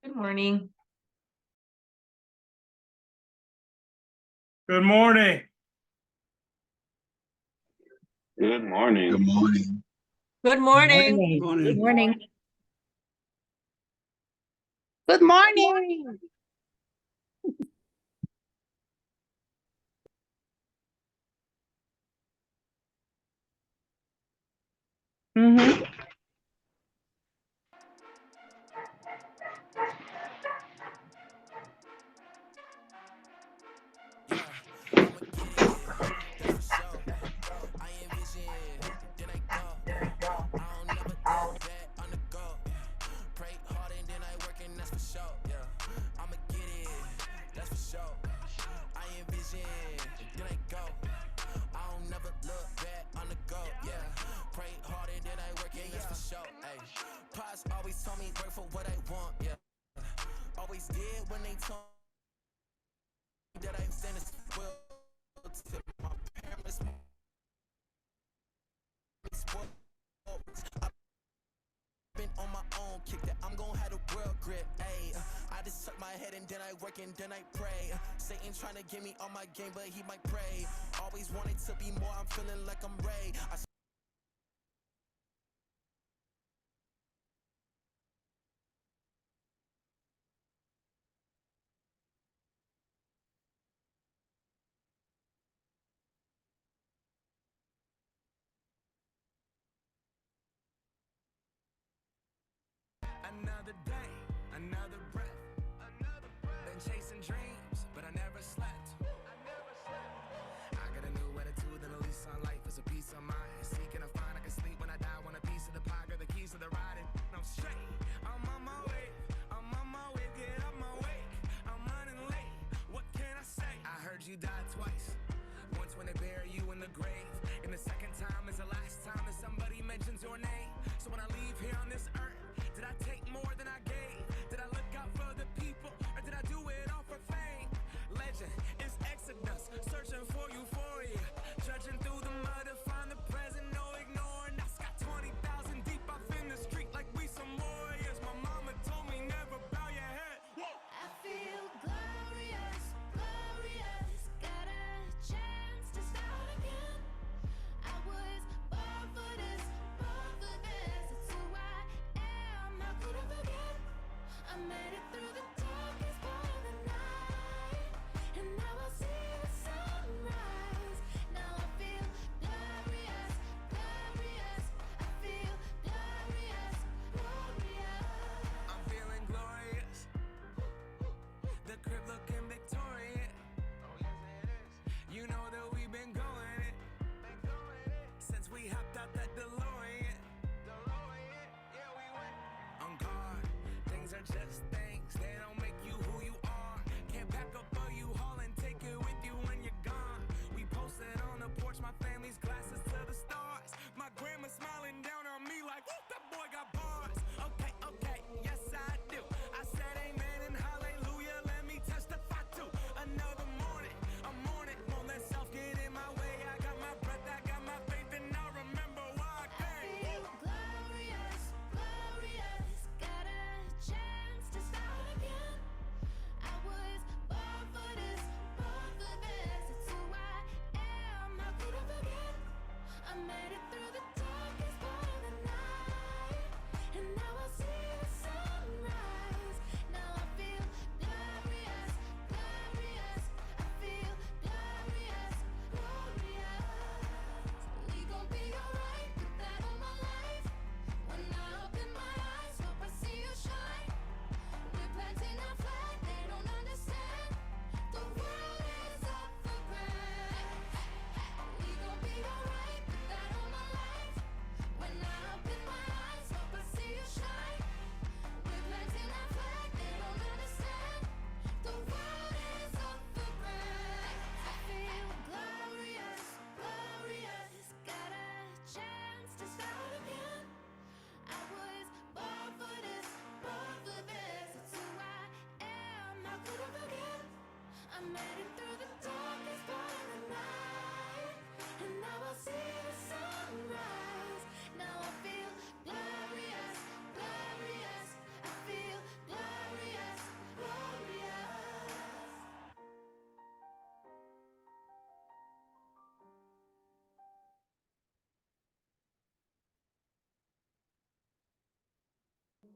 Good morning. Good morning. Good morning. Good morning. Good morning. Good Morning. Good morning. Mm-hmm. Another day, another breath, been chasing dreams, but I never slept. I got a new attitude and a lease on life is a peace of mind. Seeking to find I can sleep when I die. Want a piece of the pie, got the keys to the ride. I'm straight, I'm on my way, get up my way. I'm running late, what can I say? I heard you died twice. Once when they bury you in the grave, and the second time is the last time that somebody mentions your name. So when I leave here on this earth, did I take more than I gave? Did I look out for the people, or did I do it all for fame? Legend is Exodus, searching for euphoria, judging through the mud to find the present, no ignoring. I got 20,000 deep off in the street like we some warriors. My mama told me never bow your head. Whoa. I feel glorious, glorious. Got a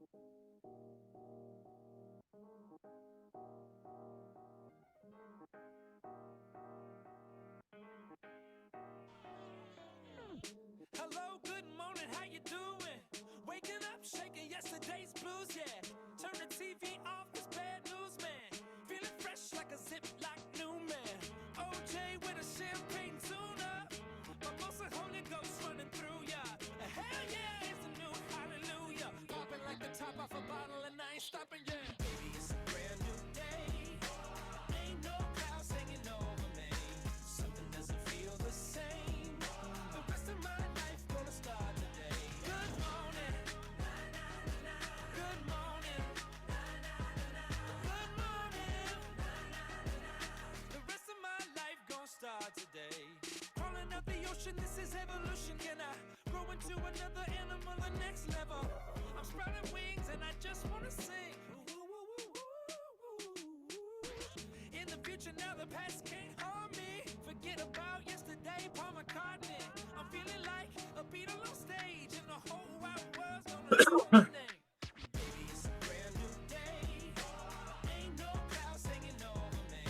Hello, good morning, how you doing? Waking up, shaking yesterday's blues, yeah. Turn the TV off, it's bad news, man. Feeling fresh like a Ziploc new man. OJ with a champagne tune-up. My pulse of Holy Ghost running through ya. Hell yeah, it's a new hallelujah. Popping like the top off a bottle and I ain't stopping yet. Baby, it's a brand new day. Ain't no clouds hanging over me. Something doesn't feel the same. The rest of my life gonna start today. Good morning. Good morning. Good morning. The rest of my life gonna start today. Crawling up the ocean, this is evolution. Can I grow into another animal, the next level? I'm sprouting wings and I just wanna sing. In the future now, the past can't harm me. Forget about yesterday, Paul McCartney. I'm feeling like a Beatle on stage, and the whole wide world's gonna know my name. Baby, it's a brand new day. Ain't no clouds hanging over me.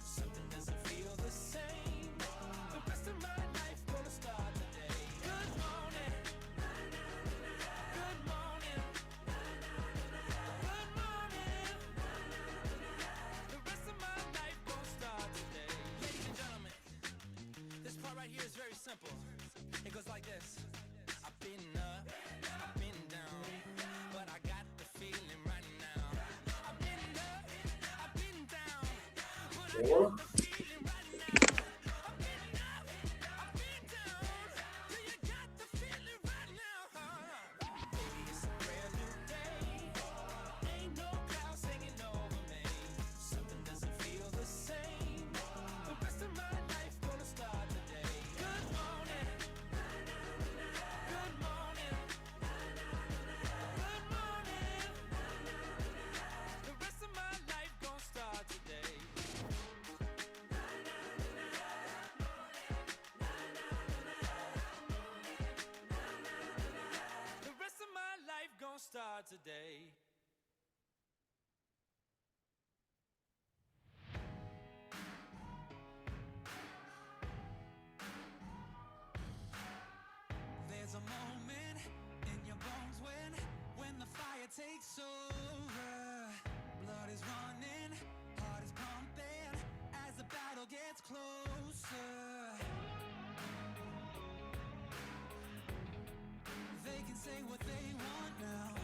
Something doesn't feel the same. The rest of my life gonna start today. Good morning. Good morning. Good morning. The rest of my life gonna start today. Ladies and gentlemen, this part right here is very simple. It goes like this. I've been up, I've been down, but I got the feeling right now. I've been up, I've been down, but I got the feeling right now. I've been up, I've been down, do you got the feeling right now? Baby, it's a brand new day. Ain't no clouds hanging over me. Something doesn't feel the same. The rest of my life gonna start today. Good morning. Good morning. Good morning. The rest of my life gonna start today. The rest of my life gonna start today. There's a moment in your bones when the fire takes over. Blood is running, heart is pumping as the battle gets closer. They can say what they want now,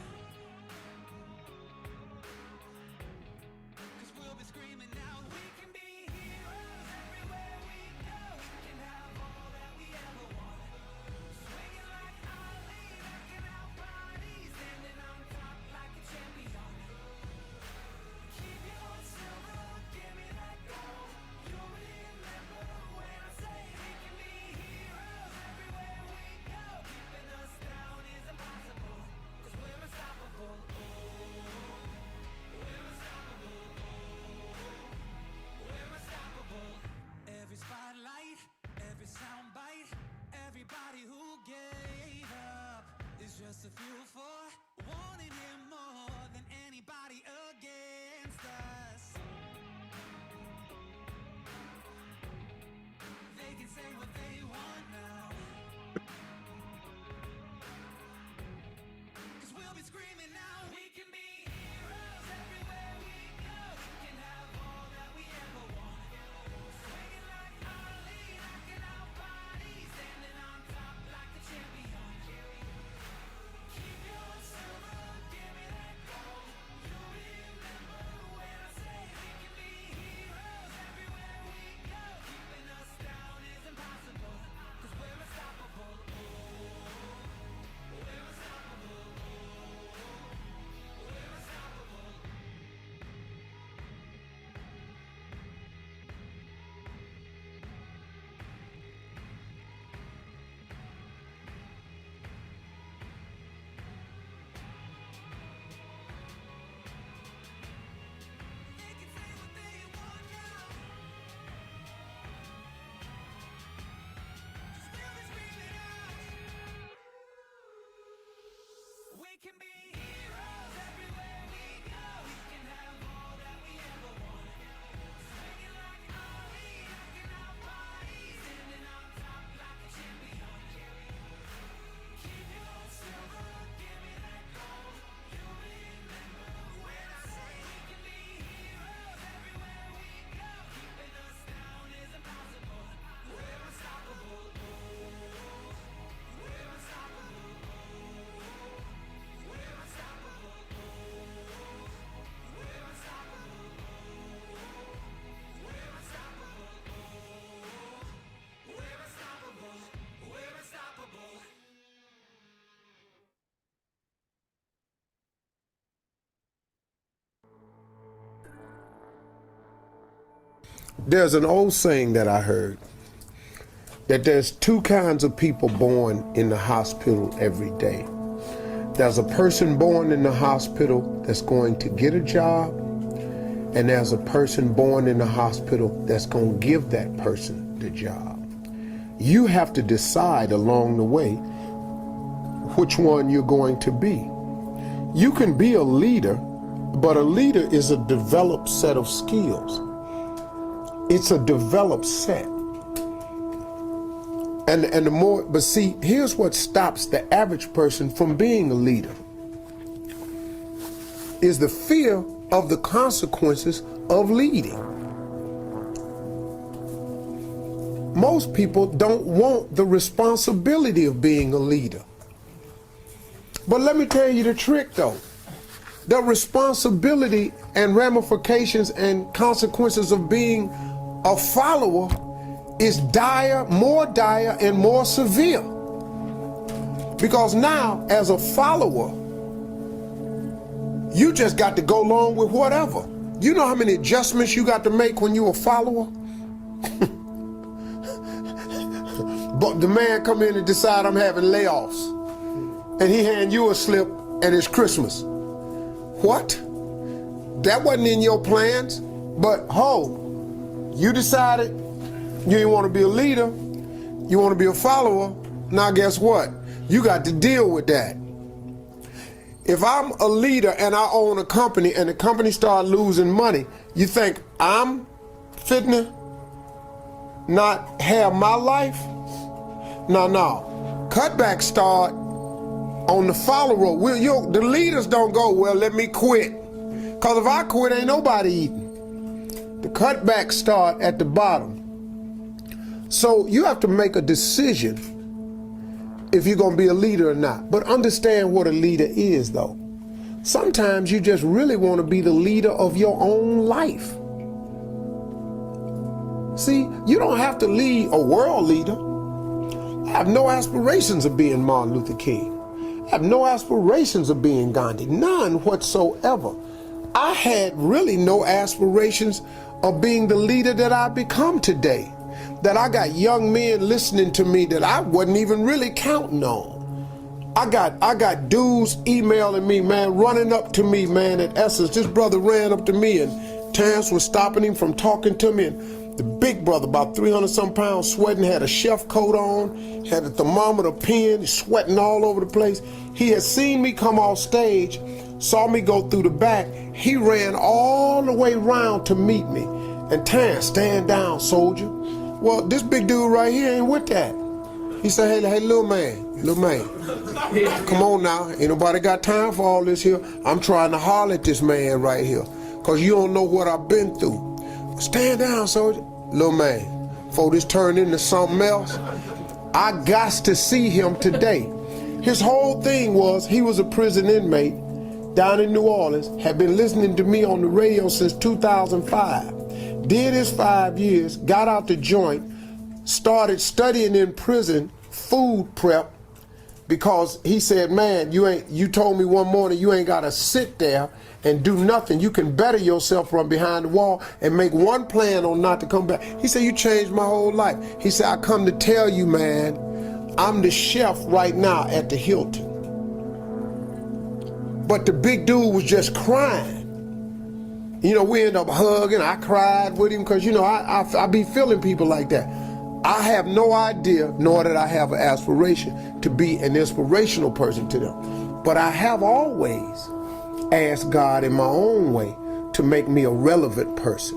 'cause we'll be screaming now. We can be heroes everywhere we go. We can have all that we ever want. Swinging like Ali, rocking out bodies, standing on top like a champion. Keep your silver, give me that gold. You'll remember when I say we can be heroes everywhere we go. Keeping us down is impossible, 'cause we're unstoppable. Oh, we're unstoppable. Oh, we're unstoppable. Every spotlight, every soundbite, everybody who gave up is just a fuel for wanting him more than anybody against us. They can say what they want now, 'cause we'll be screaming now. We can be heroes everywhere we go. We can have all that we ever want. Swinging like Ali, knocking out bodies, standing on top like a champion. Keep your silver, give me that gold. You'll remember when I say we can be heroes everywhere we go. Keeping us down is impossible, 'cause we're unstoppable. Oh, There's an old saying that I heard that there's two kinds of people born in the hospital every day. There's a person born in the hospital that's going to get a job, and there's a person born in the hospital that's going to give that person the job. You have to decide along the way which one you're going to be. You can be a leader, but a leader is a developed set of skills. It's a developed set. And the more, but see, here's what stops the average person from being a leader, is the fear of the consequences of leading. Most people don't want the responsibility of being a leader. But let me tell you the trick though. The responsibility and ramifications and consequences of being a follower is more dire and more severe. Because now, as a follower, you just got to go along with whatever. You know how many adjustments you got to make when you're a follower? But the man come in and decide I'm having layoffs, and he hand you a slip and it's Christmas. What? That wasn't in your plans, but you decided you didn't want to be a leader, you want to be a follower. Now guess what? You got to deal with that. If I'm a leader and I own a company and the company start losing money, you think I'm fitting to not have my life? No. Cutbacks start on the follower. The leaders don't go, well, let me quit. Because if I quit, ain't nobody eating. The cutbacks start at the bottom. So you have to make a decision if you're going to be a leader or not. But understand what a leader is, though. Sometimes you just really want to be the leader of your own life. See, you don't have to lead a world leader. I have no aspirations of being Martin Luther King. I have no aspirations of being Gandhi, none whatsoever. I had really no aspirations of being the leader that I've become today. That I got young men listening to me that I wasn't even really counting on. I got dudes emailing me, man, running up to me, man, at Essence. This brother ran up to me and Terrence was stopping him from talking to me, and the big brother, about 300-some pounds, sweating, had a chef coat on, had a thermometer pen, sweating all over the place. He had seen me come off stage, saw me go through the back. He ran all the way around to meet me. And Terrence, stand down, soldier. Well, this big dude right here ain't with that. He said, hey, little man, come on now. Ain't nobody got time for all this here. I'm trying to holler at this man right here, because you don't know what I've been through. Stand down, soldier. Little man, before this turned into something else, I got to see him today. His whole thing was, he was a prison inmate down in New Orleans, had been listening to me on the radio since 2005. Did his 5 years, got out the joint, started studying in prison food prep, because he said, man, you told me one morning you ain't gotta sit there and do nothing. You can better yourself from behind the wall and make one plan on not to come back. He said, you changed my whole life. He said, I come to tell you, man, I'm the chef right now at the Hilton. But the big dude was just crying. You know, we end up hugging. I cried with him because, you know, I be feeling people like that. I have no idea, nor did I have an aspiration to be an inspirational person to them. But I have always asked God in my own way to make me a relevant person.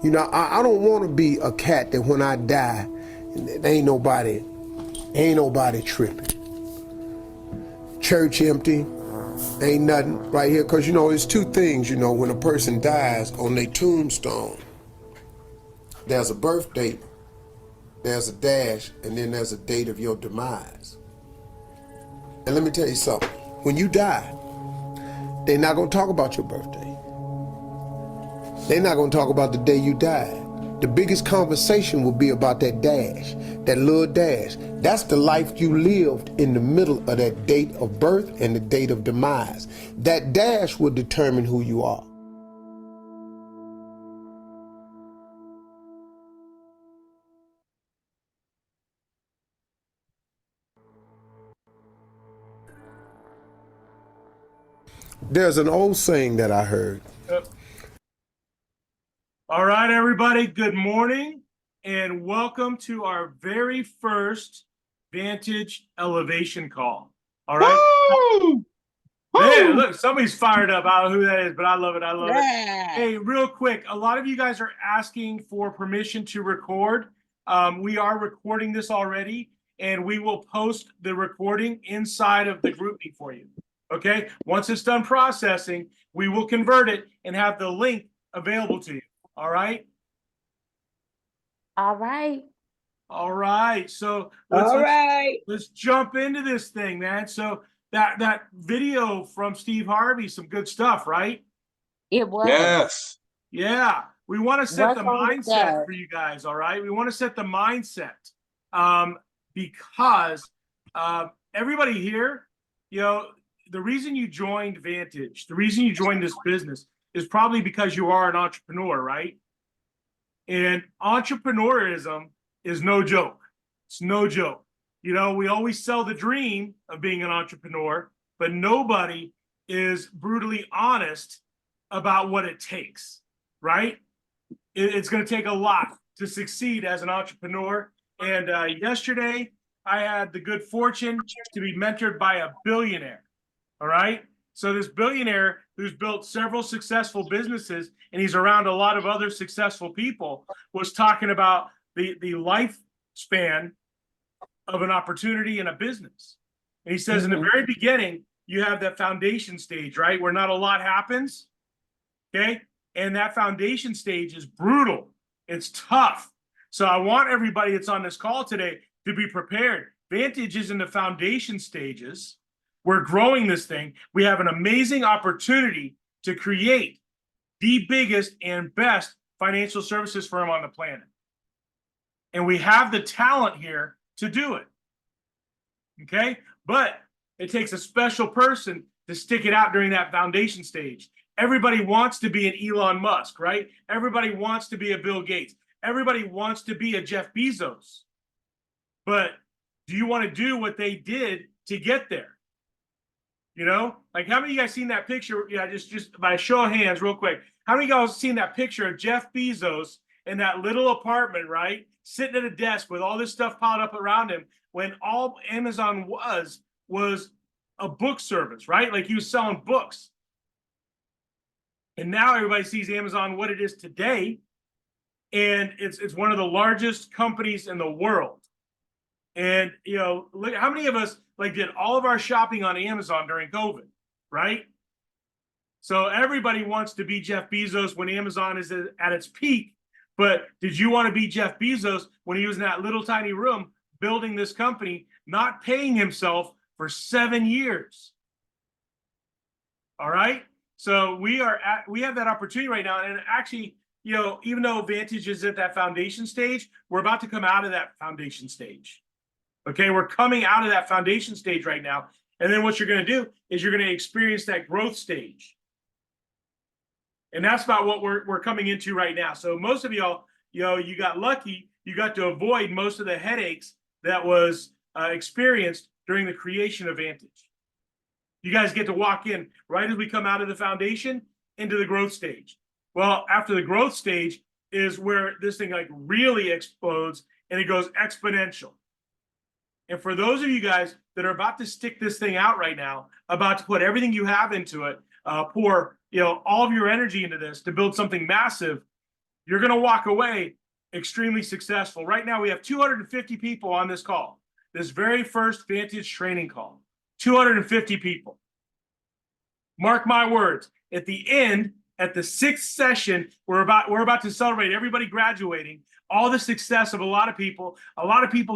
You know, I don't want to be a cat that when I die, ain't nobody tripping. Church empty, ain't nothing right here. Because, you know, it's two things, you know, when a person dies on their tombstone, there's a birth date, there's a dash, and then there's a date of your demise. And let me tell you something. When you die, they're not going to talk about your birthday. They're not going to talk about the day you died. The biggest conversation will be about that dash, that little dash. That's the life you lived in the middle of that date of birth and the date of demise. That dash will determine who you are. There's an old saying that I heard. All right, everybody, good morning and welcome to our very first Vantage elevation call. All right. Woo! Man, look, somebody's fired up. I don't know who that is, but I love it. I love it. Yeah. Hey, real quick, a lot of you guys are asking for permission to record. We are recording this already, and we will post the recording inside of the GroupMe for you. Okay. Once it's done processing, we will convert it and have the link available to you. All right. All right. All right. So let's jump into this thing, man. So that video from Steve Harvey, some good stuff, right? It was. Yes. Yeah. We want to set What's the on the mindset go? for you guys. All right. We want to set the mindset because everybody here, the reason you joined Vantage, the reason you joined this business is probably because you are an entrepreneur, right? And entrepreneurism is no joke. It's no joke. We always sell the dream of being an entrepreneur, but nobody is brutally honest about what it takes, right? It's going to take a lot to succeed as an entrepreneur. And yesterday, I had the good fortune to be mentored by a billionaire, all right? So this billionaire who's built several successful businesses, and he's around a lot of other successful people, was talking about the lifespan of an opportunity in a business. And he says in the very beginning, you have that foundation stage, right? Where not a lot happens, okay? And that foundation stage is brutal. It's tough. So I want everybody that's on this call today to be prepared. Vantage is in the foundation stages. We're growing this thing. We have an amazing opportunity to create the biggest and best financial services firm on the planet. And we have the talent here to do it. Okay? But it takes a special person to stick it out during that foundation stage. Everybody wants to be an Elon Musk, right? Everybody wants to be a Bill Gates. Everybody wants to be a Jeff Bezos. But do you want to do what they did to get there? Like how many of you guys seen that picture? Yeah, just by a show of hands, real quick. How many of you guys seen that picture of Jeff Bezos in that little apartment, right? Sitting at a desk with all this stuff piled up around him when all Amazon was a book service, right? Like he was selling books. And now everybody sees Amazon what it is today. And it's one of the largest companies in the world. And, look, how many of us did all of our shopping on Amazon during COVID, right? So everybody wants to be Jeff Bezos when Amazon is at its peak. But did you want to be Jeff Bezos when he was in that little tiny room building this company, not paying himself for 7 years? All right. So we have that opportunity right now. And actually, even though Vantage is at that foundation stage, we're about to come out of that foundation stage. Okay, we're coming out of that foundation stage right now. And then what you're going to do is you're going to experience that growth stage. And that's about what we're coming into right now. So most of y'all, you got lucky. You got to avoid most of the headaches that was experienced during the creation of Vantage. You guys get to walk in right as we come out of the foundation into the growth stage. Well, after the growth stage is where this thing really explodes and it goes exponential. And for those of you guys that are about to stick this thing out right now, about to put everything you have into it, pour all of your energy into this to build something massive, you're going to walk away extremely successful. Right now, we have 250 people on this call. This very first Vantage training call, 250 people. Mark my words. At the end, at the 6th session, we're about to celebrate everybody graduating. All the success of a lot of people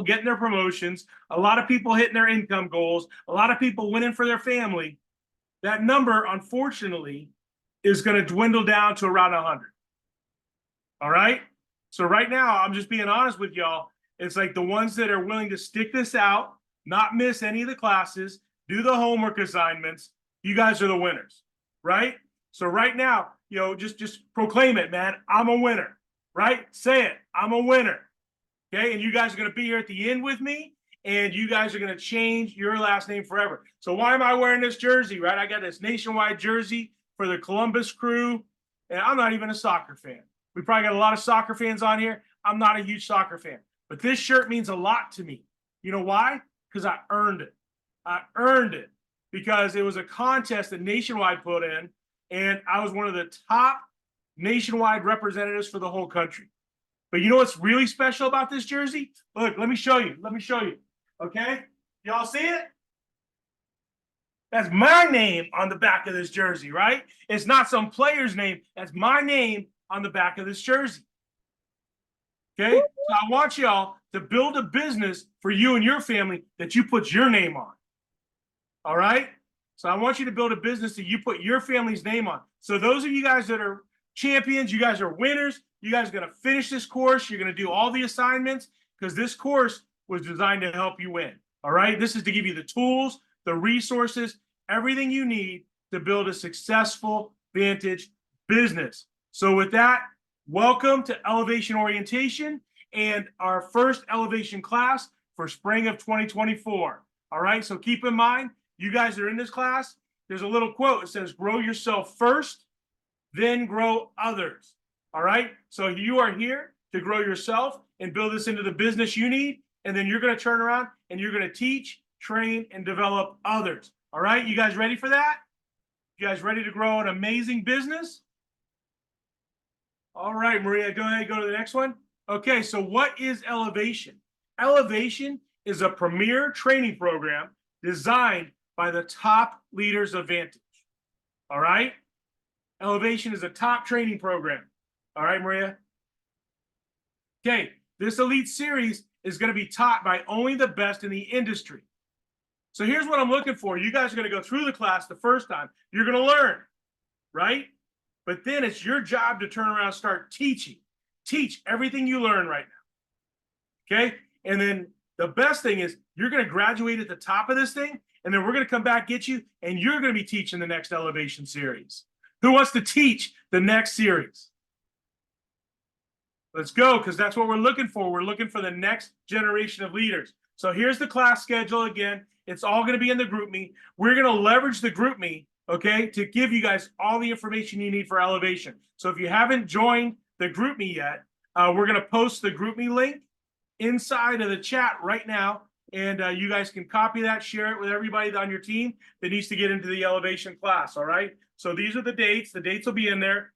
getting their promotions, a lot of people hitting their income goals, a lot of people winning for their family. That number, unfortunately, is going to dwindle down to around 100. All right? So right now, I'm just being honest with y'all. It's like the ones that are willing to stick this out, not miss any of the classes, do the homework assignments, you guys are the winners, right? So right now, just proclaim it, man. I'm a winner. Right? Say it. I'm a winner. Okay. And you guys are going to be here at the end with me. and you guys are going to change your last name forever. So why am I wearing this jersey, right? I got this nationwide jersey for the Columbus Crew, and I'm not even a soccer fan. We probably got a lot of soccer fans on here. I'm not a huge soccer fan, but this shirt means a lot to me. You know why? Because I earned it. I earned it because it was a contest that Nationwide put in, and I was one of the top nationwide representatives for the whole country. But you know what's really special about this jersey? Look, let me show you. Let me show you. Okay? Y'all see it? That's my name on the back of this jersey, right? It's not some player's name. That's my name on the back of this jersey. Okay? So I want y'all to build a business for you and your family that you put your name on. All right? So I want you to build a business that you put your family's name on. So those of you guys that are champions, you guys are winners, you guys are going to finish this course. You're going to do all the assignments because this course was designed to help you win. All right? This is to give you the tools, the resources, everything you need to build a successful Vantage business. So with that, welcome to Elevation Orientation and our first elevation class for spring of 2024. All right? So keep in mind, you guys that are in this class, there's a little quote. It says, grow yourself first, then grow others. All right? So you are here to grow yourself and build this into the business you need. And then you're going to turn around and you're going to teach, train, and develop others. All right? You guys ready for that? You guys ready to grow an amazing business? All right, Maria, go ahead, go to the next one. Okay, so what is Elevation? Elevation is a premier training program designed by the top leaders of Vantage. All right? Elevation is a top training program. All right, Maria? Okay, this elite series is going to be taught by only the best in the industry. So here's what I'm looking for. You guys are going to go through the class the first time. You're going to learn, right? But then it's your job to turn around and start teaching. Teach everything you learn right now. Okay? And then the best thing is you're going to graduate at the top of this thing, and then we're going to come back, get you, and you're going to be teaching the next Elevation series. Who wants to teach the next series? Let's go, because that's what we're looking for. We're looking for the next generation of leaders. So here's the class schedule again. It's all going to be in the GroupMe. We're going to leverage the GroupMe, okay, to give you guys all the information you need for Elevation. So if you haven't joined the GroupMe yet, we're going to post the GroupMe link inside of the chat right now. And you guys can copy that, share it with everybody on your team that needs to get into the Elevation class, all right? So these are the dates. The dates will be in there.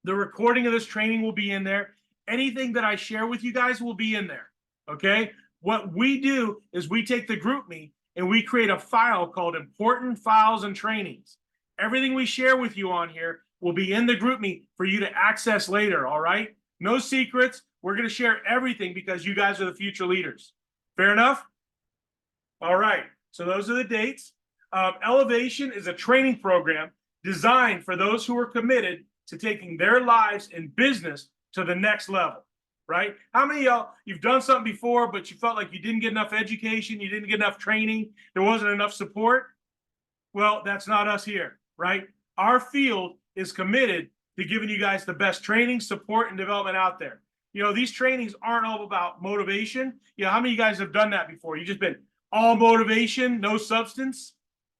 The recording of this training will be in there. Anything that I share with you guys will be in there, okay? What we do is we take the GroupMe and we create a file called Important Files and Trainings. Everything we share with you on here will be in the GroupMe for you to access later, all right? No secrets. We're going to share everything because you guys are the future leaders. Fair enough? All right. So those are the dates. Elevation is a training program designed for those who are committed to taking their lives and business to the next level, right? How many of y'all, you've done something before, but you felt like you didn't get enough education, you didn't get enough training, there wasn't enough support? Well, that's not us here, right? Our field is committed to giving you guys the best training, support, and development out there. You know, these trainings aren't all about motivation. You know, how many of you guys have done that before? You've just been all motivation, no substance?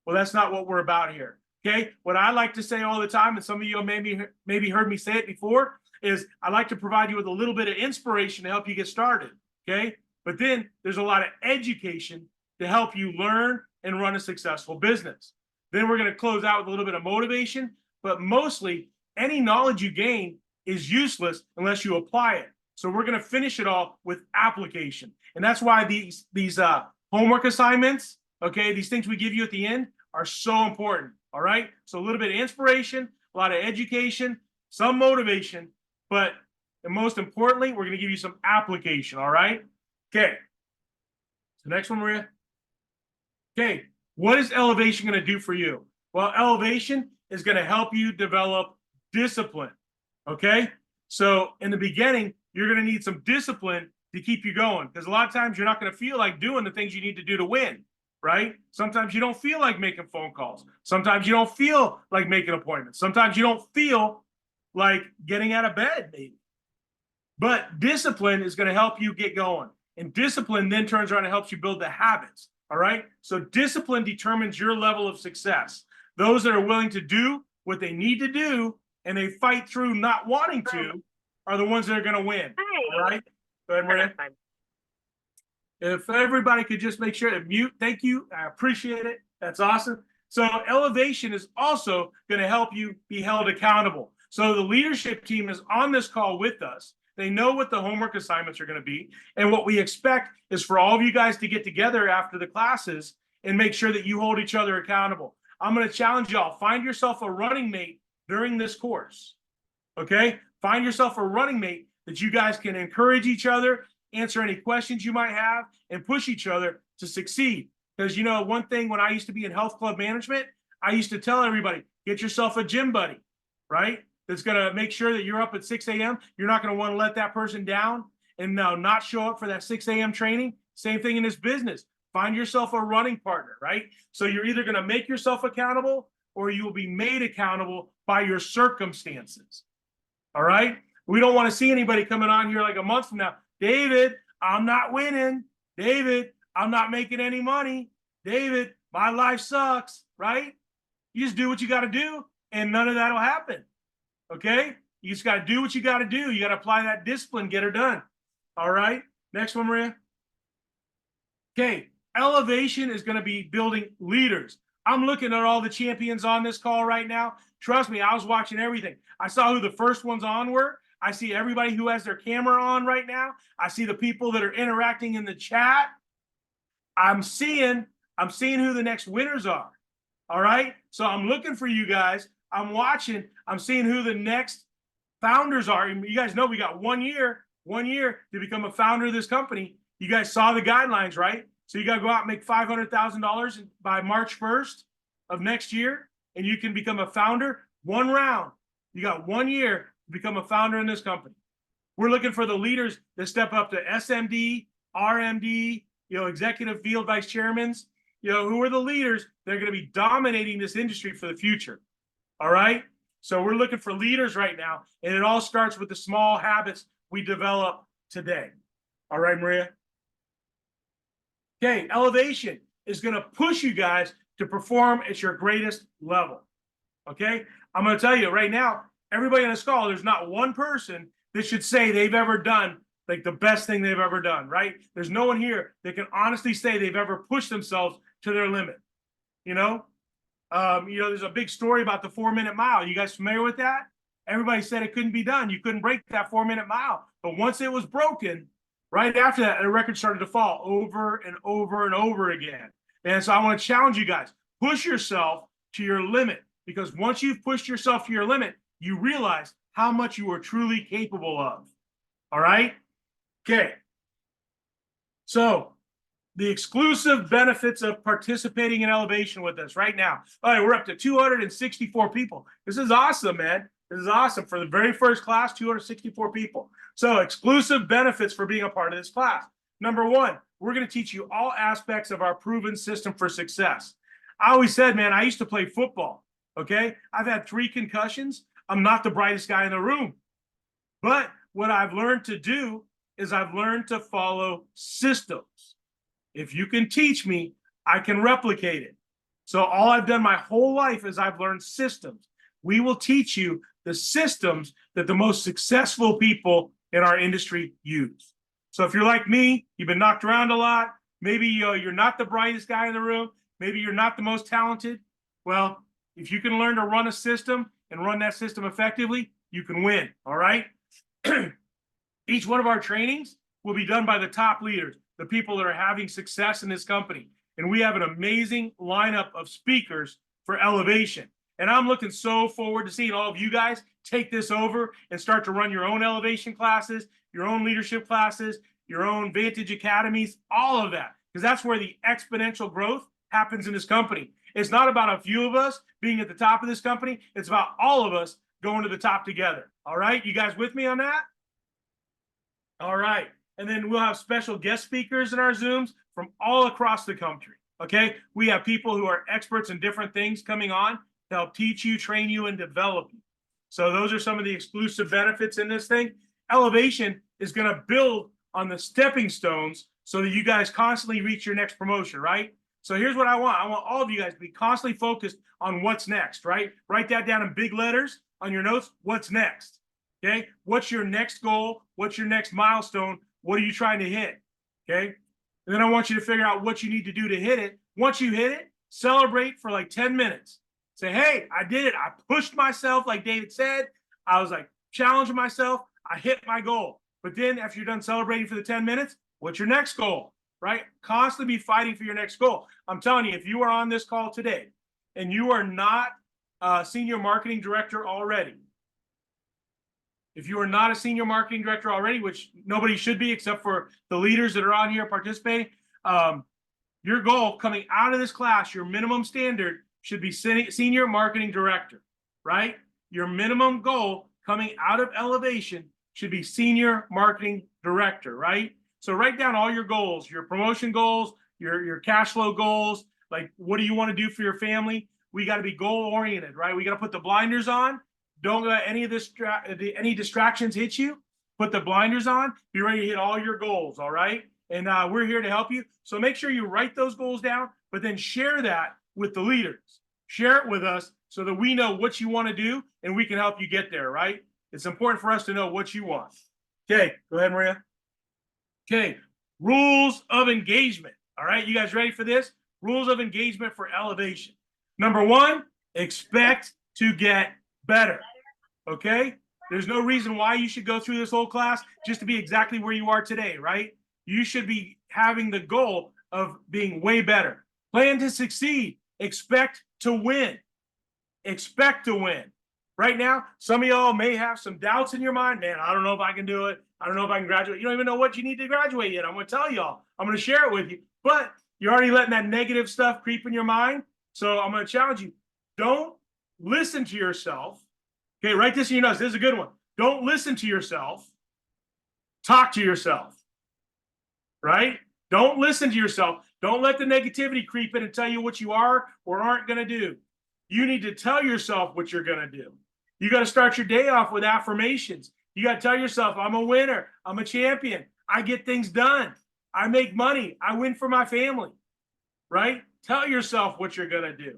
Well, that's not what we're about here, okay? What I like to say all the time, and some of you maybe heard me say it before, is I like to provide you with a little bit of inspiration to help you get started, okay? But then there's a lot of education to help you learn and run a successful business. Then we're going to close out with a little bit of motivation, but mostly any knowledge you gain is useless unless you apply it. So we're going to finish it all with application. And that's why these homework assignments, okay, these things we give you at the end are so important, all right? So a little bit of inspiration, a lot of education, some motivation, but most importantly, we're going to give you some application, all right? Okay. So next one, Maria. Okay, what is Elevation going to do for you? Well, Elevation is going to help you develop discipline, okay? So in the beginning, you're going to need some discipline to keep you going because a lot of times you're not going to feel like doing the things you need to do to win, right? Sometimes you don't feel like making phone calls. Sometimes you don't feel like making appointments. Sometimes you don't feel like getting out of bed, maybe. But discipline is going to help you get going. And discipline then turns around and helps you build the habits. All right. So discipline determines your level of success. Those that are willing to do what they need to do and they fight through not wanting to are the ones that are going to win. All right. Go ahead, Maria. If everybody could just make sure to mute, thank you. I appreciate it. That's awesome. So elevation is also going to help you be held accountable. So the leadership team is on this call with us. They know what the homework assignments are going to be. And what we expect is for all of you guys to get together after the classes and make sure that you hold each other accountable. I'm going to challenge y'all. Find yourself a running mate during this course. Okay? Find yourself a running mate that you guys can encourage each other, answer any questions you might have, and push each other to succeed. Because, you know, one thing when I used to be in health club management, I used to tell everybody, get yourself a gym buddy, right? That's going to make sure that you're up at 6 a.m. You're not going to want to let that person down and not show up for that 6 a.m. training. Same thing in this business. Find yourself a running partner, right? So you're either going to make yourself accountable or you will be made accountable by your circumstances. All right? We don't want to see anybody coming on here like a month from now. David, I'm not winning. David, I'm not making any money. David, my life sucks, right? You just do what you got to do and none of that will happen. Okay? You just got to do what you got to do. You got to apply that discipline, get her done. All right? Next one, Maria. Okay. Elevation is going to be building leaders. I'm looking at all the champions on this call right now. Trust me, I was watching everything. I saw who the first ones on were. I see everybody who has their camera on right now. I see the people that are interacting in the chat. I'm seeing who the next winners are. All right? So I'm looking for you guys. I'm watching. I'm seeing who the next founders are. You guys know we got 1 year to become a founder of this company. You guys saw the guidelines, right? So you got to go out and make $500,000 by March 1st of next year, and you can become a founder. 1 round. You got 1 year to become a founder in this company. We're looking for the leaders that step up to SMD, RMD, executive field vice chairmen, who are the leaders that are going to be dominating this industry for the future. All right. So we're looking for leaders right now. And it all starts with the small habits we develop today. All right, Maria. Okay. Elevation is going to push you guys to perform at your greatest level. Okay. I'm going to tell you right now, everybody on this call, there's not one person that should say they've ever done like the best thing they've ever done, right? There's no one here that can honestly say they've ever pushed themselves to their limit. There's a big story about the 4-minute mile. You guys familiar with that? Everybody said it couldn't be done. You couldn't break that 4-minute mile. But once it was broken, right after that, the record started to fall over and over and over again. And so I want to challenge you guys, push yourself to your limit, because once you've pushed yourself to your limit, you realize how much you are truly capable of. All right? Okay. So the exclusive benefits of participating in Elevation with us right now. All right, we're up to 264 people. This is awesome, man. This is awesome. For the very first class, 264 people. So exclusive benefits for being a part of this class. Number 1, we're going to teach you all aspects of our proven system for success. I always said, man, I used to play football. Okay. I've had 3 concussions. I'm not the brightest guy in the room. But what I've learned to do is I've learned to follow systems. If you can teach me, I can replicate it. So all I've done my whole life is I've learned systems. We will teach you the systems that the most successful people in our industry use. So if you're like me, you've been knocked around a lot, maybe you're not the brightest guy in the room, maybe you're not the most talented. Well, if you can learn to run a system and run that system effectively, you can win, all right? Each one of our trainings will be done by the top leaders, the people that are having success in this company. And we have an amazing lineup of speakers for Elevation. And I'm looking so forward to seeing all of you guys take this over and start to run your own Elevation classes, your own leadership classes, your own Vantage academies, all of that. Because that's where the exponential growth happens in this company. It's not about a few of us being at the top of this company. It's about all of us going to the top together. All right? You guys with me on that? All right. And then we'll have special guest speakers in our Zooms from all across the country. Okay. We have people who are experts in different things coming on to help teach you, train you, and develop you. So those are some of the exclusive benefits in this thing. Elevation is going to build on the stepping stones so that you guys constantly reach your next promotion, right? So here's what I want. I want all of you guys to be constantly focused on what's next, right? Write that down in big letters on your notes. What's next? Okay. What's your next goal? What's your next milestone? What are you trying to hit? Okay. And then I want you to figure out what you need to do to hit it. Once you hit it, celebrate for like 10 minutes. Say, hey, I did it. I pushed myself, like David said. I was like challenging myself. I hit my goal. But then after you're done celebrating for the 10 minutes, what's your next goal, right? Constantly be fighting for your next goal. I'm telling you, if you are on this call today and you are not a senior marketing director already, if you are not a senior marketing director already, which nobody should be except for the leaders that are on here participating, your goal coming out of this class, your minimum standard should be senior marketing director, right? Your minimum goal coming out of elevation should be senior marketing director, right? So write down all your goals, your promotion goals, your cash flow goals, like what do you want to do for your family? We got to be goal oriented, right? We got to put the blinders on. Don't let any of this any distractions hit you. Put the blinders on. Be ready to hit all your goals, all right? And we're here to help you. So make sure you write those goals down, but then share that with the leaders. Share it with us so that we know what you want to do and we can help you get there, right? It's important for us to know what you want. Okay, go ahead, Maria. Okay, rules of engagement. All right, you guys ready for this? Rules of engagement for elevation. Number one, expect to get better. Okay? There's no reason why you should go through this whole class just to be exactly where you are today, right? You should be having the goal of being way better. Plan to succeed. Expect to win. Expect to win. Right now, some of y'all may have some doubts in your mind. Man, I don't know if I can do it. I don't know if I can graduate. You don't even know what you need to graduate yet. I'm going to tell y'all. I'm going to share it with you. But you're already letting that negative stuff creep in your mind. So I'm going to challenge you. Don't listen to yourself. Okay, write this in your notes. This is a good one. Don't listen to yourself. Talk to yourself. Right? Don't listen to yourself. Don't let the negativity creep in and tell you what you are or aren't going to do. You need to tell yourself what you're going to do. You got to start your day off with affirmations. You got to tell yourself, I'm a winner. I'm a champion. I get things done. I make money. I win for my family. Right? Tell yourself what you're going to do.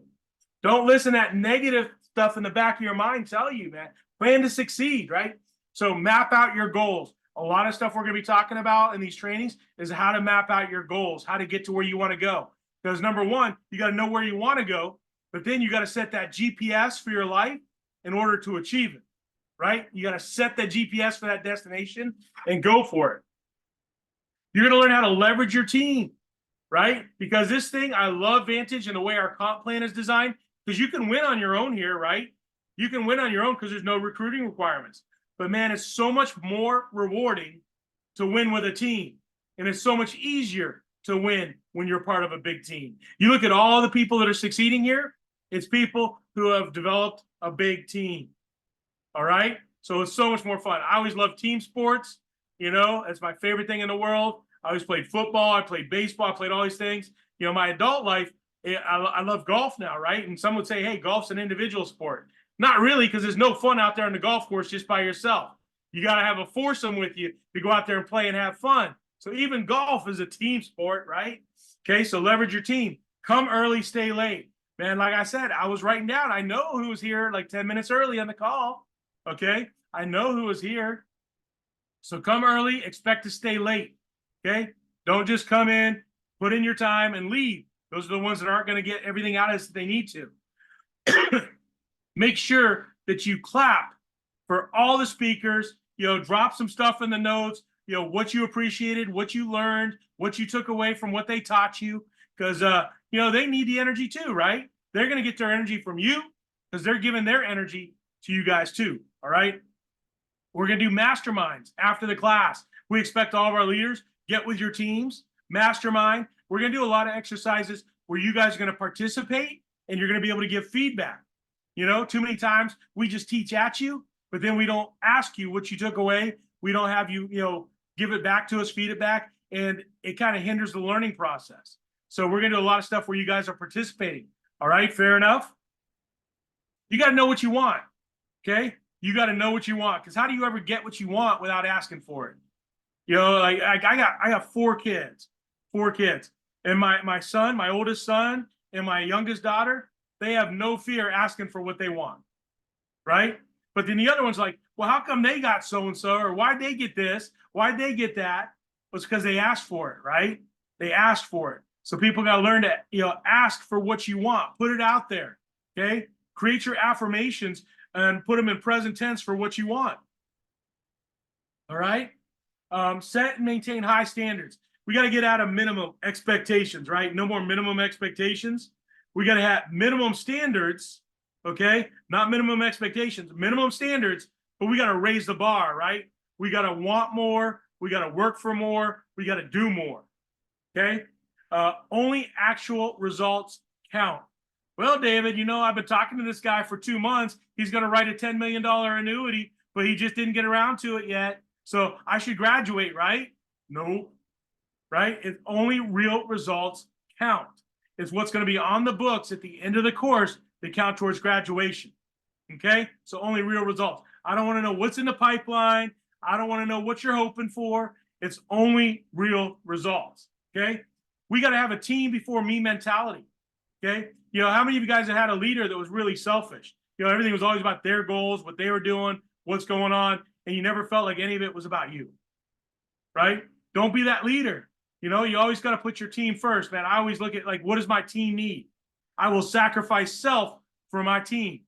Don't listen to that negative stuff in the back of your mind tell you, man. Plan to succeed, right? So map out your goals. A lot of stuff we're going to be talking about in these trainings is how to map out your goals, how to get to where you want to go. Because number one, you got to know where you want to go, but then you got to set that GPS for your life in order to achieve it, right? You got to set that GPS for that destination and go for it. You're going to learn how to leverage your team, right? Because this thing, I love Vantage and the way our comp plan is designed, because you can win on your own here, right? You can win on your own because there's no recruiting requirements. But man, it's so much more rewarding to win with a team. And it's so much easier to win when you're part of a big team. You look at all the people that are succeeding here, it's people who have developed a big team. All right? So it's so much more fun. I always love team sports. You know, it's my favorite thing in the world. I always played football. I played baseball. I played all these things. You know, my adult life, I love golf now, right? And some would say, hey, golf's an individual sport. Not really, because there's no fun out there on the golf course just by yourself. You got to have a foursome with you to go out there and play and have fun. So even golf is a team sport, right? Okay, so leverage your team. Come early, stay late. Man, like I said, I was writing down. I know who was here like 10 minutes early on the call. Okay, I know who was here. So come early, expect to stay late. Okay, don't just come in, put in your time, and leave. Those are the ones that aren't going to get everything out of us that they need to. Make sure that you clap for all the speakers, you know, drop some stuff in the notes, you know, what you appreciated, what you learned, what you took away from what they taught you, because, you know, they need the energy too, right? They're going to get their energy from you because they're giving their energy to you guys too, all right? We're going to do masterminds after the class. We expect all of our leaders, get with your teams, mastermind. We're going to do a lot of exercises where you guys are going to participate and you're going to be able to give feedback. You know, too many times we just teach at you, but then we don't ask you what you took away. We don't have you, you know, give it back to us, feed it back, and it kind of hinders the learning process. So we're going to do a lot of stuff where you guys are participating. All right, fair enough? You got to know what you want, okay? You got to know what you want, because how do you ever get what you want without asking for it? You know, like I got four kids, and my son, my oldest son, and my youngest daughter, they have no fear asking for what they want, right? But then the other one's like, well, how come they got so and so, or why'd they get this, why'd they get that? Well, it's because they asked for it, right? They asked for it. So people got to learn to, ask for what you want, put it out there, okay? Create your affirmations and put them in present tense for what you want. All right. Set and maintain high standards. We got to get out of minimum expectations, right? No more minimum expectations. We got to have minimum standards, okay? Not minimum expectations, minimum standards, but we got to raise the bar, right? We got to want more. We got to work for more. We got to do more, okay? Only actual results count. Well, David, I've been talking to this guy for 2 months. He's going to write a $10 million annuity, but he just didn't get around to it yet. So I should graduate, right? No, right? It's only real results count. It's what's going to be on the books at the end of the course that count towards graduation. Okay? So only real results. I don't want to know what's in the pipeline. I don't want to know what you're hoping for. It's only real results. Okay? We got to have a team before me mentality. Okay? How many of you guys have had a leader that was really selfish? Everything was always about their goals, what they were doing, what's going on, and you never felt like any of it was about you, right? Don't be that leader. You always got to put your team first, man. I always look at, like, what does my team need? I will sacrifice self for my team,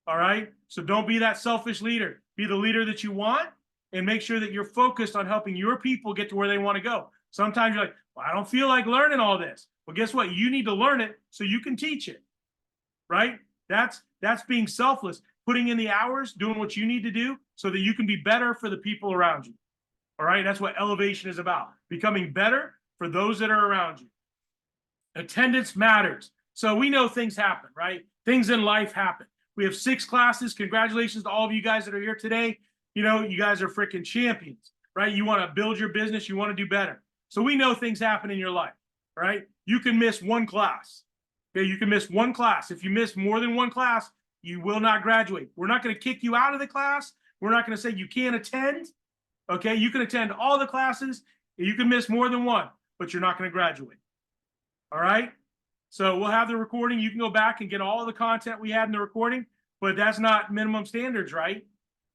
all right? So don't be that selfish leader. Be the leader that you want, and make sure that you're focused on helping your people get to where they want to go. Sometimes you're like, well, I don't feel like learning all this. Well, guess what? You need to learn it so you can teach it, right? That's being selfless, putting in the hours, doing what you need to do so that you can be better for the people around you. All right? That's what elevation is about, becoming better for those that are around you. Attendance matters. So we know things happen, right? Things in life happen. We have 6 classes. Congratulations to all of you guys that are here today. You guys are freaking champions, right? You want to build your business. You want to do better. So we know things happen in your life, right? You can miss one class. Okay, you can miss one class. If you miss more than one class, you will not graduate. We're not going to kick you out of the class. We're not going to say you can't attend. Okay, you can attend all the classes. You can miss more than one, but you're not going to graduate. All right? So we'll have the recording. You can go back and get all the content we had in the recording, but that's not minimum standards, right?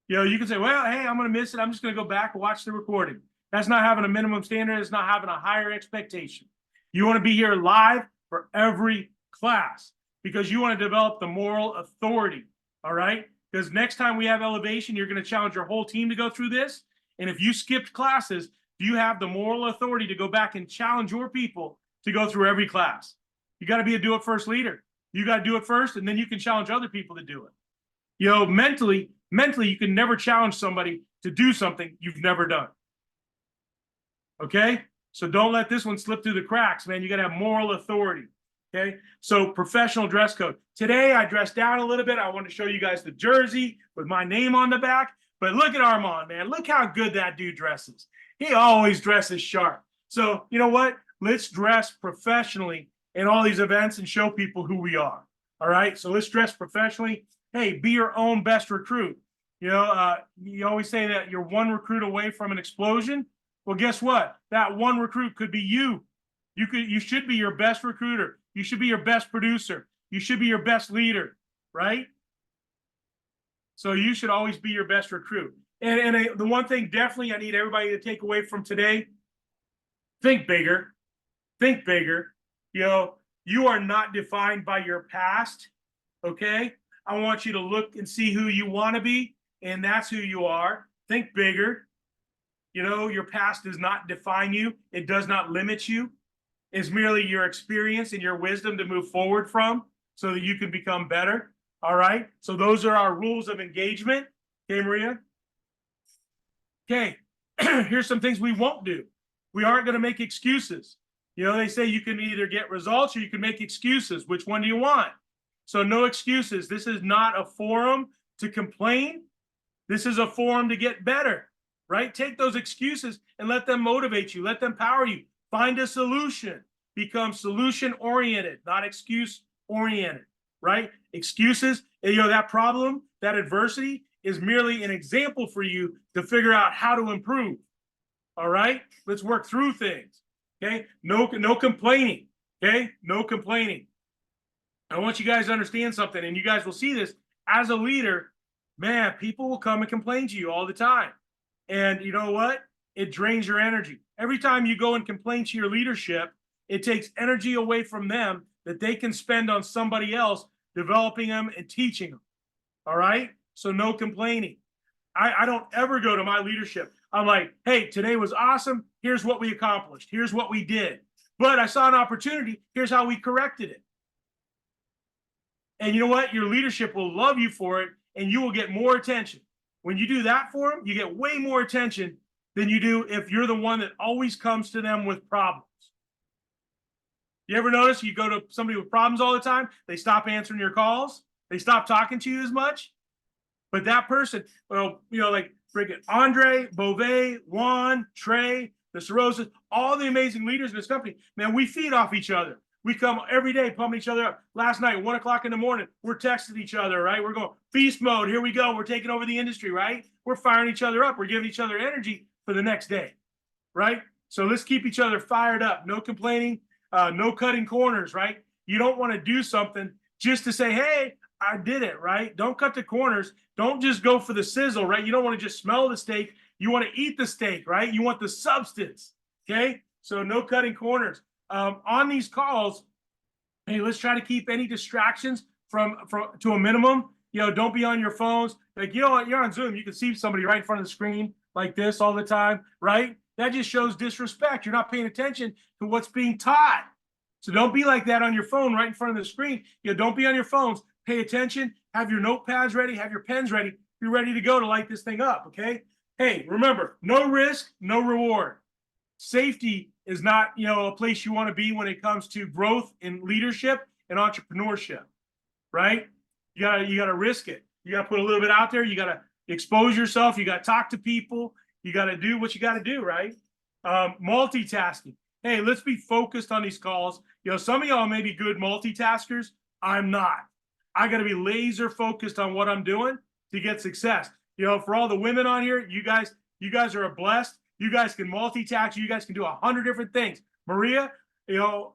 You can say, well, hey, I'm going to miss it. I'm just going to go back and watch the recording. That's not having a minimum standard. It's not having a higher expectation. You want to be here live for every class because you want to develop the moral authority, all right? Because next time we have elevation, you're going to challenge your whole team to go through this. And if you skipped classes, do you have the moral authority to go back and challenge your people to go through every class? You got to be a do-it-first leader. You got to do it first, and then you can challenge other people to do it. Mentally, you can never challenge somebody to do something you've never done. Okay? So don't let this one slip through the cracks, man. You got to have moral authority. Okay? So professional dress code. Today, I dressed down a little bit. I want to show you guys the jersey with my name on the back. But look at Armand, man. Look how good that dude dresses. He always dresses sharp. So you know what? Let's dress professionally in all these events and show people who we are. All right? So let's dress professionally. Hey, be your own best recruit. You always say that you're one recruit away from an explosion. Well, guess what? That one recruit could be you. You should be your best recruiter. You should be your best producer. You should be your best leader, right? So you should always be your best recruit. And the one thing definitely I need everybody to take away from today, think bigger. Think bigger. You are not defined by your past, okay? I want you to look and see who you want to be, and that's who you are. Think bigger. Your past does not define you. It does not limit you. It's merely your experience and your wisdom to move forward from so that you can become better. All right? So those are our rules of engagement. Okay, Maria? Okay, here's some things we won't do. We aren't going to make excuses. They say you can either get results or you can make excuses. Which one do you want? So no excuses. This is not a forum to complain. This is a forum to get better, right? Take those excuses and let them motivate you. Let them power you. Find a solution. Become solution-oriented, not excuse-oriented, right? Excuses, that problem, that adversity is merely an example for you to figure out how to improve. All right, let's work through things. Okay, no complaining. Okay, no complaining. I want you guys to understand something, and you guys will see this as a leader. Man, people will come and complain to you all the time, and you know what? It drains your energy. Every time you go and complain to your leadership, it takes energy away from them that they can spend on somebody else, developing them and teaching them. All right, so no complaining. I don't ever go to my leadership. I'm like, hey, today was awesome. Here's what we accomplished. Here's what we did. But I saw an opportunity. Here's how we corrected it. And you know what? Your leadership will love you for it, and you will get more attention. When you do that for them, you get way more attention than you do if you're the one that always comes to them with problems. You ever notice you go to somebody with problems all the time, they stop answering your calls, they stop talking to you as much? But that person, well, you know, like freaking Andre, Beauvais, Juan, Trey, the Sorosas, all the amazing leaders in this company, man, we feed off each other. We come every day, pumping each other up. Last night, 1 o'clock in the morning, we're texting each other, right? We're going feast mode. Here we go. We're taking over the industry, right? We're firing each other up. We're giving each other energy for the next day, right? So let's keep each other fired up. No complaining, no cutting corners, right? You don't want to do something just to say, hey, I did it, right? Don't cut the corners. Don't just go for the sizzle, right? You don't want to just smell the steak. You want to eat the steak, right? You want the substance, okay? So no cutting corners. On these calls, hey, let's try to keep any distractions from to a minimum. You know, don't be on your phones. Like, you know what? You're on Zoom. You can see somebody right in front of the screen like this all the time, right? That just shows disrespect. You're not paying attention to what's being taught. So don't be like that on your phone right in front of the screen. You know, don't be on your phones. Pay attention. Have your notepads ready. Have your pens ready. Be ready to go to light this thing up, okay? Hey, remember, no risk, no reward. Safety is not, you know, a place you want to be when it comes to growth in leadership and entrepreneurship, right? You gotta risk it. You gotta put a little bit out there. You gotta expose yourself. You gotta talk to people. You gotta do what you gotta do, right? Multitasking. Hey, let's be focused on these calls. You know, some of y'all may be good multitaskers. I'm not. I gotta be laser focused on what I'm doing to get success. You know, for all the women on here, you guys are a blessed. You guys can multitask. You guys can do 100 different things. Maria, you know,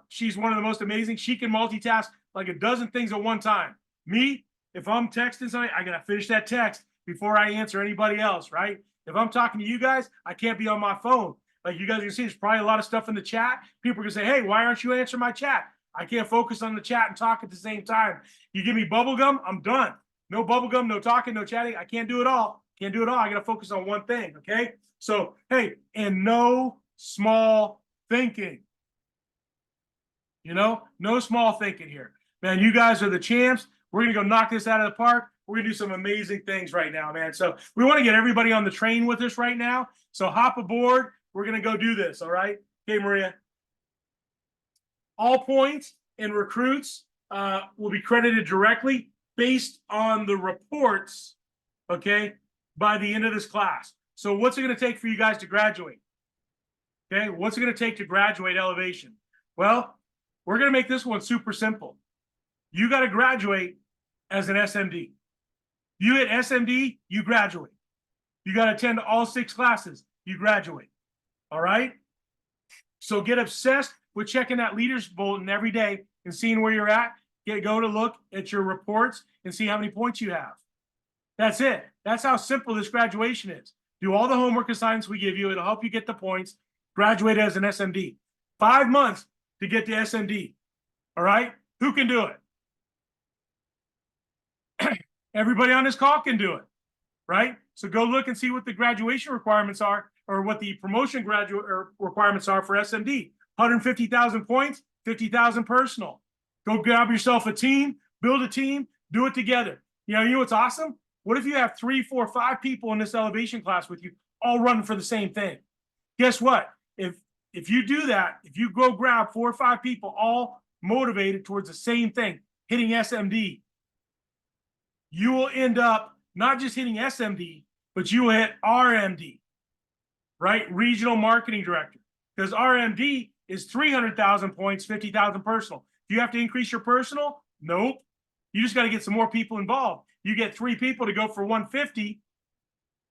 she's one of the most amazing. She can multitask like a dozen things at one time. Me, if I'm texting somebody, I gotta finish that text before I answer anybody else, right? If I'm talking to you guys, I can't be on my phone. Like you guys can see, there's probably a lot of stuff in the chat. People are gonna say, hey, why aren't you answering my chat? I can't focus on the chat and talk at the same time. You give me bubble gum, I'm done. No bubble gum, no talking, no chatting. I can't do it all. Can't do it all. I gotta focus on one thing, okay? So, hey, and no small thinking. You know, no small thinking here. Man, you guys are the champs. We're going to go knock this out of the park. We're going to do some amazing things right now, man. So we want to get everybody on the train with us right now. So hop aboard. We're going to go do this, all right? Okay, Maria. All points and recruits will be credited directly based on the reports, okay, by the end of this class. So what's it going to take for you guys to graduate? Okay, what's it going to take to graduate elevation? Well, we're going to make this one super simple. You got to graduate as an SMD. You hit SMD, you graduate. You got to attend all 6 classes, you graduate. All right? So get obsessed with checking that leaders bulletin every day and seeing where you're at. Go to look at your reports and see how many points you have. That's it. That's how simple this graduation is. Do all the homework assignments we give you. It'll help you get the points. Graduate as an SMD. 5 months to get the SMD. All right? Who can do it? Everybody on this call can do it. Right? So go look and see what the graduation requirements are, or what the promotion graduate requirements are for SMD. 150,000 points, 50,000 personal. Go grab yourself a team, build a team, do it together. You know what's awesome? What if you have 3, 4, 5 people in this elevation class with you, all running for the same thing? Guess what? If you do that, if you go grab 4 or 5 people all motivated towards the same thing, hitting SMD, you will end up not just hitting SMD, but you will hit RMD, right? Regional Marketing Director. Because RMD is 300,000 points, 50,000 personal. Do you have to increase your personal? Nope. You just got to get some more people involved. You get 3 people to go for 150.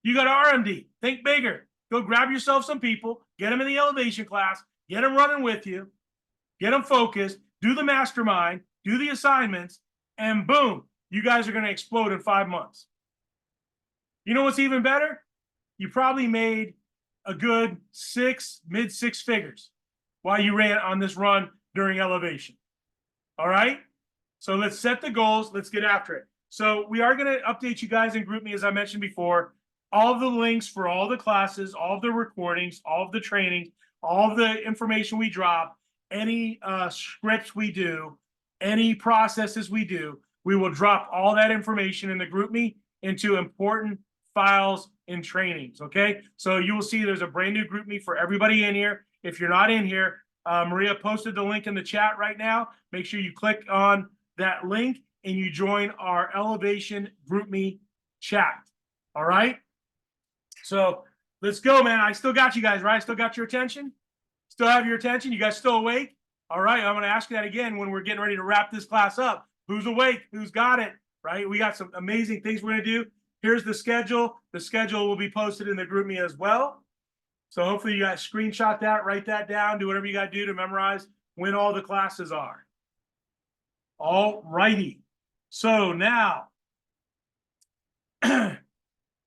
You got RMD. Think bigger. Go grab yourself some people, get them in the elevation class, get them running with you, get them focused, do the mastermind, do the assignments, and boom, you guys are going to explode in 5 months. You know what's even better? You probably made a good mid six figures while you ran on this run during elevation. All right? So let's set the goals. Let's get after it. So we are going to update you guys in GroupMe, as I mentioned before. All of the links for all the classes, all of the recordings, all of the trainings, all of the information we drop, any scripts we do, any processes we do, we will drop all that information in the GroupMe into important files and trainings, okay? So you will see there's a brand new GroupMe for everybody in here. If you're not in here, Maria posted the link in the chat right now. Make sure you click on that link and you join our Elevation GroupMe chat, all right? So let's go, man. I still got you guys, right? I still got your attention? Still have your attention? You guys still awake? All right, I'm going to ask you that again when we're getting ready to wrap this class up. Who's awake? Who's got it? Right? We got some amazing things we're going to do. Here's the schedule. The schedule will be posted in the GroupMe as well. So hopefully you guys screenshot that, write that down, do whatever you got to do to memorize when all the classes are. All righty. So now,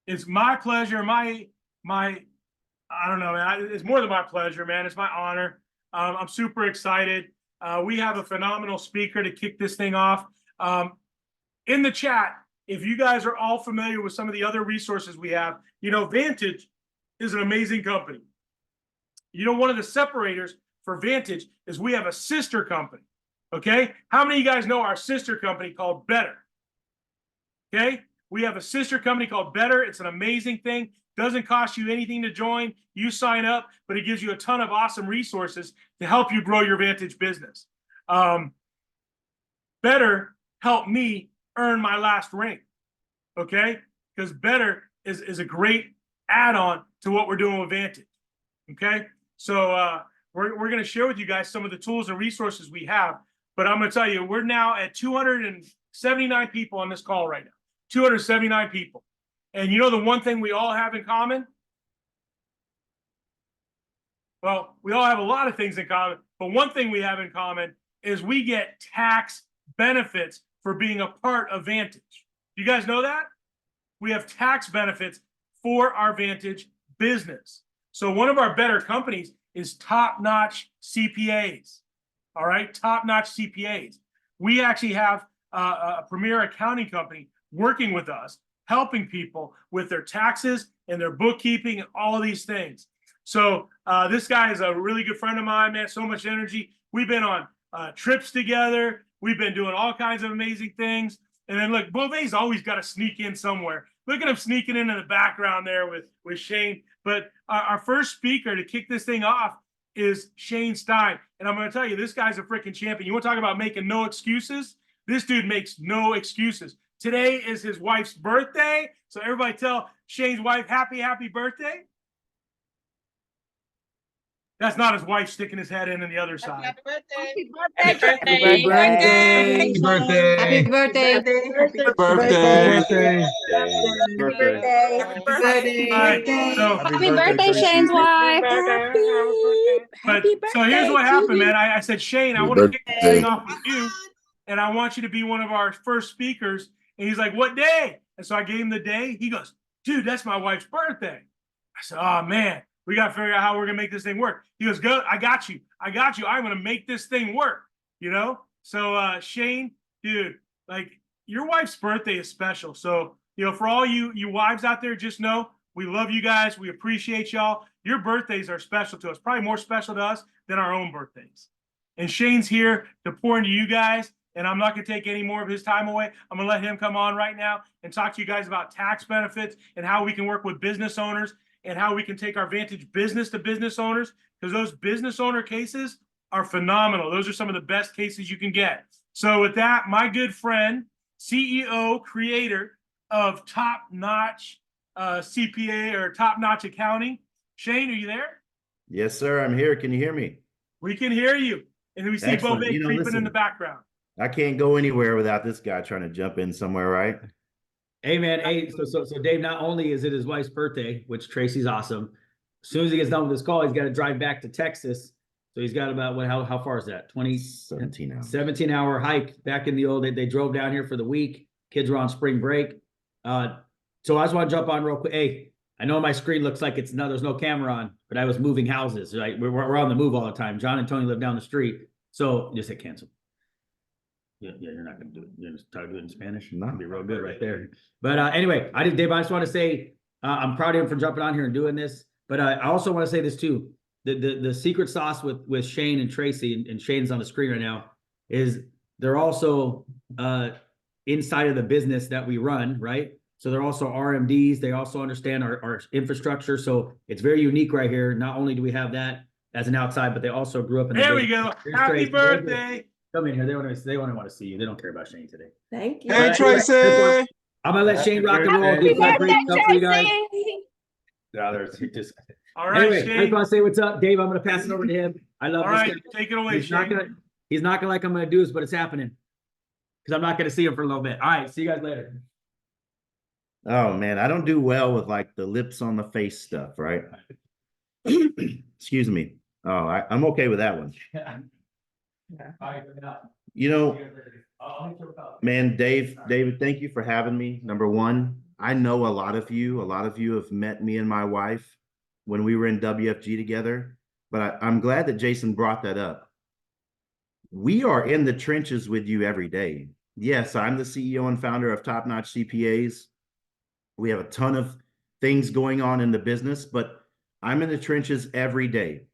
it's my pleasure, I don't know, man. It's more than my pleasure, man. It's my honor. I'm super excited. We have a phenomenal speaker to kick this thing off. In the chat, if you guys are all familiar with some of the other resources we have, you know, Vantage is an amazing company. You know, one of the separators for Vantage is we have a sister company, okay? How many of you guys know our sister company called Better? Okay? We have a sister company called Better. It's an amazing thing. Doesn't cost you anything to join. You sign up, but it gives you a ton of awesome resources to help you grow your Vantage business. Better helped me earn my last rank, okay? Because Better is a great add-on to what we're doing with Vantage, okay? So we're going to share with you guys some of the tools and resources we have, but I'm going to tell you, we're now at 279 people on this call right now, 279 people. And you know the one thing we all have in common? Well, we all have a lot of things in common, but one thing we have in common is we get tax benefits for being a part of Vantage. You guys know that? We have tax benefits for our Vantage business. So one of our better companies is Top Notch CPAs. All right, Top Notch CPAs. We actually have a premier accounting company working with us, helping people with their taxes and their bookkeeping and all of these things. So this guy is a really good friend of mine, man. So much energy. We've been on trips together. We've been doing all kinds of amazing things. And then look, Beauvais always got to sneak in somewhere. Look at him sneaking into the background there with Shane. But our first speaker to kick this thing off is Shane Styne. And I'm going to tell you, this guy's a freaking champion. You want to talk about making no excuses? This dude makes no excuses. Today is his wife's birthday. So everybody tell Shane's wife, happy birthday. That's not his wife sticking his head in the other side. Happy birthday. Happy birthday. Happy birthday. Happy birthday. Happy Birthday. All right, so Happy birthday, Shane's wife. so here's what happened, man. I said, Shane, I want to kick this thing off with you, and I want you to be one of our first speakers. And he's like, what day? And so I gave him the day. He goes, dude, that's my wife's birthday. I said, oh, man, we got to figure out how we're going to make this thing work. He goes, go, I got you. I'm going to make this thing work, you know? So, Shane, dude, like, your wife's birthday is special. So, you know, for all you wives out there, just know we love you guys. We appreciate y'all. Your birthdays are special to us, probably more special to us than our own birthdays. And Shane's here to pour into you guys. And I'm not going to take any more of his time away. I'm going to let him come on right now and talk to you guys about tax benefits and how we can work with business owners and how we can take our Vantage business to business owners, because those business owner cases are phenomenal. Those are some of the best cases you can get. So with that, my good friend, CEO, creator of Top Notch CPA or Top Notch Accounting, Shane, are you there? Yes, sir. I'm here. Can you hear me? We can hear you. And then we see Excellent. Beauvais creeping listen, in the background. I can't go anywhere without this guy trying to jump in somewhere, right? Hey man, hey, so Dave, not only is it his wife's birthday, which Tracy's awesome, as soon as he gets done with this call, he's got to drive back to Texas. So he's got about how far is that? 17 hours. 17-hour hike back in the old. They drove down here for the week. Kids were on spring break. So I just want to jump on real quick. Hey, I know my screen looks like there's no camera on, but I was moving houses. Right, we're on the move all the time. John and Tony live down the street, so just hit cancel. Yeah, you're not gonna do it. You're gonna try to do it in Spanish. No. That'd be real good right there. But anyway, Dave, I just want to say I'm proud of him for jumping on here and doing this. But I also want to say this too. The secret sauce with Shane and Tracy, and Shane's on the screen right now, is they're also inside of the business that we run, right? So they're also RMDs. They also understand our infrastructure. So it's very unique right here. Not only do we have that as an outside, but they also grew up in the There we business. go. Happy birthday. Come in here. They want to see you. They don't care about Shane today. Thank you. Hey, But Tracy. anyway, I'm gonna let Shane rock and roll. Happy Do some great birthday, stuff for you guys. Tracy. Yeah, there's just All right, anyway. I just Shane. want to say what's up, Dave. I'm gonna pass it over to him. I love All this right, guy. take it away, He's not Shane. gonna like I'm gonna do this, but it's happening because I'm not gonna see him for a little bit. All right, see you guys later. Oh man, I don't do well with like the lips on the face stuff, right? Excuse me. Oh, I'm okay with that one. You know, man, David, thank you for having me. Number one, I know a lot of you. A lot of you have met me and my wife when we were in WFG together. But I'm glad that Jason brought that up. We are in the trenches with you every day. Yes, I'm the CEO and founder of Top Notch CPAs. We have a ton of things going on in the business, but I'm in the trenches every day.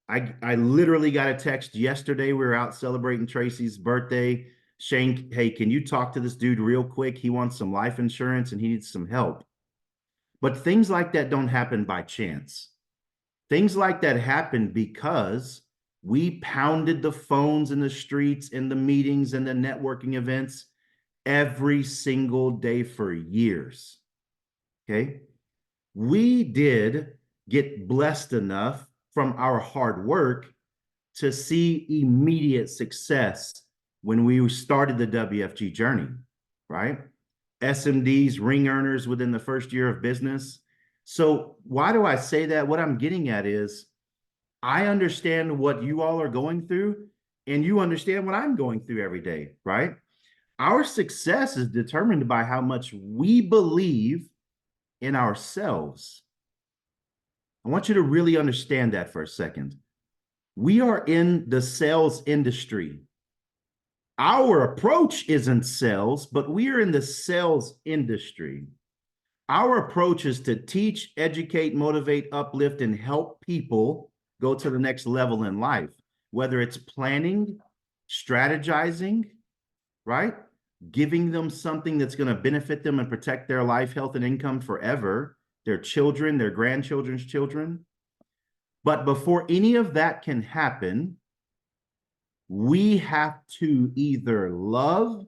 I literally got a text yesterday. We were out celebrating Tracy's birthday. Shane, hey, can you talk to this dude real quick? He wants some life insurance and he needs some help. But things like that don't happen by chance. Things like that happen because we pounded the phones in the streets, in the meetings, and the networking events every single day for years. Okay? We did get blessed enough from our hard work to see immediate success when we started the WFG journey, right? SMDs, ring earners within the first year of business. So why do I say that? What I'm getting at is I understand what you all are going through, and you understand what I'm going through every day, right? Our success is determined by how much we believe in ourselves. I want you to really understand that for a second. We are in the sales industry. Our approach isn't sales, but we are in the sales industry. Our approach is to teach, educate, motivate, uplift, and help people go to the next level in life, whether it's planning, strategizing, right? Giving them something that's going to benefit them and protect their life, health, and income forever, their children, their grandchildren's children. But before any of that can happen, we have to either love,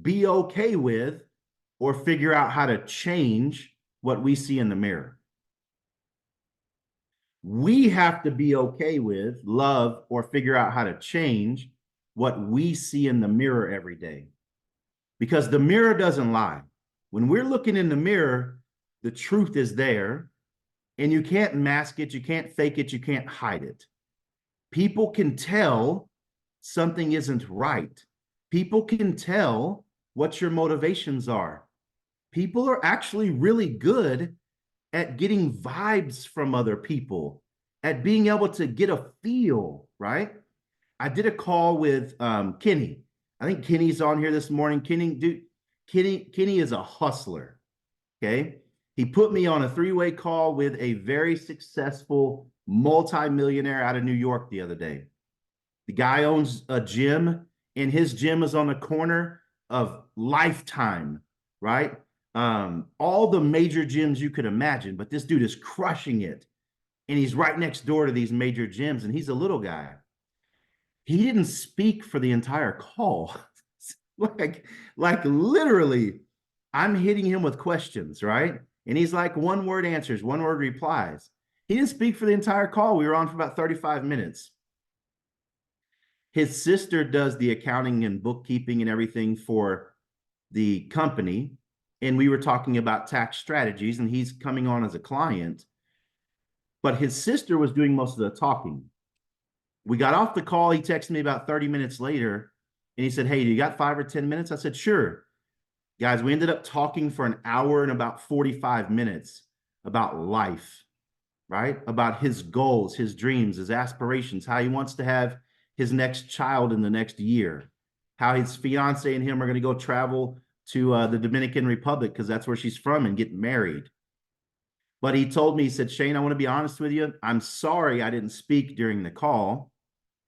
be okay with, or figure out how to change what we see in the mirror. We have to be okay with, love, or figure out how to change what we see in the mirror every day. Because the mirror doesn't lie. When we're looking in the mirror, the truth is there, and you can't mask it, you can't fake it, you can't hide it. People can tell something isn't right. People can tell what your motivations are. People are actually really good at getting vibes from other people, at being able to get a feel, right? I did a call with Kenny. I think Kenny's on here this morning. Kenny is a hustler, okay? He put me on a three-way call with a very successful multimillionaire out of New York the other day. The guy owns a gym, and his gym is on the corner of Lifetime, right? All the major gyms you could imagine, but this dude is crushing it. And he's right next door to these major gyms, and he's a little guy. He didn't speak for the entire call. like literally, I'm hitting him with questions, right? And he's like one word answers, one word replies. He didn't speak for the entire call. We were on for about 35 minutes. His sister does the accounting and bookkeeping and everything for the company. And we were talking about tax strategies, and he's coming on as a client. but his sister was doing most of the talking. We got off the call. He texted me about 30 minutes later and he said, hey, do you got 5 or 10 minutes? I said, sure. Guys, we ended up talking for an hour and about 45 minutes about life, right? About his goals, his dreams, his aspirations, how he wants to have his next child in the next year, how his fiance and him are going to go travel to the Dominican Republic because that's where she's from and get married. But he told me, he said, Shane, I want to be honest with you. I'm sorry I didn't speak during the call,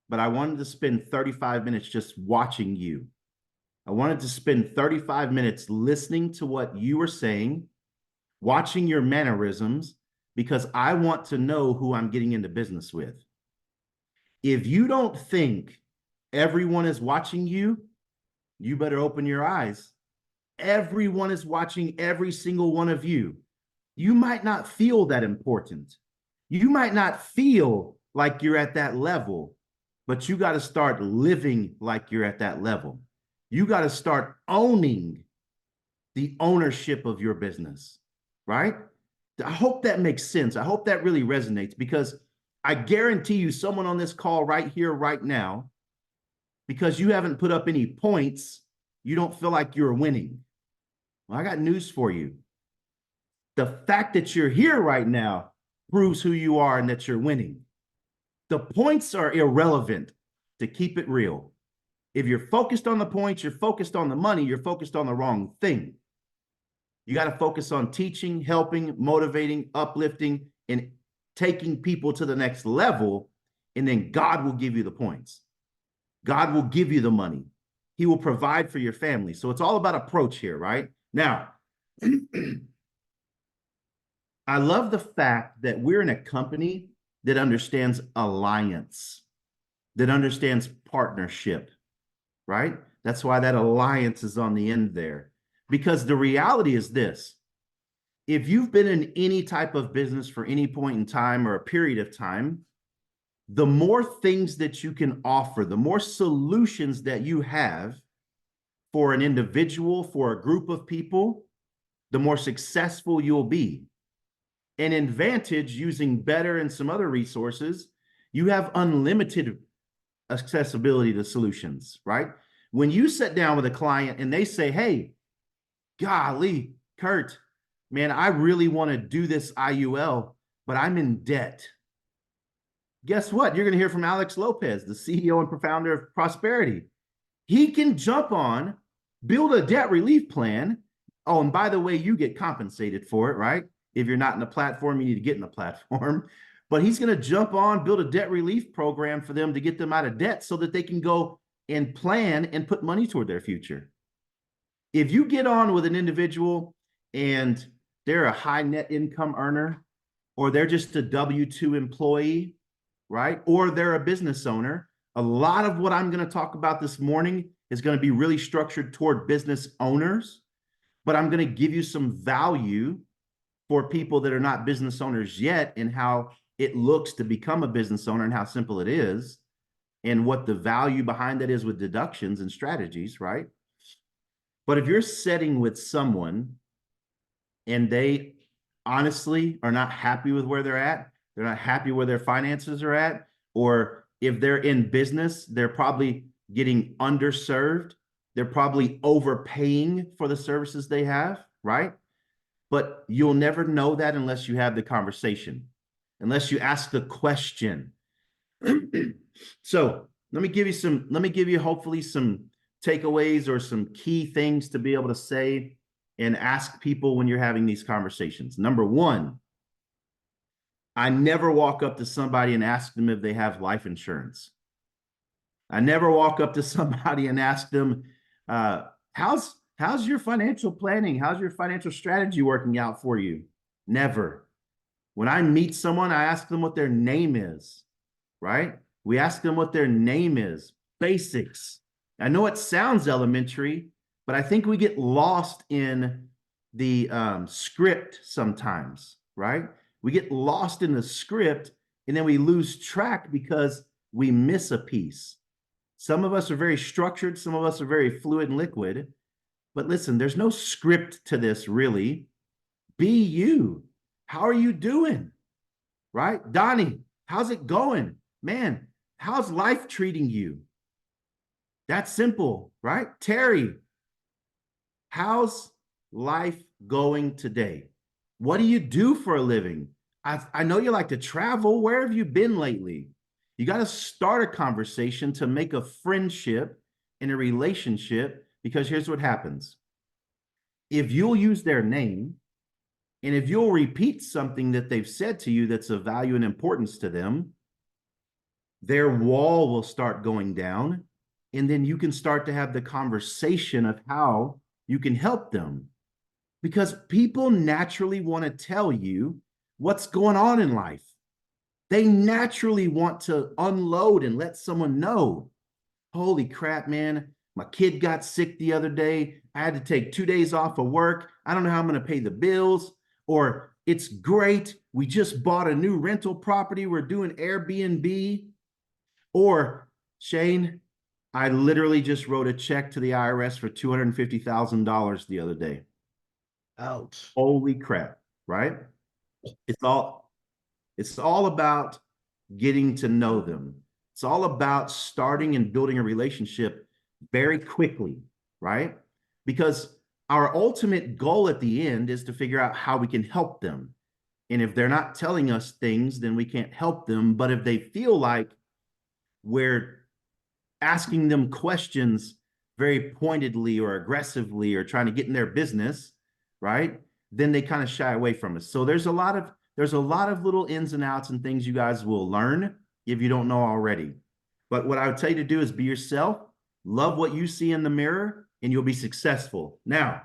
but I wanted to spend 35 minutes just watching you. I wanted to spend 35 minutes listening to what you were saying, watching your mannerisms, because I want to know who I'm getting into business with. If you don't think everyone is watching you, you better open your eyes. Everyone is watching every single one of you. You might not feel that important. You might not feel like you're at that level, but you got to start living like you're at that level. You got to start owning the ownership of your business, right? I hope that makes sense. I hope that really resonates, because I guarantee you someone on this call right here, right now, because you haven't put up any points, you don't feel like you're winning. Well, I got news for you. The fact that you're here right now proves who you are and that you're winning. The points are irrelevant, to keep it real. If you're focused on the points, you're focused on the money, you're focused on the wrong thing. You got to focus on teaching, helping, motivating, uplifting, and taking people to the next level. And then God will give you the points. God will give you the money. He will provide for your family. So it's all about approach here, right? Now, I love the fact that we're in a company that understands alliance, that understands partnership, right? That's why that alliance is on the end there. Because the reality is this: if you've been in any type of business for any point in time or a period of time, the more things that you can offer, the more solutions that you have for an individual, for a group of people, the more successful you'll be. And in Vantage, using Better and some other resources, you have unlimited accessibility to solutions, right? When you sit down with a client and they say, hey, golly, Kurt, man, I really want to do this IUL, but I'm in debt. Guess what? You're going to hear from Alex Lopez, the CEO and founder of Prosperity. He can jump on, build a debt relief plan. Oh, and by the way, you get compensated for it, right? If you're not in the platform, you need to get in the platform. But he's going to jump on, build a debt relief program for them to get them out of debt so that they can go and plan and put money toward their future. If you get on with an individual and they're a high net income earner, or they're just a W-2 employee, right? Or they're a business owner, a lot of what I'm going to talk about this morning is going to be really structured toward business owners, but I'm going to give you some value for people that are not business owners yet, and how it looks to become a business owner and how simple it is, and what the value behind that is with deductions and strategies, right? But if you're sitting with someone and they honestly are not happy with where they're not happy where their finances are at, or if they're in business, they're probably getting underserved, they're probably overpaying for the services they have, right? But you'll never know that unless you have the conversation, unless you ask the question. So let me give you hopefully some takeaways or some key things to be able to say and ask people when you're having these conversations. Number one, I never walk up to somebody and ask them if they have life insurance. I never walk up to somebody and ask them, how's your financial planning? How's your financial strategy working out for you? Never. When I meet someone, I ask them what their name is, right? We ask them what their name is. Basics. I know it sounds elementary, but I think we get lost in the script sometimes, right? We get lost in the script and then we lose track because we miss a piece. Some of us are very structured. Some of us are very fluid and liquid. But listen, there's no script to this really. Be you. How are you doing? right? Donnie, how's it going? Man, how's life treating you? That's simple, right? Terry, how's life going today? What do you do for a living? I know you like to travel. Where have you been lately? You got to start a conversation to make a friendship and a relationship, because here's what happens. If you'll use their name, and if you'll repeat something that they've said to you that's of value and importance to them, their wall will start going down. And then you can start to have the conversation of how you can help them. Because people naturally want to tell you what's going on in life. They naturally want to unload and let someone know, holy crap, man, my kid got sick the other day. I had to take 2 days off of work. I don't know how I'm going to pay the bills. Or it's great, we just bought a new rental property. We're doing Airbnb. Or Shane, I literally just wrote a check to the IRS for $250,000 the other day. Ouch. Holy crap, right? It's all about getting to know them. It's all about starting and building a relationship very quickly, right? Because our ultimate goal at the end is to figure out how we can help them. And if they're not telling us things, then we can't help them. But if they feel like we're asking them questions very pointedly or aggressively or trying to get in their business, right, then they kind of shy away from us. So there's a lot of little ins and outs and things you guys will learn if you don't know already. But what I would tell you to do is be yourself, love what you see in the mirror, and you'll be successful. Now,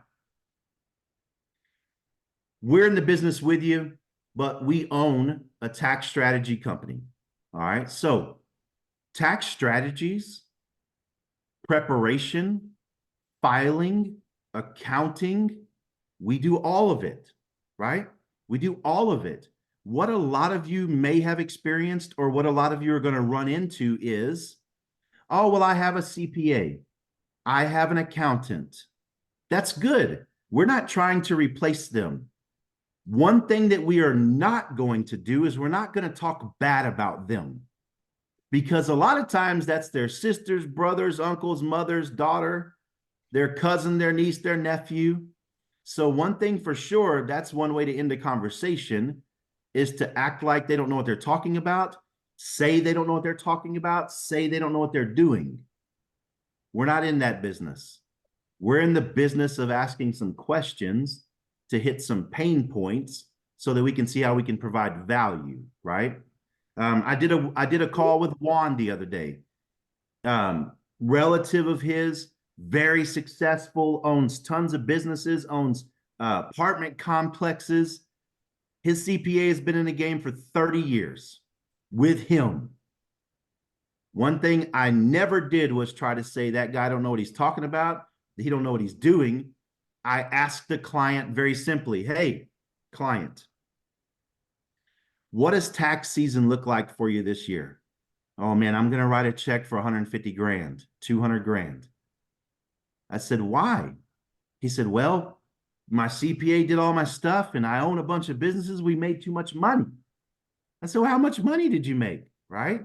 we're in the business with you, but we own a tax strategy company. All right. So tax strategies, preparation, filing, accounting, we do all of it, right? We do all of it. What a lot of you may have experienced, or what a lot of you are going to run into is, oh, well, I have a CPA. I have an accountant. That's good. We're not trying to replace them. One thing that we are not going to do is we're not going to talk bad about them, because a lot of times that's their sisters, brothers, uncles, mother's daughter, their cousin, their niece, their nephew. So one thing for sure, that's one way to end the conversation, is to act like they don't know what they're talking about, say they don't know what they're talking about, say they don't know what they're doing. We're not in that business. We're in the business of asking some questions to hit some pain points so that we can see how we can provide value, right? I did a call with Juan the other day. Relative of his, very successful, owns tons of businesses, owns apartment complexes. His CPA has been in the game for 30 years with him. One thing I never did was try to say that guy don't know what he's talking about. He don't know what he's doing. I asked the client very simply, hey, client, what does tax season look like for you this year? Oh man, I'm going to write a check for 150 grand, 200 grand. I said, why? He said, well, my CPA did all my stuff and I own a bunch of businesses. We made too much money. I said, well, how much money did you make? Right?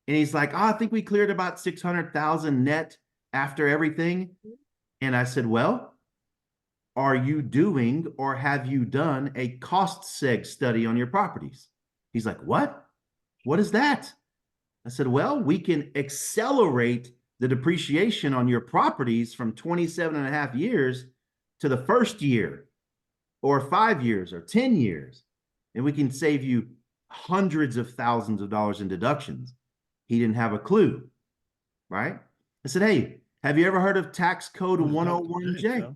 And he's like, oh, I think we cleared about 600,000 net after everything. And I said, well, are you doing or have you done a cost seg study on your properties? He's like, what? What is that? I said, well, we can accelerate the depreciation on your properties from 27 and a half years to the first year, or 5 years, or 10 years. And we can save you hundreds of thousands of dollars in deductions. He didn't have a clue, right? I said, hey, have you ever heard of tax code 101J?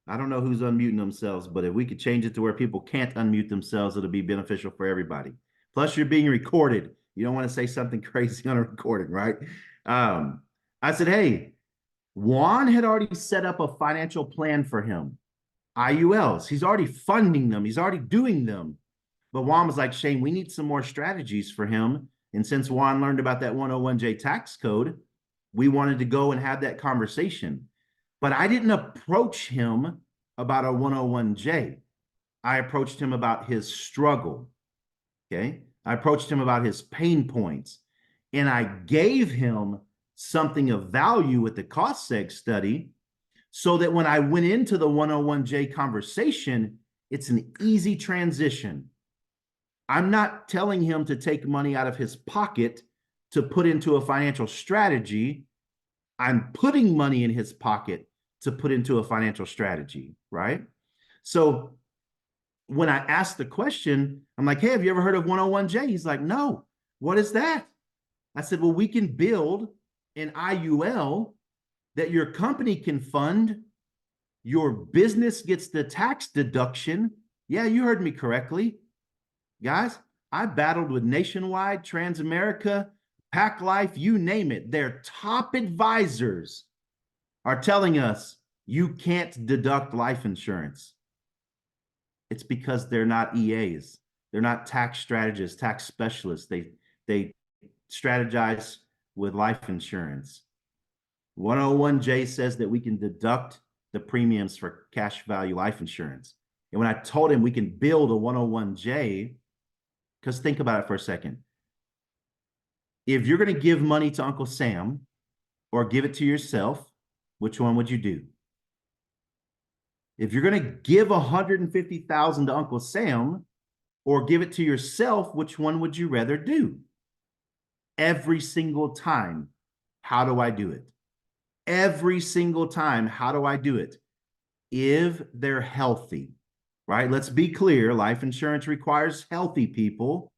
I don't know who's unmuting themselves, but if we could change it to where people can't unmute themselves, it'll be beneficial for everybody. Plus, you're being recorded. You don't want to say something crazy on a recording, right? I said, hey, Juan had already set up a financial plan for him. IULs. He's already funding them. He's already doing them. But Juan was like, Shane, we need some more strategies for him. And since Juan learned about that 101J tax code, we wanted to go and have that conversation. But I didn't approach him about a 101J. I approached him about his struggle. Okay. I approached him about his pain points, and I gave him something of value with the cost seg study so that when I went into the 101J conversation, it's an easy transition. I'm not telling him to take money out of his pocket to put into a financial strategy. I'm putting money in his pocket to put into a financial strategy, right? So when I asked the question, I'm like, hey, have you ever heard of 101J? He's like, no. What is that? I said, well, we can build an IUL that your company can fund. Your business gets the tax deduction. Yeah, you heard me correctly. Guys, I battled with Nationwide, Transamerica, Pac Life, you name it. Their top advisors are telling us you can't deduct life insurance. It's because they're not EAs. They're not tax strategists, tax specialists. They strategize with life insurance. 101J says that we can deduct the premiums for cash value life insurance. And when I told him we can build a 101J, because think about it for a second. If you're going to give money to Uncle Sam or give it to yourself, which one would you do? If you're going to give $150,000 to Uncle Sam or give it to yourself, which one would you rather do? Every single time, how do I do it? Every single time, how do I do it? If they're healthy, right? Let's be clear, life insurance requires healthy people,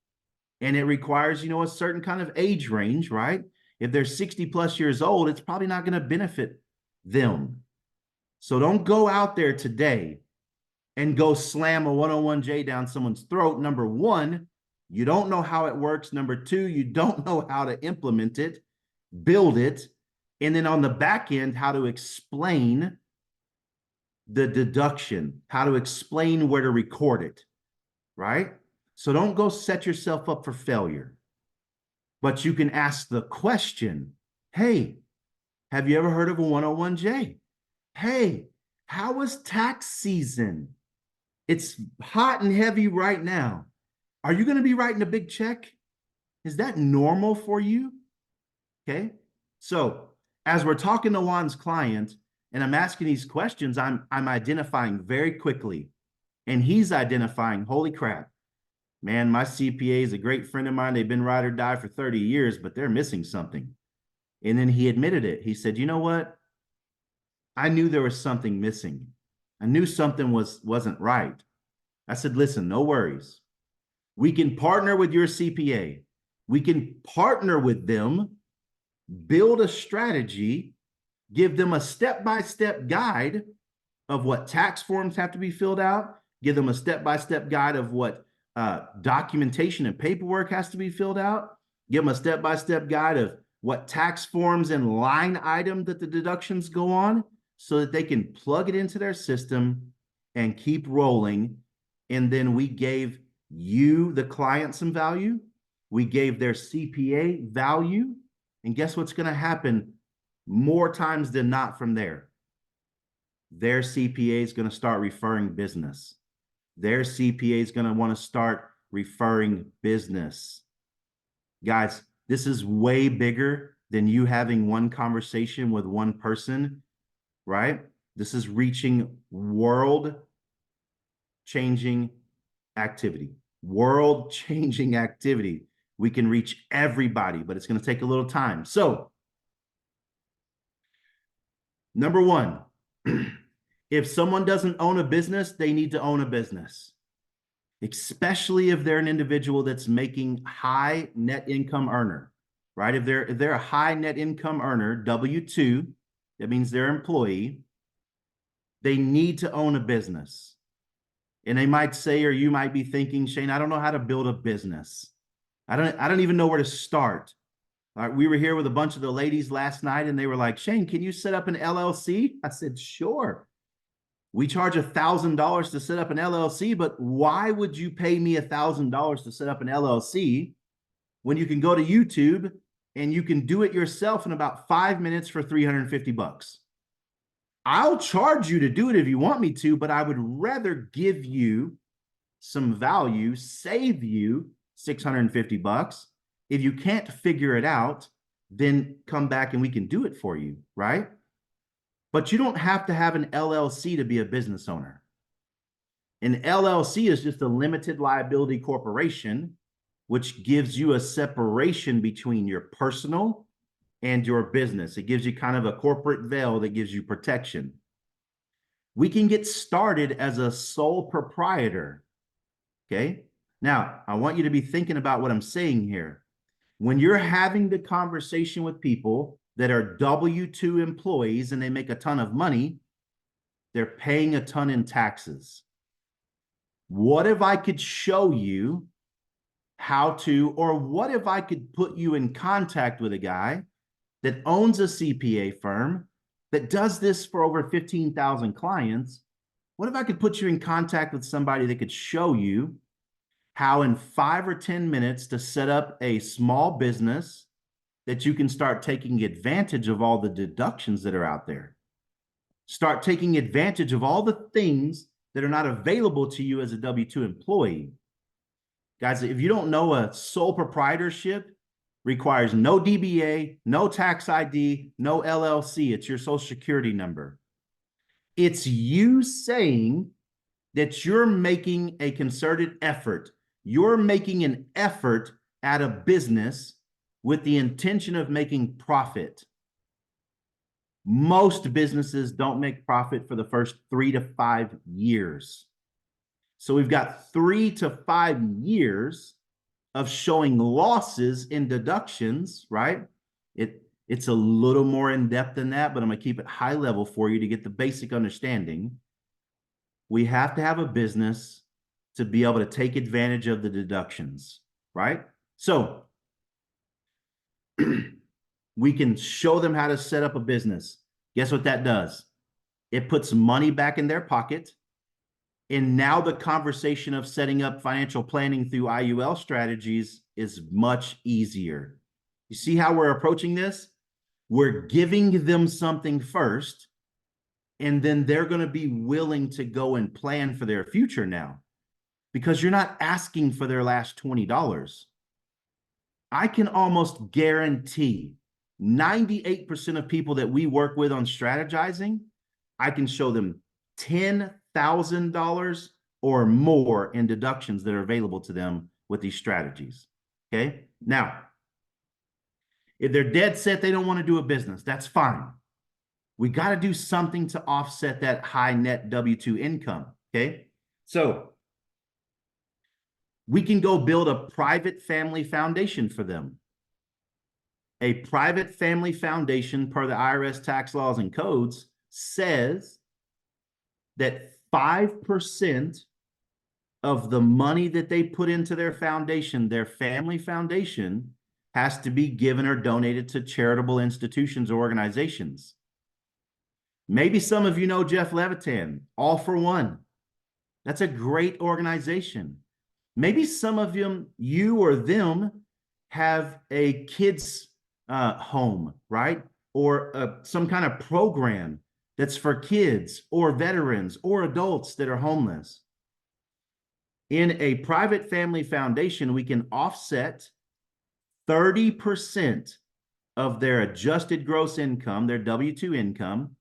and it requires, a certain kind of age range, right? If they're 60 plus years old, it's probably not going to benefit them. So don't go out there today and go slam a 101J down someone's throat. Number one, you don't know how it works. Number two, you don't know how to implement it, build it, and then on the back end, how to explain the deduction, how to explain where to record it, right? So don't go set yourself up for failure. But you can ask the question, hey, have you ever heard of a 101J? Hey, how was tax season? It's hot and heavy right now. Are you going to be writing a big check? Is that normal for you? Okay. So as we're talking to Juan's client and I'm asking these questions, I'm identifying very quickly. And he's identifying, holy crap, man, my CPA is a great friend of mine. They've been ride or die for 30 years, but they're missing something. And then he admitted it. He said, you know what? I knew there was something missing. I knew something wasn't right. I said, listen, no worries. We can partner with your CPA. We can partner with them, build a strategy, give them a step-by-step guide of what tax forms have to be filled out, give them a step-by-step guide of what documentation and paperwork has to be filled out, give them a step-by-step guide of what tax forms and line item that the deductions go on so that they can plug it into their system and keep rolling. And then we gave you, the client, some value. We gave their CPA value. And guess what's going to happen more times than not from there? Their CPA is going to start referring business. Their CPA is going to want to start referring business. Guys, this is way bigger than you having one conversation with one person, right? This is reaching world-changing activity. World-changing activity. We can reach everybody, but it's going to take a little time. So, number one, if someone doesn't own a business, they need to own a business, especially if they're an individual that's making high net income earner, right? If they're a high net income earner, W-2, that means they're an employee, they need to own a business. And they might say, or you might be thinking, Shane, I don't know how to build a business. I don't even know where to start. All right, we were here with a bunch of the ladies last night and they were like, Shane, can you set up an LLC? I said, sure. We charge $1,000 to set up an LLC, but why would you pay me $1,000 to set up an LLC when you can go to YouTube and you can do it yourself in about 5 minutes for $350? I'll charge you to do it if you want me to, but I would rather give you some value, save you $650. If you can't figure it out, then come back and we can do it for you, right? But you don't have to have an LLC to be a business owner. An LLC is just a limited liability corporation, which gives you a separation between your personal and your business. It gives you kind of a corporate veil that gives you protection. We can get started as a sole proprietor, okay? Now, I want you to be thinking about what I'm saying here. When you're having the conversation with people that are W-2 employees and they make a ton of money, they're paying a ton in taxes. What if I could show you how to, or what if I could put you in contact with a guy that owns a CPA firm that does this for over 15,000 clients? What if I could put you in contact with somebody that could show you how in 5 or 10 minutes to set up a small business that you can start taking advantage of all the deductions that are out there. Start taking advantage of all the things that are not available to you as a W-2 employee. Guys, if you don't know, a sole proprietorship requires no DBA, no tax ID, no LLC. It's your social security number. It's you saying that you're making a concerted effort. You're making an effort at a business with the intention of making profit. Most businesses don't make profit for the first 3 to 5 years. So we've got 3 to 5 years of showing losses in deductions, right? It's a little more in depth than that, but I'm gonna keep it high level for you to get the basic understanding. We have to have a business to be able to take advantage of the deductions, right? So we can show them how to set up a business. Guess what that does? It puts money back in their pocket. And now the conversation of setting up financial planning through IUL strategies is much easier. You see how we're approaching this? We're giving them something first, and then they're going to be willing to go and plan for their future now, because you're not asking for their last $20. I can almost guarantee 98% of people that we work with on strategizing, I can show them $10,000 or more in deductions that are available to them with these strategies. Okay. Now, if they're dead set, they don't want to do a business, that's fine. We got to do something to offset that high net W-2 income. Okay. So we can go build a private family foundation for them. A private family foundation, per the IRS tax laws and codes, says that 5% of the money that they put into their foundation, their family foundation, has to be given or donated to charitable institutions or organizations. Maybe some of you know Jeff Levitan, All for One. That's a great organization. Maybe some of you or them have a kids home, right? Or some kind of program that's for kids or veterans or adults that are homeless. In a private family foundation, we can offset 30% of their adjusted gross income, their W-2 income,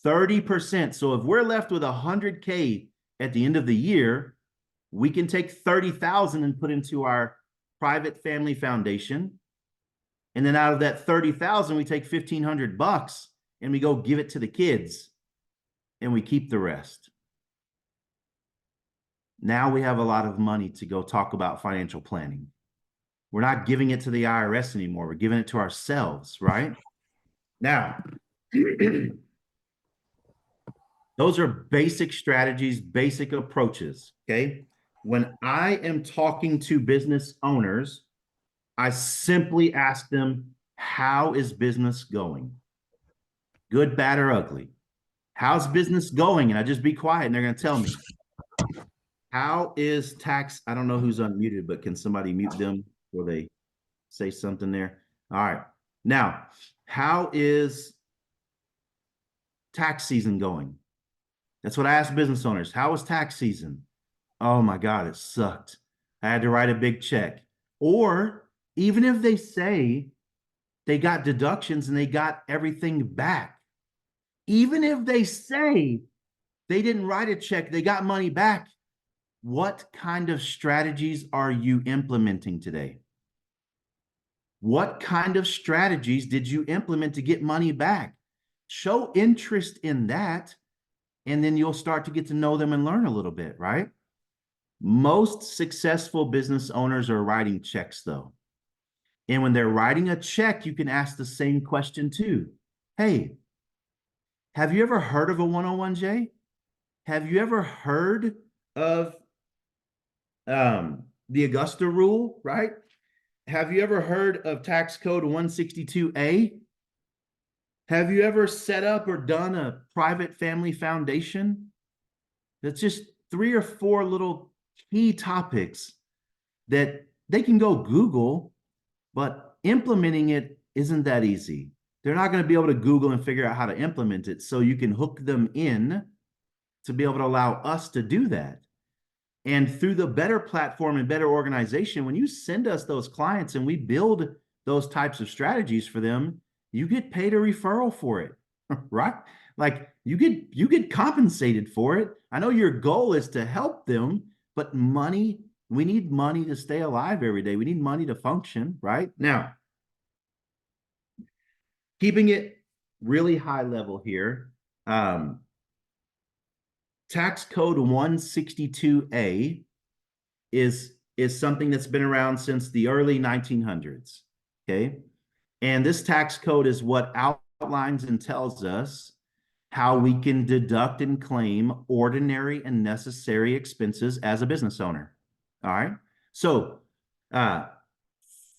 30%. So if we're left with $100K at the end of the year, we can take 30,000 and put into our private family foundation. And then out of that 30,000, we take $1,500 and we go give it to the kids and we keep the rest. Now we have a lot of money to go talk about financial planning. We're not giving it to the IRS anymore. We're giving it to ourselves, right? Now, those are basic strategies, basic approaches, okay? When I am talking to business owners, I simply ask them, how is business going? Good, bad, or ugly? How's business going? And I just be quiet and they're going to tell me. How is tax? I don't know who's unmuted, but can somebody mute them before they say something there? All right. Now, how is tax season going? That's what I ask business owners. How was tax season? Oh my God, it sucked. I had to write a big check. Or even if they say they got deductions and they got everything back, even if they say they didn't write a check, they got money back, what kind of strategies are you implementing today? What kind of strategies did you implement to get money back? Show interest in that, and then you'll start to get to know them and learn a little bit, right? Most successful business owners are writing checks, though. And when they're writing a check, you can ask the same question too. Hey, have you ever heard of a 101J? Have you ever heard of the Augusta rule, right? Have you ever heard of tax code 162A? Have you ever set up or done a private family foundation? That's just 3 or 4 little key topics that they can go Google, but implementing it isn't that easy. They're not going to be able to Google and figure out how to implement it. So you can hook them in to be able to allow us to do that. And through the better platform and better organization, when you send us those clients and we build those types of strategies for them, you get paid a referral for it, right? Like you get compensated for it. I know your goal is to help them, but money, we need money to stay alive every day. We need money to function, right? Now, keeping it really high level here, tax code 162A is something that's been around since the early 1900s, okay? And this tax code is what outlines and tells us how we can deduct and claim ordinary and necessary expenses as a business owner, all right? So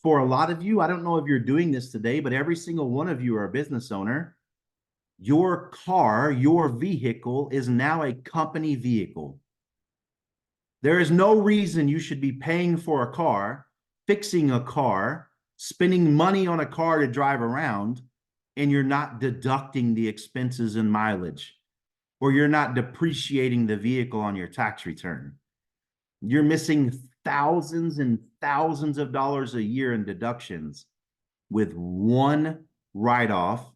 for a lot of you, I don't know if you're doing this today, but every single one of you are a business owner. Your car, your vehicle is now a company vehicle. There is no reason you should be paying for a car, fixing a car, spending money on a car to drive around, and you're not deducting the expenses and mileage, or you're not depreciating the vehicle on your tax return. You're missing thousands and thousands of dollars a year in deductions with one write-off,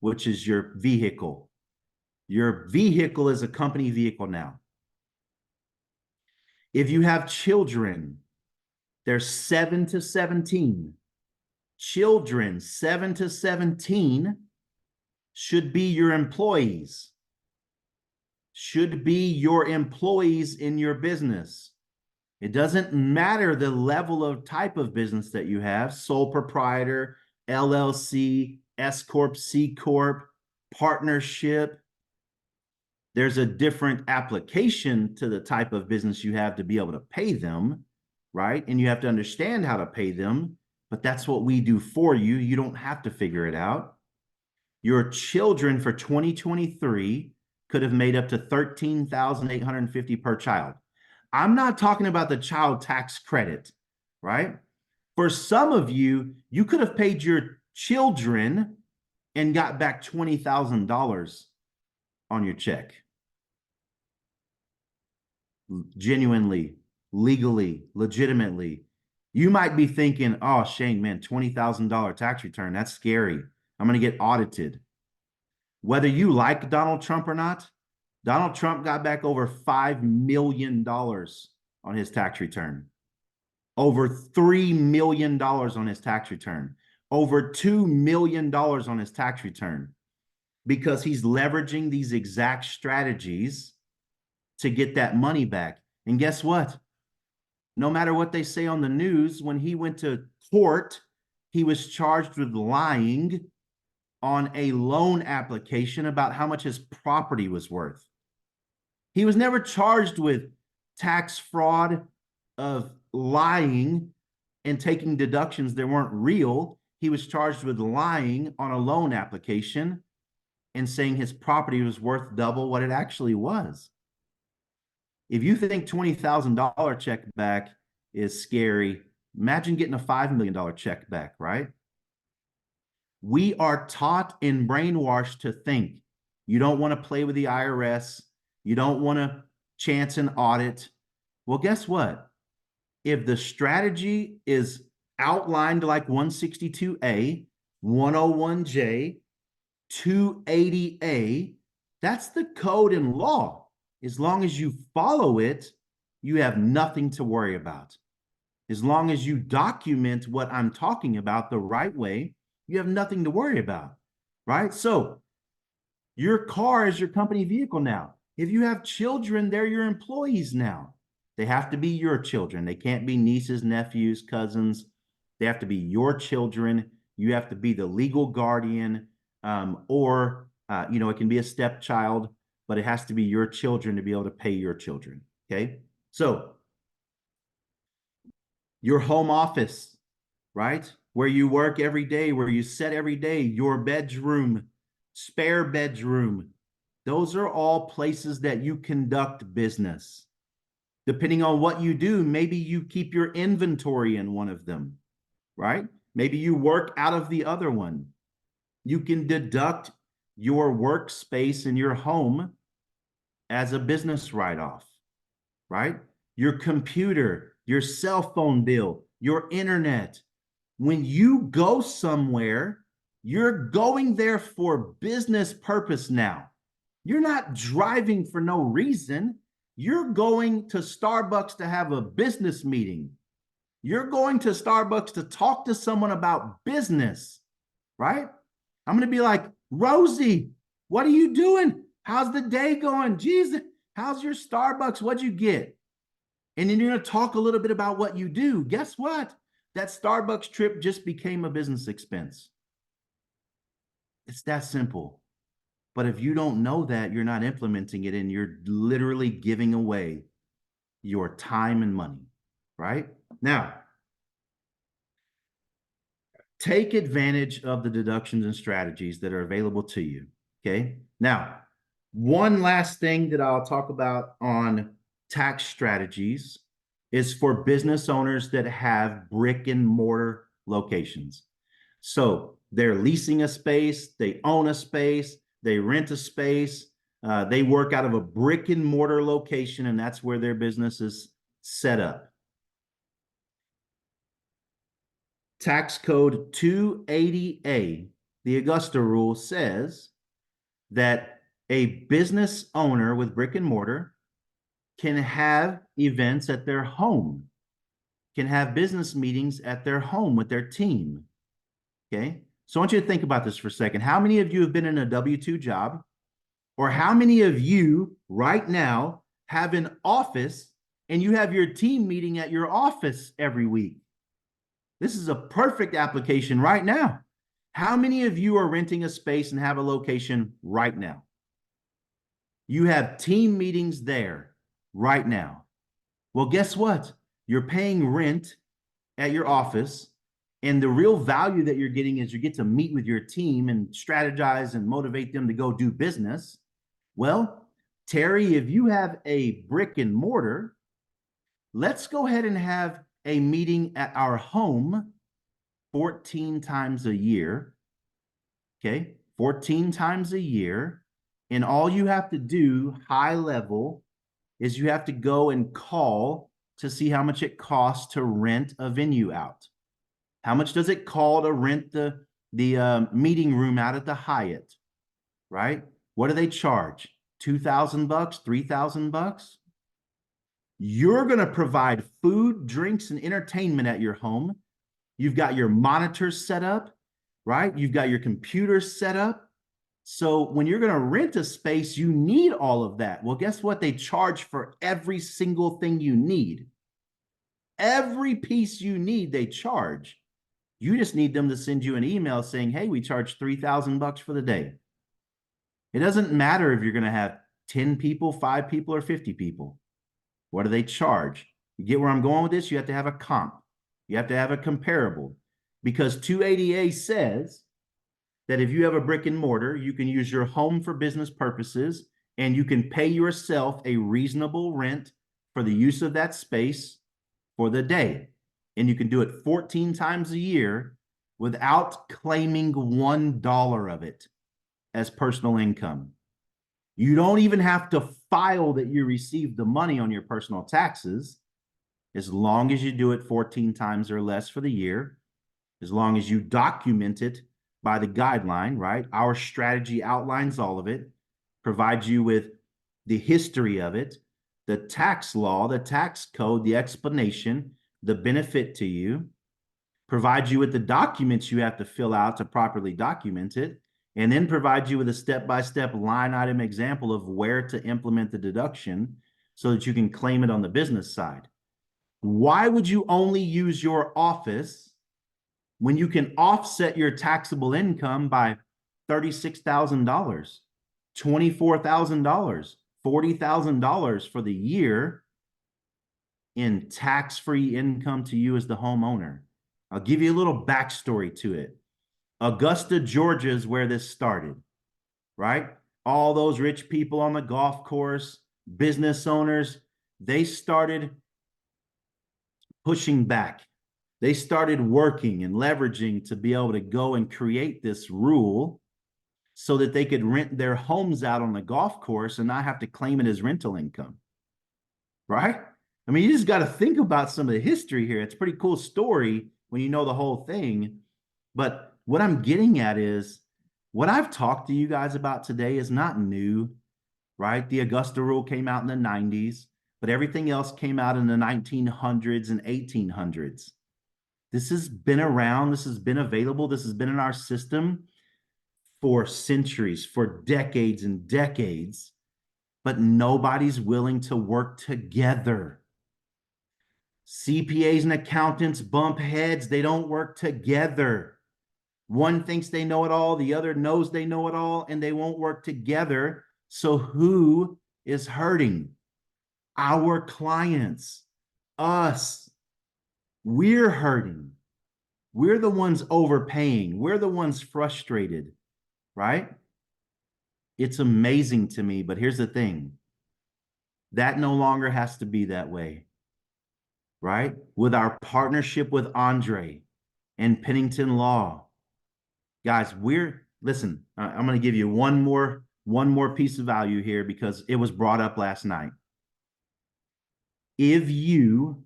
which is your vehicle. Your vehicle is a company vehicle now. If you have children, they're 7 to 17. Children 7 to 17 should be your employees, should be your employees in your business. It doesn't matter the level of type of business that you have, sole proprietor, LLC, S Corp, C Corp, partnership. There's a different application to the type of business you have to be able to pay them, right? And you have to understand how to pay them, but that's what we do for you. You don't have to figure it out. Your children for 2023 could have made up to $13,850 per child. I'm not talking about the child tax credit, right? For some of you, you could have paid your children and got back $20,000 on your check. Genuinely, legally, legitimately. You might be thinking, oh, Shane, man, $20,000 tax return, that's scary. I'm going to get audited. Whether you like Donald Trump or not, Donald Trump got back over $5 million on his tax return. Over $3 million on his tax return. Over $2 million on his tax return. Because he's leveraging these exact strategies to get that money back. And guess what? No matter what they say on the news, when he went to court, he was charged with lying on a loan application about how much his property was worth. He was never charged with tax fraud, of lying and taking deductions that weren't real. He was charged with lying on a loan application and saying his property was worth double what it actually was. If you think $20,000 check back is scary, imagine getting a $5 million check back, right? We are taught and brainwashed to think you don't want to play with the IRS. You don't want to chance an audit. Well, guess what? If the strategy is outlined like 162A, 101J, 280A. That's the code and law. As long as you follow it, you have nothing to worry about. As long as you document what I'm talking about the right way, you have nothing to worry about, right? So your car is your company vehicle now. If you have children, they're your employees now. They have to be your children. They can't be nieces, nephews, cousins. They have to be your children. You have to be the legal guardian, or it can be a stepchild, but it has to be your children to be able to pay your children, okay? So your home office, right? Where you work every day, where you sit every day, your bedroom, spare bedroom. Those are all places that you conduct business. Depending on what you do, maybe you keep your inventory in one of them, right? Maybe you work out of the other one. You can deduct your workspace in your home as a business write-off, right? Your computer, your cell phone bill, your internet. When you go somewhere, you're going there for business purpose now. You're not driving for no reason. You're going to Starbucks to have a business meeting. You're going to Starbucks to talk to someone about business, right? I'm going to be like, Rosie, what are you doing? How's the day going? Jesus, how's your Starbucks? What'd you get? And then you're going to talk a little bit about what you do. Guess what? That Starbucks trip just became a business expense. It's that simple. But if you don't know that, you're not implementing it, and you're literally giving away your time and money, right? Now, take advantage of the deductions and strategies that are available to you, okay? Now, one last thing that I'll talk about on tax strategies is for business owners that have brick and mortar locations. So they're leasing a space, they own a space, they rent a space, they work out of a brick and mortar location, and that's where their business is set up. Tax code 280A, the Augusta rule, says that a business owner with brick and mortar can have events at their home, can have business meetings at their home with their team, okay? So I want you to think about this for a second. How many of you have been in a W-2 job? Or how many of you right now have an office and you have your team meeting at your office every week? This is a perfect application right now. How many of you are renting a space and have a location right now? You have team meetings there right now. Well, guess what? You're paying rent at your office, and the real value that you're getting is you get to meet with your team and strategize and motivate them to go do business. Well, Terry, if you have a brick and mortar, let's go ahead and have a meeting at our home 14 times a year, okay? 14 times a year. And all you have to do, high level, is you have to go and call to see how much it costs to rent a venue out. How much does it cost to rent the meeting room out at the Hyatt, right? What do they charge? $2,000, $3,000? You're going to provide food, drinks, and entertainment at your home. You've got your monitors set up, right? You've got your computers set up. So when you're going to rent a space, you need all of that. Well, guess what? They charge for every single thing you need. Every piece you need, they charge. You just need them to send you an email saying, hey, we charge $3,000 for the day. It doesn't matter if you're going to have 10 people, 5 people, or 50 people. What do they charge? You get where I'm going with this? You have to have a comp. You have to have a comparable. Because 280A says that if you have a brick and mortar, you can use your home for business purposes, and you can pay yourself a reasonable rent for the use of that space for the day. And you can do it 14 times a year without claiming $1 of it as personal income. You don't even have to file that you received the money on your personal taxes. as long as you do it 14 times or less for the year, as long as you document it by the guideline, right? Our strategy outlines all of it, provides you with the history of it, the tax law, the tax code, the explanation, the benefit to you, provide you with the documents you have to fill out to properly document it, and then provide you with a step-by-step line item example of where to implement the deduction so that you can claim it on the business side. Why would you only use your office when you can offset your taxable income by $36,000, $24,000, $40,000 for the year in tax-free income to you as the homeowner? I'll give you a little backstory to it. Augusta, Georgia is where this started, right? All those rich people on the golf course, business owners, they started pushing back. They started working and leveraging to be able to go and create this rule so that they could rent their homes out on the golf course and not have to claim it as rental income, right? I mean, you just got to think about some of the history here. It's a pretty cool story when you know the whole thing. But what I'm getting at is what I've talked to you guys about today is not new, right? The Augusta rule came out in the 90s, but everything else came out in the 1900s and 1800s. This has been around. This has been available. This has been in our system for centuries, for decades and decades, but nobody's willing to work together. CPAs and accountants bump heads. They don't work together. One thinks they know it all, the other knows they know it all, and they won't work together. So who is hurting? Our clients, us. We're hurting. We're the ones overpaying. We're the ones frustrated, right? It's amazing to me, but here's the thing. That no longer has to be that way, right? With our partnership with Andre and Pennington Law, guys, listen, I'm going to give you one more piece of value here because it was brought up last night. If you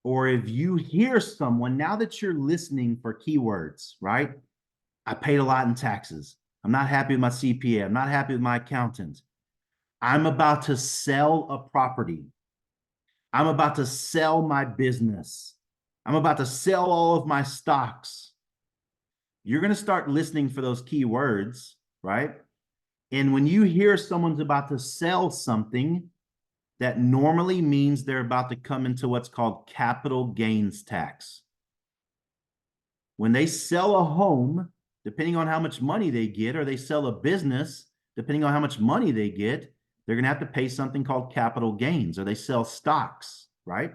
hear someone, now that you're listening for keywords, right? I paid a lot in taxes. I'm not happy with my CPA. I'm not happy with my accountant. I'm about to sell a property. I'm about to sell my business. I'm about to sell all of my stocks. You're going to start listening for those keywords, right? And when you hear someone's about to sell something, that normally means they're about to come into what's called capital gains tax. When they sell a home, depending on how much money they get, or they sell a business, depending on how much money they get, they're going to have to pay something called capital gains, or they sell stocks, right?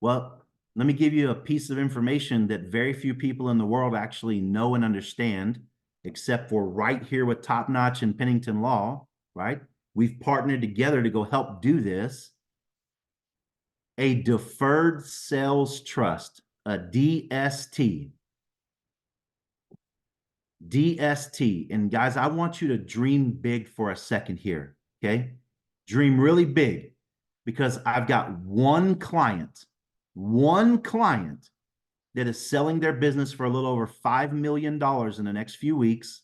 Well, let me give you a piece of information that very few people in the world actually know and understand, except for right here with Top Notch and Pennington Law, right? We've partnered together to go help do this. A deferred sales trust, a DST. DST. And guys, I want you to dream big for a second here, okay? Dream really big, because I've got one client that is selling their business for a little over $5 million in the next few weeks,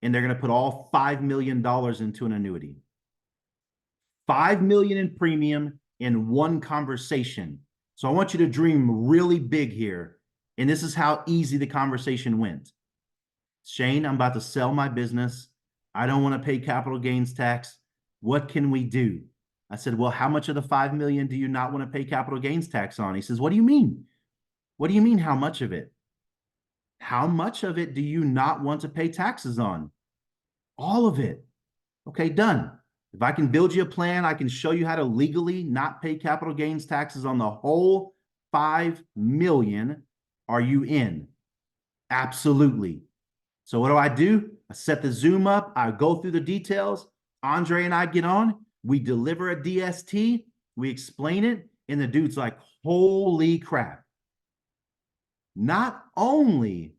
and they're going to put all $5 million into an annuity. $5 million in premium in one conversation. So I want you to dream really big here. And this is how easy the conversation went. Shane, I'm about to sell my business. I don't want to pay capital gains tax. What can we do? I said, well, how much of the $5 million do you not want to pay capital gains tax on? He says, what do you mean? What do you mean, how much of it? How much of it do you not want to pay taxes on? All of it. Okay, done. If I can build you a plan, I can show you how to legally not pay capital gains taxes on the whole $5 million. Are you in? Absolutely. So what do? I set the Zoom up. I go through the details. Andre and I get on. We deliver a DST. We explain it. And the dude's like, holy crap. Not only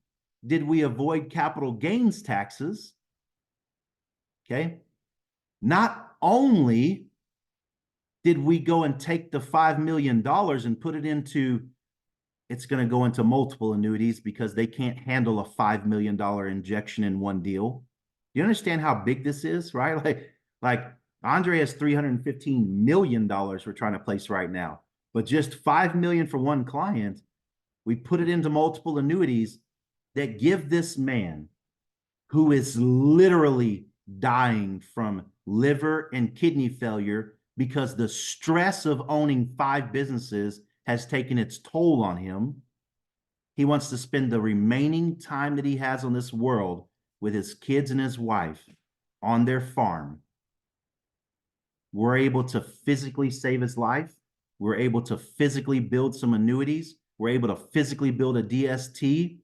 did we avoid capital gains taxes, okay, not only did we go and take the $5 million and put it into, it's going to go into multiple annuities because they can't handle a $5 million injection in one deal. You understand how big this is, right? Like Andre has $315 million we're trying to place right now, but just $5 million for one client. We put it into multiple annuities that give this man, who is literally dying from liver and kidney failure because the stress of owning 5 businesses has taken its toll on him. He wants to spend the remaining time that he has on this world with his kids and his wife on their farm. We're able to physically save his life. We're able to physically build some annuities. We're able to physically build a DST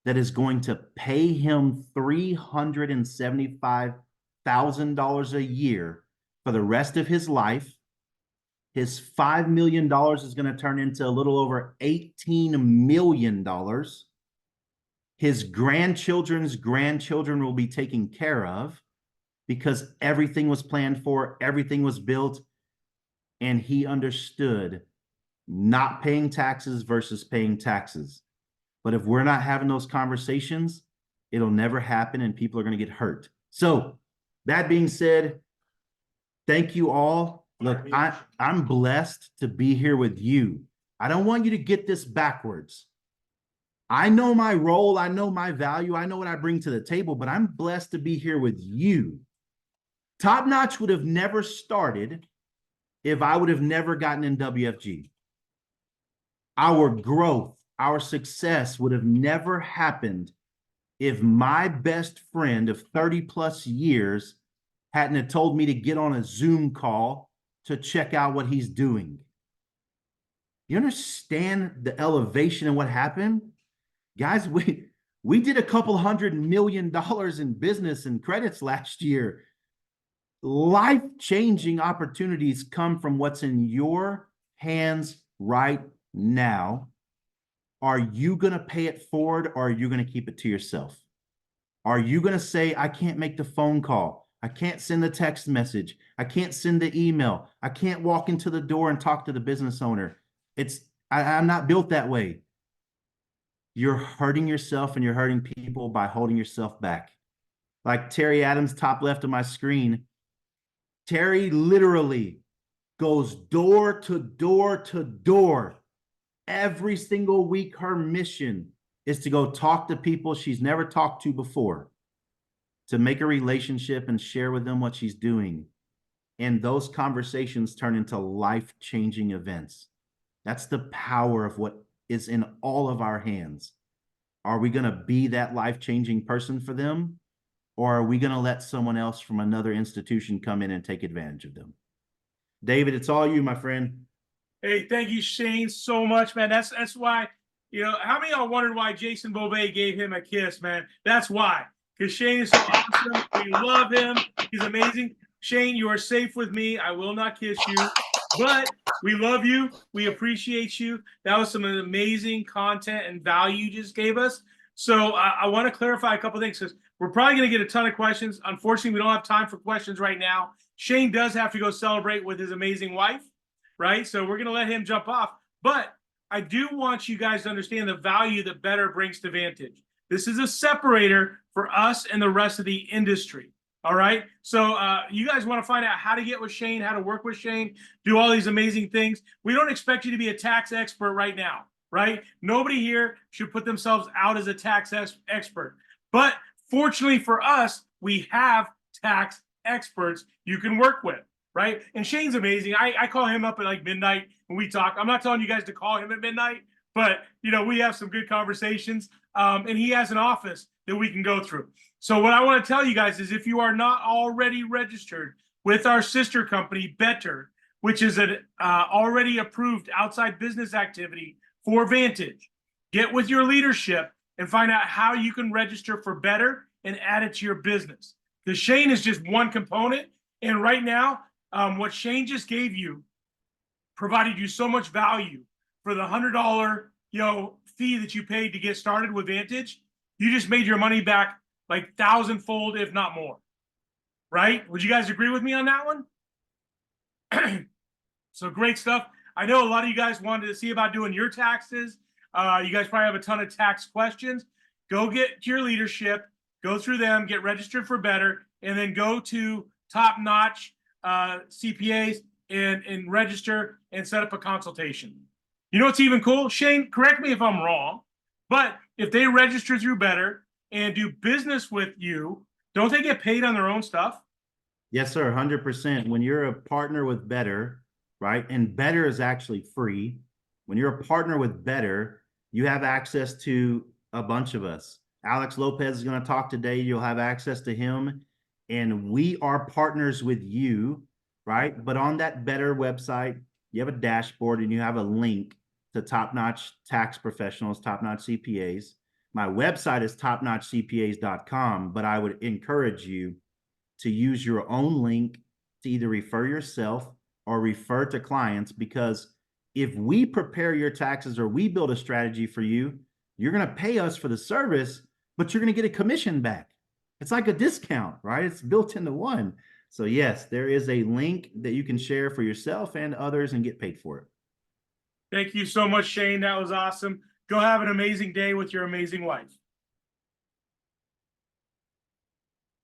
that is going to pay him $375,000 a year for the rest of his life. His $5 million is going to turn into a little over $18 million. His grandchildren's grandchildren will be taken care of because everything was planned for, everything was built, and he understood not paying taxes versus paying taxes. But if we're not having those conversations, it'll never happen and people are going to get hurt. So that being said, thank you all. Look, I'm blessed to be here with you. I don't want you to get this backwards. I know my role. I know my value. I know what I bring to the table, but I'm blessed to be here with you. Top Notch would have never started if I would have never gotten in WFG. Our growth, our success would have never happened if my best friend of 30 plus years hadn't have told me to get on a Zoom call to check out what he's doing. You understand the elevation and what happened? Guys, we did a couple $100 million in business and credits last year. Life-changing opportunities come from what's in your hands right now. Are you going to pay it forward or are you going to keep it to yourself? Are you going to say, I can't make the phone call. I can't send the text message. I can't send the email. I can't walk into the door and talk to the business owner. I'm not built that way. You're hurting yourself and you're hurting people by holding yourself back. Like Terry Adams, top left of my screen. Terry literally goes door to door to door. Every single week, her mission is to go talk to people she's never talked to before, to make a relationship and share with them what she's doing. And those conversations turn into life-changing events. That's the power of what is in all of our hands. Are we going to be that life-changing person for them? Or are we going to let someone else from another institution come in and take advantage of them? David, it's all you, my friend. Hey, thank you, Shane, so much, man. That's why, how many of y'all wondered why Jason Bobet gave him a kiss, man? That's why. Because Shane is so awesome. We love him. He's amazing. Shane, you are safe with me. I will not kiss you. But we love you. We appreciate you. That was some amazing content and value you just gave us. So I want to clarify a couple things because we're probably going to get a ton of questions. Unfortunately, we don't have time for questions right now. Shane does have to go celebrate with his amazing wife, right? So we're going to let him jump off. But I do want you guys to understand the value that Better brings to Vantage. This is a separator for us and the rest of the industry. All right. So you guys want to find out how to get with Shane, how to work with Shane, do all these amazing things. We don't expect you to be a tax expert right now, right? Nobody here should put themselves out as a tax expert. But fortunately for us, we have tax experts you can work with, right? And Shane's amazing. I call him up at like midnight when we talk. I'm not telling you guys to call him at midnight, but we have some good conversations. And he has an office that we can go through. So what I want to tell you guys is if you are not already registered with our sister company, Better, which is an already approved outside business activity for Vantage, get with your leadership and find out how you can register for Better and add it to your business. Because Shane is just one component. And right now, what Shane just gave you provided you so much value for the $100 fee that you paid to get started with Vantage. You just made your money back like 1,000-fold, if not more. Right? Would you guys agree with me on that one? So great stuff. I know a lot of you guys wanted to see about doing your taxes. You guys probably have a ton of tax questions. Go get your leadership, go through them, get registered for Better, and then go to Top Notch CPAs and register and set up a consultation. You know what's even cool? Shane, correct me if I'm wrong, but if they register through Better and do business with you, don't they get paid on their own stuff? Yes, sir. 100%. When you're a partner with Better, right? And Better is actually free. When you're a partner with Better, you have access to a bunch of us. Alex Lopez is going to talk today. You'll have access to him. And we are partners with you, right? But on that Better website, you have a dashboard and you have a link to top-notch tax professionals, top-notch CPAs. My website is topnotchcpas.com, but I would encourage you to use your own link to either refer yourself or refer to clients, because if we prepare your taxes or we build a strategy for you, you're going to pay us for the service, but you're going to get a commission back. It's like a discount, right? It's built into one. So yes, there is a link that you can share for yourself and others and get paid for it. Thank you so much, Shane. That was awesome. Go have an amazing day with your amazing wife.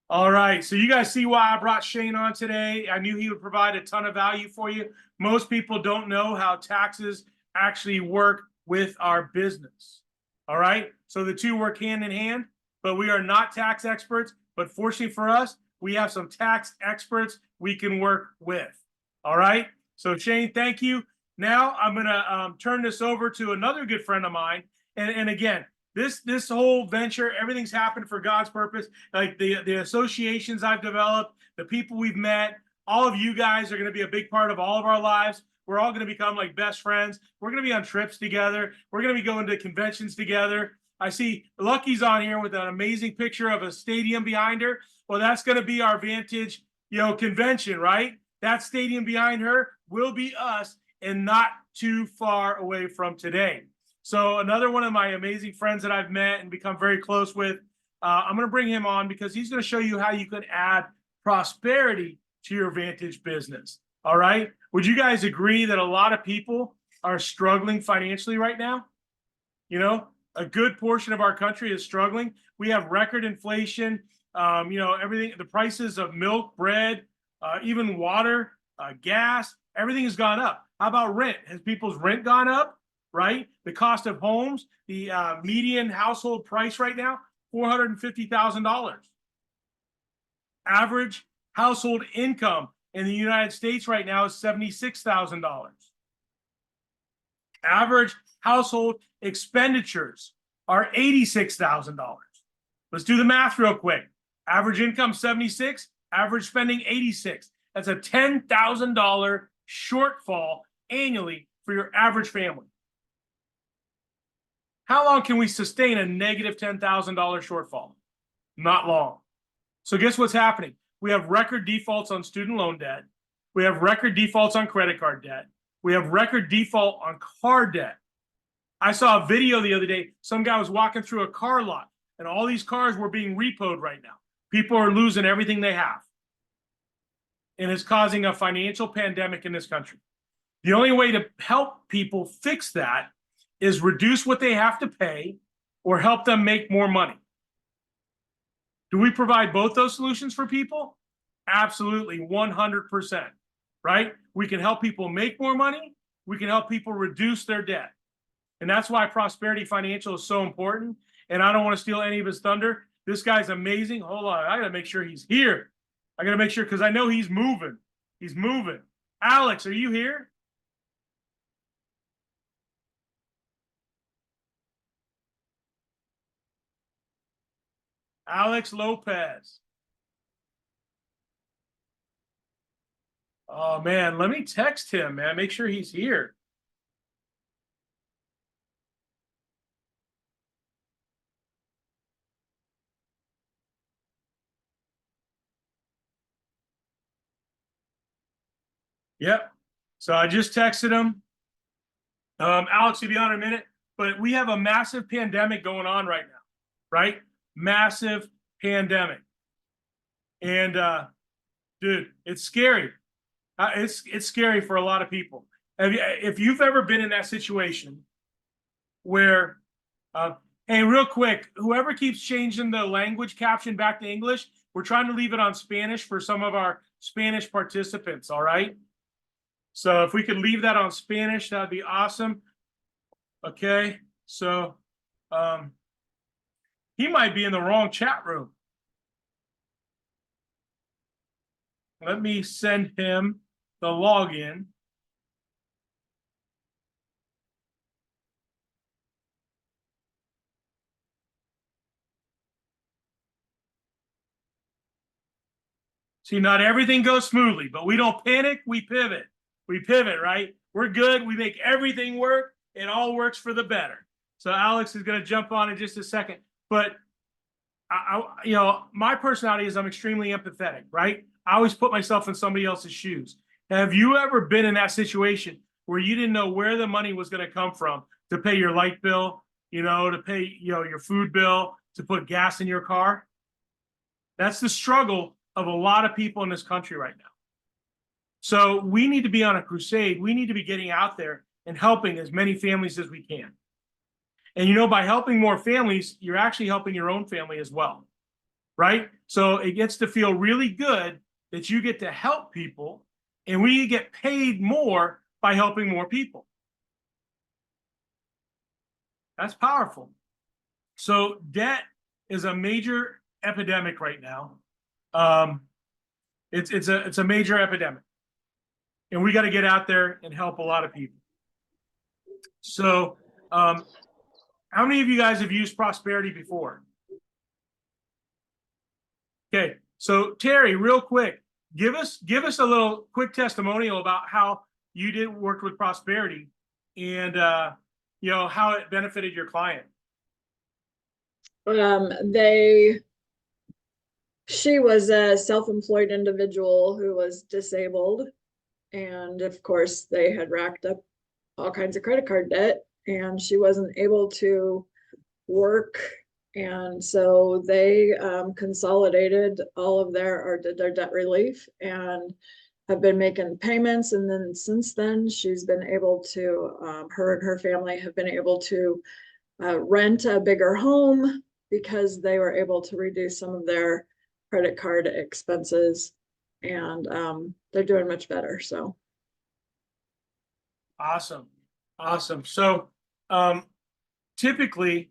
All right, so you guys see why I brought Shane on today. I knew he would provide a ton of value for you. Most people don't know how taxes actually work with our business. All right, so the two work hand in hand, but we are not tax experts. But fortunately for us, we have some tax experts we can work with. All right, so Shane, thank you. Now I'm gonna turn this over to another good friend of mine. And again, this whole venture, everything's happened for God's purpose. Like the associations I've developed, the people we've met, all of you guys are going to be a big part of all of our lives. We're all going to become like best friends. We're going to be on trips together. We're going to be going to conventions together. I see Lucky's on here with an amazing picture of a stadium behind her. Well, that's going to be our Vantage, convention, right? That stadium behind her will be us, and not too far away from today. So another one of my amazing friends that I've met and become very close with, I'm going to bring him on because he's going to show you how you can add prosperity to your Vantage business. All right. Would you guys agree that a lot of people are struggling financially right now? A good portion of our country is struggling. We have record inflation. Everything, the prices of milk, bread, even water, gas, everything has gone up. How about rent? Has people's rent gone up? Right? The cost of homes, the median household price right now, $450,000. Average household income in the United States right now is $76,000. Average household expenditures are $86,000. Let's do the math real quick. Average income 76, average spending 86. That's a $10,000 shortfall annually for your average family. How long can we sustain a negative $10,000 shortfall? Not long. So guess what's happening? We have record defaults on student loan debt. We have record defaults on credit card debt. We have record default on car debt. I saw a video the other day. Some guy was walking through a car lot, and all these cars were being repoed right now. People are losing everything they have. And it's causing a financial pandemic in this country. The only way to help people fix that is reduce what they have to pay or help them make more money. Do we provide both those solutions for people? Absolutely, 100%, right? We can help people make more money. We can help people reduce their debt. And that's why Prosperity Financial is so important. And I don't want to steal any of his thunder. This guy's amazing. Hold on, I got to make sure he's here. I got to make sure, because I know he's moving. He's moving. Alex, are you here? Alex Lopez. Oh, man, let me text him, man. Make sure he's here. Yep. So I just texted him. Alex, you'll be on in a minute, but we have a massive pandemic going on right now, right? Massive pandemic. And dude, it's scary. It's scary for a lot of people. If you've ever been in that situation where, hey, real quick, whoever keeps changing the language caption back to English, we're trying to leave it on Spanish for some of our Spanish participants, all right? So if we could leave that on Spanish, that'd be awesome. Okay, so he might be in the wrong chat room. Let me send him the login. See, not everything goes smoothly, but we don't panic, we pivot. We pivot, right? We're good. We make everything work. It all works for the better. So Alex is going to jump on in just a second. But, my personality is I'm extremely empathetic, right? I always put myself in somebody else's shoes. Have you ever been in that situation where you didn't know where the money was going to come from to pay your light bill, to pay, your food bill, to put gas in your car? That's the struggle of a lot of people in this country right now. So we need to be on a crusade. We need to be getting out there and helping as many families as we can. And by helping more families, you're actually helping your own family as well, right? So it gets to feel really good that you get to help people, and we get paid more by helping more people. That's powerful. So debt is a major epidemic right now. It's a major epidemic, and we got to get out there and help a lot of people. So, how many of you guys have used Prosperity before? Okay, so Terry, real quick, give us a little quick testimonial about how you worked with Prosperity, and how it benefited your client. She was a self-employed individual who was disabled, and of course they had racked up all kinds of credit card debt, and she wasn't able to work, and so they consolidated all of their debt relief and have been making payments. And then since then she's been able to, her and her family have been able to rent a bigger home because they were able to reduce some of their credit card expenses, and they're doing much better. So awesome. So typically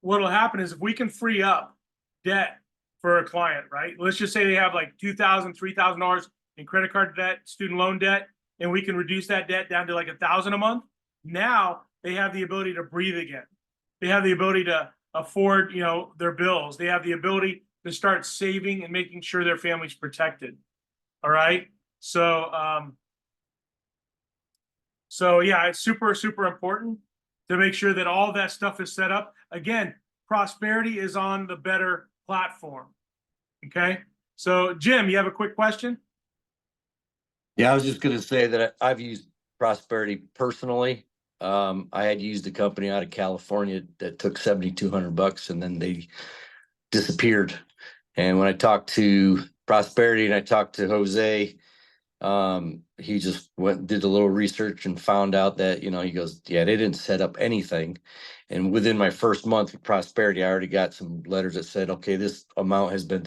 what will happen is if we can free up debt for a client, right? Let's just say they have like $2,000, $3,000 in credit card debt, student loan debt, and we can reduce that debt down to like $1,000 a month. Now they have the ability to breathe again. They have the ability to afford, their bills. They have the ability to start saving and making sure their family's protected. All right. So yeah, it's super, super important to make sure that all that stuff is set up. Again, Prosperity is on the better platform. Okay. So Jim, you have a quick question? Yeah, I was just going to say that I've used Prosperity personally. I had used a company out of California that took $7,200 and then they disappeared. And when I talked to Prosperity and I talked to Jose, he just did a little research and found out that, he goes, yeah, they didn't set up anything. And within my first month with Prosperity, I already got some letters that said, okay, this amount has been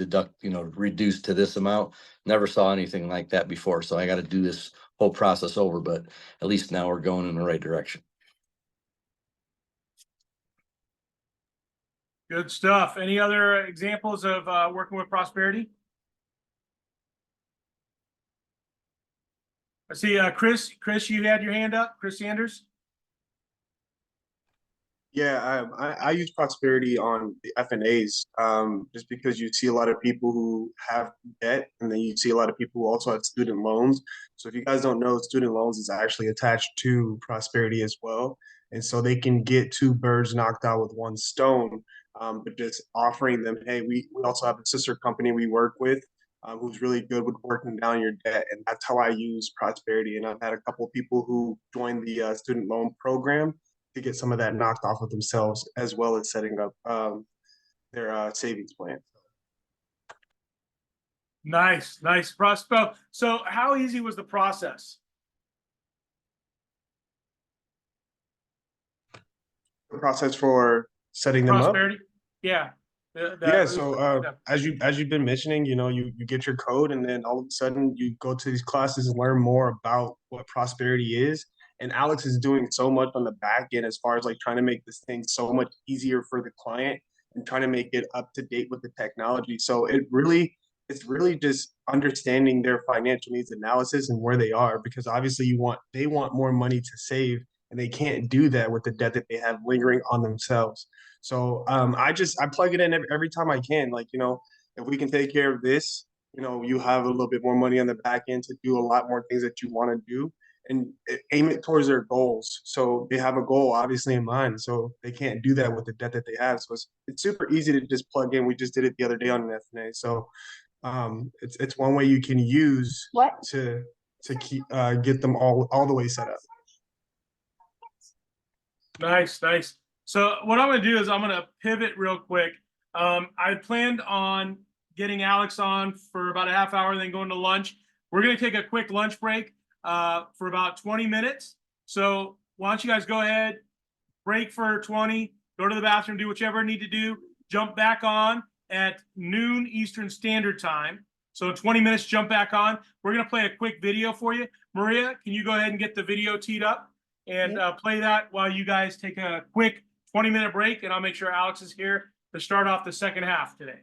reduced to this amount. Never saw anything like that before. So I got to do this whole process over, but at least now we're going in the right direction. Good stuff. Any other examples of working with Prosperity? I see Chris, you had your hand up, Chris Sanders. Yeah, I use Prosperity on the FNAs just because you see a lot of people who have debt, and then you see a lot of people who also have student loans. So if you guys don't know, student loans is actually attached to Prosperity as well. And so they can get two birds knocked out with one stone, but just offering them, hey, we also have a sister company we work with who's really good with working down your debt. And that's how I use Prosperity. And I've had a couple of people who joined the student loan program to get some of that knocked off of themselves, as well as setting up their savings plan. Nice. Prospo. So how easy was the process? The process for setting them up. Prosperity? Yeah. Yeah, so as you've been mentioning, you get your code, and then all of a sudden you go to these classes and learn more about what prosperity is. And Alex is doing so much on the back end as far as like trying to make this thing so much easier for the client and trying to make it up to date with the technology. So it's really just understanding their financial needs analysis and where they are, because obviously they want more money to save, and they can't do that with the debt that they have lingering on themselves. So I plug it in every time I can. Like, if we can take care of this, you have a little bit more money on the back end to do a lot more things that you want to do, and aim it towards their goals. So they have a goal obviously in mind. So they can't do that with the debt that they have. So it's super easy to just plug in. We just did it the other day on an FNA. So it's one way you can use to keep get them all the way set up. Nice. So what I'm going to do is I'm going to pivot real quick. I planned on getting Alex on for about a half hour, then going to lunch. We're going to take a quick lunch break for about 20 minutes. So why don't you guys go ahead, break for 20, go to the bathroom, do whichever you need to do, jump back on at noon Eastern Standard Time. So 20 minutes, jump back on. We're going to play a quick video for you. Maria, can you go ahead and get the video teed up and play that while you guys take a quick 20-minute break, and I'll make sure Alex is here to start off the second half today.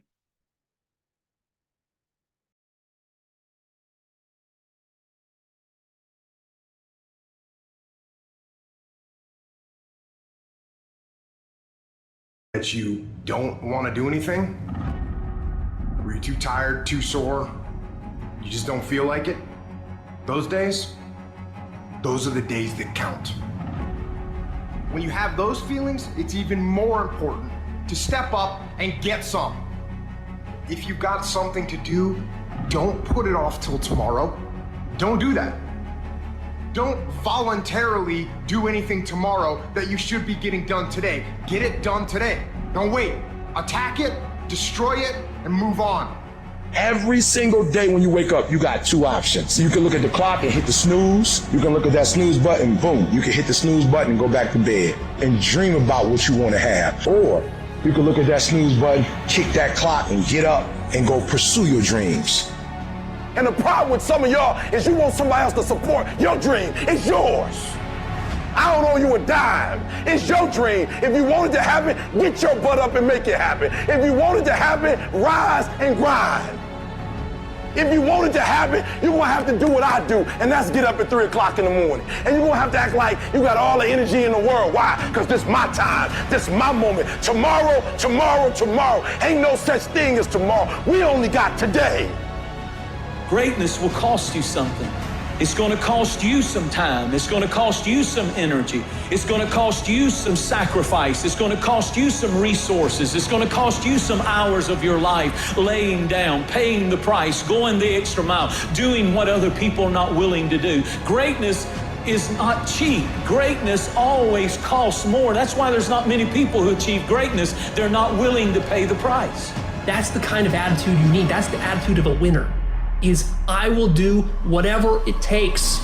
That you don't want to do anything? Were you too tired, too sore? You just don't feel like it? Those days? Those are the days that count. When you have those feelings, it's even more important to step up and get some. If you've got something to do, don't put it off till tomorrow. Don't do that. Don't voluntarily do anything tomorrow that you should be getting done today. Get it done today. Don't wait. Attack it, destroy it, and move on. Every single day when you wake up, you got two options. You can look at the clock and hit the snooze. You can look at that snooze button, boom. You can hit the snooze button and go back to bed and dream about what you want to have. Or you can look at that snooze button, kick that clock, and get up and go pursue your dreams. And the problem with some of y'all is you want somebody else to support your dream. It's yours. I don't owe you a dime. It's your dream. If you want it to happen, get your butt up and make it happen. If you want it to happen, rise and grind. If you want it to happen, you're going to have to do what I do, and that's get up at 3 o'clock in the morning. And you're going to have to act like you got all the energy in the world. Why? Because this is my time. This is my moment. Tomorrow. Ain't no such thing as tomorrow. We only got today. Greatness will cost you something. It's going to cost you some time. It's going to cost you some energy. It's going to cost you some sacrifice. It's going to cost you some resources. It's going to cost you some hours of your life laying down, paying the price, going the extra mile, doing what other people are not willing to do. Greatness is not cheap. Greatness always costs more. That's why there's not many people who achieve greatness. They're not willing to pay the price. That's the kind of attitude you need. That's the attitude of a winner. Is I will do whatever it takes.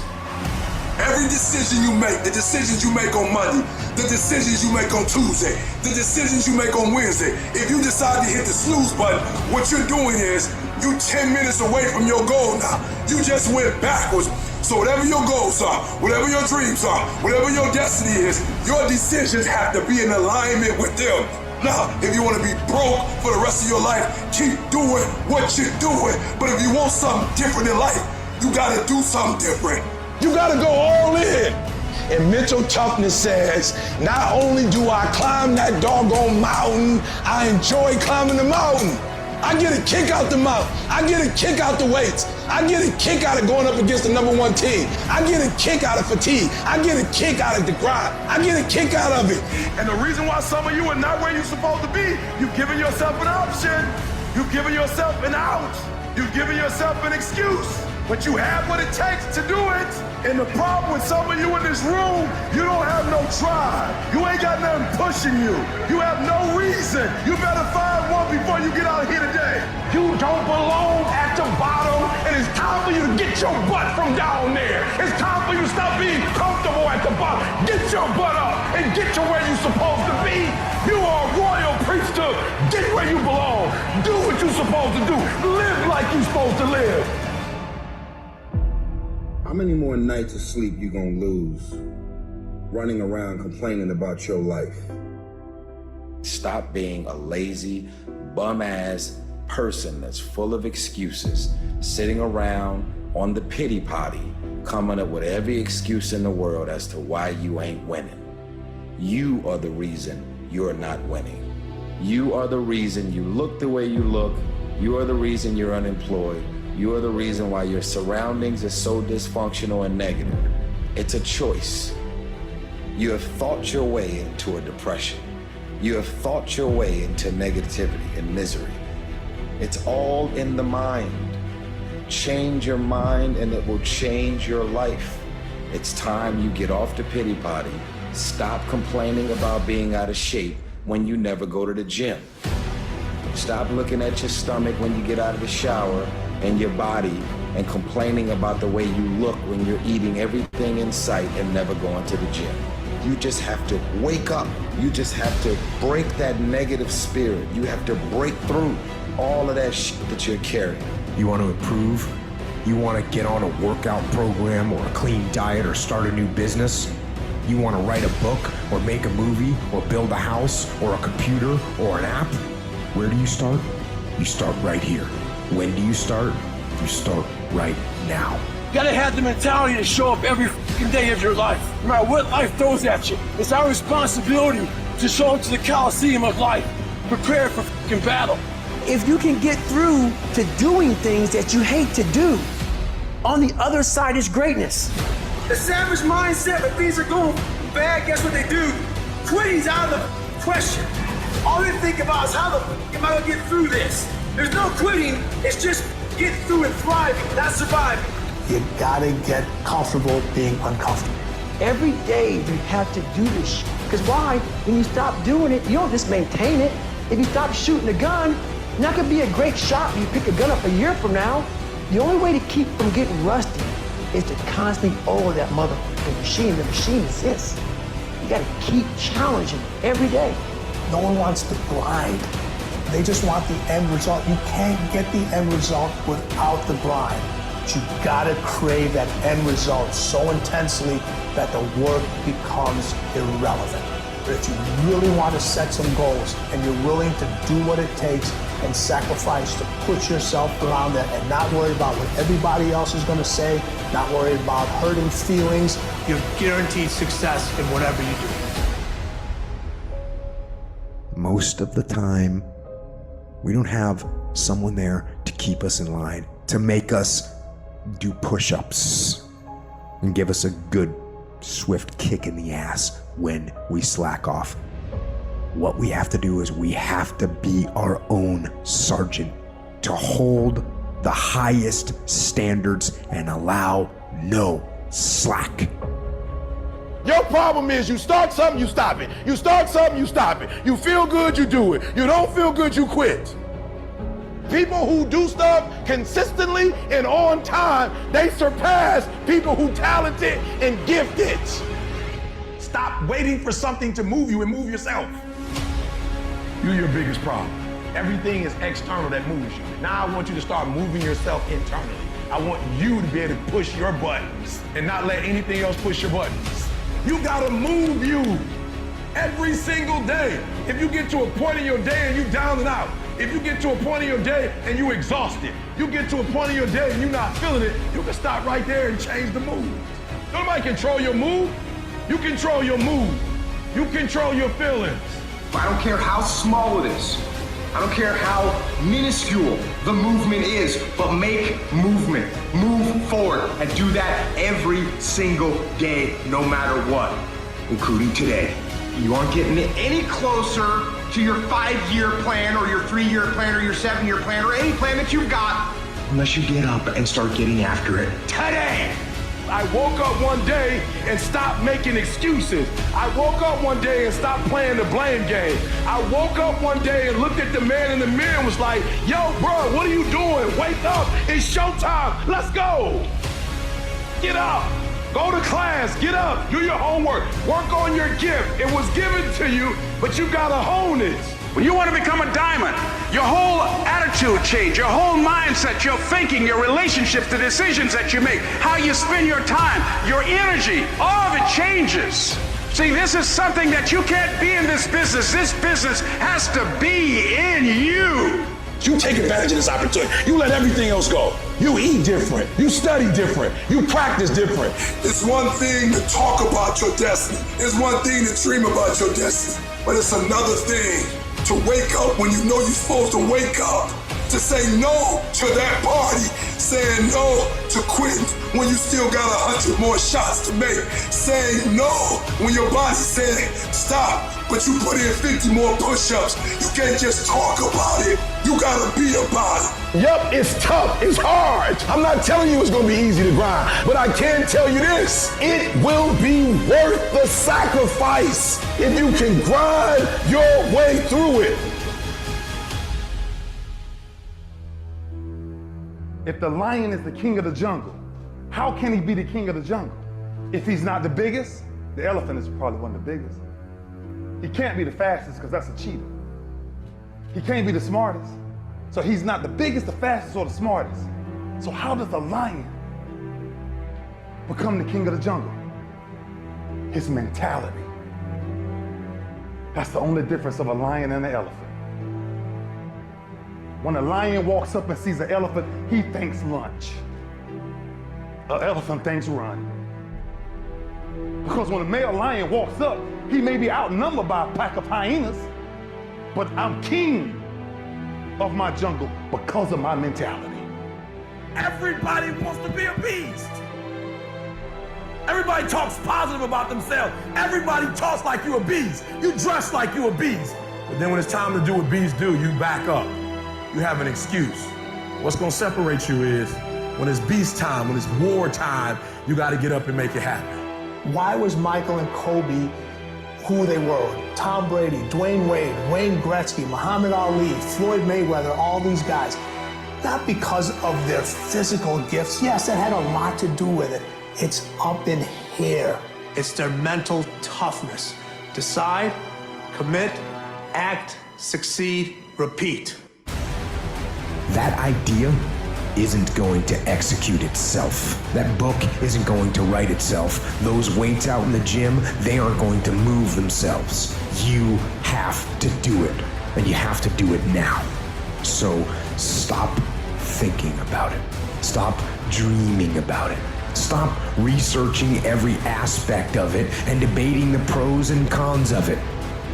Every decision you make, the decisions you make on Monday, the decisions you make on Tuesday, the decisions you make on Wednesday, if you decide to hit the snooze button, what you're doing is you 10 minutes away from your goal now. You just went backwards. So whatever your goals are, whatever your dreams are, whatever your destiny is, your decisions have to be in alignment with them. Now, if you want to be broke for the rest of your life, keep doing what you're doing. But if you want something different in life, you got to do something different. You got to go all in. And mental toughness says, not only do I climb that doggone mountain, I enjoy climbing the mountain. I get a kick out the mountain. I get a kick out the weights. I get a kick out of going up against the #1 team. I get a kick out of fatigue. I get a kick out of the grind. I get a kick out of it. And the reason why some of you are not where you're supposed to be, you've given yourself an option. You've given yourself an out. You've given yourself an excuse. But you have what it takes to do it. And the problem with some of you in this room, you don't have no drive. You ain't got nothing pushing you. You have no reason. You better find one before you get out of here today. You don't belong at the bottom. your butt from down there. It's time for you to stop being comfortable at the bottom. Get your butt up and get to where you're supposed to be. You are a royal priesthood. Get where you belong. Do what you're supposed to do. Live like you're supposed to live. How many more nights of sleep you gonna lose running around complaining about your life? Stop being a lazy, bum-ass person that's full of excuses, sitting around on the pity potty, coming up with every excuse in the world as to why you ain't winning. You are the reason you're not winning. You are the reason you look the way you look. You are the reason you're unemployed. You are the reason why your surroundings are so dysfunctional and negative. It's a choice. You have thought your way into a depression. You have thought your way into negativity and misery. It's all in the mind. Change your mind and it will change your life. It's time you get off the pity potty. Stop complaining about being out of shape when you never go to the gym. Stop looking at your stomach when you get out of the shower and your body and complaining about the way you look when you're eating everything in sight and never going to the gym. You just have to wake up. You just have to break that negative spirit. You have to break through all of that shit that you're carrying. You want to improve? You want to get on a workout program or a clean diet or start a new business? You want to write a book or make a movie or build a house or a computer or an app? Where do you start? You start right here. When do you start? You start right now. You gotta have the mentality to show up every fucking day of your life, no matter what life throws at you. It's our responsibility to show up to the Coliseum of life, prepared for fucking battle. If you can get through to doing things that you hate to do, on the other side is greatness. The savage mindset, when things are going bad, guess what they do? Quitting's out of the question. All they think about is how the fuck am I gonna get through this? There's no quitting, it's just get through and thriving, not surviving. You gotta get comfortable being uncomfortable. Every day you have to do this shit. Because why? When you stop doing it, you don't just maintain it. If you stop shooting a gun, you're not gonna be a great shot when you pick a gun up a year from now. The only way to keep from getting rusty is to constantly oil that motherfucking machine. The machine exists. You gotta keep challenging every day. No one wants to grind. They just want the end result. You can't get the end result without the grind. But you gotta crave that end result so intensely that the work becomes irrelevant. But if you really want to set some goals and you're willing to do what it takes and sacrifice to put yourself around that and not worry about what everybody else is gonna say, not worry about hurting feelings, you're guaranteed success in whatever you do. Most of the time, we don't have someone there to keep us in line, to make us do push-ups and give us a good, swift kick in the ass when we slack off. What we have to do is we have to be our own sergeant, to hold the highest standards and allow no slack. Your problem is you start something, you stop it. You start something, you stop it. You feel good, you do it. You don't feel good, you quit. People who do stuff consistently and on time, they surpass people who talented and gifted. Stop waiting for something to move you and move yourself. You're your biggest problem. Everything is external that moves you. Now I want you to start moving yourself internally. I want you to be able to push your buttons and not let anything else push your buttons. You gotta move you every single day. If you get to a point in your day and you down and out, if you get to a point in your day and you exhausted, you get to a point in your day and you're not feeling it, you can stop right there and change the mood. Nobody control your mood. You control your mood. You control your feelings. I don't care how small it is. I don't care how minuscule the movement is, but make movement. Move forward and do that every single day, no matter what, including today. You aren't getting any closer to your 5-year plan or your 3-year plan or your 7-year plan or any plan that you've got unless you get up and start getting after it today. I woke up one day and stopped making excuses. I woke up one day and stopped playing the blame game. I woke up one day and looked at the man in the mirror and was like, yo, bro, what are you doing? Wake up, it's showtime, let's go. get up. Go to class, get up, do your homework, work on your gift. It was given to you, but you gotta hone it. When you want to become a diamond, your whole attitude change, your whole mindset, your thinking, your relationships, the decisions that you make, how you spend your time, your energy, all of it changes. See, this is something that you can't be in this business. This business has to be in you. You take advantage of this opportunity. You let everything else go. You eat different. You study different. You practice different. It's one thing to talk about your destiny. It's one thing to dream about your destiny. But it's another thing to wake up when you know you're supposed to wake up. To say no to that party. Saying no to quitting when you still got 100 more shots to make. Saying no when your body said stop, but you put in 50 more push-ups. You can't just talk about it. You gotta be about it. Yup, it's tough, it's hard. I'm not telling you it's gonna be easy to grind, but I can tell you this, it will be worth the sacrifice if you can grind your way through it. If the lion is the king of the jungle, how can he be the king of the jungle? If he's not the biggest, the elephant is probably one of the biggest. He can't be the fastest because that's a cheetah. He can't be the smartest. So he's not the biggest, the fastest, or the smartest. So how does the lion become the king of the jungle? His mentality. That's the only difference of a lion and an elephant. When a lion walks up and sees an elephant, he thinks lunch. An elephant thinks run. Because when a male lion walks up, he may be outnumbered by a pack of hyenas, but I'm king of my jungle because of my mentality. Everybody wants to be a beast. Everybody talks positive about themselves. Everybody talks like you a beast. You dress like you a beast. But then when it's time to do what beasts do, you back up. You have an excuse. What's gonna separate you is when it's beast time, when it's war time, you gotta get up and make it happen. Why was Michael and Kobe who they were? Tom Brady, Dwayne Wade, Wayne Gretzky, Muhammad Ali, Floyd Mayweather, all these guys. Not because of their physical gifts. Yes, that had a lot to do with it. It's up in here. It's their mental toughness. Decide, commit, act, succeed, repeat. That idea isn't going to execute itself. That book isn't going to write itself. Those weights out in the gym, they aren't going to move themselves. You have to do it, and you have to do it now. So stop thinking about it. Stop dreaming about it. Stop researching every aspect of it and debating the pros and cons of it.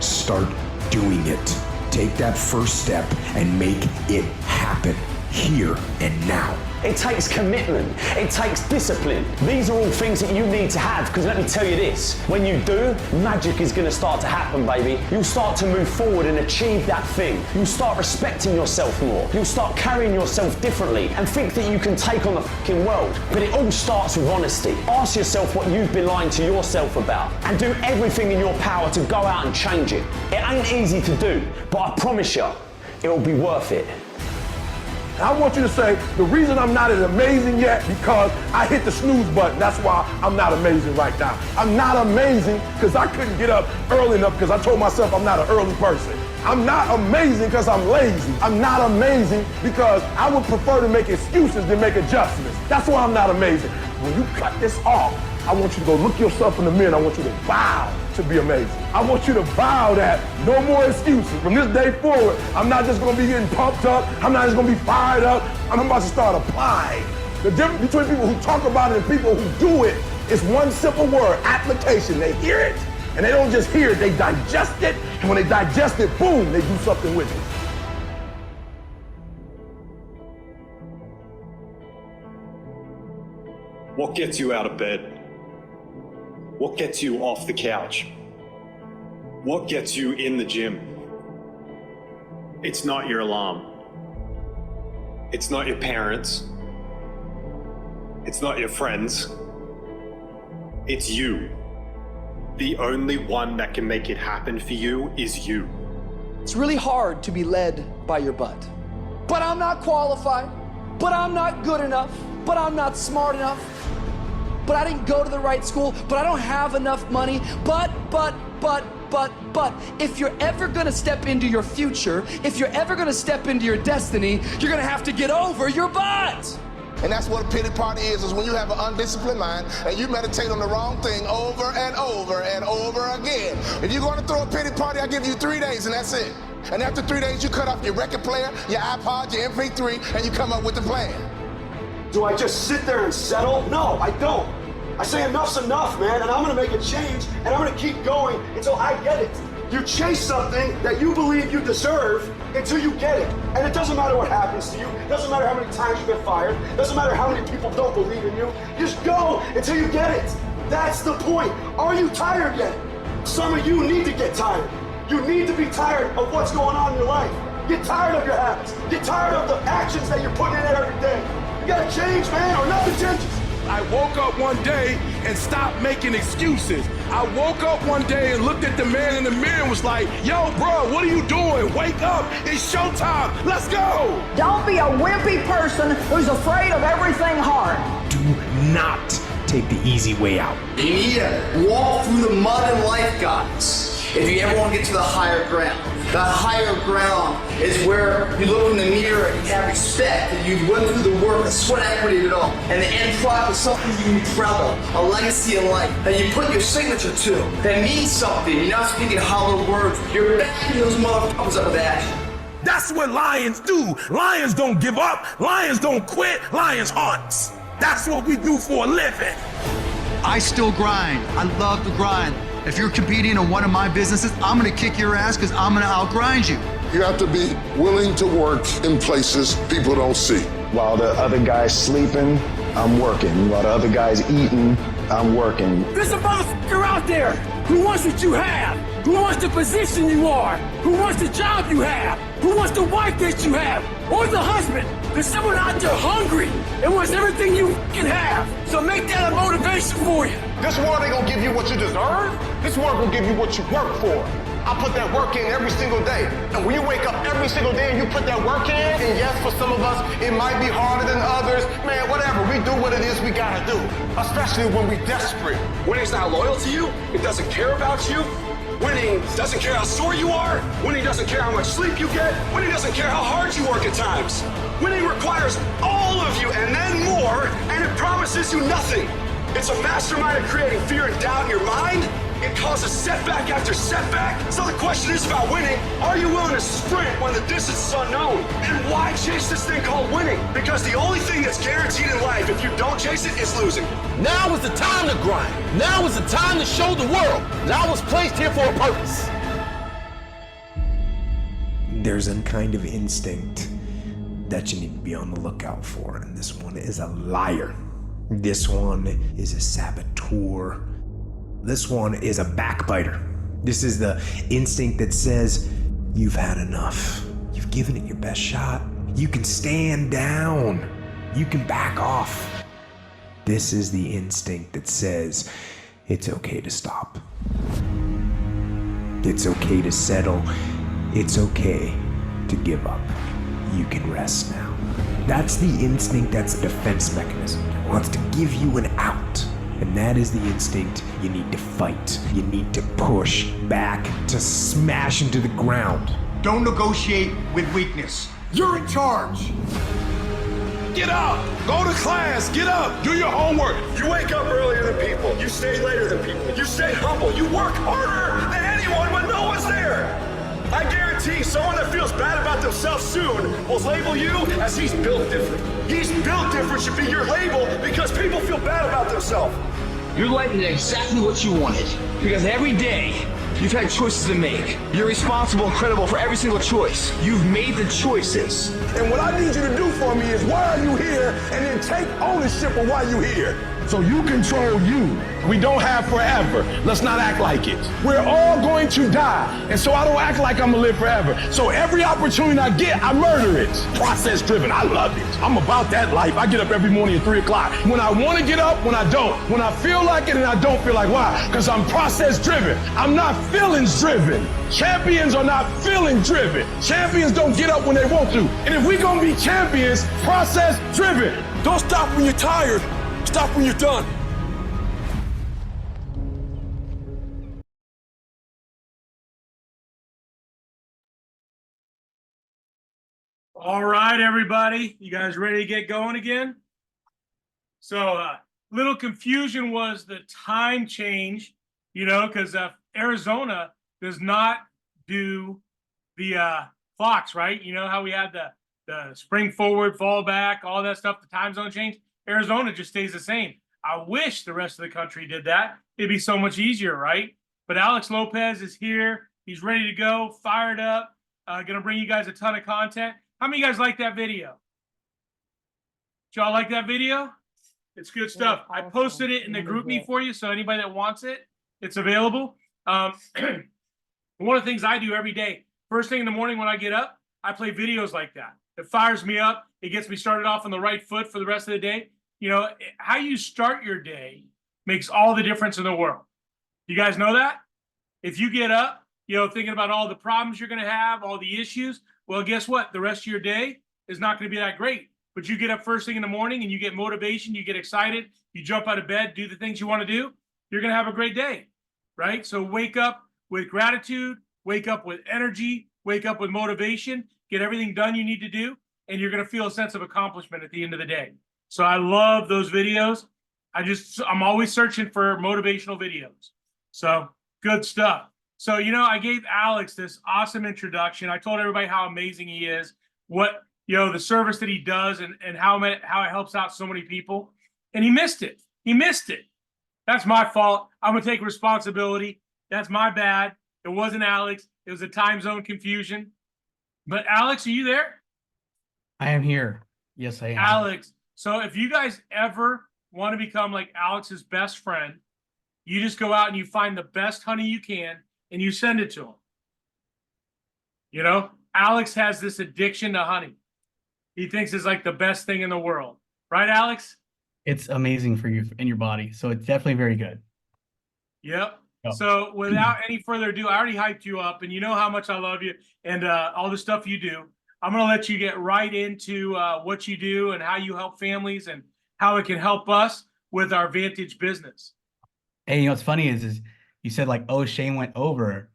Start doing it. Take that first step and make it happen here and now. It takes commitment. It takes discipline. These are all things that you need to have, because let me tell you this, when you do, magic is gonna start to happen, baby. You'll start to move forward and achieve that thing. You'll start respecting yourself more. You'll start carrying yourself differently and think that you can take on the fucking world. But it all starts with honesty. Ask yourself what you've been lying to yourself about and do everything in your power to go out and change it. It ain't easy to do, but I promise you, it'll be worth it. I want you to say, the reason I'm not as amazing yet because I hit the snooze button. That's why I'm not amazing right now. I'm not amazing because I couldn't get up early enough because I told myself I'm not an early person. I'm not amazing because I'm lazy. I'm not amazing because I would prefer to make excuses than make adjustments. That's why I'm not amazing. When you cut this off, I want you to go look yourself in the mirror and I want you to vow to be amazing. I want you to vow that no more excuses. From this day forward, I'm not just gonna be getting pumped up. I'm not just gonna be fired up. I'm about to start applying. The difference between people who talk about it and people who do it is one simple word, application. They hear it and they don't just hear it, they digest it. And when they digest it, boom, they do something with it. What gets you out of bed? What gets you off the couch? What gets you in the gym? It's not your alarm. It's not your parents. It's not your friends. It's you. The only one that can make it happen for you is you. It's really hard to be led by your butt. But I'm not qualified. But I'm not good enough. But I'm not smart enough. but I didn't go to the right school, but I don't have enough money, but, if you're ever gonna step into your future, if you're ever gonna step into your destiny, you're gonna have to get over your butt. And that's what a pity party is when you have an undisciplined mind and you meditate on the wrong thing over and over and over again. If you're going to throw a pity party, I give you 3 days and that's it. And after 3 days, you cut off your record player, your iPod, your MP3, and you come up with a plan. Do I just sit there and settle? No, I don't. I say enough's enough, man, and I'm gonna make a change, and I'm gonna keep going until I get it. You chase something that you believe you deserve until you get it. And it doesn't matter what happens to you. It doesn't matter how many times you get fired. It doesn't matter how many people don't believe in you. Just go until you get it. That's the point. Are you tired yet? Some of you need to get tired. You need to be tired of what's going on in your life. Get tired of your habits. Get tired of the actions that you're putting in every day. You gotta change, man, or nothing changes. I woke up one day and stopped making excuses. I woke up one day and looked at the man in the mirror and was like, yo, bro, what are you doing? Wake up, it's showtime, let's go. Don't be a wimpy person who's afraid of everything hard. Do not take the easy way out. You need to walk through the mud in life, guys. If you ever want to get to the higher ground. The higher ground is where you look in the mirror and you have respect and you went through the work, the sweat equity of it all. And the end product is something you can be proud of, a legacy in life that you put your signature to, that means something. You're not speaking hollow words. You're backing those motherfuckers up with action. That's what lions do. Lions don't give up. Lions don't quit. Lions hunt. That's what we do for a living. I still grind. I love to grind. If you're competing in one of my businesses, I'm gonna kick your ass because I'm gonna outgrind you. You have to be willing to work in places people don't see. While the other guy's sleeping, I'm working. While the other guy's eating, I'm working. There's a motherfucker out there who wants what you have, who wants the position you are, who wants the job you have, who wants the wife that you have, or the husband. There's someone out there hungry and wants everything you can have. So make that a motivation for you. This world ain't gonna give you what you deserve. This world gonna give you what you work for. I put that work in every single day. And when you wake up every single day and you put that work in, and yes, for some of us, it might be harder than others. Man, whatever, we do what it is we gotta do. Especially when we desperate. Winning's not loyal to you. It doesn't care about you. Winning doesn't care how sore you are. Winning doesn't care how much sleep you get. Winning doesn't care how hard you work at times. Winning requires all of you and then more, and it promises you nothing. It's a mastermind of creating fear and doubt in your mind. It causes setback after setback. So the question is about winning. Are you willing to sprint when the distance is unknown? And why chase this thing called winning? Because the only thing that's guaranteed in life, if you don't chase it, is losing. Now is the time to grind. Now is the time to show the world that I was placed here for a purpose. There's a kind of instinct that you need to be on the lookout for, and this one is a liar. This one is a saboteur. This one is a backbiter. This is the instinct that says, you've had enough. You've given it your best shot. You can stand down. You can back off. This is the instinct that says, it's okay to stop. It's okay to settle. It's okay to give up. You can rest now. That's the instinct, that's a defense mechanism. It wants to give you an out. And that is the instinct you need to fight. You need to push back, to smash into the ground. Don't negotiate with weakness. You're in charge. Get up, go to class, get up, do your homework. You wake up earlier than people. You stay later than people. You stay humble. You work harder than anyone when no one's there. I guarantee someone that feels bad about themselves soon will label you as he's built different. He's built different should be your label because people feel bad about themselves. Your life is exactly what you wanted. Because every day, you've had choices to make. You're responsible and credible for every single choice. You've made the choices. And what I need you to do for me is why are you here and then take ownership of why you're here. So you control you. We don't have forever. Let's not act like it. We're all going to die. And so I don't act like I'm gonna live forever. So every opportunity I get, I murder it. Process driven, I love it. I'm about that life. I get up every morning at 3 o'clock. When I wanna get up, when I don't. When I feel like it and I don't feel like, why? Because I'm process driven. I'm not feelings driven. Champions are not feeling driven. Champions don't get up when they want to. And if we're gonna be champions, process driven. Don't stop when you're tired. Stop when you're done. All right, everybody. You guys ready to get going again? So, little confusion was the time change, because Arizona does not do the clocks, right? You know how we had the spring forward, fall back, all that stuff, the time zone change? Arizona just stays the same. I wish the rest of the country did that. It'd be so much easier, right? But Alex Lopez is here. He's ready to go, fired up, going to bring you guys a ton of content. How many of you guys like that video? Did y'all like that video? It's good stuff. I posted it in the group me for you, so anybody that wants it, it's available. One of the things I do every day, first thing in the morning when I get up, I play videos like that. It fires me up. It gets me started off on the right foot for the rest of the day. How you start your day makes all the difference in the world. You guys know that? If you get up, thinking about all the problems you're going to have, all the issues, well, guess what? The rest of your day is not going to be that great. But you get up first thing in the morning and you get motivation, you get excited, you jump out of bed, do the things you want to do, you're going to have a great day, right? So wake up with gratitude, wake up with energy, wake up with motivation, get everything done you need to do, and you're going to feel a sense of accomplishment at the end of the day. So I love those videos. I'm always searching for motivational videos. So good stuff. So, I gave Alex this awesome introduction. I told everybody how amazing he is, what, the service that he does and how it helps out so many people. And he missed it. He missed it. That's my fault. I'm going to take responsibility. That's my bad. It wasn't Alex. It was a time zone confusion. But Alex, are you there? I am here. Yes, I am. Alex, so if you guys ever want to become like Alex's best friend, you just go out and you find the best honey you can and you send it to him. Alex has this addiction to honey. He thinks it's like the best thing in the world. Right, Alex? It's amazing for you and your body. So it's definitely very good. Yep. So without any further ado, I already hyped you up and you know how much I love you and all the stuff you do. I'm going to let you get right into what you do and how you help families and how it can help us with our Vantage business. Hey, what's funny is you said like, oh, Shane went over.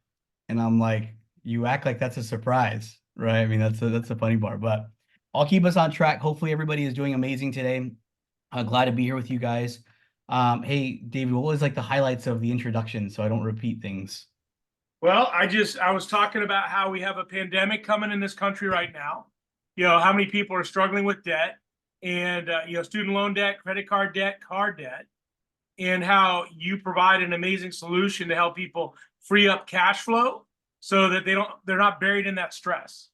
And I'm like, you act like that's a surprise, right? I mean, that's a funny part, but I'll keep us on track. Hopefully everybody is doing amazing today. I'm glad to be here with you guys. Hey, David, what was like the highlights of the introduction so I don't repeat things? Well, I was talking about how we have a pandemic coming in this country right now. How many people are struggling with debt and, student loan debt, credit card debt, car debt, and how you provide an amazing solution to help people free up cash flow so that they're not buried in that stress.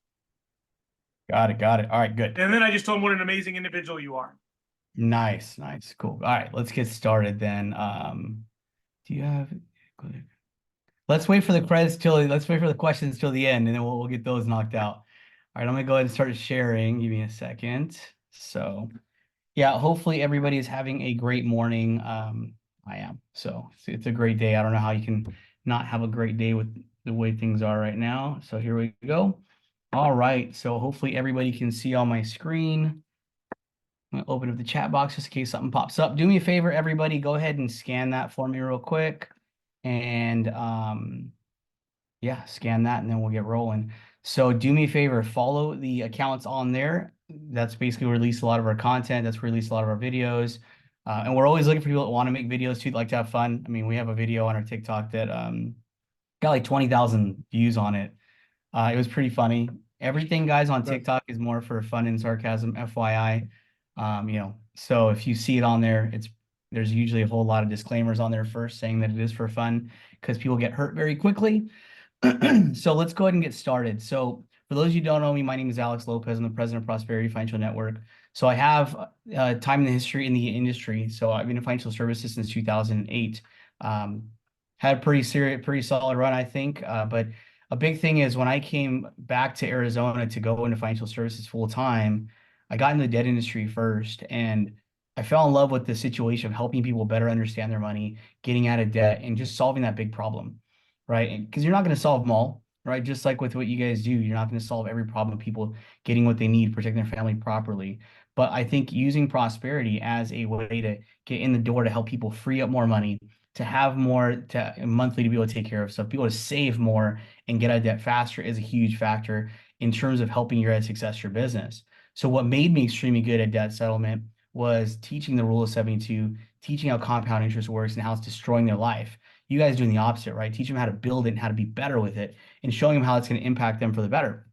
Got it. All right, good. And then I just told them what an amazing individual you are. Nice. Cool. All right, let's get started then. Do you have... Let's wait for the questions till the end, and then we'll get those knocked out. All right, I'm gonna go ahead and start sharing. Give me a second. So yeah, hopefully everybody is having a great morning. I am. So it's a great day. I don't know how you can not have a great day with the way things are right now. So here we go. All right, so hopefully everybody can see on my screen. I'm gonna open up the chat box just in case something pops up. Do me a favor, everybody, go ahead and scan that for me real quick. And yeah, scan that and then we'll get rolling. So do me a favor, follow the accounts on there. That's basically release a lot of our content. That's release a lot of our videos. And we're always looking for people that want to make videos too, that like to have fun. I mean, we have a video on our TikTok that got like 20,000 views on it. It was pretty funny. Everything, guys, on TikTok is more for fun and sarcasm, FYI. So if you see it on there, there's usually a whole lot of disclaimers on there first saying that it is for fun because people get hurt very quickly. So let's go ahead and get started. So for those of you who don't know me, my name is Alex Lopez. I'm the president of Prosperity Financial Network. So I have time in the history in the industry. So I've been in financial services since 2008. Had a pretty solid run, I think. But a big thing is when I came back to Arizona to go into financial services full time, I got in the debt industry first, and I fell in love with the situation of helping people better understand their money, getting out of debt, and just solving that big problem, right? Because you're not going to solve them all, right? Just like with what you guys do, you're not going to solve every problem of people getting what they need, protecting their family properly. But I think using prosperity as a way to get in the door to help people free up more money, to have more monthly to be able to take care of stuff, be able to save more and get out of debt faster is a huge factor. in terms of helping you guys success your business. So what made me extremely good at debt settlement was teaching the rule of 72, teaching how compound interest works and how it's destroying their life. You guys doing the opposite, right? Teaching them how to build it and how to be better with it and showing them how it's going to impact them for the better.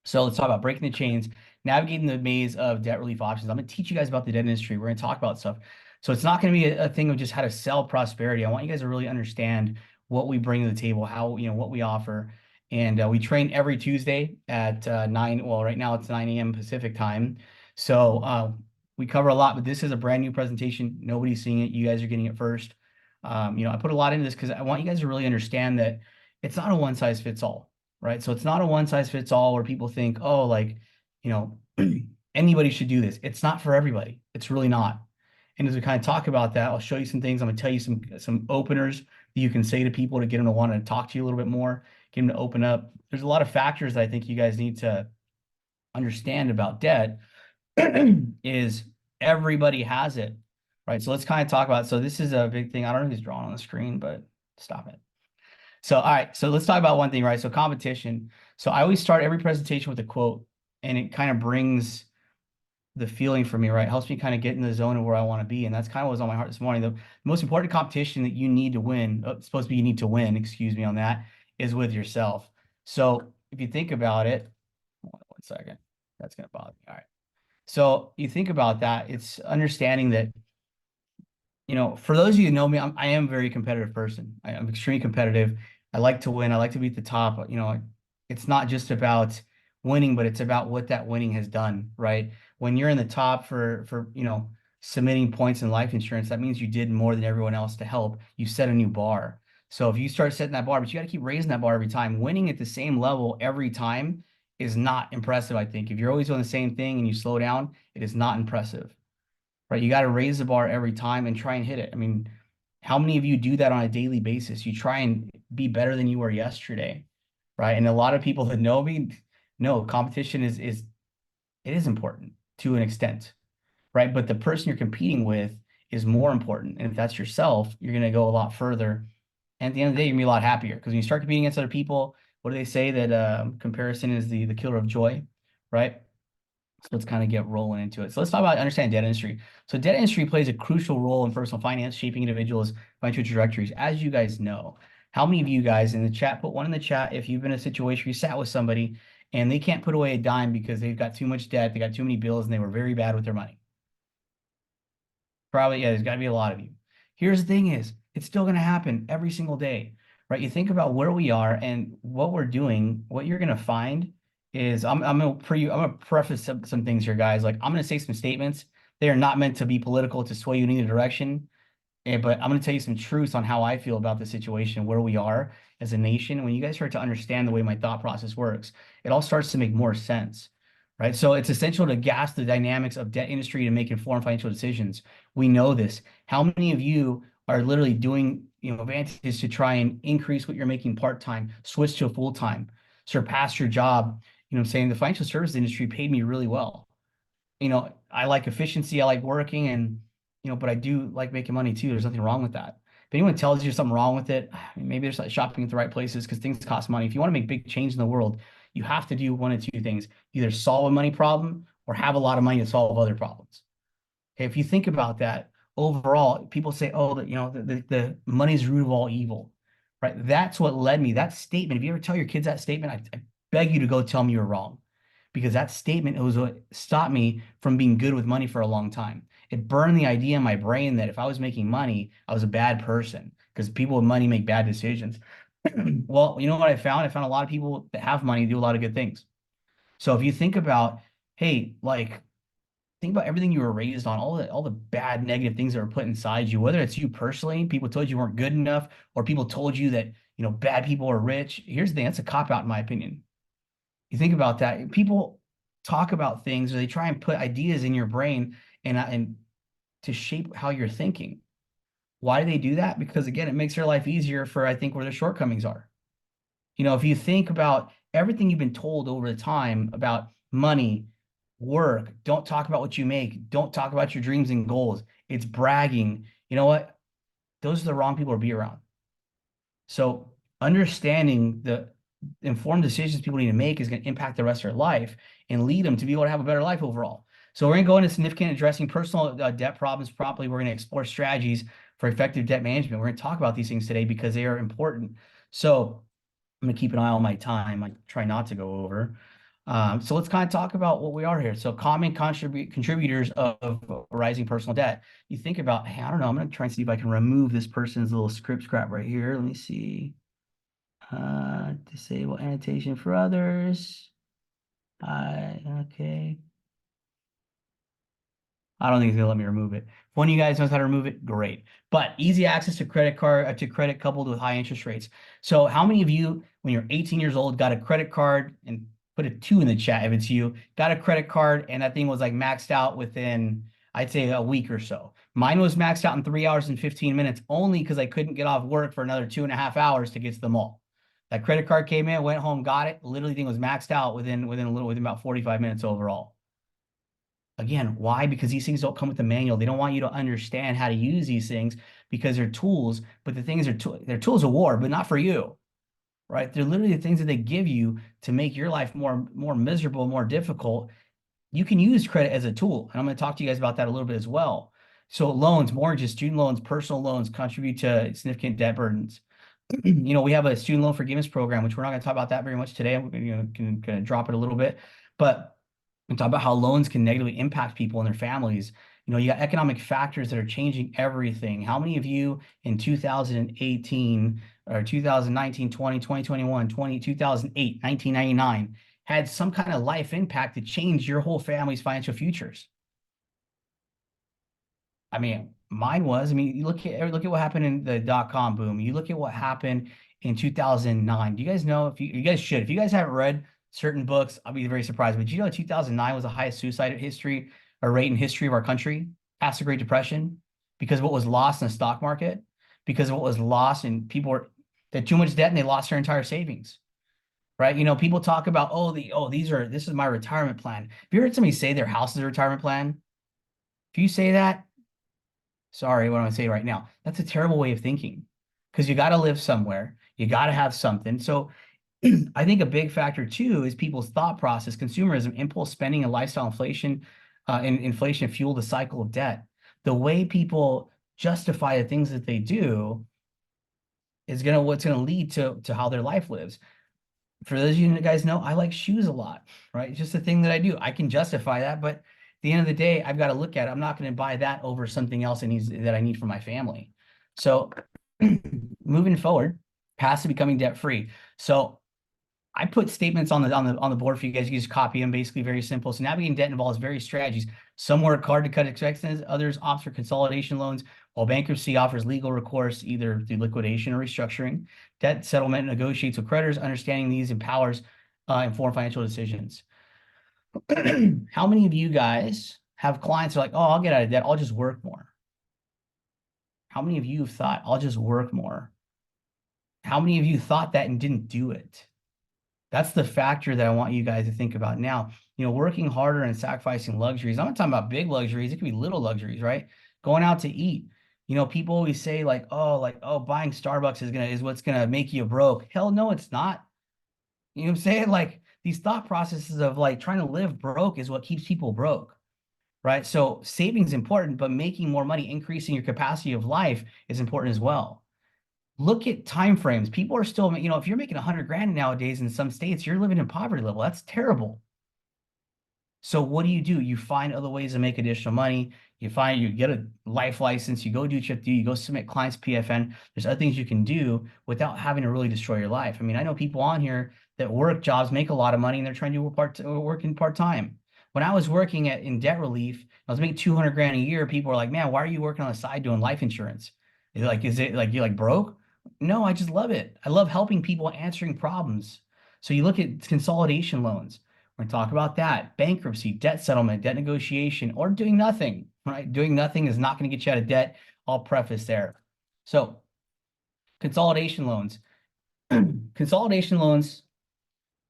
So let's talk about breaking the chains, navigating the maze of debt relief options. I'm going to teach you guys about the debt industry. We're going to talk about stuff. So it's not going to be a thing of just how to sell prosperity. I want you guys to really understand what we bring to the table, how, what we offer. And we train every Tuesday at 9. Well, right now it's 9 a.m. Pacific time. So we cover a lot, but this is a brand new presentation. Nobody's seeing it. You guys are getting it first. I put a lot into this because I want you guys to really understand that it's not a one size fits all, right? So it's not a one size fits all where people think, oh, like, anybody should do this. It's not for everybody. It's really not. And as we kind of talk about that, I'll show you some things. I'm going to tell you some openers that you can say to people to get them to want to talk to you a little bit more, get them to open up. There's a lot of factors that I think you guys need to understand about debt is everybody has it, right? So let's kind of talk about, so this is a big thing. I don't know who's drawn on the screen, but stop it. So, all right, so let's talk about one thing, right? So competition. So I always start every presentation with a quote, and it kind of brings the feeling for me, right? It helps me kind of get in the zone of where I want to be. And that's kind of what was on my heart this morning. The most important competition that you need to win, supposed to be you need to win, excuse me on that, is with yourself. So if you think about it, one second, that's going to bother me. All right. So you think about that, it's understanding that, for those of you who know me, I am a very competitive person. I'm extremely competitive. I like to win. I like to be at the top. It's not just about winning, but it's about what that winning has done, right? When you're in the top for submitting points in life insurance, that means you did more than everyone else to help. You set a new bar. So if you start setting that bar, but you got to keep raising that bar every time. Winning at the same level every time is not impressive, I think. If you're always doing the same thing and you slow down, it is not impressive, right? You got to raise the bar every time and try and hit it. I mean, how many of you do that on a daily basis? You try and be better than you were yesterday, right? And a lot of people that know me, no, competition is important to an extent, right? But the person you're competing with is more important. And if that's yourself, you're going to go a lot further. And at the end of the day, you're going to be a lot happier because when you start competing against other people, what do they say? That comparison is the killer of joy, right? So let's kind of get rolling into it. So let's talk about understanding debt industry. So debt industry plays a crucial role in personal finance, shaping individuals' financial trajectories. As you guys know, how many of you guys in the chat, put one in the chat if you've been in a situation where you sat with somebody and they can't put away a dime because they've got too much debt, they got too many bills, and they were very bad with their money. Probably, yeah, there's got to be a lot of you. Here's the thing is, it's still going to happen every single day, right? You think about where we are and what we're doing, what you're going to find is, I'm going to preface some things here, guys. Like, I'm going to say some statements. They are not meant to be political to sway you in either direction. But I'm going to tell you some truths on how I feel about the situation, where we are as a nation. When you guys start to understand the way my thought process works, it all starts to make more sense, right? So it's essential to grasp the dynamics of debt industry to make informed financial decisions. We know this. How many of you are literally doing, Vantage to try and increase what you're making part-time, switch to a full-time, surpass your job? I'm saying the financial services industry paid me really well. I like efficiency. I like working and, but I do like making money too. There's nothing wrong with that. If anyone tells you there's something wrong with it, maybe there's like shopping at the right places because things cost money. If you want to make big change in the world, you have to do one of two things: either solve a money problem or have a lot of money to solve other problems. Okay, if you think about that, overall, people say, oh, the money's root of all evil, right? That's what led me. That statement, if you ever tell your kids that statement, I beg you to go tell them you're wrong, because that statement was what stopped me from being good with money for a long time. It burned the idea in my brain that if I was making money, I was a bad person because people with money make bad decisions. Well, you know what I found? I found a lot of people that have money do a lot of good things. So if you think about, hey, think about everything you were raised on, all the bad, negative things that were put inside you, whether it's you personally, people told you weren't good enough, or people told you that, bad people are rich. Here's the thing, that's a cop-out in my opinion. You think about that. People talk about things, or they try and put ideas in your brain and to shape how you're thinking. Why do they do that? Because again, it makes their life easier for, I think, where their shortcomings are. If you think about everything you've been told over the time about money, work, don't talk about what you make, don't talk about your dreams and goals, it's bragging. You know what? Those are the wrong people to be around. So understanding informed decisions people need to make is going to impact the rest of their life and lead them to be able to have a better life overall. So we're going to go into significant addressing personal debt problems properly. We're going to explore strategies for effective debt management. We're going to talk about these things today because they are important. So I'm going to keep an eye on my time. I try not to go over. So let's kind of talk about what we are here. So common contributors of rising personal debt. You think about, hey, I don't know, I'm going to try and see if I can remove this person's little script scrap right here. Let me see. Disable annotation for others. Okay. I don't think it's gonna let me remove it. If one of you guys knows how to remove it, great. But easy access to credit coupled with high interest rates. So how many of you, when you're 18 years old, got a credit card, and put a 2 in the chat if it's you, got a credit card and that thing was like maxed out within, I'd say, a week or so. Mine was maxed out in 3 hours and 15 minutes only because I couldn't get off work for another 2.5 hours to get to the mall. That credit card came in, went home, got it. Literally, thing was maxed out within about 45 minutes overall. Again, why? Because these things don't come with a manual. They don't want you to understand how to use these things because they're tools, but the things are they're tools of war, but not for you, right? They're literally the things that they give you to make your life more miserable, more difficult. You can use credit as a tool, and I'm going to talk to you guys about that a little bit as well. So loans, mortgages, student loans, personal loans contribute to significant debt burdens. You know, we have a student loan forgiveness program, which we're not going to talk about that very much today. I'm going to drop it a little bit, but and talk about how loans can negatively impact people and their families. You know, you got economic factors that are changing everything. How many of you in 2018 or 2019, 20, 2021, 2008, 1999 had some kind of life impact that changed your whole family's financial futures? I mean, mine was. I mean, you look at what happened in the dot-com boom. You look at what happened in 2009. Do you guys know, if you guys should, if you guys haven't read certain books, I'll be very surprised. But you know, 2009 was the highest suicide rate in history of our country, past the Great Depression, because of what was lost in the stock market, because of what was lost, and people had too much debt and they lost their entire savings. Right? You know, people talk about, this is my retirement plan. Have you heard somebody say their house is a retirement plan? If you say that, sorry, what I'm going to say right now, that's a terrible way of thinking, because you got to live somewhere. You got to have something. So I think a big factor too is people's thought process, consumerism, impulse spending, and lifestyle inflation. And inflation fuel the cycle of debt. The way people justify the things that they do is what's gonna lead to how their life lives. For those of you guys know, I like shoes a lot, right? It's just a thing that I do. I can justify that, but at the end of the day, I've got to look at it. I'm not going to buy that over something else that I need for my family. So moving forward, path to becoming debt free. So I put statements on the board for you guys. You just copy them. Basically, very simple. So navigating debt involves various strategies. Some work hard to cut expenses. Others opt for consolidation loans, while bankruptcy offers legal recourse either through liquidation or restructuring. Debt settlement negotiates with creditors. Understanding these empowers informed financial decisions. How many of you guys have clients who are like, oh, I'll get out of debt. I'll just work more. How many of you have thought, I'll just work more? How many of you thought that and didn't do it? That's the factor that I want you guys to think about now. You know, working harder and sacrificing luxuries. I'm not talking about big luxuries. It could be little luxuries, right? Going out to eat. You know, people always say buying Starbucks is what's gonna make you broke. Hell no, it's not. You know what I'm saying? Like, these thought processes of like trying to live broke is what keeps people broke, right? So saving is important, but making more money, increasing your capacity of life is important as well. Look at time frames. People are still, you know, if you're making 100 grand nowadays in some states, you're living in poverty level. That's terrible. So what do? You find other ways to make additional money. You get a life license, you go do chip D, you go submit clients PFN. There's other things you can do without having to really destroy your life. I mean, I know people on here that work jobs, make a lot of money, and they're trying to work in part-time. When I was working in debt relief, I was making 200 grand a year. People were like, man, why are you working on the side doing life insurance? Is it like you're like broke? No, I just love it. I love helping people, answering problems. So you look at consolidation loans. We're going to talk about that. Bankruptcy, debt settlement, debt negotiation, or doing nothing, right? Doing nothing is not going to get you out of debt. I'll preface there. So consolidation loans. Consolidation loans,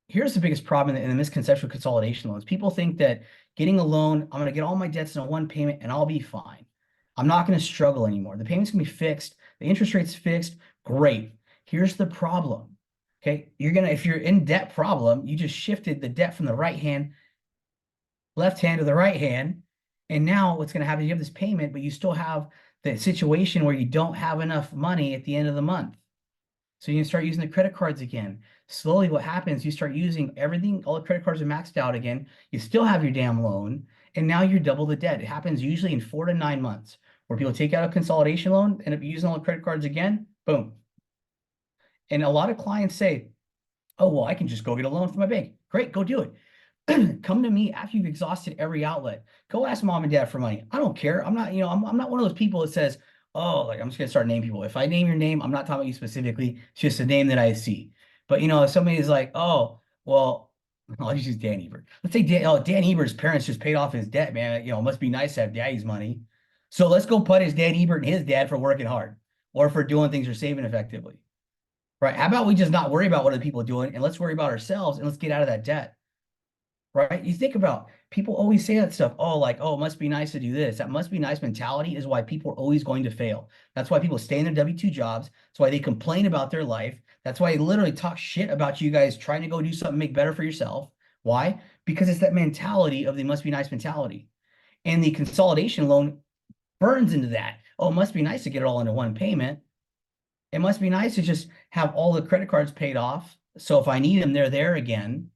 here's the biggest problem in the misconception of consolidation loans. People think that getting a loan, I'm going to get all my debts in one payment and I'll be fine. I'm not going to struggle anymore. The payment's going to be fixed. The interest rate's fixed. Great. Here's the problem. Okay, if you're in debt problem, you just shifted the debt from the left hand to the right hand. And now what's going to happen is you have this payment, but you still have the situation where you don't have enough money at the end of the month. So you can start using the credit cards again. Slowly what happens, you start using everything, all the credit cards are maxed out again. You still have your damn loan, and now you're double the debt. It happens usually in 4 to 9 months, where people take out a consolidation loan, end up using all the credit cards again, boom. And a lot of clients say, oh, well, I can just go get a loan from my bank. Great, go do it. Come to me after you've exhausted every outlet. Go ask mom and dad for money. I don't care. I'm not, I'm not one of those people that says, oh, like I'm just gonna start naming people. If I name your name, I'm not talking about you specifically. It's just a name that I see. But if somebody is like, oh, well, I'll just use Dan Ebert. Let's say Dan Ebert's parents just paid off his debt, man. It must be nice to have daddy's money. So let's go punish Dan Ebert and his dad for working hard or for doing things or saving effectively. Right? How about we just not worry about what other people are doing and let's worry about ourselves and let's get out of that debt. Right? You think about people always say that stuff. Oh, like, oh, it must be nice to do this. That must be nice mentality is why people are always going to fail. That's why people stay in their W-2 jobs. That's why they complain about their life. That's why they literally talk shit about you guys trying to go do something, make better for yourself. Why? Because it's that mentality of the must be nice mentality. And the consolidation loan burns into that. Oh, it must be nice to get it all into one payment. It must be nice to just have all the credit cards paid off. So if I need them, they're there again.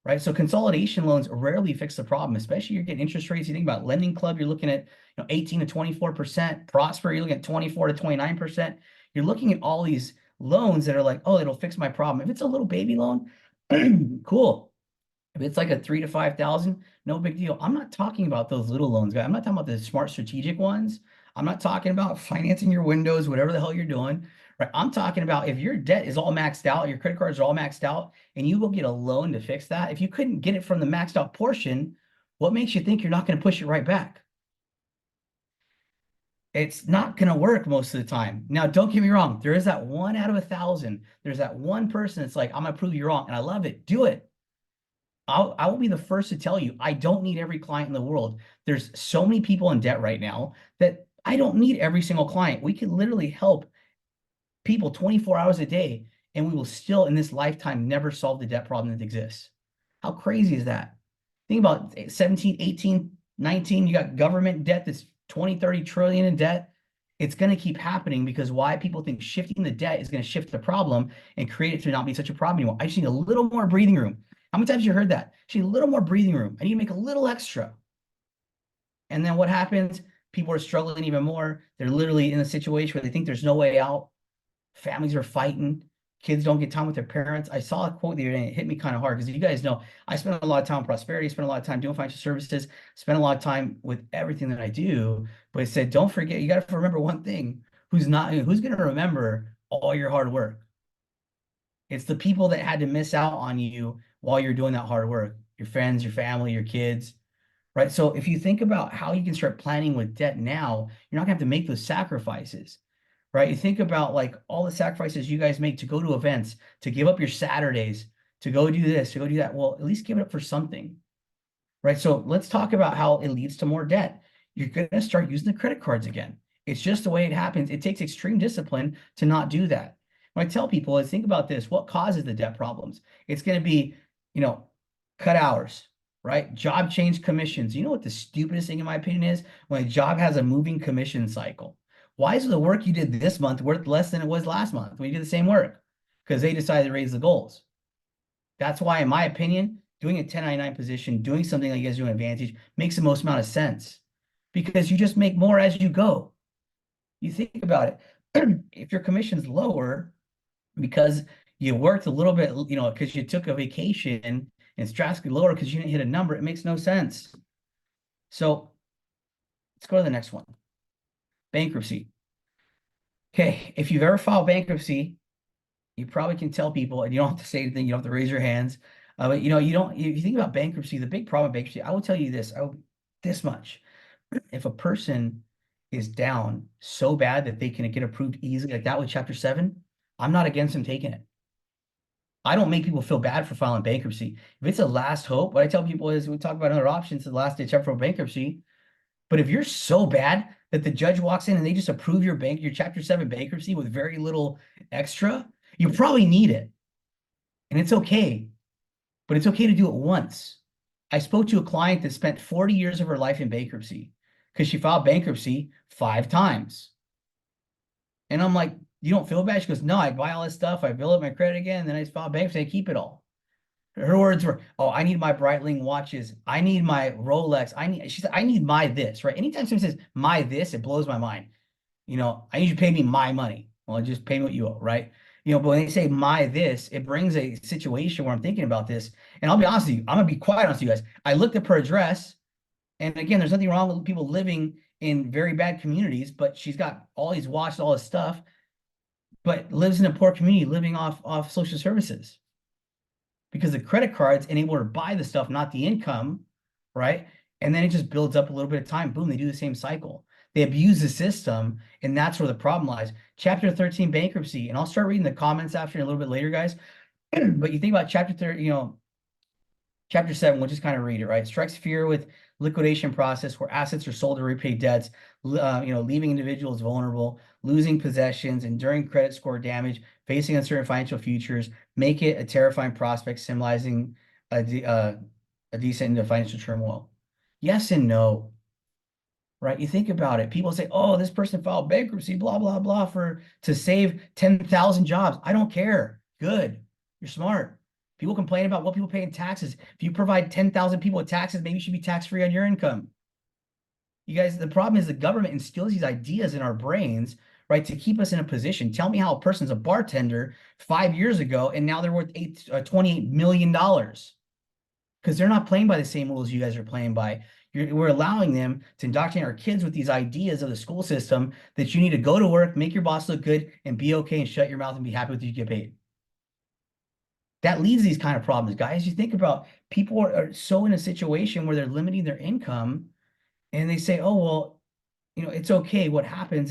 Right? So consolidation loans rarely fix the problem, especially you're getting interest rates. You think about Lending Club, you're looking at 18 to 24%. Prosper, you're looking at 24 to 29%. You're looking at all these loans that are like, oh, it'll fix my problem. If it's a little baby loan, cool. If it's like a 3,000 to 5,000, no big deal. I'm not talking about those little loans, guys. I'm not talking about the smart strategic ones. I'm not talking about financing your windows, whatever the hell you're doing. Right? I'm talking about if your debt is all maxed out, your credit cards are all maxed out, and you will get a loan to fix that. If you couldn't get it from the maxed out portion, what makes you think you're not going to push it right back? It's not going to work most of the time. Now, don't get me wrong. There is that 1 out of 1,000. There's that one person that's like, I'm going to prove you wrong. And I love it. Do it. I will be the first to tell you, I don't need every client in the world. There's so many people in debt right now that I don't need every single client. We can literally help people 24 hours a day, and we will still in this lifetime never solve the debt problem that exists. How crazy is that? Think about 17, 18, 19, you got government debt that's 20, 30 trillion in debt. It's going to keep happening because why? People think shifting the debt is going to shift the problem and create it to not be such a problem anymore. I just need a little more breathing room. How many times have you heard that? I need a little more breathing room. I need to make a little extra. And then what happens? People are struggling even more. They're literally in a situation where they think there's no way out. Families are fighting. Kids don't get time with their parents. I saw a quote the other day, and it hit me kind of hard because you guys know I spend a lot of time on prosperity, spend a lot of time doing financial services, spend a lot of time with everything that I do. But it said, don't forget, you got to remember one thing. Who's going to remember all your hard work? It's the people that had to miss out on you while you're doing that hard work. Your friends, your family, your kids, right? So if you think about how you can start planning with debt now, you're not gonna have to make those sacrifices, right? You think about like all the sacrifices you guys make to go to events, to give up your Saturdays, to go do this, to go do that. Well, at least give it up for something, right? So let's talk about how it leads to more debt. You're gonna start using the credit cards again. It's just the way it happens. It takes extreme discipline to not do that. What I tell people is think about this. What causes the debt problems? It's going to be, cut hours, right? Job change commissions. You know what the stupidest thing in my opinion is? When a job has a moving commission cycle. Why is the work you did this month worth less than it was last month when you did the same work? Because they decided to raise the goals. That's why, in my opinion, doing a 1099 position, doing something like you guys do in Vantage makes the most amount of sense because you just make more as you go. You think about it. If your commission's lower, because you worked a little bit, because you took a vacation and it's drastically lower because you didn't hit a number, it makes no sense. So let's go to the next one. Bankruptcy. Okay, if you've ever filed bankruptcy, you probably can tell people, and you don't have to say anything, you don't have to raise your hands. But you think about bankruptcy, the big problem with bankruptcy, I will tell you this much. If a person is down so bad that they can get approved easily, like that with Chapter 7, I'm not against them taking it. I don't make people feel bad for filing bankruptcy. If it's a last hope, what I tell people is we talk about other options, the last ditch effort for bankruptcy. But if you're so bad that the judge walks in and they just approve your Chapter 7 bankruptcy with very little extra, you probably need it. And it's okay, but it's okay to do it once. I spoke to a client that spent 40 years of her life in bankruptcy because she filed bankruptcy 5 times. And I'm like, you don't feel bad? She goes, no, I buy all this stuff. I build up my credit again. Then I file bankruptcy. I keep it all. Her words were, oh, I need my Breitling watches. I need my Rolex. She said, I need my this, right? Anytime someone says my this, it blows my mind. I need you to pay me my money. Well, just pay me what you owe, right? But when they say my this, it brings a situation where I'm thinking about this. And I'll be honest with you, I'm gonna be quiet honest with you guys. I looked up her address, and again, there's nothing wrong with people living in very bad communities, but she's got all these watches, all this stuff, but lives in a poor community, living off social services. Because the credit cards enable her to buy the stuff, not the income, right? And then it just builds up a little bit of time. Boom, they do the same cycle. They abuse the system, and that's where the problem lies. Chapter 13, bankruptcy, and I'll start reading the comments after a little bit later, guys. But you think about chapter 30, chapter 7, we'll just kind of read it, right? Strikes fear with liquidation process where assets are sold to repay debts, leaving individuals vulnerable, losing possessions, enduring credit score damage, facing uncertain financial futures, make it a terrifying prospect, symbolizing a descent into financial turmoil. Yes and no, right? You think about it. People say, oh, this person filed bankruptcy, blah, blah, blah, to save 10,000 jobs. I don't care. Good. You're smart. People complain about what people pay in taxes. If you provide 10,000 people with taxes, maybe you should be tax-free on your income. You guys, the problem is the government instills these ideas in our brains, right, to keep us in a position. Tell me how a person's a bartender 5 years ago, and now they're worth $28 million. Because they're not playing by the same rules you guys are playing by. We're allowing them to indoctrinate our kids with these ideas of the school system that you need to go to work, make your boss look good, and be okay and shut your mouth and be happy with you get paid. That leads to these kind of problems, guys. You think about people are so in a situation where they're limiting their income, and they say, oh, well, it's okay. What happens,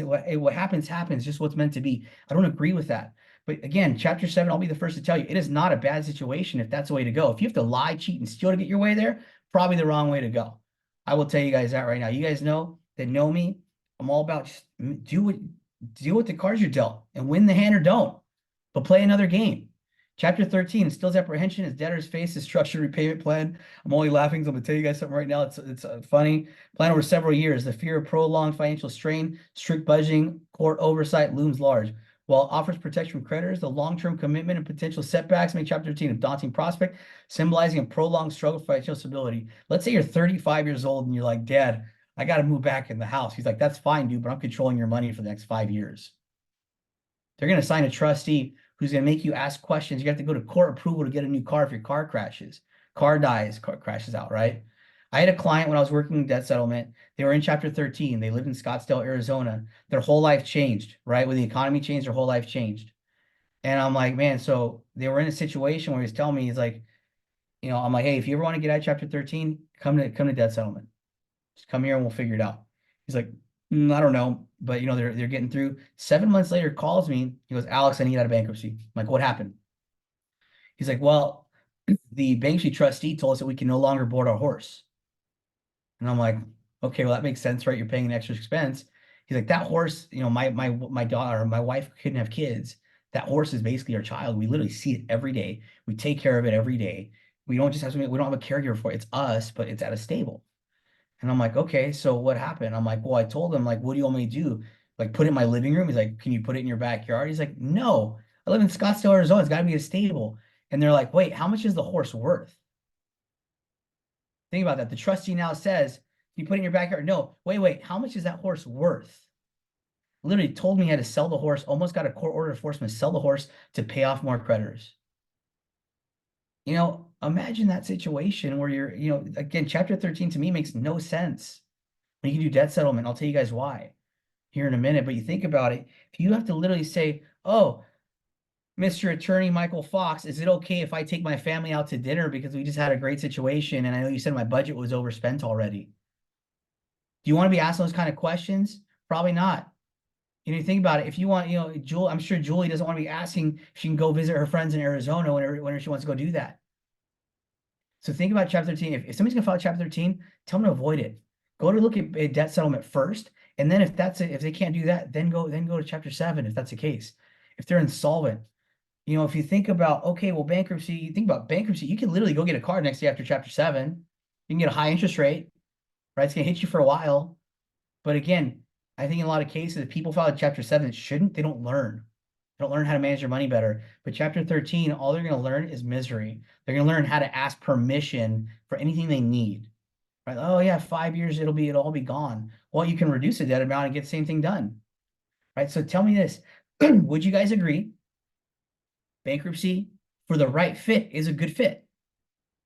happens, just what's meant to be. I don't agree with that. But again, chapter 7, I'll be the first to tell you, it is not a bad situation if that's the way to go. If you have to lie, cheat, and steal to get your way there, probably the wrong way to go. I will tell you guys that right now. You guys know me. I'm all about just deal with the cards you're dealt and win the hand or don't, but play another game. Chapter 13 instills apprehension as debtors face a structured repayment plan. I'm only laughing because I'm going to tell you guys something right now. It's funny. Plan over several years. The fear of prolonged financial strain, strict budgeting, court oversight looms large. While offers protection from creditors, the long-term commitment and potential setbacks make Chapter 13 a daunting prospect, symbolizing a prolonged struggle for financial stability. Let's say you're 35 years old and you're like, Dad, I got to move back in the house. He's like, that's fine, dude, but I'm controlling your money for the next 5 years. They're going to assign a trustee who's going to make you ask questions. You have to go to court approval to get a new car if your car crashes. Car dies, car crashes out, right? I had a client when I was working in debt settlement. They were in Chapter 13. They lived in Scottsdale, Arizona. Their whole life changed, right? When the economy changed, their whole life changed. And I'm like, man, so they were in a situation where he's telling me, he's like, I'm like, hey, if you ever want to get out of Chapter 13, come to debt settlement. Just come here and we'll figure it out. He's like, I don't know. But, they're getting through. 7 months later, calls me. He goes, Alex, I need out of bankruptcy. I'm like, what happened? He's like, well, the bankruptcy trustee told us that we can no longer board our horse. And I'm like, okay, well, that makes sense, right? You're paying an extra expense. He's like, that horse, my daughter, my wife couldn't have kids. That horse is basically our child. We literally see it every day. We take care of it every day. We don't have a caregiver for it. It's us, but it's at a stable. And I'm like, okay, so what happened? I'm like, well, I told him, like, what do you want me to do? Like, put it in my living room? He's like, can you put it in your backyard? He's like, no, I live in Scottsdale, Arizona. It's got to be a stable. And they're like, wait, how much is the horse worth? Think about that. The trustee now says, you put it in your backyard. No, wait, how much is that horse worth? Literally told me he had to sell the horse, almost got a court order enforcement to sell the horse to pay off more creditors. Imagine that situation where you're, again, Chapter 13 to me makes no sense. When you can do debt settlement, I'll tell you guys why here in a minute. But you think about it, if you have to literally say, oh, Mr. Attorney Michael Fox, is it okay if I take my family out to dinner because we just had a great situation and I know you said my budget was overspent already? Do you want to be asking those kind of questions? Probably not. You think about it. If you want, I'm sure Julie doesn't want to be asking if she can go visit her friends in Arizona whenever she wants to go do that. So think about Chapter 13. If somebody's going to file Chapter 13, tell them to avoid it. Go to look at a debt settlement first. And then if they can't do that, then go to Chapter 7 if that's the case. If they're insolvent. You know, if you think about, okay, well, bankruptcy, you think about bankruptcy, you can literally go get a car next day after Chapter 7. You can get a high interest rate, right? It's going to hit you for a while. But again, I think in a lot of cases, if people file Chapter 7 that shouldn't, they don't learn. They don't learn how to manage their money better. But Chapter 13, all they're going to learn is misery. They're going to learn how to ask permission for anything they need. Right? Oh yeah, 5 years, it'll all be gone. Well, you can reduce the debt amount and get the same thing done. Right? So tell me this, would you guys agree? Bankruptcy for the right fit is a good fit.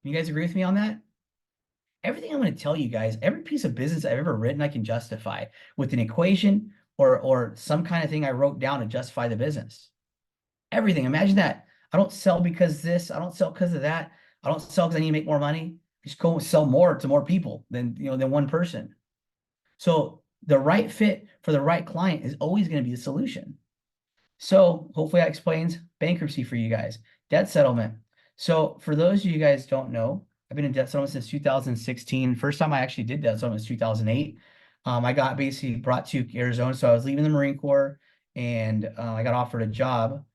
You guys agree with me on that? Everything I'm going to tell you guys, every piece of business I've ever written, I can justify with an equation or some kind of thing I wrote down to justify the business. Everything. Imagine that. I don't sell because this. I don't sell because of that. I don't sell because I need to make more money. Just go sell more to more people than one person. So the right fit for the right client is always going to be the solution. So hopefully that explains bankruptcy for you guys. Debt settlement. So for those of you guys don't know, I've been in debt settlement since 2016. First time I actually did debt settlement was 2008. I got basically brought to Arizona. So I was leaving the Marine Corps and I got offered a job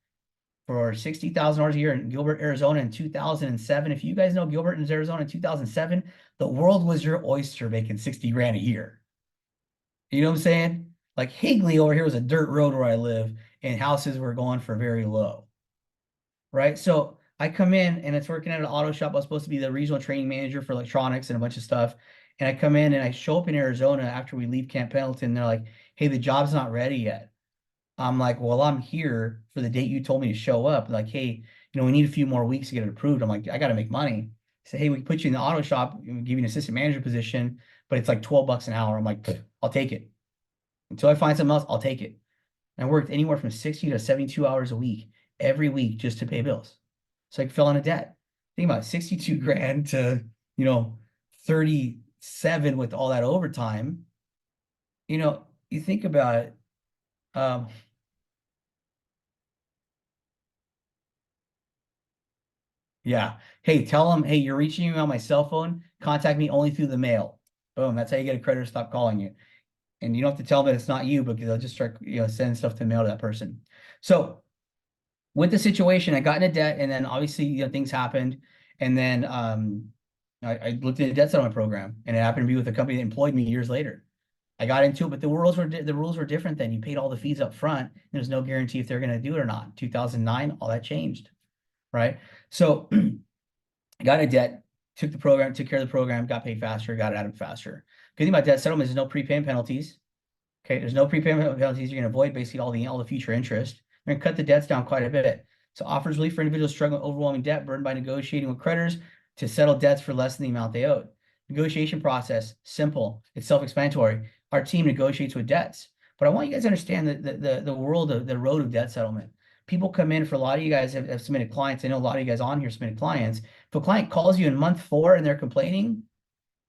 for $60,000 a year in Gilbert, Arizona in 2007. If you guys know Gilbert, Arizona in 2007, the world was your oyster making 60 grand a year. You know what I'm saying? Like Higley over here was a dirt road where I live and houses were going for very low. Right? So I come in and it's working at an auto shop. I was supposed to be the regional training manager for electronics and a bunch of stuff. And I come in and I show up in Arizona after we leave Camp Pendleton. They're like, hey, the job's not ready yet. I'm like, well, I'm here for the date you told me to show up. Like, hey, we need a few more weeks to get it approved. I'm like, I got to make money. Say, hey, we can put you in the auto shop and give you an assistant manager position, but it's like $12 an hour. I'm like, I'll take it. Until I find something else, I'll take it. And I worked anywhere from 60 to 72 hours a week, every week, just to pay bills. So I fell into debt. Think about it, 62 grand to, 37 with all that overtime. You think about it. Yeah. Hey, tell them, hey, you're reaching me on my cell phone. Contact me only through the mail. Boom. That's how you get a creditor to stop calling you. And you don't have to tell them that it's not you because they'll just start, sending stuff to the mail to that person. So with the situation, I got into debt, and then obviously, things happened. And then I looked at a debt settlement program, and it happened to be with a company that employed me years later. I got into it, but the rules were different then. You paid all the fees up front. There's no guarantee if they're going to do it or not. 2009, all that changed, right? So I got a debt, took care of the program, got paid faster, got it out of faster. Good thing about debt settlement is there's no prepayment penalties. Okay, there's no prepayment penalties. You're going to avoid basically all the future interest. They're going to cut the debts down quite a bit. So offers relief for individuals struggling with overwhelming debt, burdened by negotiating with creditors to settle debts for less than the amount they owed. Negotiation process, simple. It's self-explanatory. Our team negotiates with debts. But I want you guys to understand the world of the road of debt settlement. People come in, for a lot of you guys have submitted clients. I know a lot of you guys on here submitted clients. If a client calls you in month 4 and they're complaining,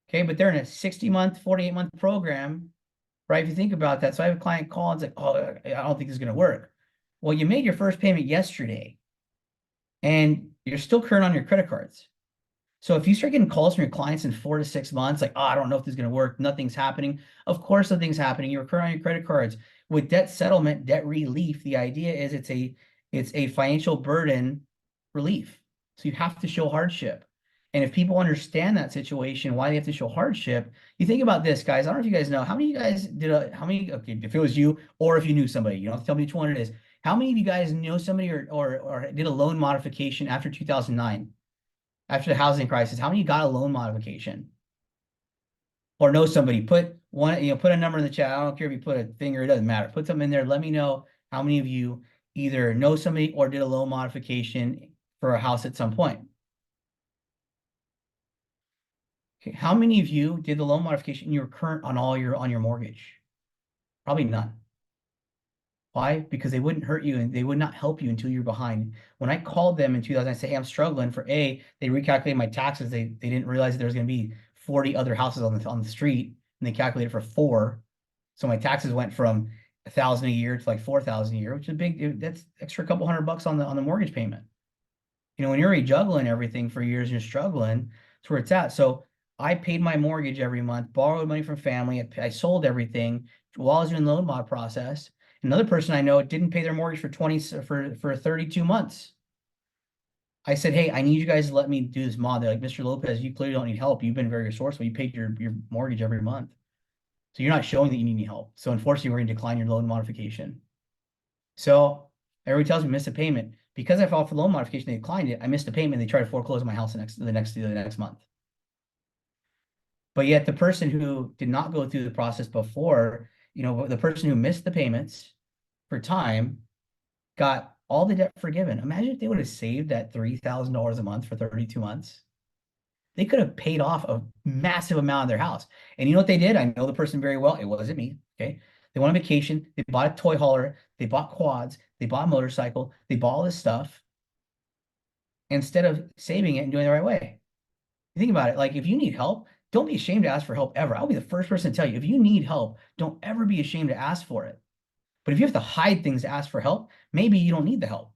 okay, but they're in a 60-month, 48-month program, right? If you think about that. So I have a client call and it's like, oh, I don't think this is going to work. Well, you made your first payment yesterday and you're still current on your credit cards. So if you start getting calls from your clients in 4 to 6 months, like, oh, I don't know if this is going to work, nothing's happening. Of course, nothing's happening. You're current on your credit cards. With debt settlement, debt relief, the idea is it's a financial burden relief. So you have to show hardship. And if people understand that situation, why they have to show hardship, you think about this, guys. I don't know if you guys know, how many of you guys okay, if it was you or if you knew somebody, you don't have to tell me which one it is. How many of you guys know somebody or did a loan modification after 2009? After the housing crisis, how many got a loan modification? Or know somebody? Put a number in the chat. I don't care if you put a finger, it doesn't matter. Put something in there. Let me know how many of you either know somebody or did a loan modification for a house at some point. Okay, how many of you did the loan modification and you were current on on your mortgage? Probably none. Why? Because they wouldn't hurt you and they would not help you until you're behind. When I called them in 2000, I say, hey, I'm struggling for they recalculated my taxes. They didn't realize that there was going to be 40 other houses on the street, and they calculated for 4. So my taxes went from $1,000 a year to like $4,000 a year, which is big. That's extra couple $100 on the mortgage payment. When you're already juggling everything for years and you're struggling, that's where it's at. So I paid my mortgage every month, borrowed money from family. I sold everything while I was doing the loan mod process. Another person I know didn't pay their mortgage for 32 months. I said, hey, I need you guys to let me do this mod. They're like, Mr. Lopez, you clearly don't need help. You've been very resourceful. You paid your mortgage every month. So you're not showing that you need any help. So unfortunately, we're going to decline your loan modification. So everybody tells me miss a payment. Because I filed for loan modification, they declined it. I missed a payment. They tried to foreclose my house the next month. But yet the person who did not go through the process before, the person who missed the payments for time got all the debt forgiven. Imagine if they would have saved that $3,000 a month for 32 months. They could have paid off a massive amount of their house. And you know what they did? I know the person very well. It wasn't me. Okay. They went on vacation. They bought a toy hauler. They bought quads. They bought a motorcycle. They bought all this stuff instead of saving it and doing it the right way. You think about it. Like, if you need help, don't be ashamed to ask for help ever. I'll be the first person to tell you, if you need help, don't ever be ashamed to ask for it. But if you have to hide things to ask for help, maybe you don't need the help.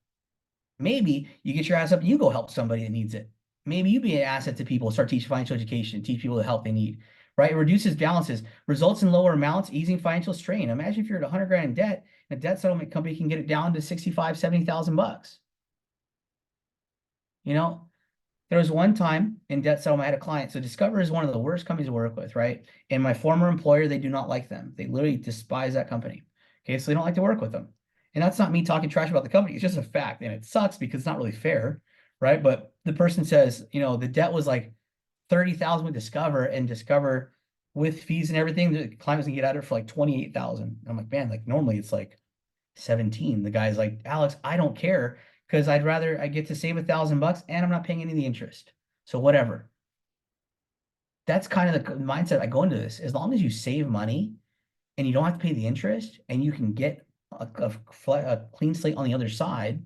Maybe you get your ass up and you go help somebody that needs it. Maybe you be an asset to people, start teaching financial education, teach people the help they need, right? It reduces balances, results in lower amounts, easing financial strain. Imagine if you're at 100 grand in debt, a debt settlement company can get it down to 65, 70,000 bucks. There was one time in debt settlement, I had a client. So Discover is one of the worst companies to work with, right? And my former employer, they do not like them. They literally despise that company. Okay, so they don't like to work with them. And that's not me talking trash about the company. It's just a fact. And it sucks because it's not really fair, right? But the person says, the debt was like 30,000 with Discover, and Discover with fees and everything, the client was gonna get out of it for like 28,000. I'm like, man, like normally it's like 17. The guy's like, Alex, I don't care, because I get to save $1,000 and I'm not paying any of the interest. So whatever. That's kind of the mindset I go into this. As long as you save money and you don't have to pay the interest and you can get a clean slate on the other side,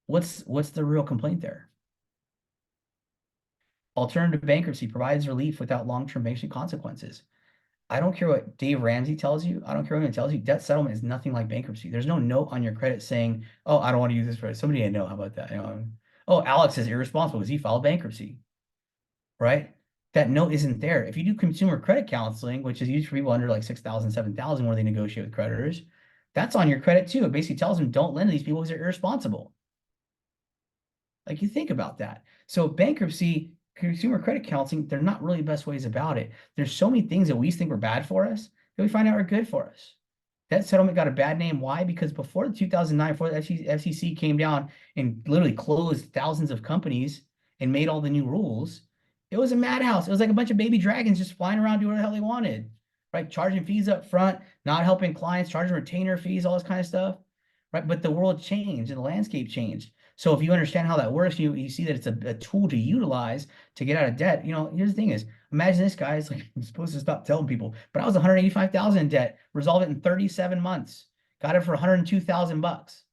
what's the real complaint there? Alternative bankruptcy provides relief without long-term bankruptcy consequences. I don't care what Dave Ramsey tells you. I don't care what anyone tells you. Debt settlement is nothing like bankruptcy. There's no note on your credit saying, oh, I don't want to use this for somebody I know. How about that? Oh, Alex is irresponsible because he filed bankruptcy, right? That note isn't there. If you do consumer credit counseling, which is used for people under like 6,000, 7,000, where they negotiate with creditors, that's on your credit too. It basically tells them don't lend to these people because they're irresponsible. Like, you think about that. So bankruptcy, consumer credit counseling, they're not really the best ways about it. There's so many things that we think were bad for us that we find out are good for us. That settlement got a bad name. Why? Because before 2009, before the FCC came down and literally closed thousands of companies and made all the new rules, it was a madhouse. It was like a bunch of baby dragons just flying around doing what the hell they wanted, right? Charging fees up front, not helping clients, charging retainer fees, all this kind of stuff, right? But the world changed and the landscape changed. So if you understand how that works, you see that it's a tool to utilize to get out of debt. Here's the thing is, imagine this guy is like, I'm supposed to stop telling people, but I was 185,000 in debt, resolved it in 37 months, got it for 102,000 bucks.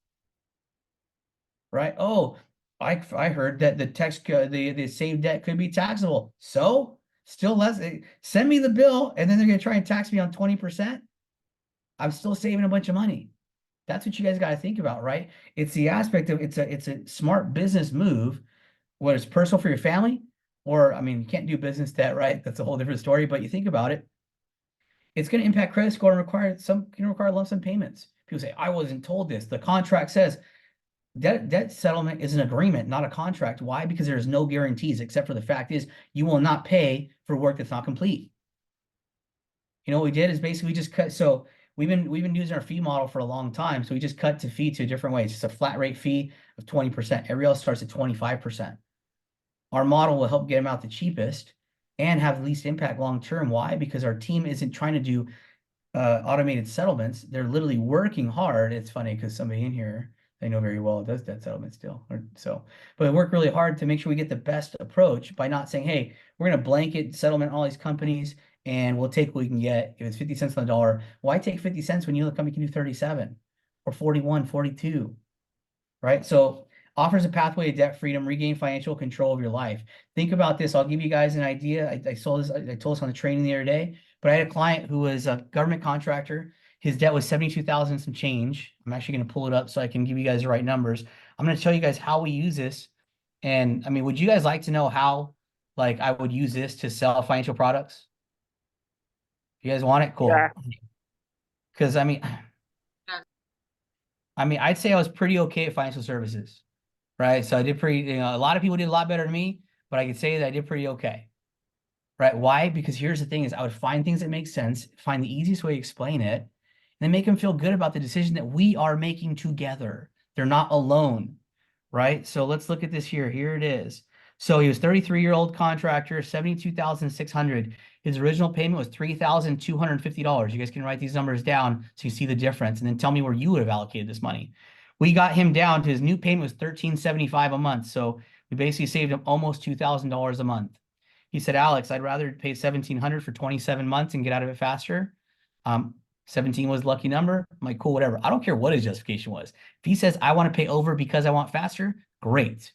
Right? Oh, I heard that the saved debt could be taxable. So still less, send me the bill, and then they're going to try and tax me on 20%. I'm still saving a bunch of money. That's what you guys got to think about, right? It's the aspect of it's a smart business move, whether it's personal for your family, or you can't do business debt, right? That's a whole different story. But you think about it, it's going to impact credit score and require lump sum payments. People say, I wasn't told this. The contract says debt settlement is an agreement, not a contract. Why? Because there's no guarantees, except for the fact is you will not pay for work that's not complete. What we did is basically just cut. So we've been using our fee model for a long time. So we just cut to fee to a different way. It's just a flat rate fee of 20%. Everybody else starts at 25%. Our model will help get them out the cheapest and have the least impact long-term. Why? Because our team isn't trying to do automated settlements. They're literally working hard. It's funny because somebody in here I know very well does debt settlement still. But we work really hard to make sure we get the best approach by not saying, hey, we're going to blanket settlement all these companies and we'll take what we can get. If it's 50 cents on the dollar, why take 50 cents when you know the company can do 37 or 41, 42, right? So offers a pathway to debt freedom, regain financial control of your life. Think about this. I'll give you guys an idea. I told this on the training the other day, but I had a client who was a government contractor. His debt was 72,000 some change. I'm actually going to pull it up so I can give you guys the right numbers. I'm going to show you guys how we use this. And would you guys like to know how, I would use this to sell financial products? You guys want it? Cool. Because I'd say I was pretty okay at financial services, right? So I did pretty, a lot of people did a lot better than me, but I could say that I did pretty okay. Right? Why? Because here's the thing is I would find things that make sense, find the easiest way to explain it, and then make them feel good about the decision that we are making together. They're not alone, right? So let's look at this here. Here it is. So he was 33-year-old contractor, 72,600. His original payment was $3,250. You guys can write these numbers down so you see the difference, and then tell me where you would have allocated this money. We got him down to his new payment was $1,375 a month. So we basically saved him almost $2,000 a month. He said, Alex, I'd rather pay $1,700 for 27 months and get out of it faster. 17 was lucky number. I'm like, cool, whatever. I don't care what his justification was. If he says, I want to pay over because I want faster, great.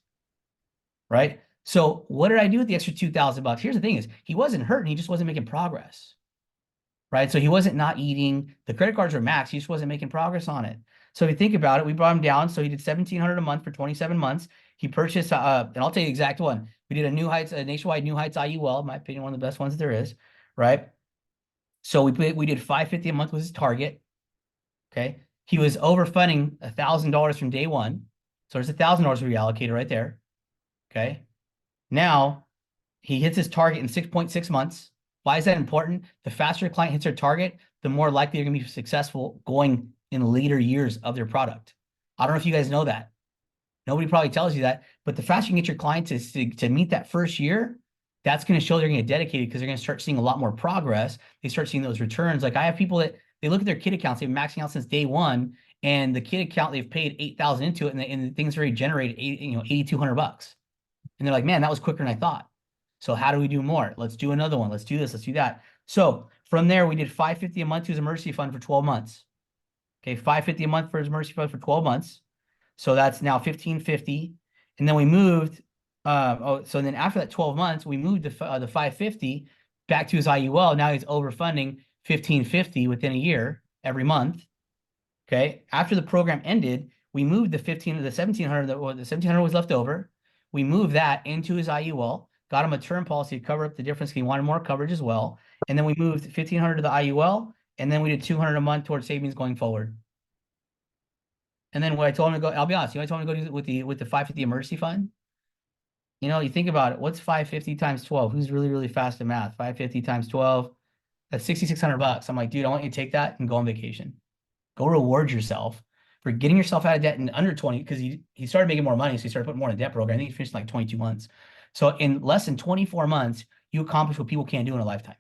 Right? So what did I do with the extra $2,000? Here's the thing is he wasn't hurting. He just wasn't making progress. Right? So he wasn't not eating. The credit cards were maxed. He just wasn't making progress on it. So if you think about it, we brought him down. So he did $1,700 a month for 27 months. He purchased, and I'll tell you the exact one. We did a nationwide New Heights IUL, in my opinion, one of the best ones that there is, right? So we did $550 a month was his target. Okay. He was overfunding $1,000 from day one. So there's $1,000 reallocated right there. Okay. Now he hits his target in 6.6 months. Why is that important? The faster a client hits their target, the more likely they're going to be successful going in later years of their product. I don't know if you guys know that. Nobody probably tells you that, but the faster you can get your client to meet that first year, that's going to show they're going to get dedicated because they're going to start seeing a lot more progress. They start seeing those returns. Like I have people that they look at their kid accounts, they've been maxing out since day one, and the kid account they've paid $8,000 into it, and the thing's already generated $8,200, and they're like, man, that was quicker than I thought. So how do we do more? Let's do another one. Let's do this. Let's do that. So from there, we did $550 a month to his emergency fund for 12 months. Okay, $550 a month for his emergency fund for 12 months. So that's now $1,550. And then we moved, so then after that 12 months, we moved the $550 back to his IUL. Now he's overfunding $1,550 within a year, every month. Okay. After the program ended, we moved the $1,700, the $1,700 was left over. We moved that into his IUL, got him a term policy to cover up the difference. He wanted more coverage as well. And then we moved $1,500 to the IUL, and then we did $200 a month towards savings going forward. And then what I told him to go, I'll be honest, I told him to go do with the $550 emergency fund. You think about it. What's 550 times 12? Who's really, really fast at math? 550 times 12, that's $6,600. I'm like, dude, I want you to take that and go on vacation. Go reward yourself for getting yourself out of debt in under 20, because he started making more money, so he started putting more in a debt program. I think he finished in like 22 months. So in less than 24 months, you accomplish what people can't do in a lifetime.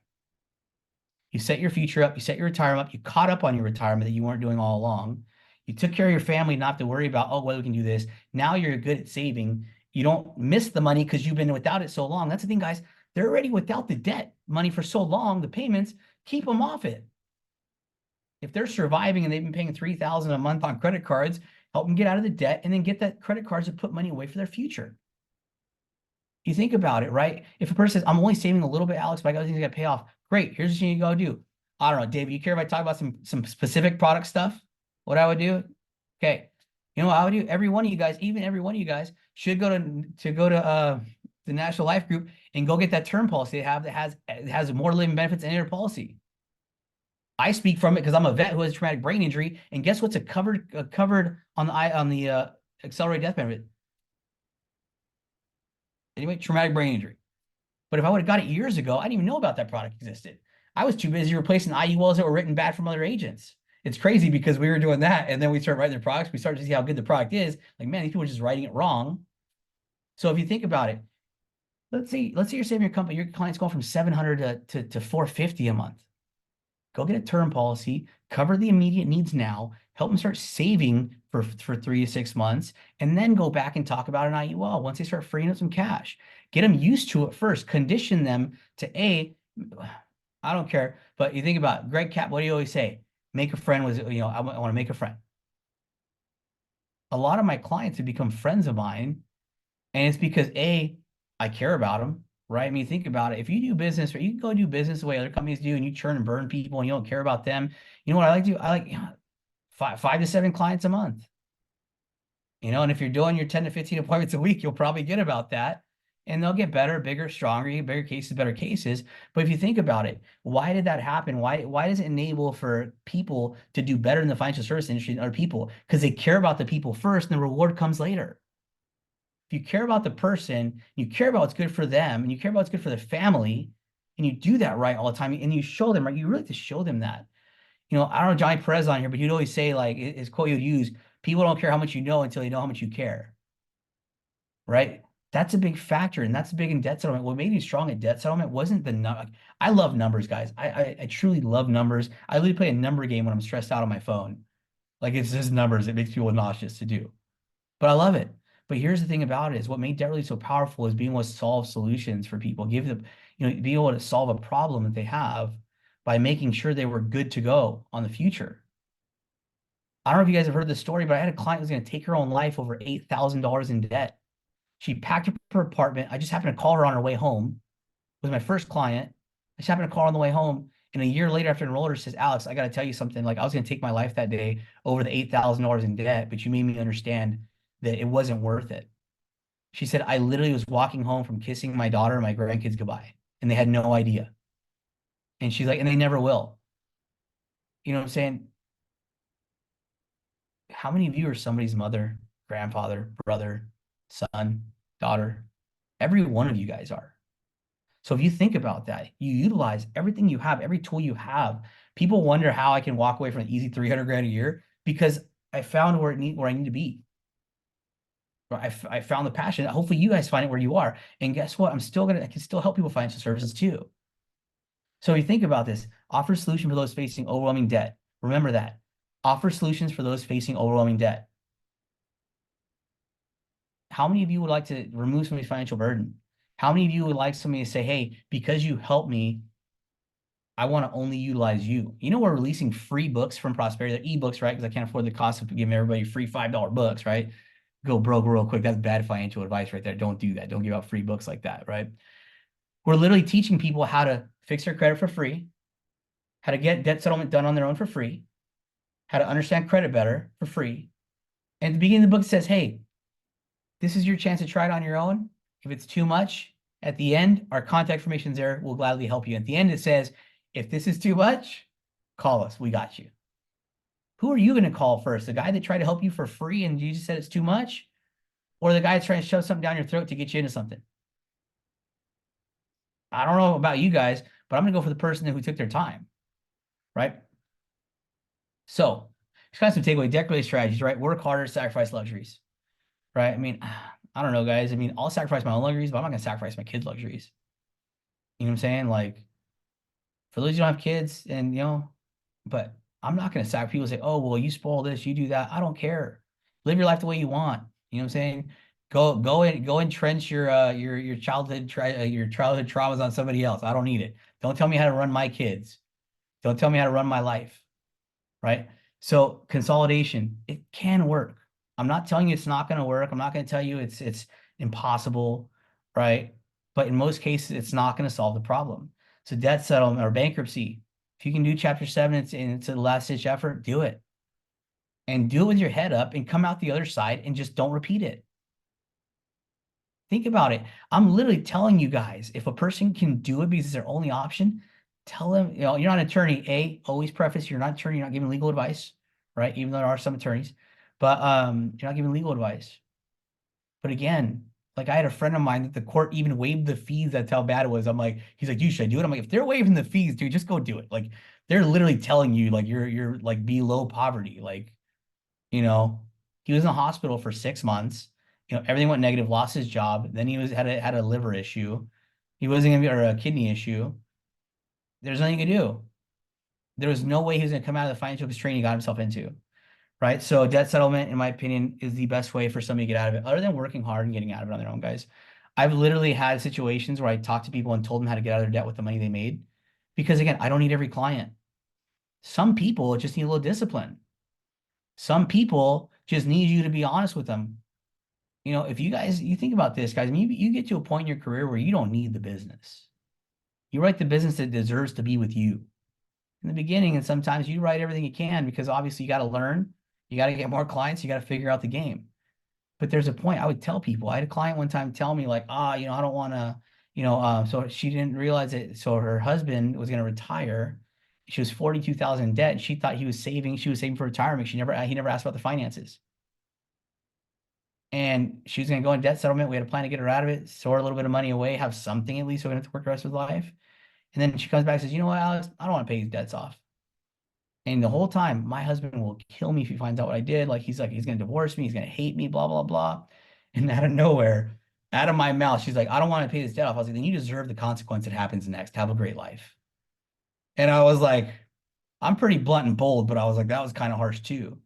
You set your future up, you set your retirement up, you caught up on your retirement that you weren't doing all along. You took care of your family, not to worry about, oh, well, we can do this. Now you're good at saving. You don't miss the money because you've been without it so long. That's the thing, guys. They're already without the debt money for so long, the payments, keep them off it. If they're surviving and they've been paying $3,000 a month on credit cards, help them get out of the debt and then get that credit cards to put money away for their future. You think about it, right? If a person says, I'm only saving a little bit, Alex, but I got things I got to pay off. Great. Here's what you need to go do. I don't know, David, you care if I talk about some specific product stuff? What I would do? Okay. You know what I would do? Every one of you guys, even every one of you guys should go to the National Life Group and go get that term policy they have that has more living benefits in their policy. I speak from it because I'm a vet who has traumatic brain injury, and guess what's covered on the accelerated death benefit? Anyway, traumatic brain injury. But if I would have got it years ago, I didn't even know about that product existed. I was too busy replacing IULs that were written bad from other agents. It's crazy because we were doing that, and then we started writing their products. We started to see how good the product is. Like, man, these people are just writing it wrong. So if you think about it, let's say you're saving your company, your client's going from $700 to $450 a month. Go get a term policy, cover the immediate needs now, help them start saving for 3 to 6 months, and then go back and talk about an IUL once they start freeing up some cash. Get them used to it first. Condition them to I don't care, but you think about Greg Cap, what do you always say? Make a friend with, I want to make a friend. A lot of my clients have become friends of mine, and it's because I care about them, right? I mean, think about it. If you do business, or you can go do business the way other companies do, and you churn and burn people, and you don't care about them, you know what I like to do? I like 5 to 7 clients a month. And if you're doing your 10 to 15 appointments a week, you'll probably get about that. And they'll get better, bigger, stronger, bigger cases, better cases. But if you think about it, why did that happen? Why does it enable for people to do better in the financial service industry than other people? Because they care about the people first, and the reward comes later. If you care about the person, you care about what's good for them, and you care about what's good for the family, and you do that right all the time, and you show them, right? You really have to show them that. You know, I don't know Johnny Perez on here, but he'd always say, like, his quote he would use, people don't care how much you know until they know how much you care. Right? That's a big factor, and that's big in debt settlement. What made me strong at debt settlement wasn't the number. I love numbers, guys. I truly love numbers. I literally play a number game when I'm stressed out on my phone. Like, it's just numbers. It makes people nauseous to do. But I love it. But here's the thing about it is what made debt really so powerful is being able to solve solutions for people, give them, you know, be able to solve a problem that they have by making sure they were good to go on the future. I don't know if you guys have heard this story, but I had a client who was going to take her own life over $8,000 in debt. She packed up her apartment. I just happened to call her on her way home. It was my first client. I just happened to call her on the way home. And a year later, after I enrolled her, says, Alex, I got to tell you something. Like, I was going to take my life that day over the $8,000 in debt, but you made me understand that it wasn't worth it. She said, I literally was walking home from kissing my daughter and my grandkids goodbye, and they had no idea. And she's like, and they never will. You know what I'm saying? How many of you are somebody's mother, grandfather, brother, son, daughter? Every one of you guys are. So if you think about that, you utilize everything you have, every tool you have. People wonder how I can walk away from an easy 300 grand a year because I found where I need to be. I found the passion. Hopefully you guys find it where you are. And guess what? I can still help people with financial services too. So you think about this, offer solution for those facing overwhelming debt. Remember that. Offer solutions for those facing overwhelming debt. How many of you would like to remove somebody's financial burden? How many of you would like somebody to say, hey, because you helped me, I want to only utilize you? You know, we're releasing free books from Prosperity. They're ebooks, right? Because I can't afford the cost of giving everybody free $5 books, right? Go broke real quick. That's bad financial advice right there. Don't do that. Don't give out free books like that, right? We're literally teaching people how to fix their credit for free, how to get debt settlement done on their own for free, how to understand credit better for free. And at the beginning of the book, it says, hey, this is your chance to try it on your own. If it's too much, at the end, our contact information is there. We'll gladly help you. At the end, it says, if this is too much, call us. We got you. Who are you going to call first? The guy that tried to help you for free and you just said it's too much? Or the guy that's trying to shove something down your throat to get you into something? I don't know about you guys, but I'm going to go for the person who took their time, right? So, just kind of some takeaway, debt-related strategies, right? Work harder, sacrifice luxuries, right? I mean, I don't know, guys. I mean, I'll sacrifice my own luxuries, but I'm not going to sacrifice my kids' luxuries. You know what I'm saying? Like, for those who don't have kids and, you know, but I'm not going to sacrifice. People say, oh, well, you spoil this, you do that. I don't care. Live your life the way you want. You know what I'm saying? Go entrench your childhood traumas on somebody else. I don't need it. Don't tell me how to run my kids. Don't tell me how to run my life. Right? So consolidation, it can work. I'm not telling you it's not going to work. I'm not going to tell you it's impossible, right? But in most cases, it's not going to solve the problem. So debt settlement or bankruptcy, if you can do Chapter 7, it's a last-ditch effort, do it. And do it with your head up and come out the other side and just don't repeat it. Think about it. I'm literally telling you guys, if a person can do it because it's their only option, tell them, you know, you're not an attorney. Always preface, you're not an attorney, you're not giving legal advice, right? Even though there are some attorneys, but you're not giving legal advice. But again, like I had a friend of mine that the court even waived the fees. That's how bad it was. I'm like, he's like, you should do it. I'm like, if they're waiving the fees, dude, just go do it. Like they're literally telling you like you're like below poverty. Like, you know, he was in the hospital for 6 months. You know, everything went negative, lost his job. Then he had a liver issue. He wasn't gonna be, or a kidney issue. There's nothing you can do. There was no way he was gonna come out of the financial constraint he got himself into. Right. So debt settlement, in my opinion, is the best way for somebody to get out of it, other than working hard and getting out of it on their own, guys. I've literally had situations where I talked to people and told them how to get out of their debt with the money they made. Because again, I don't need every client. Some people just need a little discipline. Some people just need you to be honest with them. You know, if you think about this, guys, I mean, you get to a point in your career where you don't need the business. You write the business that deserves to be with you in the beginning. And sometimes you write everything you can because obviously you got to learn. You got to get more clients. You got to figure out the game. But there's a point. I would tell people. I had a client one time tell me like, you know, I don't want to, you know, so she didn't realize it. So her husband was going to retire. She was $42,000 in debt. And she thought he was saving. She was saving for retirement. He never asked about the finances. And she was going to go in debt settlement. We had a plan to get her out of it, store a little bit of money away, have something at least so we don't have to work the rest of her life. And then she comes back and says, you know what, Alex, I don't want to pay these debts off. And the whole time, my husband will kill me if he finds out what I did. He's going to divorce me. He's going to hate me, blah, blah, blah. And out of nowhere, out of my mouth, she's like, I don't want to pay this debt off. I was like, then you deserve the consequence that happens next. Have a great life. And I was like, I'm pretty blunt and bold, but I was like, that was kind of harsh too.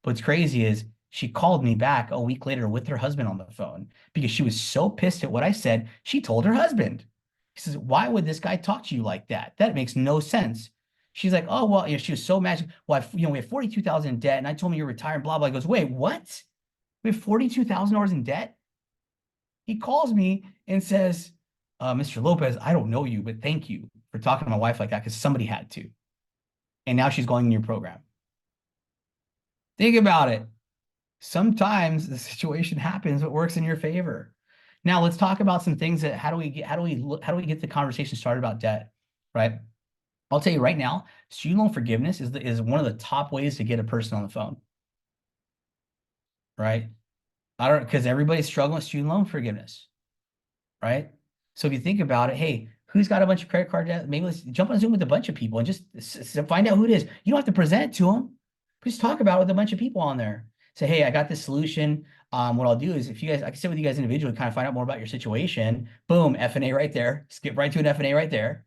But what's crazy is she called me back a week later with her husband on the phone because she was so pissed at what I said. She told her husband. He says, why would this guy talk to you like that? That makes no sense. She's like, oh, well, she was so mad. Well, we have $42,000 in debt. And I told me you're retired, blah, blah. He goes, wait, what? We have $42,000 in debt? He calls me and says, Mr. Lopez, I don't know you, but thank you for talking to my wife like that because somebody had to. And now she's going in your program. Think about it. Sometimes the situation happens, what works in your favor. Now let's talk about some things that how do we get the conversation started about debt, right? I'll tell you right now, student loan forgiveness is one of the top ways to get a person on the phone, right? Because everybody's struggling with student loan forgiveness, right? So if you think about it, hey, who's got a bunch of credit card debt? Maybe let's jump on Zoom with a bunch of people and just find out who it is. You don't have to present it to them. Just talk about it with a bunch of people on there. Say, hey, I got this solution. What I'll do is if you guys, I can sit with you guys individually, kind of find out more about your situation. Boom, F&A right there. Skip right to an F&A right there.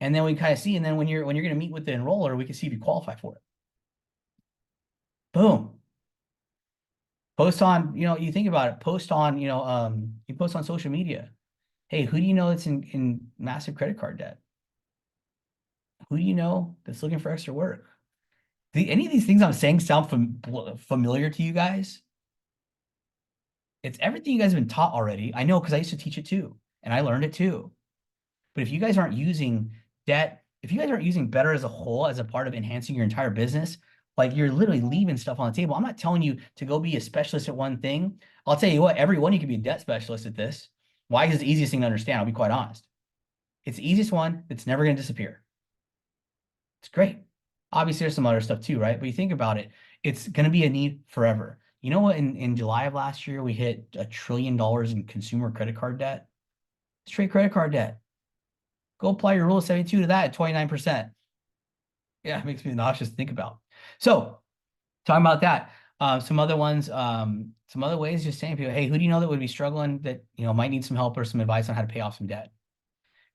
And then we kind of see, and then when you're going to meet with the enroller, we can see if you qualify for it. Boom. Post on, you think about it, post on, you post on social media. Hey, who do you know that's in massive credit card debt? Who do you know that's looking for extra work? Any of these things I'm saying sound familiar to you guys? It's everything you guys have been taught already. I know because I used to teach it too, and I learned it too. But if you guys aren't using debt, if you guys aren't using better as a whole as a part of enhancing your entire business, like you're literally leaving stuff on the table. I'm not telling you to go be a specialist at one thing. I'll tell you what, everyone, you can be a debt specialist at this. Why? Because it's the easiest thing to understand. I'll be quite honest. It's the easiest one that's never going to disappear. It's great. Obviously, there's some other stuff too, right? But you think about it, it's going to be a need forever. You know what? In July of last year, we hit $1 trillion in consumer credit card debt. Straight credit card debt. Go apply your rule of 72 to that at 29%. Yeah, it makes me nauseous to think about. So, talking about that, some other ones, some other ways, just saying to people, hey, who do you know that would be struggling that might need some help or some advice on how to pay off some debt?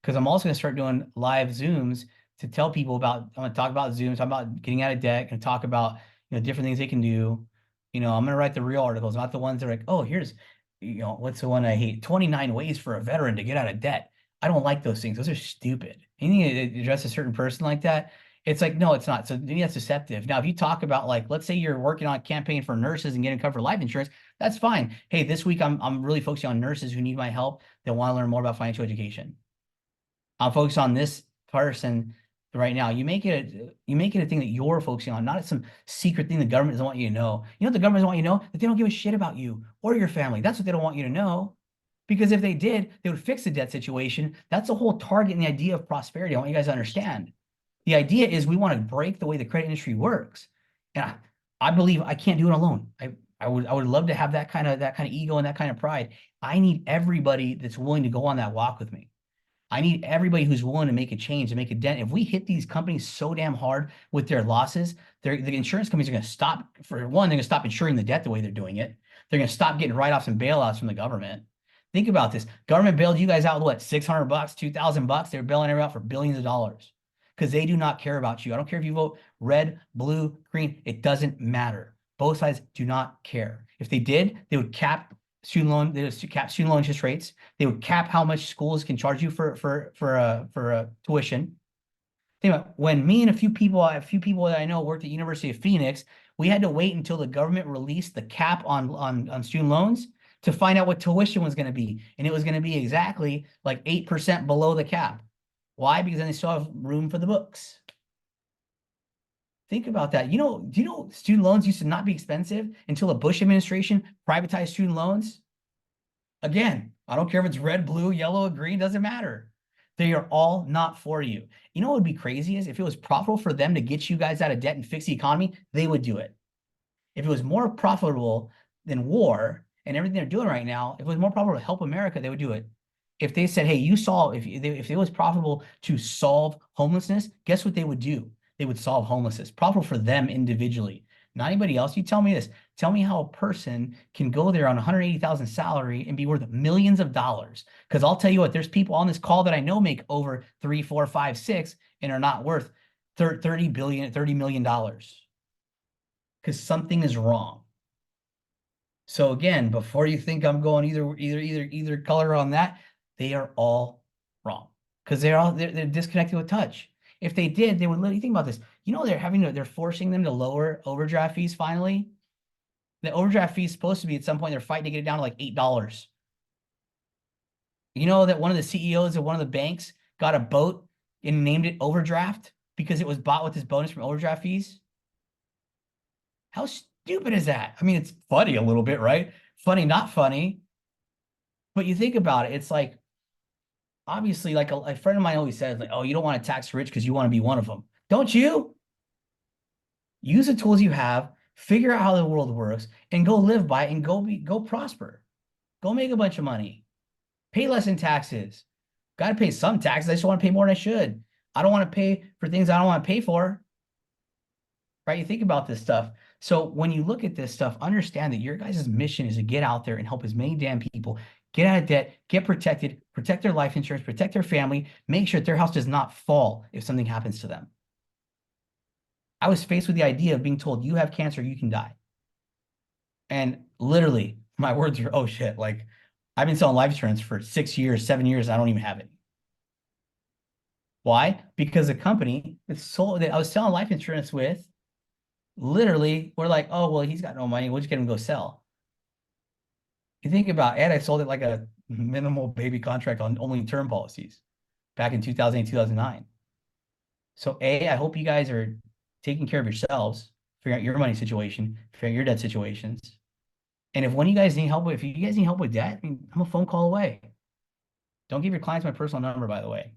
Because I'm also going to start doing live Zooms to tell people about. I'm going to talk about Zooms, talk about getting out of debt, and talk about different things they can do. I'm going to write the real articles, not the ones that are like, oh, here's what's the one I hate? 29 ways for a veteran to get out of debt. I don't like those things. Those are stupid. Anything to address a certain person like that, it's like, no, it's not. So to me, that's deceptive. Now, if you talk about let's say you're working on a campaign for nurses and getting covered for life insurance, that's fine. Hey, this week I'm really focusing on nurses who need my help that want to learn more about financial education. I'm focused on this person right now. You make it a thing that you're focusing on, not some secret thing the government doesn't want you to know. You know what the government doesn't want you to know? That they don't give a shit about you or your family. That's what they don't want you to know. Because if they did, they would fix the debt situation. That's the whole target and the idea of prosperity. I want you guys to understand. The idea is we want to break the way the credit industry works. And I believe I can't do it alone. I would love to have that kind of ego and that kind of pride. I need everybody that's willing to go on that walk with me. I need everybody who's willing to make a change, to make a dent. If we hit these companies so damn hard with their losses, the insurance companies are going to stop. For one, they're going to stop insuring the debt the way they're doing it. They're going to stop getting write-offs and bailouts from the government. Think about this. Government bailed you guys out with what? $600, $2,000? They're bailing everyone out for billions of dollars because they do not care about you. I don't care if you vote red, blue, green. It doesn't matter. Both sides do not care. If they did, they would cap student loan. They would cap student loan interest rates. They would cap how much schools can charge you for tuition. Think about when me and a few people that I know worked at University of Phoenix. We had to wait until the government released the cap on student loans to find out what tuition was going to be. And it was going to be exactly like 8% below the cap. Why? Because then they still have room for the books. Think about that. Do you know student loans used to not be expensive until the Bush administration privatized student loans? Again, I don't care if it's red, blue, yellow, or green, doesn't matter. They are all not for you. You know what would be crazy is if it was profitable for them to get you guys out of debt and fix the economy, they would do it. If it was more profitable than war, and everything they're doing right now, if it was more profitable to help America, they would do it. If they said, hey, you solve, if it was profitable to solve homelessness, guess what they would do? They would solve homelessness, profitable for them individually, not anybody else. You tell me this. Tell me how a person can go there on 180,000 salary and be worth millions of dollars. Because I'll tell you what, there's people on this call that I know make over 3, 4, 5, 6 and are not worth $30 million. Because something is wrong. So again, before you think I'm going either color on that, they are all wrong. Because they're disconnected with touch. If they did, they would literally think about this. You know, they're forcing them to lower overdraft fees finally. The overdraft fee is supposed to be at some point they're fighting to get it down to like $8. You know that one of the CEOs of one of the banks got a boat and named it overdraft because it was bought with this bonus from overdraft fees? How stupid is that? I mean, it's funny a little bit, right? Funny, not funny. But you think about it, it's like, obviously, like a friend of mine always says, like, oh, you don't want to tax rich because you want to be one of them. Don't you? Use the tools you have, figure out how the world works, and go live by it and go prosper. Go make a bunch of money. Pay less in taxes. Got to pay some taxes. I just want to pay more than I should. I don't want to pay for things I don't want to pay for. Right? You think about this stuff. So when you look at this stuff, understand that your guys' mission is to get out there and help as many damn people get out of debt, get protected, protect their life insurance, protect their family, make sure that their house does not fall if something happens to them. I was faced with the idea of being told, you have cancer, you can die. And literally, my words are, oh shit, like I've been selling life insurance for 6 years, 7 years, I don't even have it. Why? Because the company that I was selling life insurance with, literally, we're like, oh, well, he's got no money, we'll just get him to go sell. You think about it, I sold it like a minimal baby contract on only term policies back in 2008, 2009. So I hope you guys are taking care of yourselves, figuring out your money situation, figuring out your debt situations. And if you guys need help with debt, I mean, I'm a phone call away. Don't give your clients my personal number, by the way.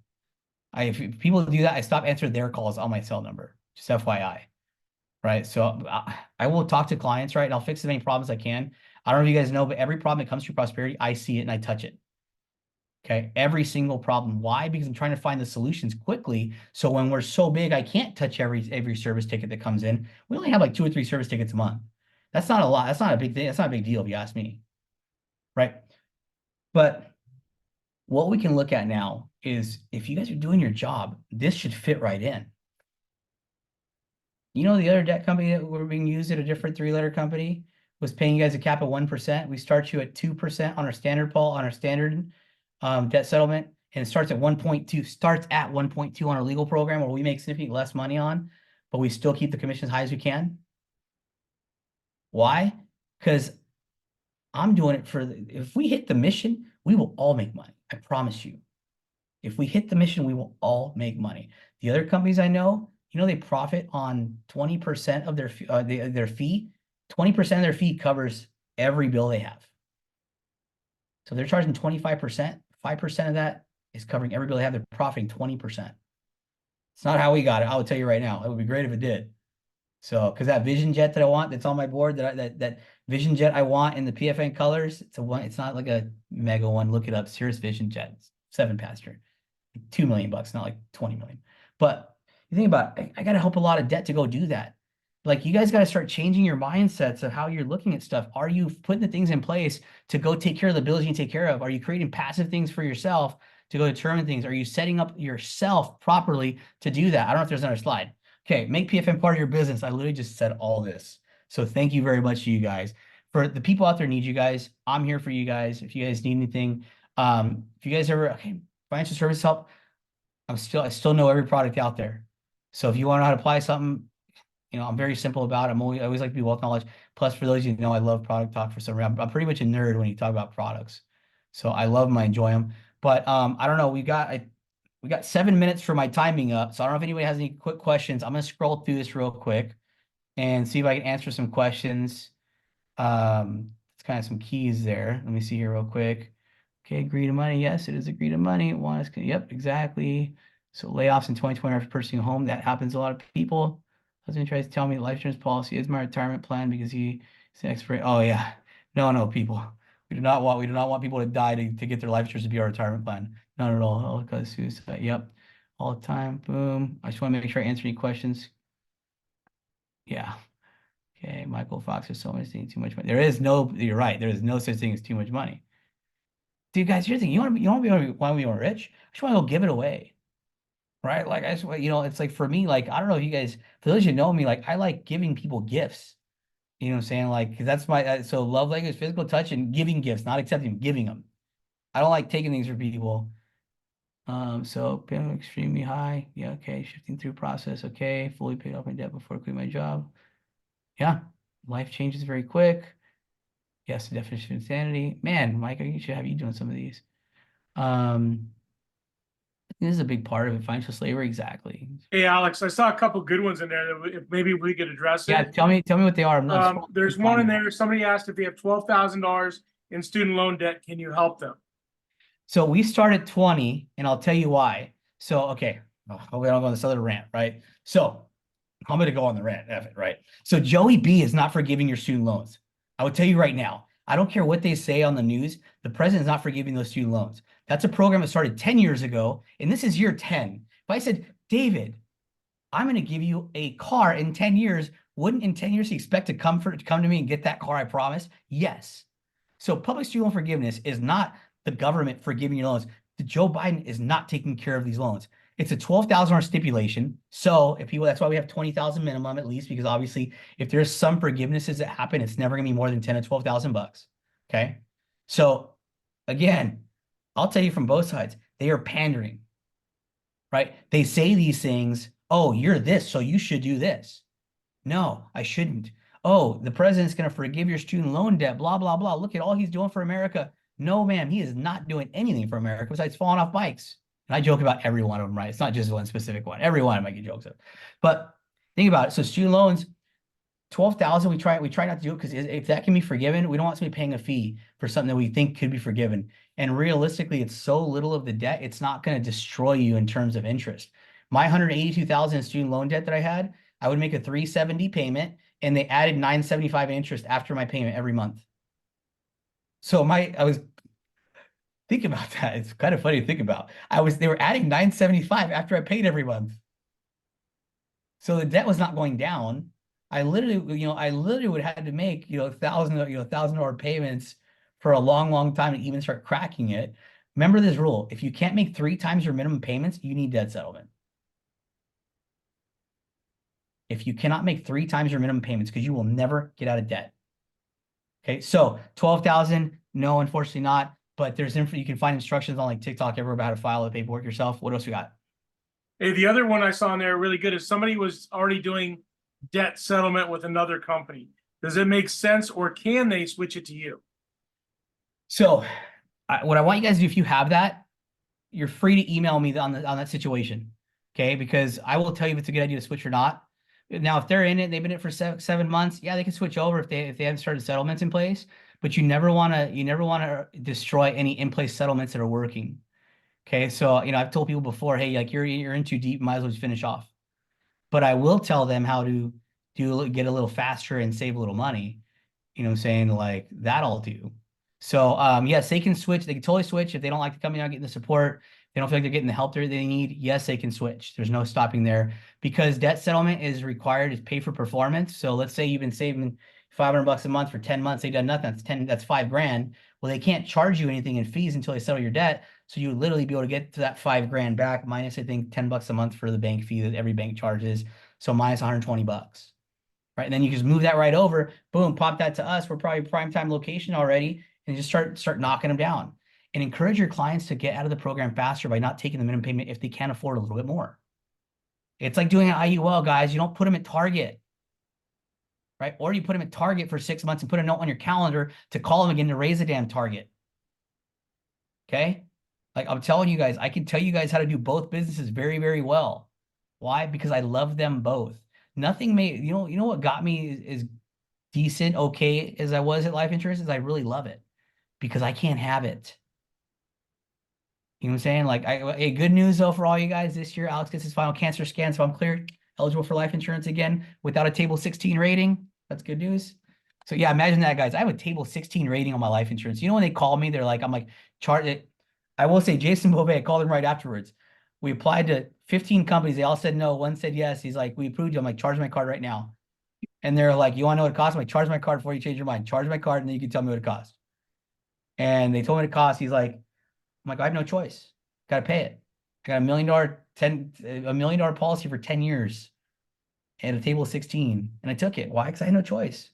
If people do that, I stop answering their calls on my cell number, just FYI. Right? So I will talk to clients, right? And I'll fix as many problems as I can. I don't know if you guys know, but every problem that comes through prosperity, I see it and I touch it. Okay. Every single problem. Why? Because I'm trying to find the solutions quickly. So when we're so big, I can't touch every service ticket that comes in. We only have like 2 or 3 service tickets a month. That's not a lot. That's not a big thing. That's not a big deal if you ask me. Right. But what we can look at now is if you guys are doing your job, this should fit right in. You know, the other debt company that we're being used at a different 3-letter company was paying you guys a cap of 1%. We start you at 2% on our standard debt settlement, and it starts at 1.2 on our legal program, where we make significantly less money on, but we still keep the commission as high as we can. Why? Because I'm doing it if we hit the mission, we will all make money. I promise you. If we hit the mission, we will all make money. The other companies I know, they profit on 20% of their fee. 20% of their fee covers every bill they have. So they're charging 25%. 5% of that is covering every bill they have. They're profiting 20%. It's not how we got it. I will tell you right now. It would be great if it did. So, because that Vision Jet that I want, that's on my board, that Vision Jet I want in the PFN colors, it's not like a mega one. Look it up. Cirrus Vision Jet, 7-passenger, $2 million, not like 20 million. But you think about it, I got to help a lot of debt to go do that. Like, you guys got to start changing your mindsets of how you're looking at stuff. Are you putting the things in place to go take care of the bills you take care of? Are you creating passive things for yourself to go determine things? Are you setting up yourself properly to do that? I don't know if there's another slide. Okay, make PFN part of your business. I literally just said all this. So thank you very much to you guys. For the people out there need you guys, I'm here for you guys. If you guys need anything, if you guys ever, financial service help, I still know every product out there. So if you want to know how to apply something, I'm very simple about it. I always like to be wealth knowledge. Plus, for those of you who know, I love product talk for some reason. I'm pretty much a nerd when you talk about products. So I love them, I enjoy them. But I don't know, we got 7 minutes for my timing up. So I don't know if anybody has any quick questions. I'm going to scroll through this real quick and see if I can answer some questions. It's kind of some keys there. Let me see here real quick. Okay, agree to money. Yes, it is agree to money. Yep, exactly. So layoffs in 2020 after purchasing a home, that happens to a lot of people. Husband tries to tell me life insurance policy is my retirement plan because he's an expert. Oh yeah, no, people. We do not want people to die to get their life insurance to be our retirement plan. Not at all. All cause suicide. Yep. All the time. Boom. I just want to make sure I answer any questions. Yeah. Okay. Michael Fox, there's so much things, too much money. You're right. There is no such thing as too much money. Dude, guys, here's the thing. You want to be rich? I just want to go give it away. Right? Like, I just, it's like for me, like, I don't know if you guys, for those who know me, like, I like giving people gifts. You know what I'm saying? Like, 'cause that's my, so love language, physical touch, and giving gifts, not accepting, giving them. I don't like taking things from people. So payment extremely high. Yeah, okay. Shifting through process. Okay. Fully paid off my debt before quitting my job. Yeah. Life changes very quick. Yes, the definition of insanity. Man, Mike, I should have you doing some of these. This is a big part of it. Financial slavery, exactly. Hey, Alex, I saw a couple good ones in there that if maybe we could address it. Yeah, tell me what they are. I'm not there's one in there. Somebody asked if they have $12,000 in student loan debt, can you help them? So we start at 20, and I'll tell you why. So, okay, we don't go on this other rant, right? So I'm going to go on the rant, right? So Joey B is not forgiving your student loans. I would tell you right now, I don't care what they say on the news. The president is not forgiving those student loans. That's a program that started 10 years ago, and this is year 10. If I said, David, I'm going to give you a car in 10 years, wouldn't in 10 years you expect to come to me and get that car, I promise? Yes. So public student loan forgiveness is not the government forgiving your loans. Joe Biden is not taking care of these loans. It's a $12,000 stipulation. So if people, that's why we have 20,000 minimum at least, because obviously if there's some forgivenesses that happen, it's never going to be more than 10 to 12,000 bucks. Okay. So again, I'll tell you from both sides, they are pandering, right? They say these things. Oh, you're this, so you should do this. No, I shouldn't. Oh, the president's going to forgive your student loan debt, blah, blah, blah. Look at all he's doing for America. No, ma'am, he is not doing anything for America besides falling off bikes. And I joke about every one of them, right? It's not just one specific one. Every one of them I get jokes of. But think about it. So student loans, 12,000, we try not to do it because if that can be forgiven, we don't want somebody paying a fee for something that we think could be forgiven. And realistically, it's so little of the debt, it's not going to destroy you in terms of interest. My $182,000 in student loan debt that I had, I would make a $370 payment, and they added $975 in interest after my payment every month. So I was thinking about that. It's kind of funny to think about. They were adding $975 after I paid every month. So the debt was not going down. I literally would have had to make, $1,000 payments for a long, long time to even start cracking it. Remember this rule. If you can't make 3 times your minimum payments, you need debt settlement. If you cannot make 3 times your minimum payments, because you will never get out of debt. Okay, so 12,000, no, unfortunately not. But there's you can find instructions on like TikTok everywhere about how to file the paperwork yourself. What else we got? Hey, the other one I saw in there really good is somebody was already doing debt settlement with another company. Does it make sense, or can they switch it to you? So what I want you guys to do, if you have that, you're free to email me on that situation. Okay, because I will tell you if it's a good idea to switch or not. Now, if they're in it, they've been in it for 7 months. Yeah, they can switch over if they haven't started settlements in place. But you never want to destroy any in place settlements that are working. Okay, so I've told people before, hey, like you're in too deep, might as well just finish off. But I will tell them how to get a little faster and save a little money. You know what I'm saying? Like that I'll do. So yes, they can switch. They can totally switch if they don't like the company, not getting the support. They don't feel like they're getting the help they need. Yes, they can switch. There's no stopping there because debt settlement is required to pay for performance. So let's say you've been saving $500 a month for 10 months. They've done nothing. That's $5 grand. Well, they can't charge you anything in fees until they settle your debt. So you would literally be able to get to that $5 grand back minus, I think, $10 a month for the bank fee that every bank charges. So minus $120, right? And then you just move that right over, boom, pop that to us. We're probably prime time location already, and just start knocking them down. And encourage your clients to get out of the program faster by not taking the minimum payment if they can't afford a little bit more. It's like doing an IUL, guys. You don't put them at Target, right? Or you put them at Target for 6 months and put a note on your calendar to call them again to raise a damn Target. Okay? Like I'm telling you guys, I can tell you guys how to do both businesses very, very well. Why? Because I love them both. Nothing you know what got me is decent, okay, as I was at life insurance is I really love it because I can't have it. You know what I'm saying? Like, hey, good news though for all you guys this year. Alex gets his final cancer scan, so I'm cleared, eligible for life insurance again without a table 16 rating. That's good news. So yeah, imagine that, guys. I have a table 16 rating on my life insurance. You know, when they call me, they're like, I'm like, chart it. I will say Jason Bove, I called him right afterwards. We applied to 15 companies. They all said no. One said yes. He's like, we approved you. I'm like, charge my card right now. And they're like, you want to know what it costs? I'm like, charge my card before you change your mind. Charge my card, and then you can tell me what it costs. And they told me what it costs. He's like, I'm like, I have no choice. Got to pay it. I got $1 million policy for 10 years at a table of 16. And I took it. Why? Because I had no choice.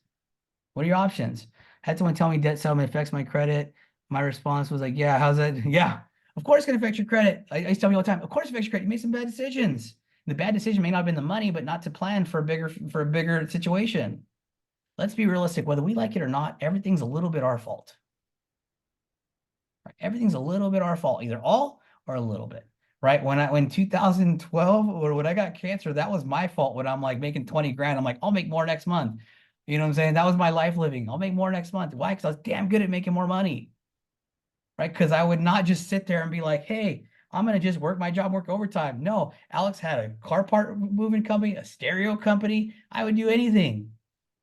What are your options? Had someone tell me debt settlement affects my credit. My response was like, yeah, how's that? Yeah, of course it's going to affect your credit. I used to tell me all the time, of course it affects your credit. You made some bad decisions. The bad decision may not have been the money, but not to plan for a bigger situation. Let's be realistic. Whether we like it or not, everything's a little bit our fault. Right? Everything's a little bit our fault, either all or a little bit. Right? When 2012 or when I got cancer, that was my fault. When I'm like making 20 grand, I'm like, I'll make more next month. You know what I'm saying? That was my life living. I'll make more next month. Why? Because I was damn good at making more money. Right? Because I would not just sit there and be like, hey, I'm going to just work my job, work overtime. No, Alex had a car part moving company, a stereo company. I would do anything.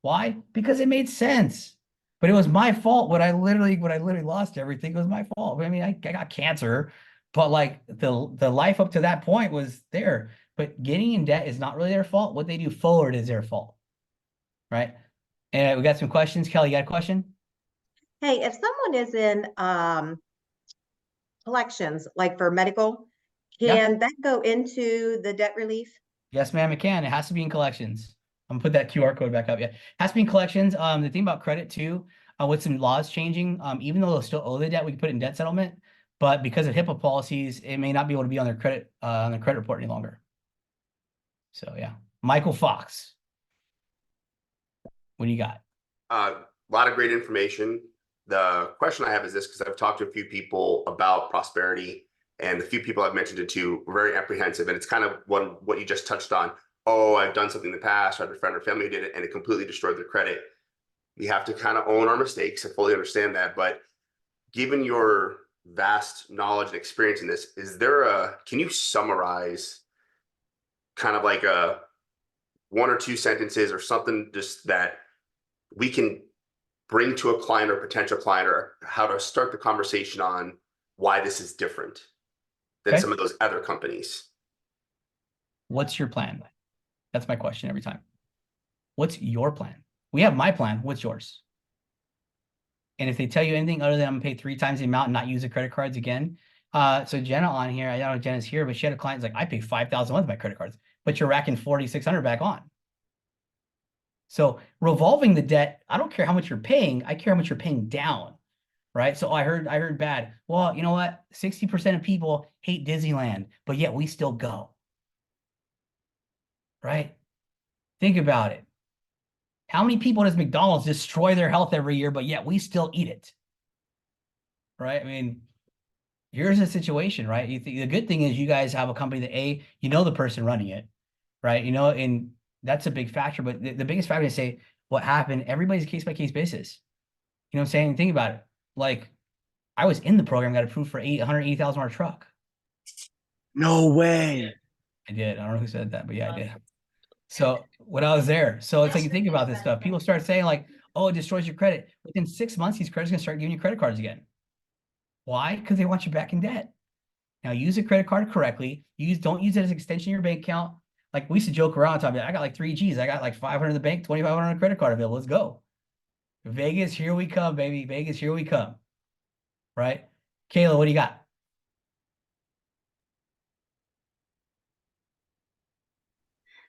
Why? Because it made sense. But it was my fault when I literally lost everything. It was my fault. I mean, I got cancer, but like the life up to that point was there. But getting in debt is not really their fault. What they do forward is their fault. Right? And we got some questions. Kelly, you got a question? Hey, if someone is in collections, like for medical, can that go into the debt relief? Yes, ma'am, it can. It has to be in collections. I'm gonna put that QR code back up. Yeah, it has to be in collections. The thing about credit too, with some laws changing, even though they'll still owe the debt, we can put it in debt settlement. But because of HIPAA policies, it may not be able to be on their credit report any longer. So yeah, Michael Fox, what do you got? A lot of great information. The question I have is this, because I've talked to a few people about prosperity, and the few people I've mentioned it to were very apprehensive. And it's kind of what you just touched on. Oh, I've done something in the past, or I have a friend or family who did it, and it completely destroyed their credit. We have to kind of own our mistakes. I fully understand that. But given your vast knowledge and experience in this, can you summarize kind of like a 1 or 2 sentences or something just that we can bring to a client or potential client, or how to start the conversation on why this is different than some of those other companies? What's your plan? That's my question every time. What's your plan? We have my plan. What's yours? And if they tell you anything other than I'm gonna pay 3 times the amount and not use the credit cards again. So Jenna on here, I don't know if Jenna's here, but she had a client like, I pay $5,000 a month with my credit cards, but you're racking $4,600 back on. So revolving the debt, I don't care how much you're paying. I care how much you're paying down, right? So I heard bad. Well, you know what? 60% of people hate Disneyland, but yet we still go, right? Think about it. How many people does McDonald's destroy their health every year, but yet we still eat it, right? I mean, here's the situation, right? The good thing is you guys have a company that you know the person running it, right? You know, and that's a big factor, but the biggest factor is say what happened. Everybody's a case-by-case basis. You know what I'm saying? Think about it. Like, I was in the program, got approved for $180,000 truck. No way. I did. I don't know who said that, but yeah, I did. So when I was there, so it's like you think about this stuff. People start saying like, oh, it destroys your credit. Within 6 months, these creditors are gonna start giving you credit cards again. Why? Because they want you back in debt. Now use a credit card correctly. Don't use it as an extension of your bank account. Like we used to joke around talking about, I got like 3 Gs. I got like 500 in the bank, 2,500 on a credit card available. Let's go. Vegas, here we come, baby. Vegas, here we come. Right? Kayla, what do you got?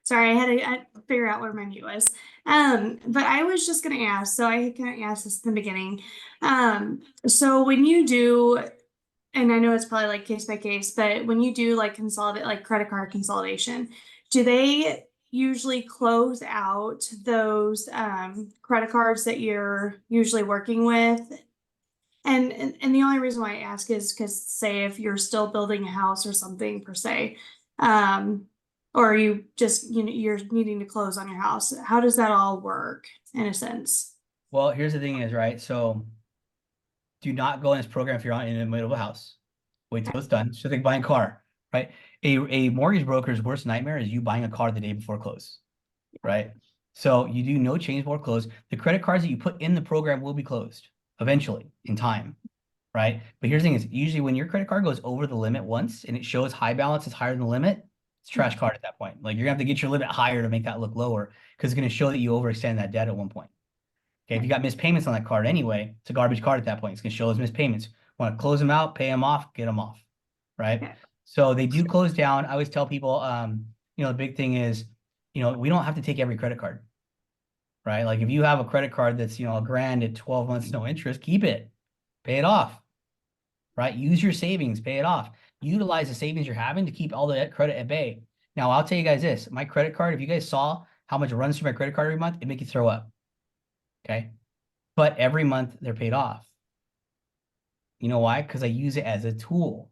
Sorry, I had to figure out where my mute was. But I was just going to ask, so I kind of asked this in the beginning. So when you do, and I know it's probably like case by case, but when you do like consolidate, like credit card consolidation, do they usually close out those credit cards that you're usually working with? And the only reason why I ask is because, say, if you're still building a house or something per se, or you just, you're needing to close on your house, how does that all work in a sense? Well, here's the thing is, right? So do not go in this program if you're in the middle of a house. Wait till it's done. So like buying a car, right? A mortgage broker's worst nightmare is you buying a car the day before close, right? So you do no change or close. The credit cards that you put in the program will be closed eventually in time, right? But here's the thing is usually when your credit card goes over the limit once and it shows high balance is higher than the limit, it's trash card at that point. Like you're gonna have to get your limit higher to make that look lower because it's gonna show that you overextend that debt at one point. Okay, if you got missed payments on that card anyway, it's a garbage card at that point. It's gonna show those missed payments. Want to close them out, pay them off, get them off, right? So they do close down. I always tell people, the big thing is, we don't have to take every credit card, right? Like if you have a credit card that's, $1,000 at 12 months, no interest, keep it, pay it off, right? Use your savings, pay it off. Utilize the savings you're having to keep all the credit at bay. Now, I'll tell you guys this, my credit card, if you guys saw how much runs through my credit card every month, it'd make you throw up. Okay. But every month they're paid off. You know why? Because I use it as a tool,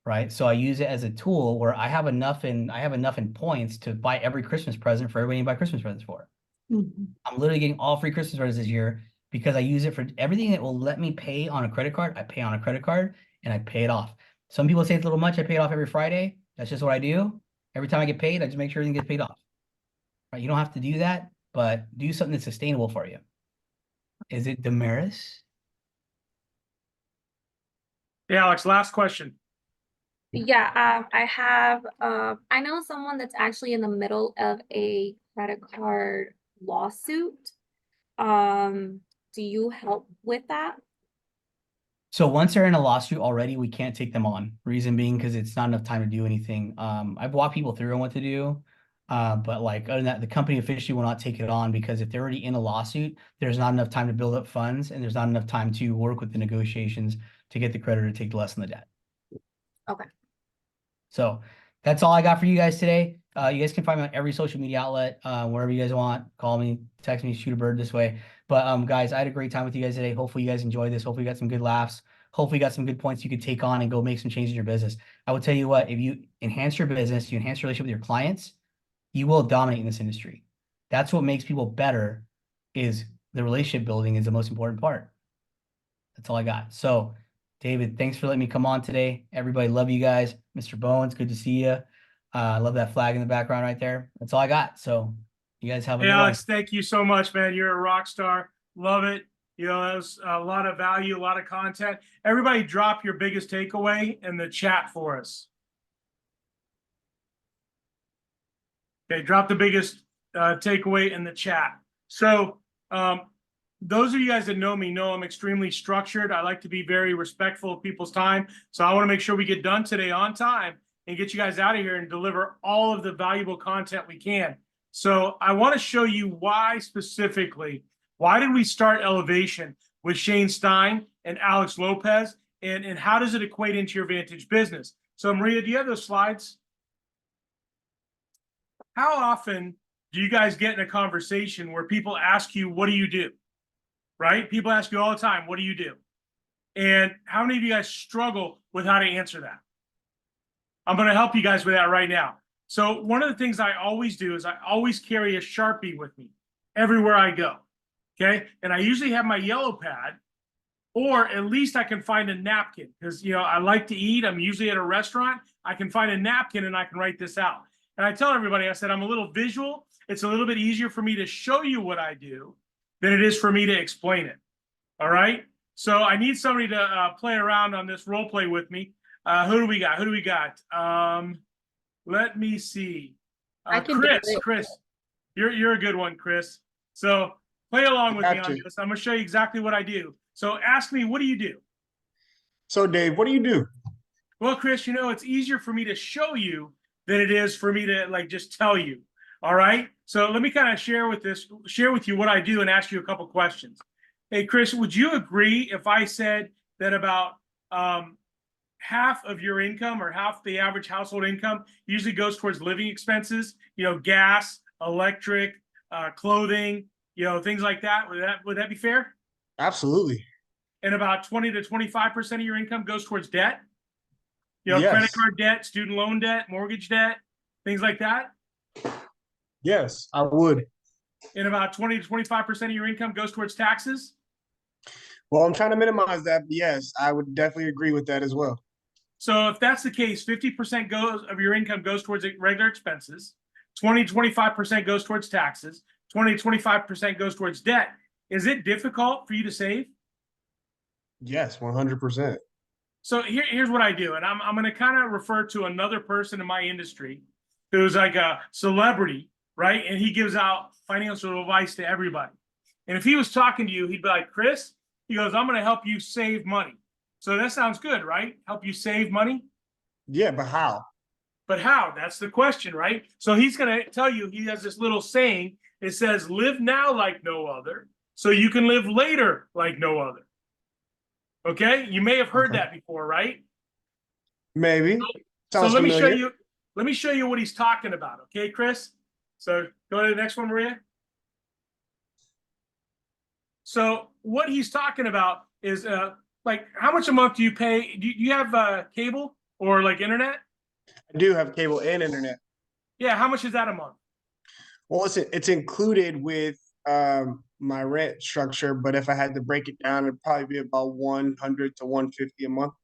right? So I use it as a tool where I have enough in points to buy every Christmas present for everybody to buy Christmas presents for. I'm literally getting all free Christmas presents this year because I use it for everything that will let me pay on a credit card. I pay on a credit card and I pay it off. Some people say it's a little much. I pay it off every Friday. That's just what I do. Every time I get paid, I just make sure everything gets paid off. Right? You don't have to do that, but do something that's sustainable for you. Is it Damaris? Yeah, Alex, last question. Yeah, I know someone that's actually in the middle of a credit card lawsuit. Do you help with that? So once they're in a lawsuit already, we can't take them on. Reason being because it's not enough time to do anything. I've walked people through on what to do. But like other than that, the company officially will not take it on because if they're already in a lawsuit, there's not enough time to build up funds and there's not enough time to work with the negotiations to get the creditor to take less than the debt. Okay. So that's all I got for you guys today. You guys can find me on every social media outlet, wherever you guys want. Call me, text me, shoot a bird this way. But guys, I had a great time with you guys today. Hopefully you guys enjoyed this. Hopefully you got some good laughs. Hopefully you got some good points you could take on and go make some changes in your business. I will tell you what, if you enhance your business, you enhance your relationship with your clients, you will dominate in this industry. That's what makes people better is the relationship building is the most important part. That's all I got. So David, thanks for letting me come on today. Everybody, love you guys. Mr. Bones, good to see you. I love that flag in the background right there. That's all I got. So you guys have a good one. Alex, thank you so much, man. You're a rock star. Love it. That was a lot of value, a lot of content. Everybody drop your biggest takeaway in the chat for us. Okay, drop the biggest takeaway in the chat. So those of you guys that know me know I'm extremely structured. I like to be very respectful of people's time. So I want to make sure we get done today on time and get you guys out of here and deliver all of the valuable content we can. So I want to show you why specifically, why did we start Elevation with Shane Styne and Alex Lopez, and how does it equate into your Vantage business? So Maria, do you have those slides? How often do you guys get in a conversation where people ask you, what do you do? Right? People ask you all the time, what do you do? And how many of you guys struggle with how to answer that? I'm going to help you guys with that right now. So one of the things I always do is I always carry a Sharpie with me everywhere I go. Okay. And I usually have my yellow pad, or at least I can find a napkin because, I like to eat. I'm usually at a restaurant. I can find a napkin and I can write this out. And I tell everybody, I said, I'm a little visual. It's a little bit easier for me to show you what I do than it is for me to explain it. All right. So I need somebody to play around on this role play with me. Who do we got? Let me see. Chris, you're a good one, Chris. So play along with me on this. I'm going to show you exactly what I do. So ask me, what do you do? So Dave, what do you do? Well, Chris, it's easier for me to show you than it is for me to just tell you. All right. So let me kind of share with you what I do and ask you a couple questions. Hey, Chris, would you agree if I said that about half of your income or half the average household income usually goes towards living expenses, gas, electric, clothing, things like that? Would that be fair? Absolutely. And about 20 to 25% of your income goes towards debt? Yes. Credit card debt, student loan debt, mortgage debt, things like that? Yes, I would. And about 20 to 25% of your income goes towards taxes? Well, I'm trying to minimize that, but yes, I would definitely agree with that as well. So if that's the case, 50% of your income goes towards regular expenses, 20 to 25% goes towards taxes, 20 to 25% goes towards debt. Is it difficult for you to save? Yes, 100%. So here's what I do, and I'm going to kind of refer to another person in my industry who's like a celebrity, right? And he gives out financial advice to everybody. And if he was talking to you, he'd be like, Chris, he goes, I'm going to help you save money. So that sounds good, right? Help you save money? Yeah, but how? But how? That's the question, right? So he's going to tell you, he has this little saying. It says, live now like no other, so you can live later like no other. Okay? You may have heard that before, right? Maybe. So Sounds let me show familiar. you. Let me show you what he's talking about. Okay, Chris? So go to the next one, Maria. So what he's talking about is like, how much a month do you pay? Do you have cable or like internet? I do have cable and internet. Yeah, how much is that a month? Well, it's included with my rent structure, but if I had to break it down, it'd probably be about 100 to 150 a month.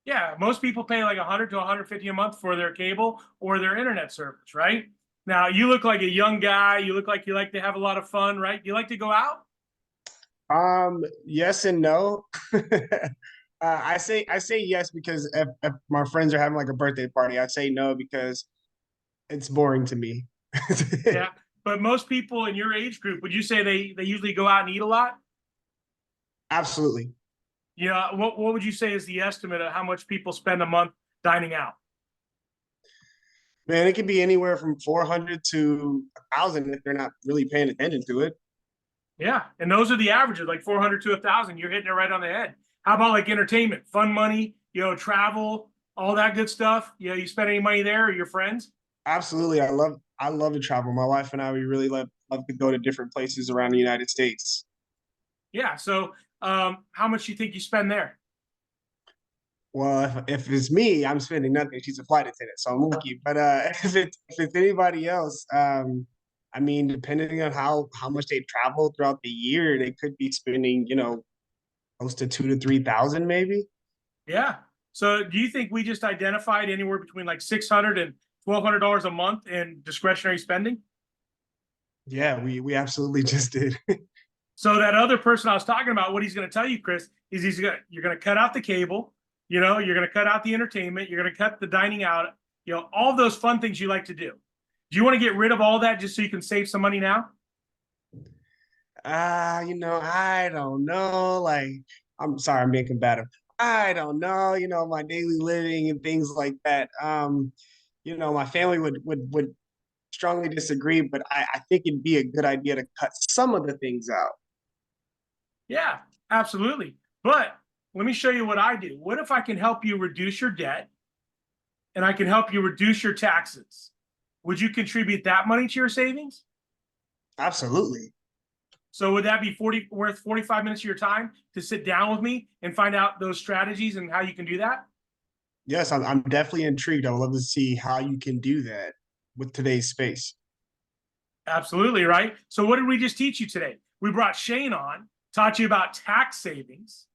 Yeah, most people pay like 100 to 150 a month for their cable or their internet service, right? Now, you look like a young guy. You look like you like to have a lot of fun, right? You like to go out? Yes and no. I say yes because if my friends are having like a birthday party, I'd say no because it's boring to me. Yeah, but most people in your age group, would you say they usually go out and eat a lot? Absolutely. Yeah, what would you say is the estimate of how much people spend a month dining out? Man, it could be anywhere from 400 to 1,000 if they're not really paying attention to it. Yeah, and those are the averages, like 400 to 1,000. You're hitting it right on the head. How about like entertainment, fun money, travel, all that good stuff? You spend any money there or your friends? Absolutely. I love to travel. My wife and I, we really love to go to different places around the United States. Yeah, so how much do you think you spend there? Well, if it's me, I'm spending nothing. She's a flight attendant, so I'm lucky. But if it's anybody else, I mean, depending on how much they travel throughout the year, they could be spending, close to 2,000 to 3,000 maybe. Yeah. So do you think we just identified anywhere between like $600 and $1,200 a month in discretionary spending? Yeah, we absolutely just did. So that other person I was talking about, what he's going to tell you, Chris, is you're going to cut out the cable, you're going to cut out the entertainment, you're going to cut the dining out, all those fun things you like to do. Do you want to get rid of all that just so you can save some money now? I don't know. Like, I'm sorry, I'm being combative. I don't know, my daily living and things like that. My family would strongly disagree, but I think it'd be a good idea to cut some of the things out. Yeah, absolutely. But let me show you what I do. What if I can help you reduce your debt and I can help you reduce your taxes? Would you contribute that money to your savings? Absolutely. So would that be worth 45 minutes of your time to sit down with me and find out those strategies and how you can do that? Yes, I'm definitely intrigued. I would love to see how you can do that with today's space. Absolutely, right? So what did we just teach you today? We brought Shane on, taught you about tax savings.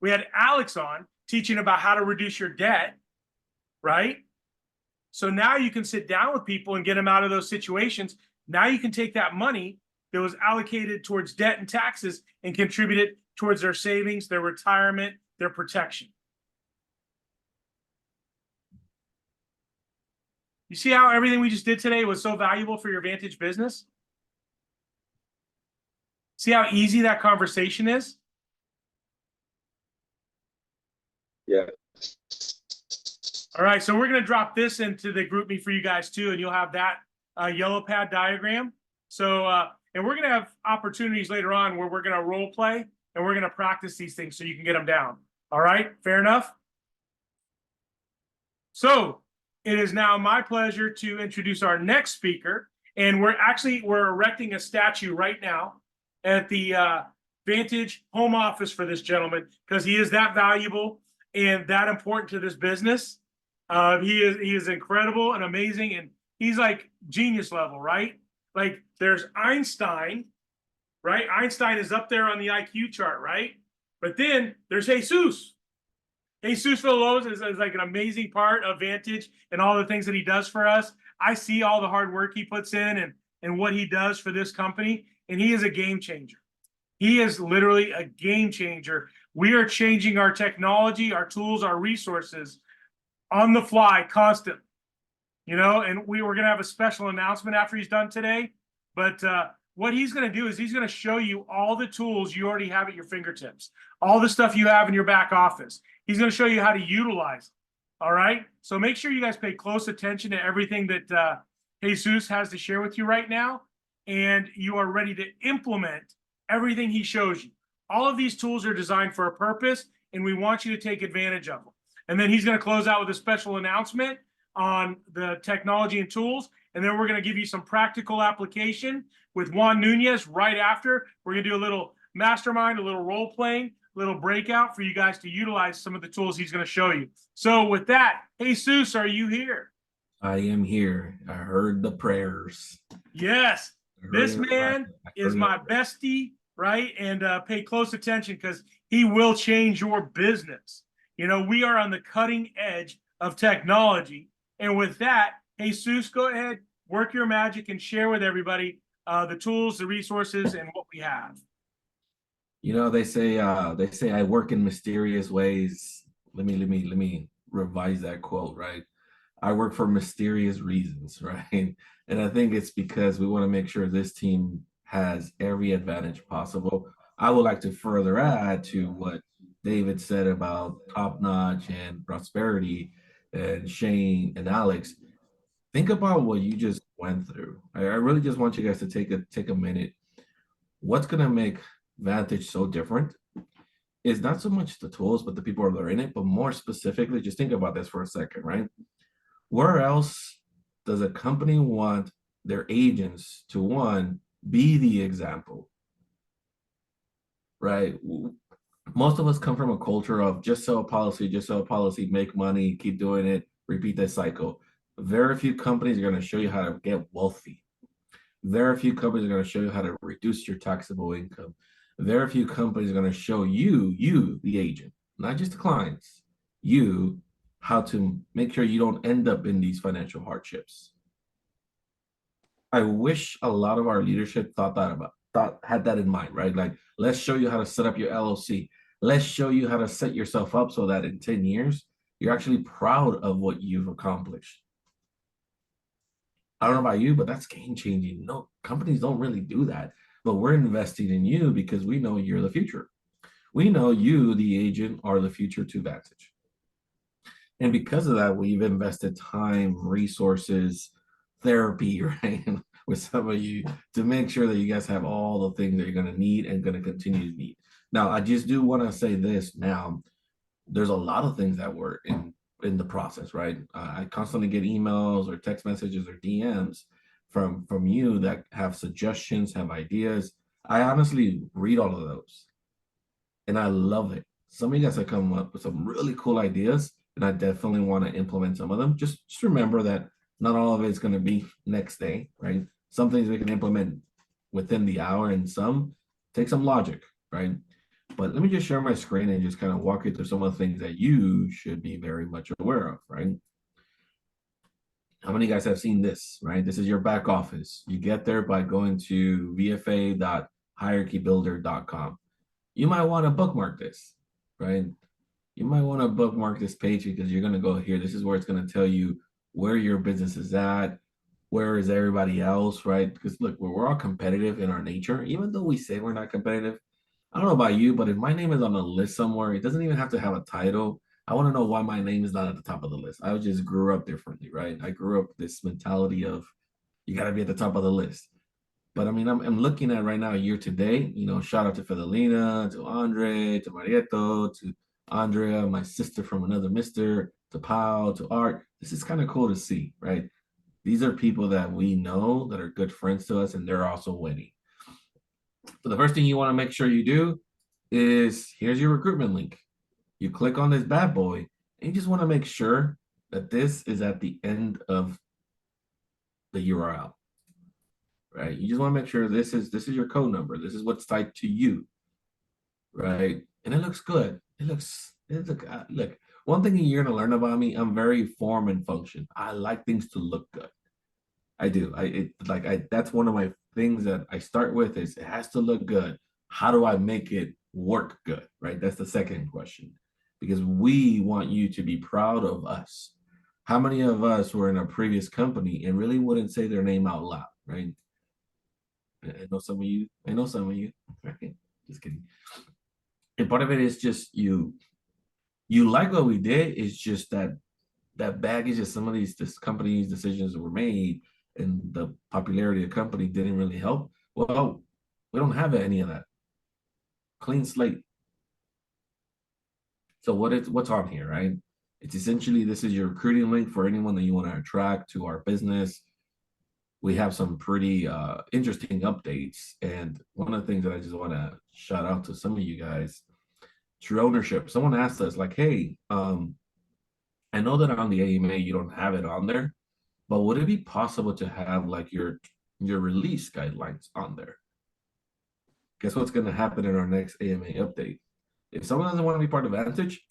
We had Alex on teaching about how to reduce your debt, right? So now you can sit down with people and get them out of those situations. Now you can take that money that was allocated towards debt and taxes and contribute it towards their savings, their retirement, their protection. You see how everything we just did today was so valuable for your Vantage business? See how easy that conversation is? Yeah. All right, so we're going to drop this into the group me for you guys too, and you'll have that yellow pad diagram. So, and we're going to have opportunities later on where we're going to role play and we're going to practice these things so you can get them down. All right, fair enough? So it is now my pleasure to introduce our next speaker. And we're erecting a statue right now at the Vantage home office for this gentleman because he is that valuable and that important to this business. He is incredible and amazing, and he's like genius level, right? Like there's Einstein, right? Einstein is up there on the IQ chart, right? But then there's Jesus. Jesus Villalobos is like an amazing part of Vantage and all the things that he does for us. I see all the hard work he puts in, and and what he does for this company, and he is a game changer. He is literally a game changer. We are changing our technology, our tools, our resources on the fly constantly, you know, and we were going to have a special announcement after he's done today. But what he's going to do is he's going to show you all the tools you already have at your fingertips, all the stuff you have in your back office. He's going to show you how to utilize it. All right. So make sure you guys pay close attention to everything that Jesus has to share with you right now. And you are ready to implement everything he shows you. All of these tools are designed for a purpose, and we want you to take advantage of them. And then he's going to close out with a special announcement on the technology and tools. And then we're going to give you some practical application with Juan Nunez right after. We're going to do a little mastermind, a little role playing, a little breakout for you guys to utilize some of the tools he's going to show you. So with that, Jesus, are you here? I am here. I heard the prayers. Yes. This man is my bestie, right? And pay close attention because he will change your business. You know, we are on the cutting edge of technology. And with that, Jesus, go ahead, work your magic and share with everybody the tools, the resources, and what we have. You know, they say I work in mysterious ways. Let me revise that quote, right? I work for mysterious reasons, right? And I think it's because we want to make sure this team has every advantage possible. I would like to further add to what David said about Top Notch and Prosperity and Shane and Alex. Think about what you just went through. I really just want you guys to take a minute. What's going to make Vantage so different is not so much the tools, but the people that are in it, but more specifically, just think about this for a second, right? Where else does a company want their agents to, one, be the example, right? Most of us come from a culture of just sell a policy, make money, keep doing it, repeat that cycle. Very few companies are going to show you how to get wealthy. Very few companies are going to show you how to reduce your taxable income. Very few companies are going to show you, the agent, not just the clients, you, how to make sure you don't end up in these financial hardships. I wish a lot of our leadership had that in mind, right? Like, let's show you how to set up your LLC. Let's show you how to set yourself up so that in 10 years, you're actually proud of what you've accomplished. I don't know about you, but that's game changing. No, companies don't really do that, but we're investing in you because we know you're the future. We know you, the agent, are the future to Vantage. And because of that, we've invested time, resources, therapy, right, with some of you to make sure that you guys have all the things that you're going to need and going to continue to need. Now, I just do want to say this now. There's a lot of things that were in the process, right? I constantly get emails or text messages or DMs from you that have suggestions, have ideas. I honestly read all of those, and I love it. Some of you guys have come up with some really cool ideas, and I definitely want to implement some of them. Just remember that not all of it is going to be next day, right? Some things we can implement within the hour, and some take some logic, right? But let me just share my screen and just kind of walk you through some of the things that you should be very much aware of, right? How many of you guys have seen this, right? This is your back office. You get there by going to vfa.hierarchybuilder.com. You might want to bookmark this, right? You might want to bookmark this page because you're going to go here. This is where it's going to tell you where your business is at, where is everybody else, right? Because look, we're all competitive in our nature, even though we say we're not competitive. I don't know about you, but if my name is on a list somewhere, it doesn't even have to have a title. I want to know why my name is not at the top of the list. I just grew up differently, right? I grew up with this mentality of you got to be at the top of the list. But I mean, I'm looking at right now year to date, you know, shout out to Fidelina, to Andre, to Marieto, to Andrea, my sister from another mister, to Pau, to Art. This is kind of cool to see, right? These are people that we know that are good friends to us, and they're also winning. So the first thing you want to make sure you do is, here's your recruitment link. You click on this bad boy, and you just want to make sure that this is at the end of the URL, right? You just want to make sure this is your code number. This is what's tied to you, right? And it looks good. Look, one thing you're going to learn about me, I'm very form and function. I like things to look good. I do. That's one of my things that I start with is it has to look good. How do I make it work good, right? That's the second question, because we want you to be proud of us. How many of us were in a previous company and really wouldn't say their name out loud, right? I know some of you. Right? Just kidding. And part of it is just you like what we did. It's just that baggage of some of these companies' decisions that were made and the popularity of the company didn't really help. Well, we don't have any of that. Clean slate. So what's on here, right? It's essentially, this is your recruiting link for anyone that you want to attract to our business. We have some pretty interesting updates. And one of the things that I just want to shout out to some of you guys, True Ownership. Someone asked us like, hey, I know that on the AMA, you don't have it on there, but would it be possible to have like your release guidelines on there? Guess what's going to happen in our next AMA update? If someone doesn't want to be part of Vantage,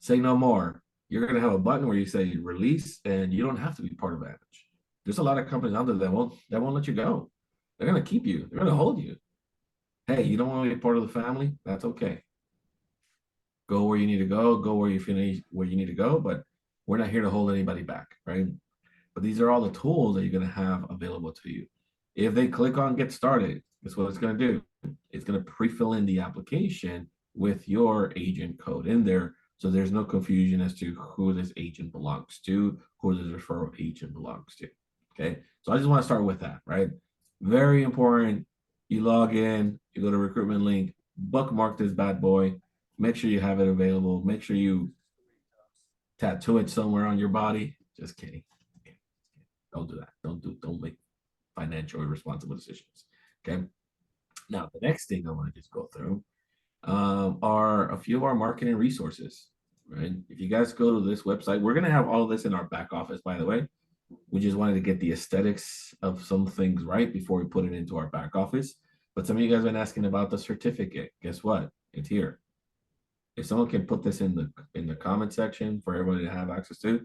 say no more. You're going to have a button where you say release, and you don't have to be part of Vantage. There's a lot of companies out there that won't let you go. They're going to keep you. They're going to hold you. Hey, you don't want to be part of the family? That's okay. Go where you need to go. Go where you finish where you need to go. But we're not here to hold anybody back, right? But these are all the tools that you're going to have available to you. If they click on get started, that's what it's going to do. It's going to pre-fill in the application with your agent code in there. So there's no confusion as to who this agent belongs to, who this referral agent belongs to. Okay. So I just want to start with that, right? Very important. You log in, you go to recruitment link, bookmark this bad boy, make sure you have it available. Make sure you tattoo it somewhere on your body. Just kidding. Don't do that. Don't make financial irresponsible decisions. Okay. Now, the next thing I want to just go through are a few of our marketing resources, right? If you guys go to this website, we're going to have all of this in our back office, by the way. We just wanted to get the aesthetics of some things right before we put it into our back office. But some of you guys have been asking about the certificate. Guess what? It's here. If someone can put this in the comment section for everybody to have access to,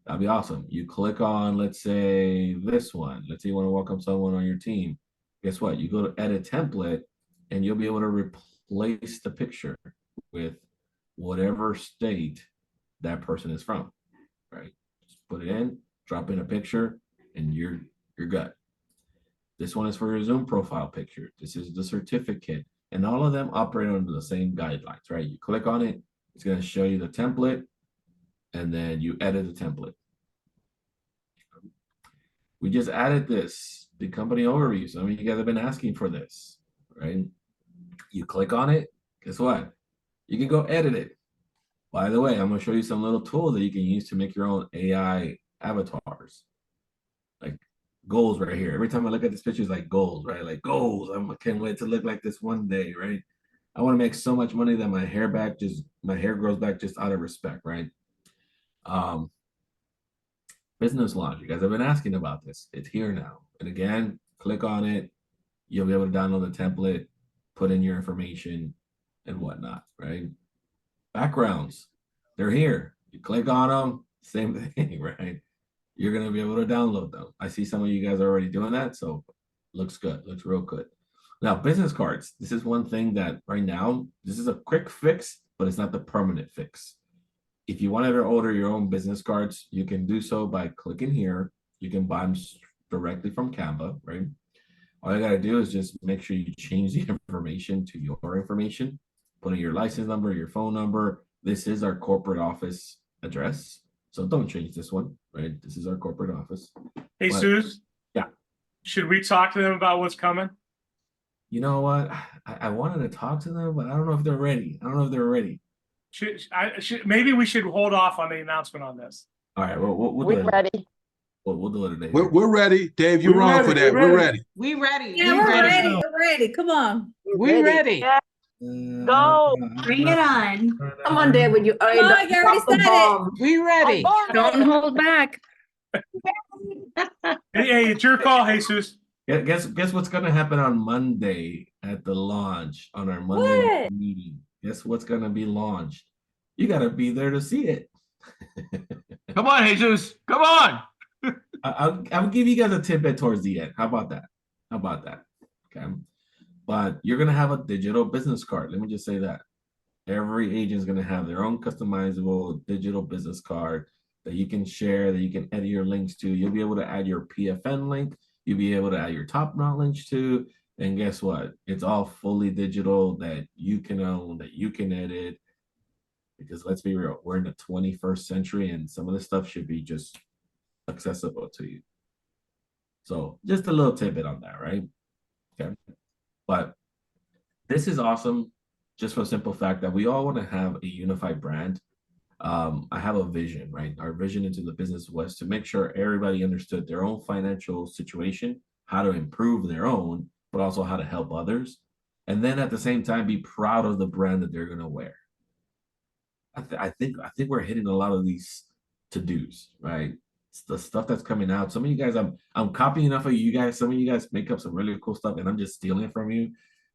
that'd be awesome. You click on, let's say this one. Let's say you want to welcome someone on your team. Guess what? You go to edit template and you'll be able to replace the picture with whatever state that person is from, right? Just put it in, drop in a picture, and you're good. This one is for your Zoom profile picture. This is the certificate. And all of them operate under the same guidelines, right? You click on it, it's going to show you the template, and then you edit the template. We just added this, the company overview. Some of you guys have been asking for this, right? You click on it, guess what? You can go edit it. By the way, I'm going to show you some little tools that you can use to make your own AI avatars. Like goals right here. Every time I look at this picture, it's like goals, right? Like goals. I can't wait to look like this one day, right? I want to make so much money that my hair grows back just out of respect, right? Business launch. You guys have been asking about this. It's here now. And again, click on it. You'll be able to download the template, put in your information and whatnot, right? Backgrounds. They're here. You click on them, same thing, right? You're going to be able to download them. I see some of you guys are already doing that, so looks good. Looks real good. Now, business cards. This is one thing that right now, this is a quick fix, but it's not the permanent fix. If you wanted to order your own business cards, you can do so by clicking here. You can buy them directly from Canva, right? All you got to do is just make sure you change the information to your information. Put in your license number, your phone number. This is our corporate office address. So don't change this one, right? This is our corporate office. Hey, Suze. Yeah. Should we talk to them about what's coming? You know what? I wanted to talk to them, but I don't know if they're ready. Maybe we should hold off on the announcement on this. All right. Well, We're ready. We'll do it today. We're ready. Dave, you're wrong for that. We're ready. We ready. Yeah, we're ready. We're ready. Come on. We ready. Go. Bring it on. Come on, Dave. When you Come on, you already said it. We ready. Don't hold back. Hey, it's your call, Jesus. Guess what's gonna happen on Monday at the launch on our Monday meeting? Guess what's gonna be launched? You gotta be there to see it. Come on, Jesus. Come on. I'll give you guys a tidbit towards the end. How about that? How about that? Okay. But you're gonna have a digital business card. Let me just say that. Every agent is gonna have their own customizable digital business card that you can share, that you can edit your links to. You'll be able to add your PFN link. You'll be able to add your top knot links to. And guess what? It's all fully digital that you can own, that you can edit. Because let's be real, we're in the 21st century and some of this stuff should be just accessible to you. So just a little tidbit on that, right? Okay. But this is awesome just for the simple fact that we all want to have a unified brand. I have a vision, right? Our vision into the business was to make sure everybody understood their own financial situation, how to improve their own, but also how to help others. And then at the same time, be proud of the brand that they're going to wear. I think we're hitting a lot of these to-dos, right? It's the stuff that's coming out. Some of you guys, I'm copying enough of you guys. Some of you guys make up some really cool stuff, and I'm just stealing it from you.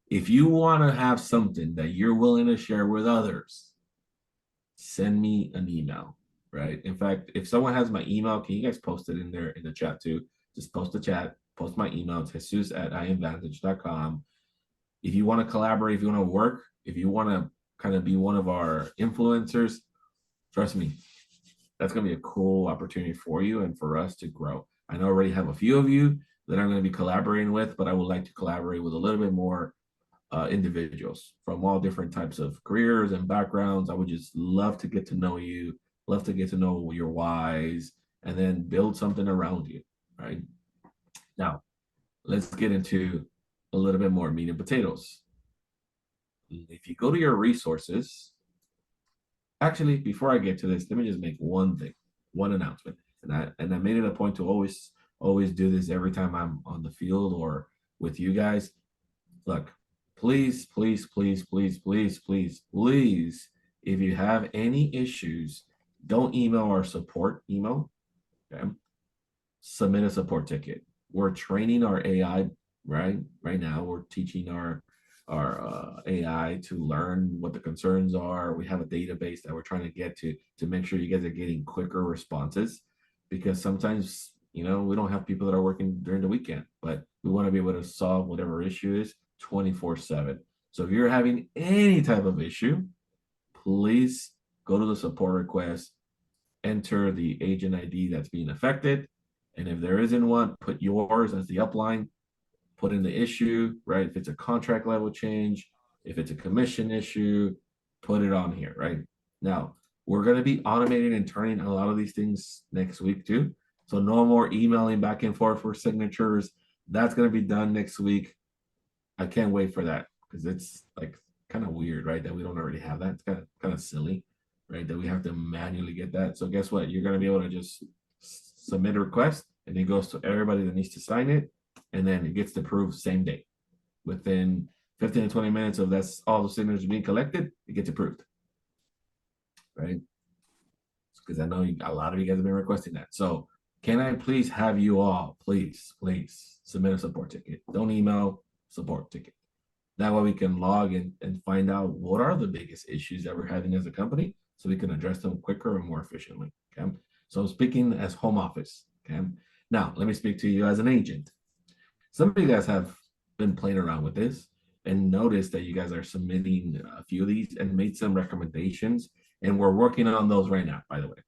If you want to have something that you're willing to share with others, send me an email, right? In fact, if someone has my email, can you guys post it in there in the chat too? Just post the chat, post my email, it's jesus@iamvantage.com. If you want to collaborate, if you want to work, if you want to kind of be one of our influencers, trust me, that's going to be a cool opportunity for you and for us to grow. I know I already have a few of you that I'm going to be collaborating with, but I would like to collaborate with a little bit more individuals from all different types of careers and backgrounds. I would just love to get to know you, love to get to know your whys, and then build something around you, right? Now, let's get into a little bit more meat and potatoes. If you go to your resources, actually, before I get to this, let me just make one thing, one announcement. And I made it a point to always do this every time I'm on the field or with you guys. Look, please, please, please, please, please, please, please, if you have any issues, don't email our support email. Okay? Submit a support ticket. We're training our AI right now. We're teaching our AI to learn what the concerns are. We have a database that we're trying to get to make sure you guys are getting quicker responses, because sometimes, you know, we don't have people that are working during the weekend, but we want to be able to solve whatever issue is 24/7. So if you're having any type of issue, please go to the support request, enter the agent ID that's being affected, and if there isn't one, put yours as the upline, put in the issue, right? If it's a contract level change, if it's a commission issue, put it on here, right? Now, we're going to be automating and turning a lot of these things next week too. So no more emailing back and forth for signatures. That's going to be done next week. I can't wait for that, because it's like kind of weird, right? That we don't already have that. It's kind of silly, right? That we have to manually get that. So guess what? You're going to be able to just submit a request, and it goes to everybody that needs to sign it, and then it gets approved same day. Within 15 to 20 minutes of that's all the signatures being collected, it gets approved, right? Because I know a lot of you guys have been requesting that. So can I please have you all, please submit a support ticket. Don't email, support ticket. That way we can log in and find out what are the biggest issues that we're having as a company, so we can address them quicker and more efficiently. Okay. So I'm speaking as home office. Okay. Now let me speak to you as an agent. Some of you guys have been playing around with this and noticed that you guys are submitting a few of these and made some recommendations, and we're working on those right now, by the way.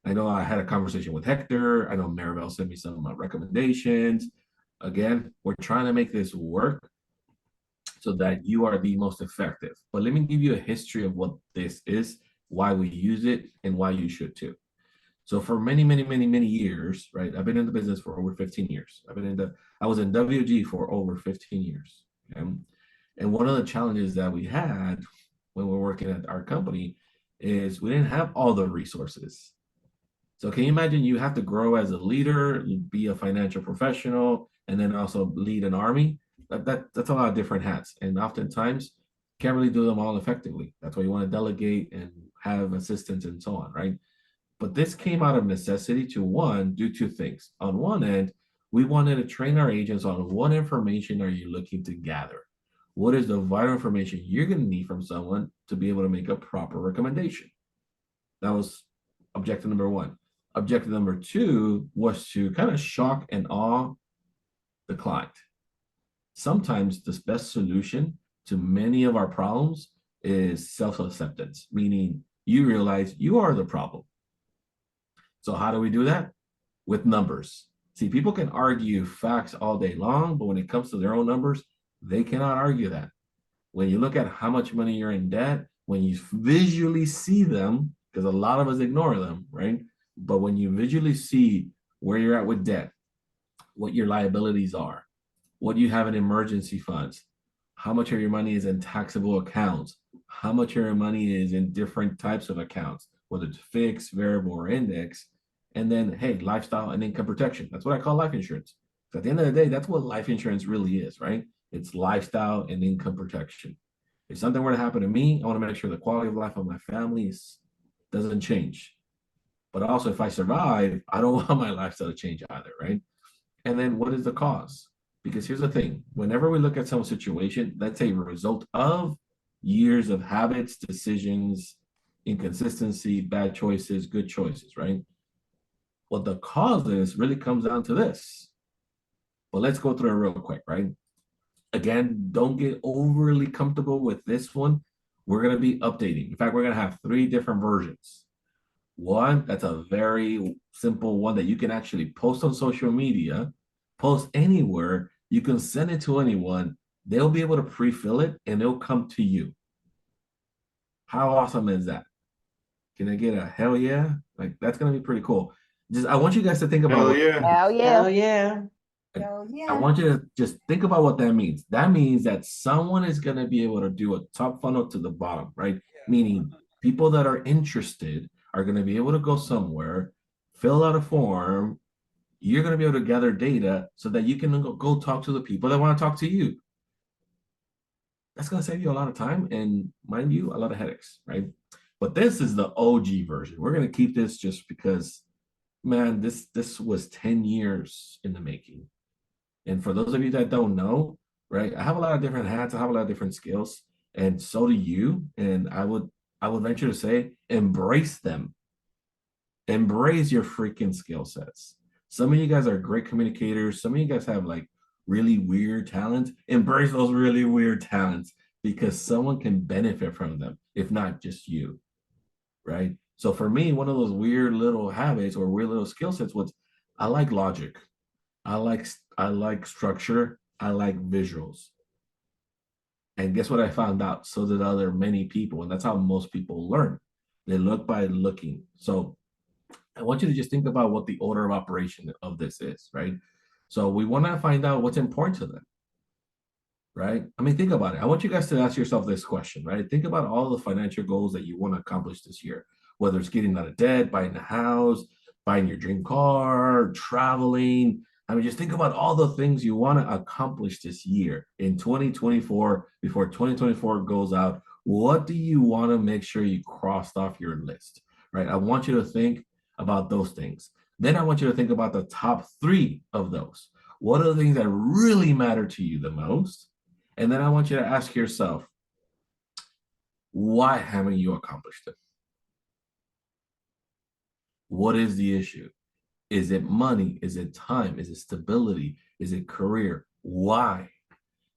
I know I had a conversation with Hector. I know Maribel sent me some recommendations. Again, we're trying to make this work so that you are the most effective. But let me give you a history of what this is, why we use it, and why you should too. So for many, many, many, many years, right? I've been in the business for over 15 years. I was in WG for over 15 years. Okay? And one of the challenges that we had when we're working at our company is we didn't have all the resources. So can you imagine you have to grow as a leader, be a financial professional, and then also lead an army? That's a lot of different hats. And oftentimes can't really do them all effectively. That's why you want to delegate and have assistants and so on, right? But this came out of necessity to do two things. On one end, we wanted to train our agents on what information are you looking to gather? What is the vital information you're going to need from someone to be able to make a proper recommendation? That was objective number one. Objective number 2 was to kind of shock and awe the client. Sometimes the best solution to many of our problems is self-acceptance, meaning you realize you are the problem. So how do we do that? With numbers. See, people can argue facts all day long, but when it comes to their own numbers, they cannot argue that. When you look at how much money you're in debt, when you visually see them, because a lot of us ignore them, right? But when you visually see where you're at with debt, what your liabilities are, what you have in emergency funds, how much of your money is in taxable accounts, how much of your money is in different types of accounts, whether it's fixed, variable, or index, and then, hey, lifestyle and income protection. That's what I call life insurance. So at the end of the day, that's what life insurance really is, right? It's lifestyle and income protection. If something were to happen to me, I want to make sure the quality of life of my family doesn't change. But also, if I survive, I don't want my lifestyle to change either, right? And then what is the cause? Because here's the thing, whenever we look at some situation, that's a result of years of habits, decisions, inconsistency, bad choices, good choices, right? What the cause is really comes down to this. But let's go through it real quick, right? Again, don't get overly comfortable with this one. We're going to be updating. In fact, we're going to have 3 different versions. One, that's a very simple one that you can actually post on social media, post anywhere. You can send it to anyone. They'll be able to pre-fill it and it'll come to you. How awesome is that? Can I get a hell yeah? Like, that's going to be pretty cool. Just, I want you guys to think about Hell yeah. Hell yeah. I want you to just think about what that means. That means that someone is going to be able to do a top funnel to the bottom, right? Meaning people that are interested are going to be able to go somewhere, fill out a form. You're going to be able to gather data so that you can go talk to the people that want to talk to you. That's going to save you a lot of time and, mind you, a lot of headaches, right? But this is the OG version. We're going to keep this just because, man, this was 10 years in the making. And for those of you that don't know, right, I have a lot of different hats. I have a lot of different skills, and so do you. And I would venture to say, embrace them. Embrace your freaking skill sets. Some of you guys are great communicators. Some of you guys have like really weird talents. Embrace those really weird talents because someone can benefit from them, if not just you, right? So for me, one of those weird little habits or weird little skill sets was I like logic. I like structure. I like visuals. And guess what I found out? So did other many people. And that's how most people learn. They look by looking. So I want you to just think about what the order of operation of this is, right? So we want to find out what's important to them, right? I mean, think about it. I want you guys to ask yourself this question, right? Think about all the financial goals that you want to accomplish this year, whether it's getting out of debt, buying a house, buying your dream car, traveling. I mean, just think about all the things you want to accomplish this year in 2024, before 2024 goes out. What do you want to make sure you crossed off your list, right? I want you to think about those things. Then I want you to think about the top 3 of those. What are the things that really matter to you the most? And then I want you to ask yourself, why haven't you accomplished it? What is the issue? Is it money? Is it time? Is it stability? Is it career? Why?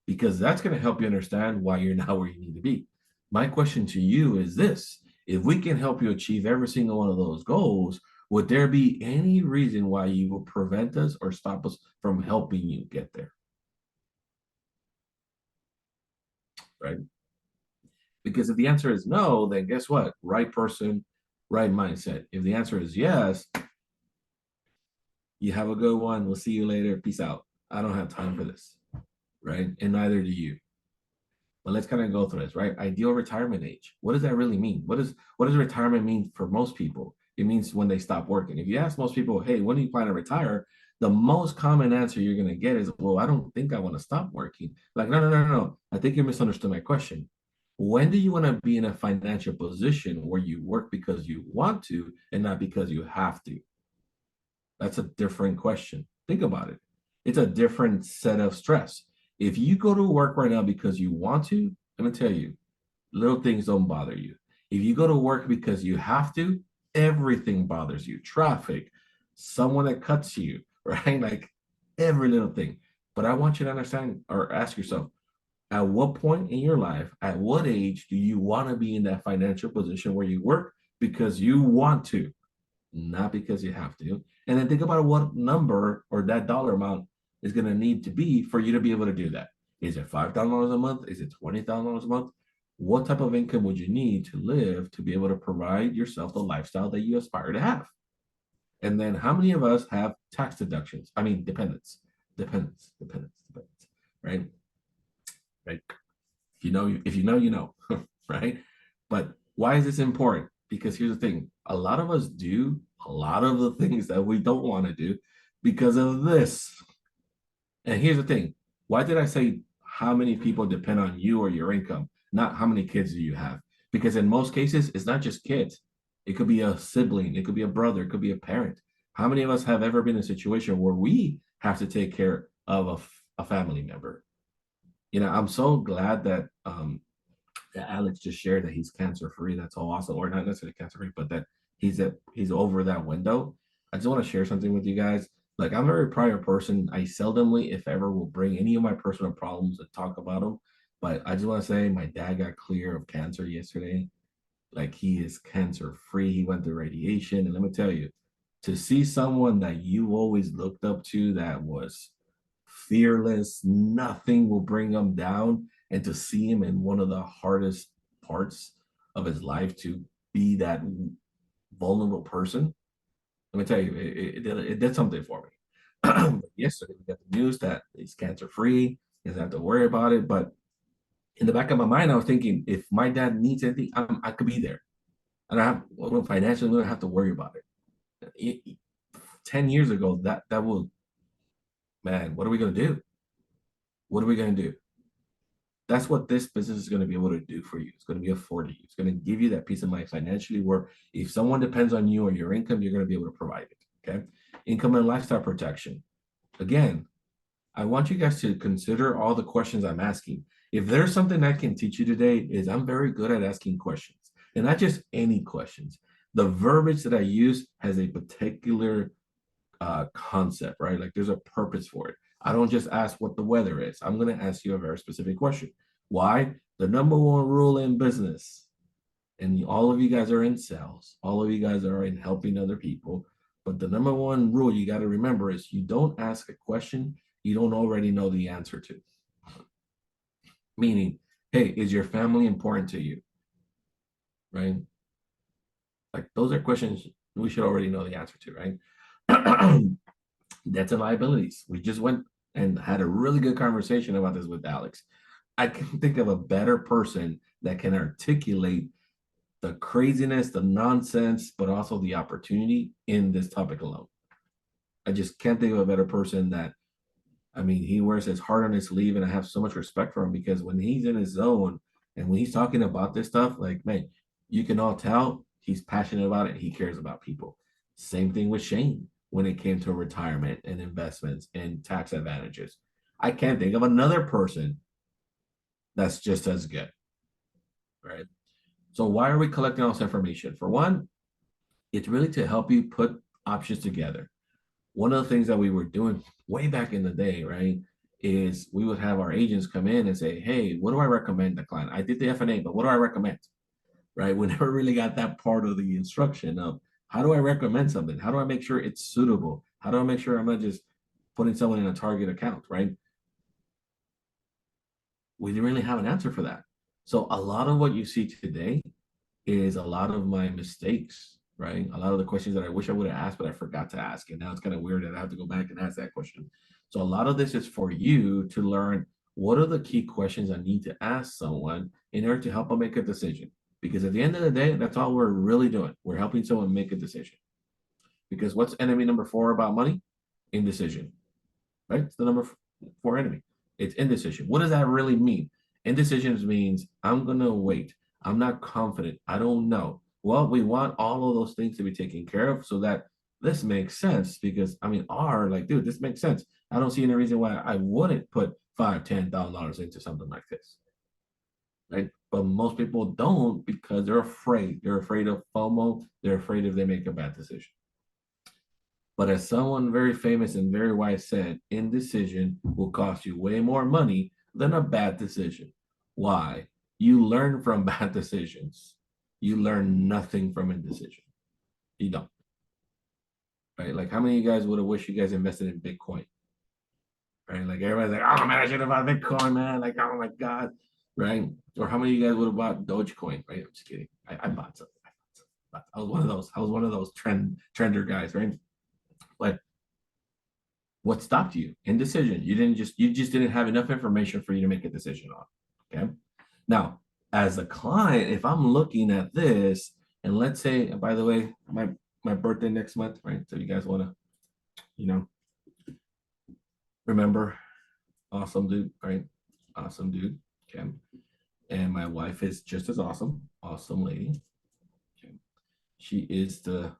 Because that's going to help you understand why you're not where you need to be. My question to you is this: if we can help you achieve every single one of those goals, would there be any reason why you will prevent us or stop us from helping you get there? Right? Because if the answer is no, then guess what? Right person, right mindset. If the answer is yes, you have a good one. We'll see you later. Peace out. I don't have time for this, right? And neither do you. But let's kind of go through this, right? Ideal retirement age. What does that really mean? What does retirement mean for most people? It means when they stop working. If you ask most people, hey, when do you plan to retire? The most common answer you're going to get is, well, I don't think I want to stop working. Like, no. I think you misunderstood my question. When do you want to be in a financial position where you work because you want to and not because you have to? That's a different question. Think about it. It's a different set of stress. If you go to work right now because you want to, let me tell you, little things don't bother you. If you go to work because you have to, everything bothers you. Traffic, someone that cuts you, right? Like every little thing. But I want you to understand or ask yourself, at what point in your life, at what age do you want to be in that financial position where you work because you want to, not because you have to? And then think about what number or that dollar amount is going to need to be for you to be able to do that. Is it $5,000 a month? Is it $20,000 a month? What type of income would you need to live to be able to provide yourself the lifestyle that you aspire to have? And then how many of us have tax deductions? I mean, dependents, right? Right. If you know, you know, right? But why is this important? Because here's the thing. A lot of us do a lot of the things that we don't want to do because of this. And here's the thing. Why did I say how many people depend on you or your income, not how many kids do you have? Because in most cases, it's not just kids. It could be a sibling. It could be a brother. It could be a parent. How many of us have ever been in a situation where we have to take care of a family member? You know, I'm so glad that Alex just shared that he's cancer free. That's all awesome, or not necessarily cancer free, but that he's over that window. I just want to share something with you guys. Like, I'm a very private person. I seldomly, if ever, will bring any of my personal problems and talk about them. But I just want to say my dad got clear of cancer yesterday. Like, he is cancer free. He went through radiation. And let me tell you, to see someone that you always looked up to that was fearless, nothing will bring him down, and to see him in one of the hardest parts of his life to be that vulnerable person, let me tell you, it did something for me. But yesterday we got the news that he's cancer free, he doesn't have to worry about it. But in the back of my mind, I was thinking, if my dad needs anything, I could be there. And financially, we don't have to worry about it. 10 years ago, that will, man, what are we going to do? What are we going to do? That's what this business is going to be able to do for you. It's going to be afforded you. It's going to give you that peace of mind financially, where if someone depends on you or your income, you're going to be able to provide it. Okay. Income and lifestyle protection. Again, I want you guys to consider all the questions I'm asking. If there's something I can teach you today, is I'm very good at asking questions, and not just any questions. The verbiage that I use has a particular concept, right? Like, there's a purpose for it. I don't just ask what the weather is. I'm going to ask you a very specific question. Why? The number one rule in business, and all of you guys are in sales, all of you guys are in helping other people, but the number one rule you got to remember is you don't ask a question you don't already know the answer to. Meaning, hey, is your family important to you? Right? Like, those are questions we should already know the answer to, right? Debts and liabilities. We just went and had a really good conversation about this with Alex. I can think of a better person that can articulate the craziness, the nonsense, but also the opportunity in this topic alone. I just can't think of a better person that, I mean, he wears his heart on his sleeve, and I have so much respect for him, because when he's in his zone and when he's talking about this stuff, like, man, you can all tell he's passionate about it. He cares about people. Same thing with Shane when it came to retirement and investments and tax advantages. I can't think of another person that's just as good, right? So why are we collecting all this information? For one, it's really to help you put options together. One of the things that we were doing way back in the day, right, is we would have our agents come in and say, hey, what do I recommend the client? I did the F&A, but what do I recommend? Right? We never really got that part of the instruction of, how do I recommend something? How do I make sure it's suitable? How do I make sure I'm not just putting someone in a target account, right? We didn't really have an answer for that. So a lot of what you see today is a lot of my mistakes, right? A lot of the questions that I wish I would have asked, but I forgot to ask. And now it's kind of weird that I have to go back and ask that question. So a lot of this is for you to learn, what are the key questions I need to ask someone in order to help them make a decision? Because at the end of the day, that's all we're really doing. We're helping someone make a decision. Because what's enemy number 4 about money? Indecision, right? It's the number 4 enemy. It's indecision. What does that really mean? Indecision means I'm going to wait. I'm not confident. I don't know. Well, we want all of those things to be taken care of so that this makes sense, because, I mean, like, dude, this makes sense. I don't see any reason why I wouldn't put $5,000, $10,000 into something like this. right? But most people don't because they're afraid. They're afraid of FOMO. They're afraid if they make a bad decision. But as someone very famous and very wise said, indecision will cost you way more money than a bad decision. Why? You learn from bad decisions. You learn nothing from indecision. You don't. Right? Like, how many of you guys would have wished you guys invested in Bitcoin? Right? Like, everybody's like, oh man, I should have bought Bitcoin, man. Like, oh my God. Right? Or how many of you guys would have bought Dogecoin? Right? I'm just kidding. I bought something. I was one of those. I was one of those trender guys, right? But what stopped you? Indecision. You just didn't have enough information for you to make a decision on. Okay. Now, as a client, if I'm looking at this, and let's say, by the way, my birthday next month, right? So you guys want to, you know, remember, awesome dude, right? Awesome dude. Okay. And my wife is just as awesome. Awesome lady. Okay. She's the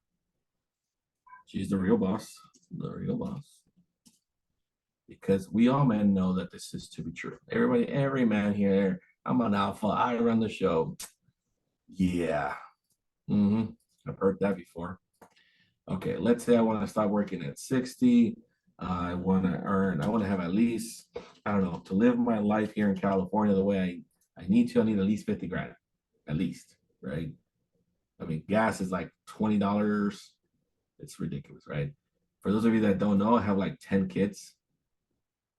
real boss. The real boss. Because we all men know that this is to be true. Every man here, I'm an alpha. I run the show. Yeah. I've heard that before. Okay, let's say I want to stop working at 60. I want to have at least, I don't know, to live my life here in California the way I need to, I need at least 50 grand. At least, right? I mean, gas is like $20. It's ridiculous, right? For those of you that don't know, I have like 10 kids.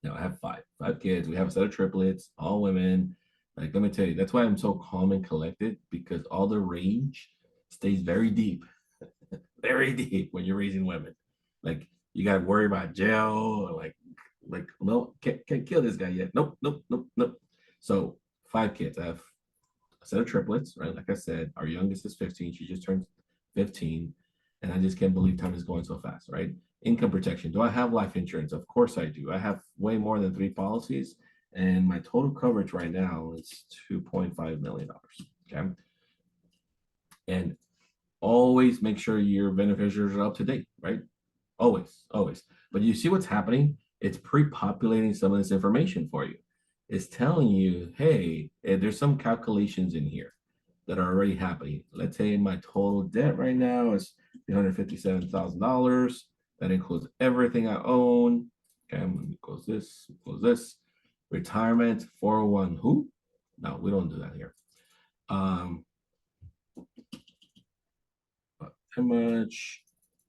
No, I have five kids. We have a set of triplets, all women. Like, let me tell you, that's why I'm so calm and collected, because all the rage stays very deep, very deep when you're raising women. Like, you got to worry about jail, or like, no, can't kill this guy yet. Nope. So 5 kids. I have a set of triplets, right? Like I said, our youngest is 15. She just turned 15. And I just can't believe time is going so fast, right? Income protection. Do I have life insurance? Of course I do. I have way more than 3 policies, and my total coverage right now is $2.5 million. Okay. And always make sure your beneficiaries are up to date, right? Always. But you see what's happening? It's pre-populating some of this information for you. It's telling you, hey, there's some calculations in here that are already happening. Let's say my total debt right now is $357,000. That includes everything I own. Okay, I'm going to close this. Retirement, 401, who? No, we don't do that here. How much?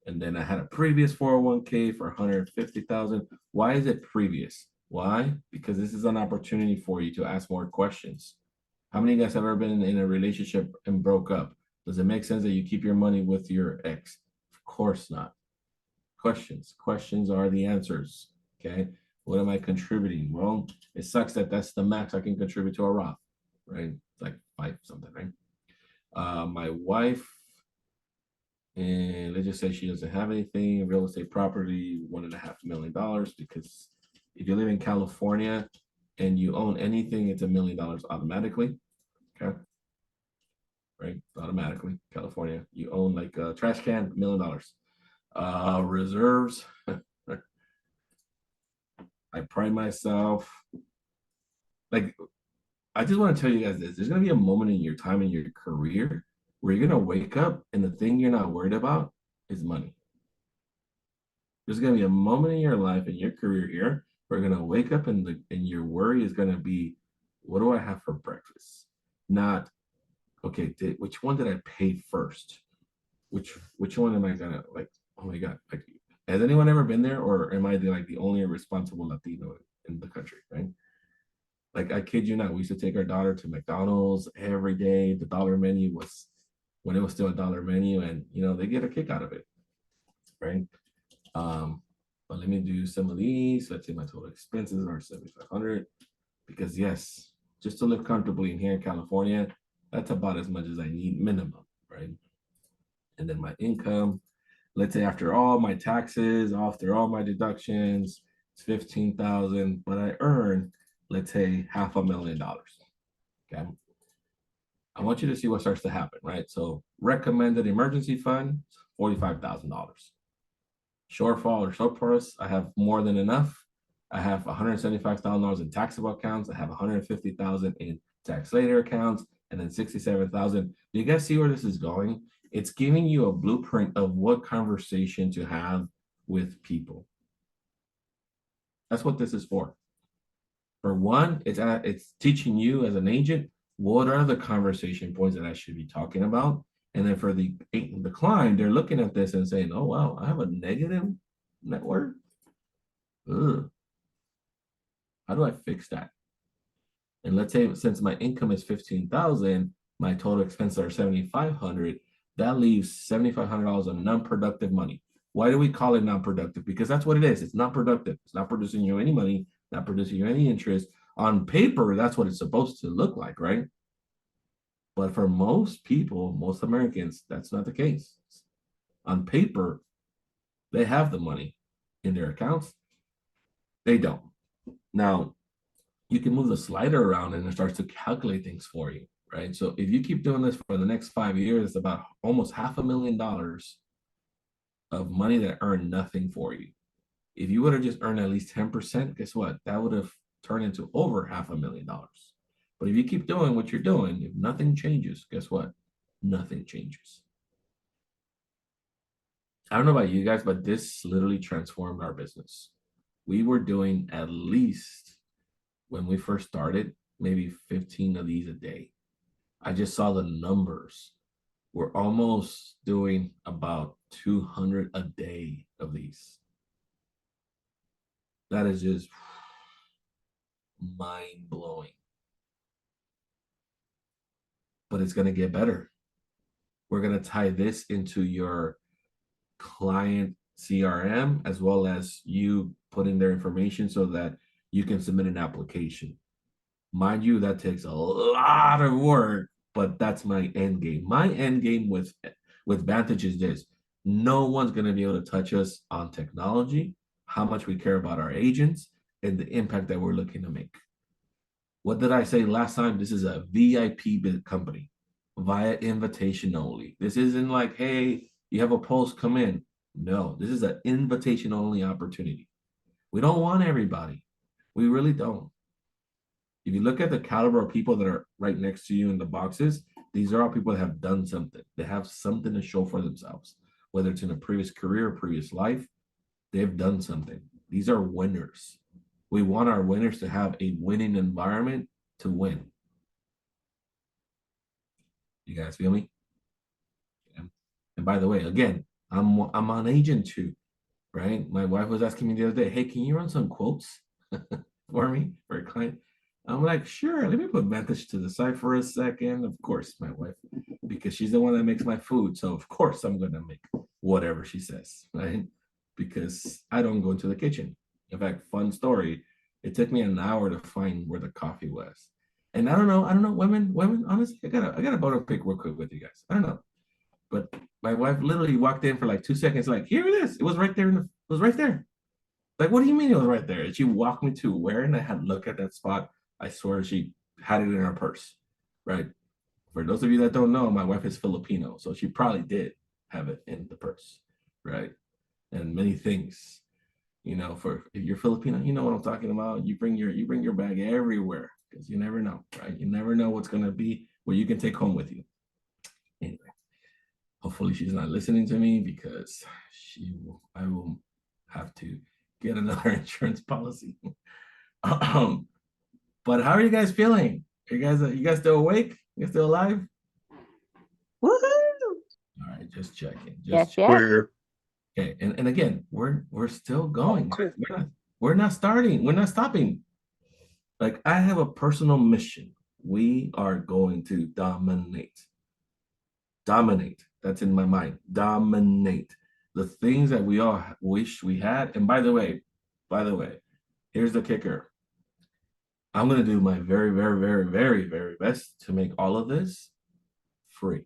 And then I had a previous 401k for $150,000. Why is it previous? Why? Because this is an opportunity for you to ask more questions. How many of you guys have ever been in a relationship and broke up? Does it make sense that you keep your money with your ex? Of course not. Questions are the answers. Okay. What am I contributing? Well, it sucks that that's the max I can contribute to a Roth, right? It's like 5 something, right? My wife, and let's just say she doesn't have anything, real estate property, $1.5 million, because if you live in California and you own anything, it's $1 million automatically. Okay. Right? Automatically. California. You own like a trash can, $1 million. Reserves. I pride myself. Like, I just want to tell you guys this. There's going to be a moment in your time in your career where you're going to wake up and the thing you're not worried about is money. There's going to be a moment in your life, in your career here, where you're going to wake up and your worry is going to be, what do I have for breakfast? Not, okay, which one did I pay first? Which one am I going to, like, oh my God, like, has anyone ever been there, or am I the only responsible Latino in the country, right? Like, I kid you not, we used to take our daughter to McDonald's every day. The dollar menu was, when it was still a dollar menu, and they get a kick out of it, right? But let me do some of these. Let's say my total expenses are $7,500, because yes, just to live comfortably in here in California, that's about as much as I need minimum, right? And then my income, let's say after all my taxes, after all my deductions, it's $15,000, but I earn, let's say, $500,000. Okay. I want you to see what starts to happen, right? So recommended emergency fund, $45,000. Shortfall or surplus, I have more than enough. I have $175,000 in taxable accounts. I have $150,000 in tax later accounts, and then 67,000. Do you guys see where this is going? It's giving you a blueprint of what conversation to have with people. That's what this is for. For one, it's teaching you as an agent, what are the conversation points that I should be talking about? And then for the client, they're looking at this and saying, oh, wow, I have a negative net worth. Ugh. How do I fix that? And let's say since my income is 15,000, my total expenses are 7,500. That leaves $7,500 of non-productive money. Why do we call it non-productive? Because that's what it is. It's not productive. It's not producing you any money, not producing you any interest. On paper, that's what it's supposed to look like, right? But for most people, most Americans, that's not the case. On paper, they have the money in their accounts. They don't. Now, you can move the slider around and it starts to calculate things for you, right? So if you keep doing this for the next 5 years, it's about almost $500,000 of money that earned nothing for you. If you would have just earned at least 10%, guess what? That would have turned into over $500,000. But if you keep doing what you're doing, if nothing changes, guess what? Nothing changes. I don't know about you guys, but this literally transformed our business. We were doing at least, when we first started, maybe 15 of these a day. I just saw the numbers. We're almost doing about 200 a day of these. That is just mind-blowing. But it's going to get better. We're going to tie this into your client CRM, as well as you putting their information so that you can submit an application. Mind you, that takes a lot of work, but that's my end game. My end game with Vantage is this: no one's going to be able to touch us on technology, how much we care about our agents, and the impact that we're looking to make. What did I say last time? This is a VIP company via invitation only. This isn't like, hey, you have a post, come in. No, this is an invitation only opportunity. We don't want everybody. We really don't. If you look at the caliber of people that are right next to you in the boxes, these are all people that have done something. They have something to show for themselves, whether it's in a previous career or previous life, they've done something. These are winners. We want our winners to have a winning environment to win. You guys feel me? Yeah. And by the way, again, I'm on agent too, right? My wife was asking me the other day, hey, can you run some quotes for me, for a client? I'm like, sure, let me put Vantage to the side for a second. Of course, my wife, because she's the one that makes my food. So of course I'm gonna make whatever she says, right? Because I don't go into the kitchen. In fact, fun story, it took me an hour to find where the coffee was. And I don't know, women, honestly, I gotta bone pick real quick with you guys. I don't know. But my wife literally walked in for like 2 seconds, like, here it is. It was right there. It was right there. Like, what do you mean it was right there? And she walked me to where, and I had to look at that spot. I swear she had it in her purse, right? For those of you that don't know, my wife is Filipino, so she probably did have it in the purse, right? And many things, you know, for if you're Filipino, you know what I'm talking about. You bring your bag everywhere because you never know, right? You never know what's gonna be what you can take home with you. Anyway, hopefully she's not listening to me because I will have to get another insurance policy. But how are you guys feeling? You guys still awake? You guys still alive? Woohoo! All right, just checking. Yes. Okay, and again, we're still going. We're not starting. We're not stopping. Like, I have a personal mission. We are going to dominate. Dominate. That's in my mind. Dominate. The things that we all wish we had. And by the way, here's the kicker. I'm going to do my very, very, very, very, very best to make all of this free.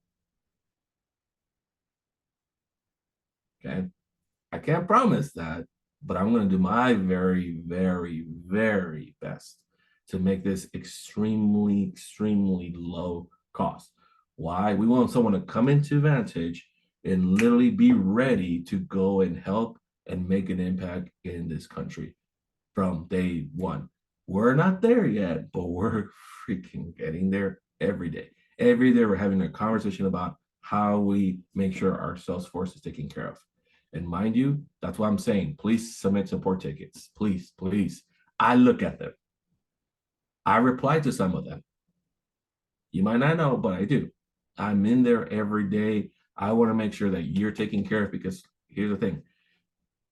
Okay? I can't promise that, but I'm going to do my very, very, very best to make this extremely, extremely low cost. Why? We want someone to come into Vantage and literally be ready to go and help and make an impact in this country from day one. We're not there yet, but we're freaking getting there every day. Every day we're having a conversation about how we make sure our sales force is taken care of. And mind you, that's why I'm saying, please submit support tickets. Please, please. I look at them. I reply to some of them. You might not know, but I do. I'm in there every day. I want to make sure that you're taken care of, because here's the thing.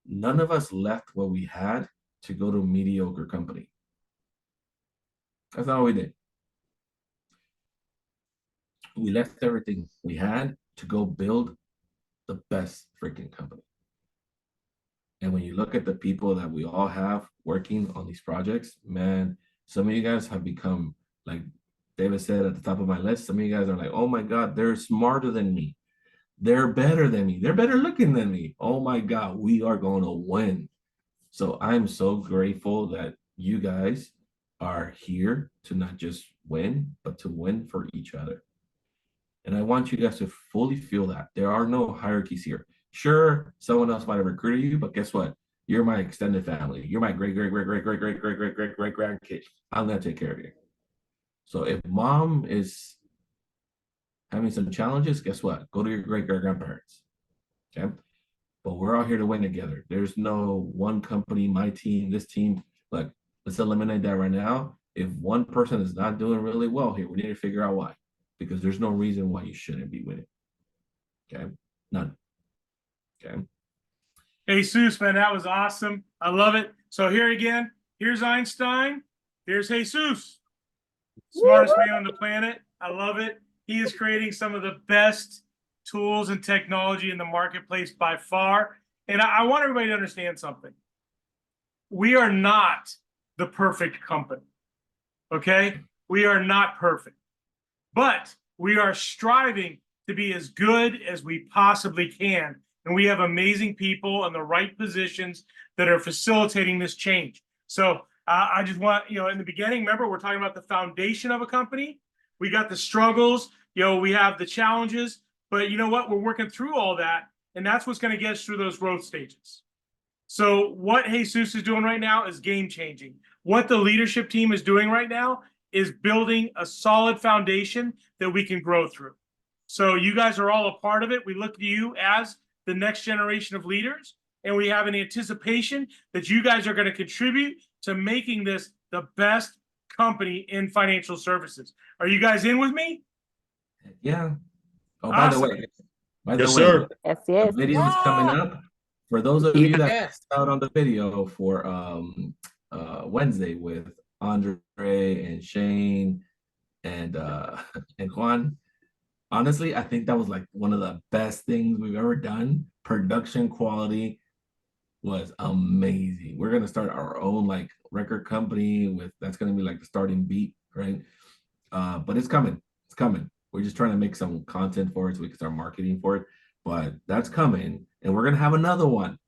None of us left what we had to go to a mediocre company. That's not what we did. We left everything we had to go build the best freaking company. And when you look at the people that we all have working on these projects, man, some of you guys have become, like David said, at the top of my list. Some of you guys are like, oh my God, they're smarter than me. They're better than me. They're better looking than me. Oh my God, we are going to win. So I'm so grateful that you guys are here to not just win, but to win for each other. And I want you guys to fully feel that. There are no hierarchies here. Sure, someone else might have recruited you, but guess what? You're my extended family. You're my great grandkid. I'm gonna take care of you. So if mom is having some challenges, guess what? Go to your great grandparents. Okay. But we're all here to win together. There's no one company, my team, this team. Like, let's eliminate that right now. If one person is not doing really well here, we need to figure out why. Because there's no reason why you shouldn't be winning. Okay. None. Okay. Hey, Jesus, man, that was awesome. I love it. So here again, here's Einstein. Here's Jesus. Smartest man on the planet. I love it. He is creating some of the best tools and technology in the marketplace by far. And I want everybody to understand something. We are not the perfect company. Okay? We are not perfect. But we are striving to be as good as we possibly can. And we have amazing people in the right positions that are facilitating this change. So I just want, in the beginning, remember, we're talking about the foundation of a company. We got the struggles, we have the challenges, but you know what? We're working through all that. And that's what's going to get us through those growth stages. So what Jesus is doing right now is game changing. What the leadership team is doing right now is building a solid foundation that we can grow through. So you guys are all a part of it. We look to you as the next generation of leaders, and we have an anticipation that you guys are going to contribute to making this the best company in financial services. Are you guys in with me? Yeah. Oh, awesome. by the way, sir. Yes, the video is coming up. For those of you that missed out on the video for Wednesday with Andre and Shane and Juan, honestly, I think that was like one of the best things we've ever done. Production quality was amazing. We're gonna start our own like record company that's gonna be like the starting beat, right? But it's coming. It's coming. We're just trying to make some content for it so we can start marketing for it. But that's coming, and we're gonna have another one.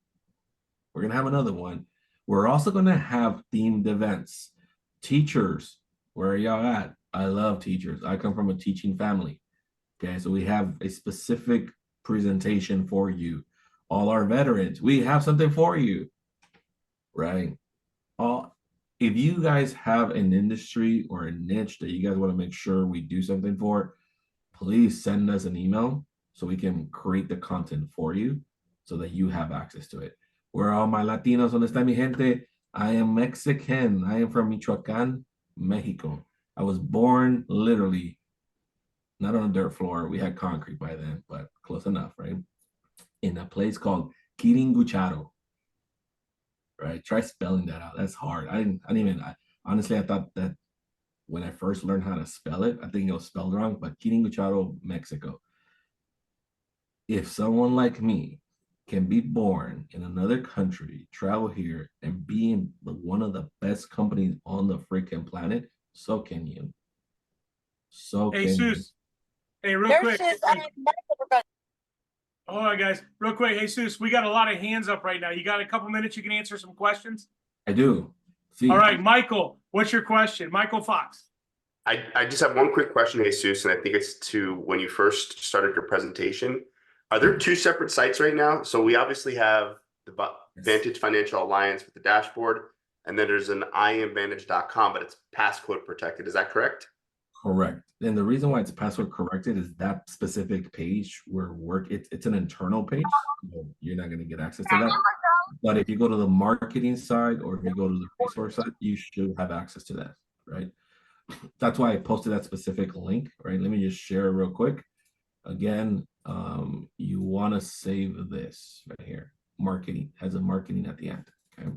We're also gonna have themed events. Teachers, where are y'all at? I love teachers. I come from a teaching family. Okay, so we have a specific presentation for you. All our veterans, we have something for you, right? If you guys have an industry or a niche that you guys want to make sure we do something for, please send us an email so we can create the content for you so that you have access to it. Where are all my Latinos? ¿Dónde está mi gente? I am Mexican. I am from Michoacán, Mexico. I was born literally not on a dirt floor. We had concrete by then, but close enough, right? In a place called Quiringucharo, right? Try spelling that out. That's hard. Honestly, I thought that when I first learned how to spell it, I think it was spelled wrong, but Quiringucharo, Mexico. If someone like me can be born in another country, travel here, and be in one of the best companies on the freaking planet, so can you. So Hey, can you. Sus. Hey, real quick. Hold on, guys. Real quick. Hey, Sus, we got a lot of hands up right now. You got a couple minutes you can answer some questions? I do. See. All right, Michael, what's your question? Michael Fox. I just have one quick question, Jesus, and I think it's to when you first started your presentation. Are there two separate sites right now? So we obviously have the Vantage Financial Alliance with the dashboard, and then there's an iamvantage.com, but it's passcode protected. Is that correct? Correct. And the reason why it's password corrected is that specific page where it's an internal page. So you're not going to get access to that. But if you go to the marketing side or if you go to the resource side, you should have access to that, right? That's why I posted that specific link, right? Let me just share it real quick. Again, you want to save this right here. Marketing has a marketing at the end, okay?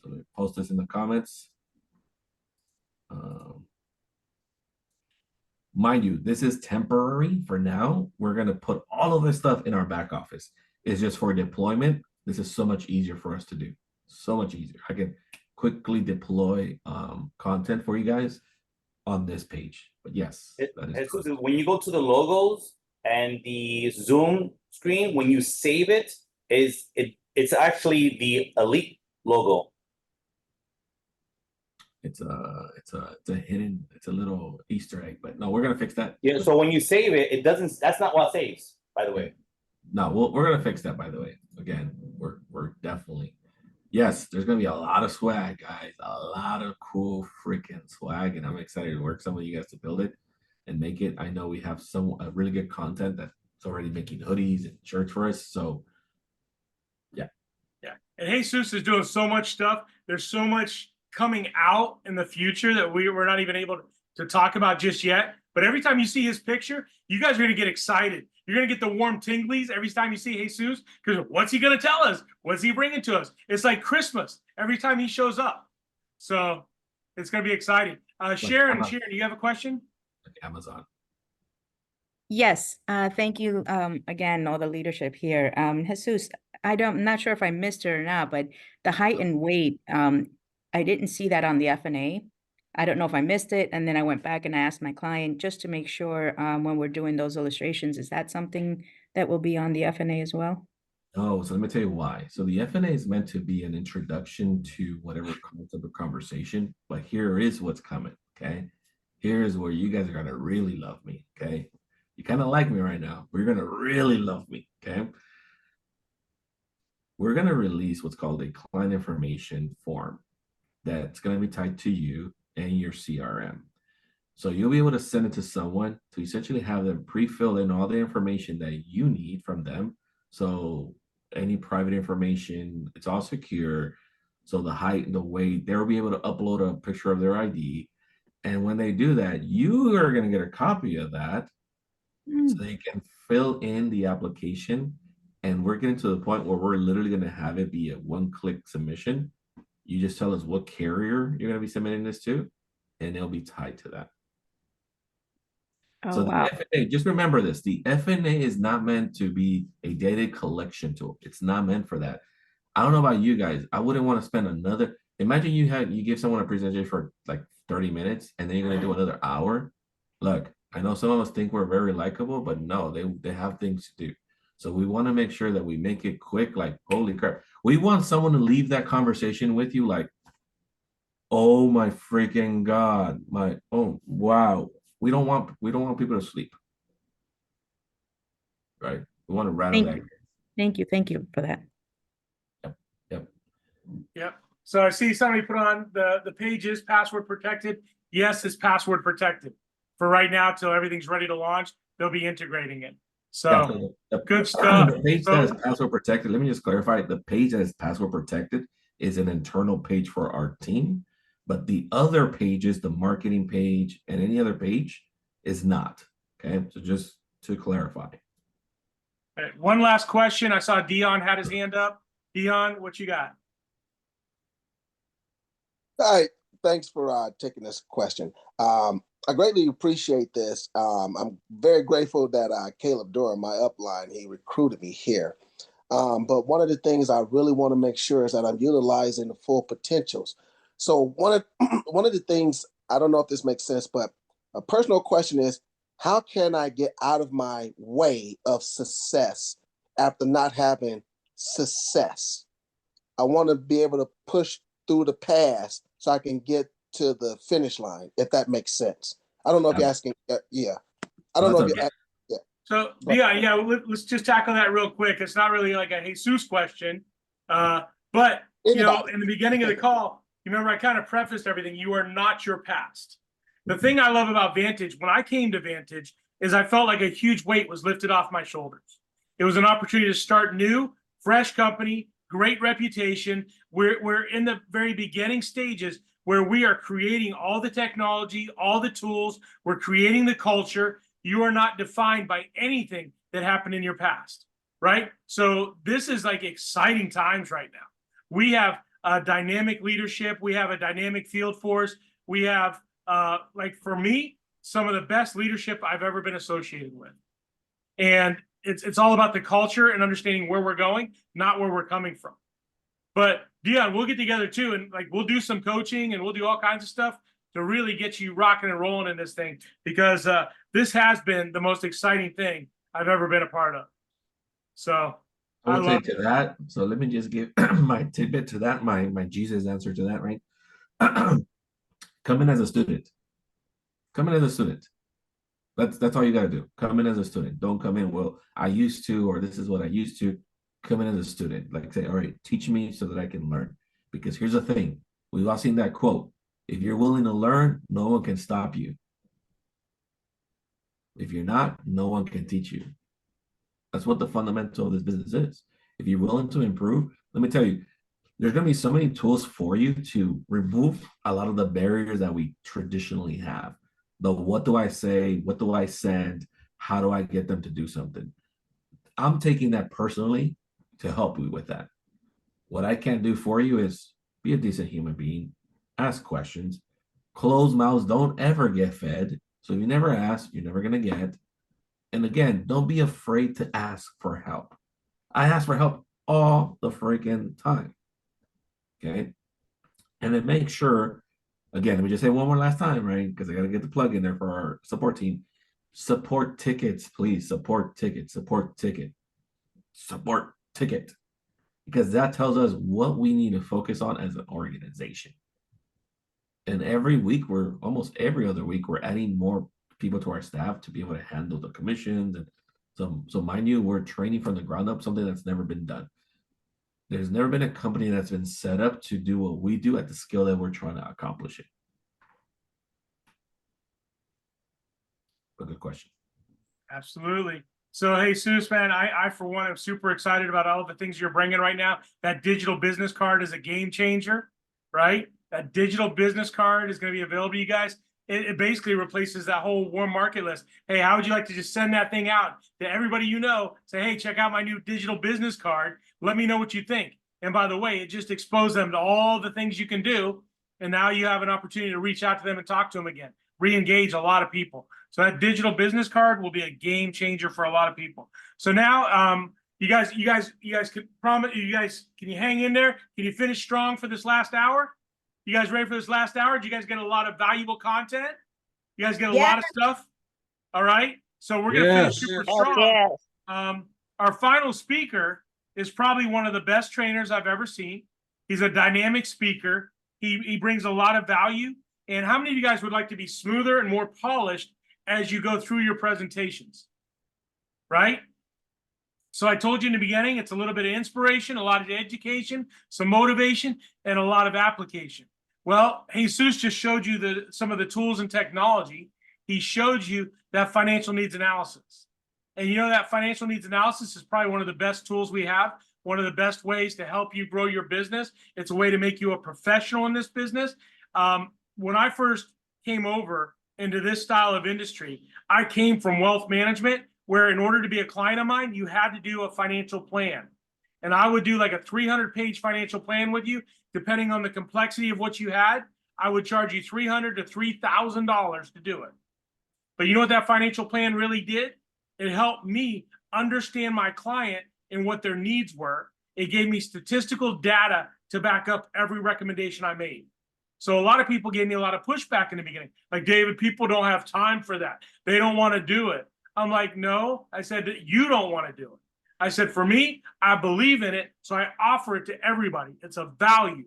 So let me post this in the comments. Mind you, this is temporary for now. We're going to put all of this stuff in our back office. It's just for deployment. This is so much easier for us to do. So much easier. I can quickly deploy content for you guys on this page. But yes, when you go to the logos and the Zoom screen, when you save it, it's actually the Elite logo. It's a hidden, it's a little Easter egg, but no, we're gonna fix that. Yeah, so when you save it, it doesn't, that's not what saves, by the way. No, we're gonna fix that, by the way. Again, we're definitely, yes, there's gonna be a lot of swag, guys, a lot of cool freaking swag, and I'm excited to work some of you guys to build it and make it. I know we have some really good content that's already making hoodies and shirts for us, so yeah. And Jesus is doing so much stuff. There's so much coming out in the future that we're not even able to talk about just yet. But every time you see his picture, you guys are going to get excited. You're going to get the warm tinglies every time you see Jesus, because what's he going to tell us? What's he bringing to us? It's like Christmas every time he shows up. So it's going to be exciting. Sharon, do you have a question? Amazon. Yes, thank you again, all the leadership here. Jesus, I'm not sure if I missed it or not, but the height and weight, I didn't see that on the F&A. I don't know if I missed it. And then I went back and I asked my client just to make sure when we're doing those illustrations, is that something that will be on the F&A as well? Oh, so let me tell you why. So the F&A is meant to be an introduction to whatever concept of conversation, but here is what's coming, okay? Here's where you guys are gonna really love me, okay? You kind of like me right now, but you're gonna really love me, okay? We're gonna release what's called a client information form that's going to be tied to you and your CRM. So you'll be able to send it to someone to essentially have them pre-fill in all the information that you need from them. So any private information, it's all secure. So the height and the weight, they'll be able to upload a picture of their ID. And when they do that, you are going to get a copy of that so they can fill in the application. And we're getting to the point where we're literally going to have it be a one-click submission. You just tell us what carrier you're going to be submitting this to, and it'll be tied to that. So wow. The F&A, just remember this, the F&A is not meant to be a data collection tool. It's not meant for that. I don't know about you guys. I wouldn't want to spend imagine you give someone a presentation for like 30 minutes, and then you're going to do another hour. Look, I know some of us think we're very likable, but no, they have things to do. So we want to make sure that we make it quick, like, holy crap. We want someone to leave that conversation with you like, oh my freaking God, oh, wow. We don't want people to sleep, right? We want to rattle that. Thank you for that. Yep. So I see somebody put on the page is password protected. Yes, it's password protected. For right now, till everything's ready to launch, they'll be integrating it. So good stuff. The page that is password protected, let me just clarify, the page that is password protected is an internal page for our team, but the other pages, the marketing page and any other page is not, okay? So just to clarify. All right, one last question. I saw Dion had his hand up. Dion, what you got? Hi, thanks for taking this question. I greatly appreciate this. I'm very grateful that Caleb Durham, my upline, he recruited me here. But one of the things I really want to make sure is that I'm utilizing the full potentials. So one of the things, I don't know if this makes sense, but a personal question is, how can I get out of my way of success after not having success? I want to be able to push through the past so I can get to the finish line, if that makes sense. I don't know if you're asking. Yeah. I don't know if you're asking. Yeah. So yeah, let's just tackle that real quick. It's not really like a Jesus question. But you know, in the beginning of the call, you remember I kind of prefaced everything. You are not your past. The thing I love about Vantage, when I came to Vantage, is I felt like a huge weight was lifted off my shoulders. It was an opportunity to start new, fresh company, great reputation. We're in the very beginning stages where we are creating all the technology, all the tools. We're creating the culture. You are not defined by anything that happened in your past, right? So this is like exciting times right now. We have a dynamic leadership. We have a dynamic field force. We have, like for me, some of the best leadership I've ever been associated with. And it's all about the culture and understanding where we're going, not where we're coming from. But Dion, we'll get together too, and like we'll do some coaching and we'll do all kinds of stuff to really get you rocking and rolling in this thing, because this has been the most exciting thing I've ever been a part of. So I will take to that. So let me just give my tidbit to that, my Jesus answer to that, right? Come in as a student. Come in as a student. That's all you gotta do. Come in as a student. Don't come in, well, I used to, or this is what I used to. Come in as a student. Like say, all right, teach me so that I can learn. Because here's the thing. We've all seen that quote. If you're willing to learn, no one can stop you. If you're not, no one can teach you. That's what the fundamental of this business is. If you're willing to improve, let me tell you, there's going to be so many tools for you to remove a lot of the barriers that we traditionally have. The what do I say? What do I send? How do I get them to do something? I'm taking that personally to help you with that. What I can do for you is be a decent human being, ask questions, closed mouths don't ever get fed. So if you never ask, you're never going to get. And again, don't be afraid to ask for help. I ask for help all the freaking time. Okay. And then make sure, again, let me just say one more last time, right? Because I got to get the plug in there for our support team. Support tickets, please. Support ticket, support ticket, support ticket. Because that tells us what we need to focus on as an organization. And every week, almost every other week, we're adding more people to our staff to be able to handle the commissions. And so mind you, we're training from the ground up, something that's never been done. There's never been a company that's been set up to do what we do at the scale that we're trying to accomplish it. A good question. Absolutely. So, hey, Jesus, man, I for one am super excited about all of the things you're bringing right now. That digital business card is a game changer, right? That digital business card is going to be available to you guys. It basically replaces that whole warm market list. Hey, how would you like to just send that thing out to everybody you know? Say, hey, check out my new digital business card. Let me know what you think. And by the way, it just exposed them to all the things you can do. And now you have an opportunity to reach out to them and talk to them again, re-engage a lot of people. So that digital business card will be a game changer for a lot of people. So now, you guys can promise, can you hang in there? Can you finish strong for this last hour? You guys ready for this last hour? Did you guys get a lot of valuable content? You guys get a lot of stuff? All right. So we're going to finish super strong. Our final speaker is probably one of the best trainers I've ever seen. He's a dynamic speaker. He brings a lot of value. And how many of you guys would like to be smoother and more polished as you go through your presentations? Right? So I told you in the beginning, it's a little bit of inspiration, a lot of education, some motivation, and a lot of application. Well, Jesus just showed you some of the tools and technology. He showed you that financial needs analysis. And you know that financial needs analysis is probably one of the best tools we have, one of the best ways to help you grow your business. It's a way to make you a professional in this business. When I first came over into this style of industry, I came from wealth management, where in order to be a client of mine, you had to do a financial plan. And I would do like a 300-page financial plan with you. Depending on the complexity of what you had, I would charge you $300 to $3,000 to do it. But you know what that financial plan really did? It helped me understand my client and what their needs were. It gave me statistical data to back up every recommendation I made. So a lot of people gave me a lot of pushback in the beginning. Like, David, people don't have time for that. They don't want to do it. I'm like, no. I said that you don't want to do it. I said, for me, I believe in it, so I offer it to everybody. It's a value,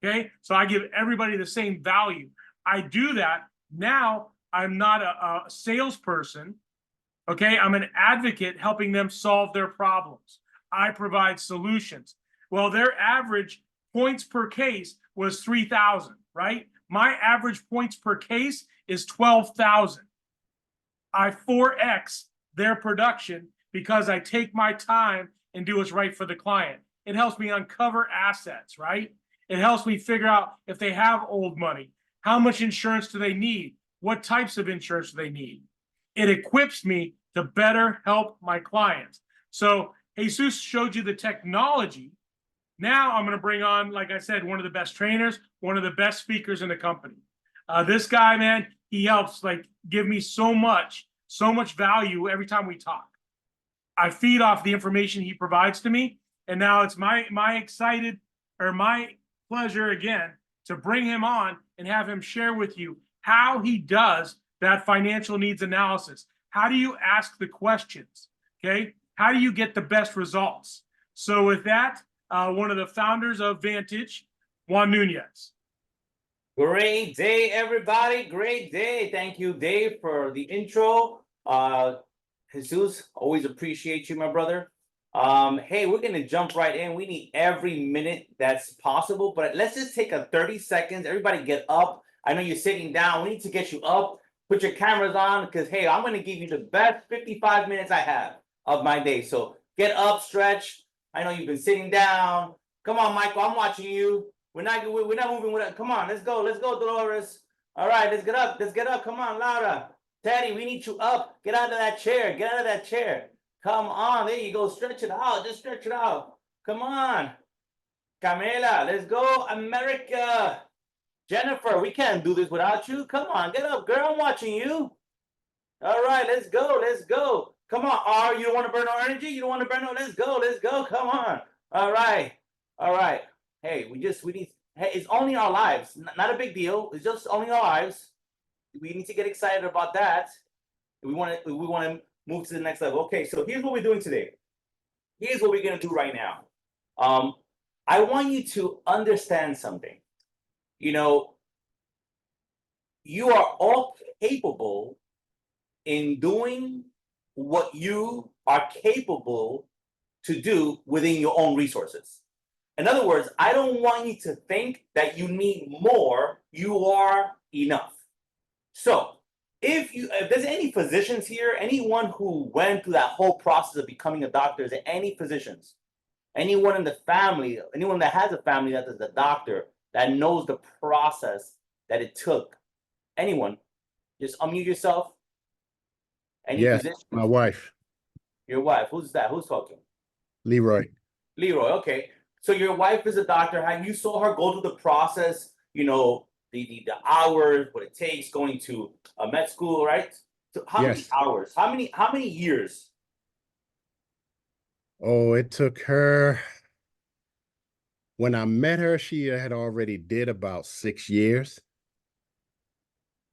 okay? So I give everybody the same value. I do that. Now I'm not a salesperson, okay? I'm an advocate helping them solve their problems. I provide solutions. Well, their average points per case was 3,000, right? My average points per case is 12,000. I 4x their production because I take my time and do what's right for the client. It helps me uncover assets, right? It helps me figure out if they have old money, how much insurance do they need, what types of insurance do they need. It equips me to better help my clients. So Jesus showed you the technology. Now I'm going to bring on, like I said, one of the best trainers, one of the best speakers in the company. This guy, man, he helps like give me so much value every time we talk. I feed off the information he provides to me. And now it's my pleasure again to bring him on and have him share with you how he does that financial needs analysis. How do you ask the questions? Okay. How do you get the best results? So with that, one of the founders of Vantage, Juan Nunez. Great day, everybody. Great day. Thank you, Dave, for the intro. Jesus, always appreciate you, my brother. Hey, we're gonna jump right in. We need every minute that's possible, but let's just take a 30 seconds. Everybody get up. I know you're sitting down. We need to get you up. Put your cameras on because, hey, I'm gonna give you the best 55 minutes I have of my day. So get up, stretch. I know you've been sitting down. Come on, Michael, I'm watching you. We're not moving with it. Come on, let's go, Dolores. All right, let's get up. Come on, Laura. Teddy, we need you up. Get out of that chair. Come on, there you go. Stretch it out. Just stretch it out. Come on. Camila, let's go. America. Jennifer, we can't do this without you. Come on, get up, girl. I'm watching you. All right, let's go. Come on. You don't want to burn no energy? You don't want to burn no? Let's go. Come on. All right. Hey, we need. Hey, it's only our lives. Not a big deal. It's just only our lives. We need to get excited about that. We want to move to the next level. Okay, so here's what we're doing today. Here's what we're gonna do right now. I want you to understand something. You know, you are all capable in doing what you are capable to do within your own resources. In other words, I don't want you to think that you need more. You are enough. So if there's any physicians here, anyone who went through that whole process of becoming a doctor, is there any physicians? Anyone in the family, anyone that has a family that is a doctor, that knows the process that it took? Anyone? Just unmute yourself. Yes, my wife. Your wife. Who's that? Who's talking? Leroy. Leroy, okay. So your wife is a doctor. How you saw her go through the process, you know, the hours, what it takes, going to a med school, right? So how many hours? How many years? Oh, it took her. When I met her, she had already did about 6 years.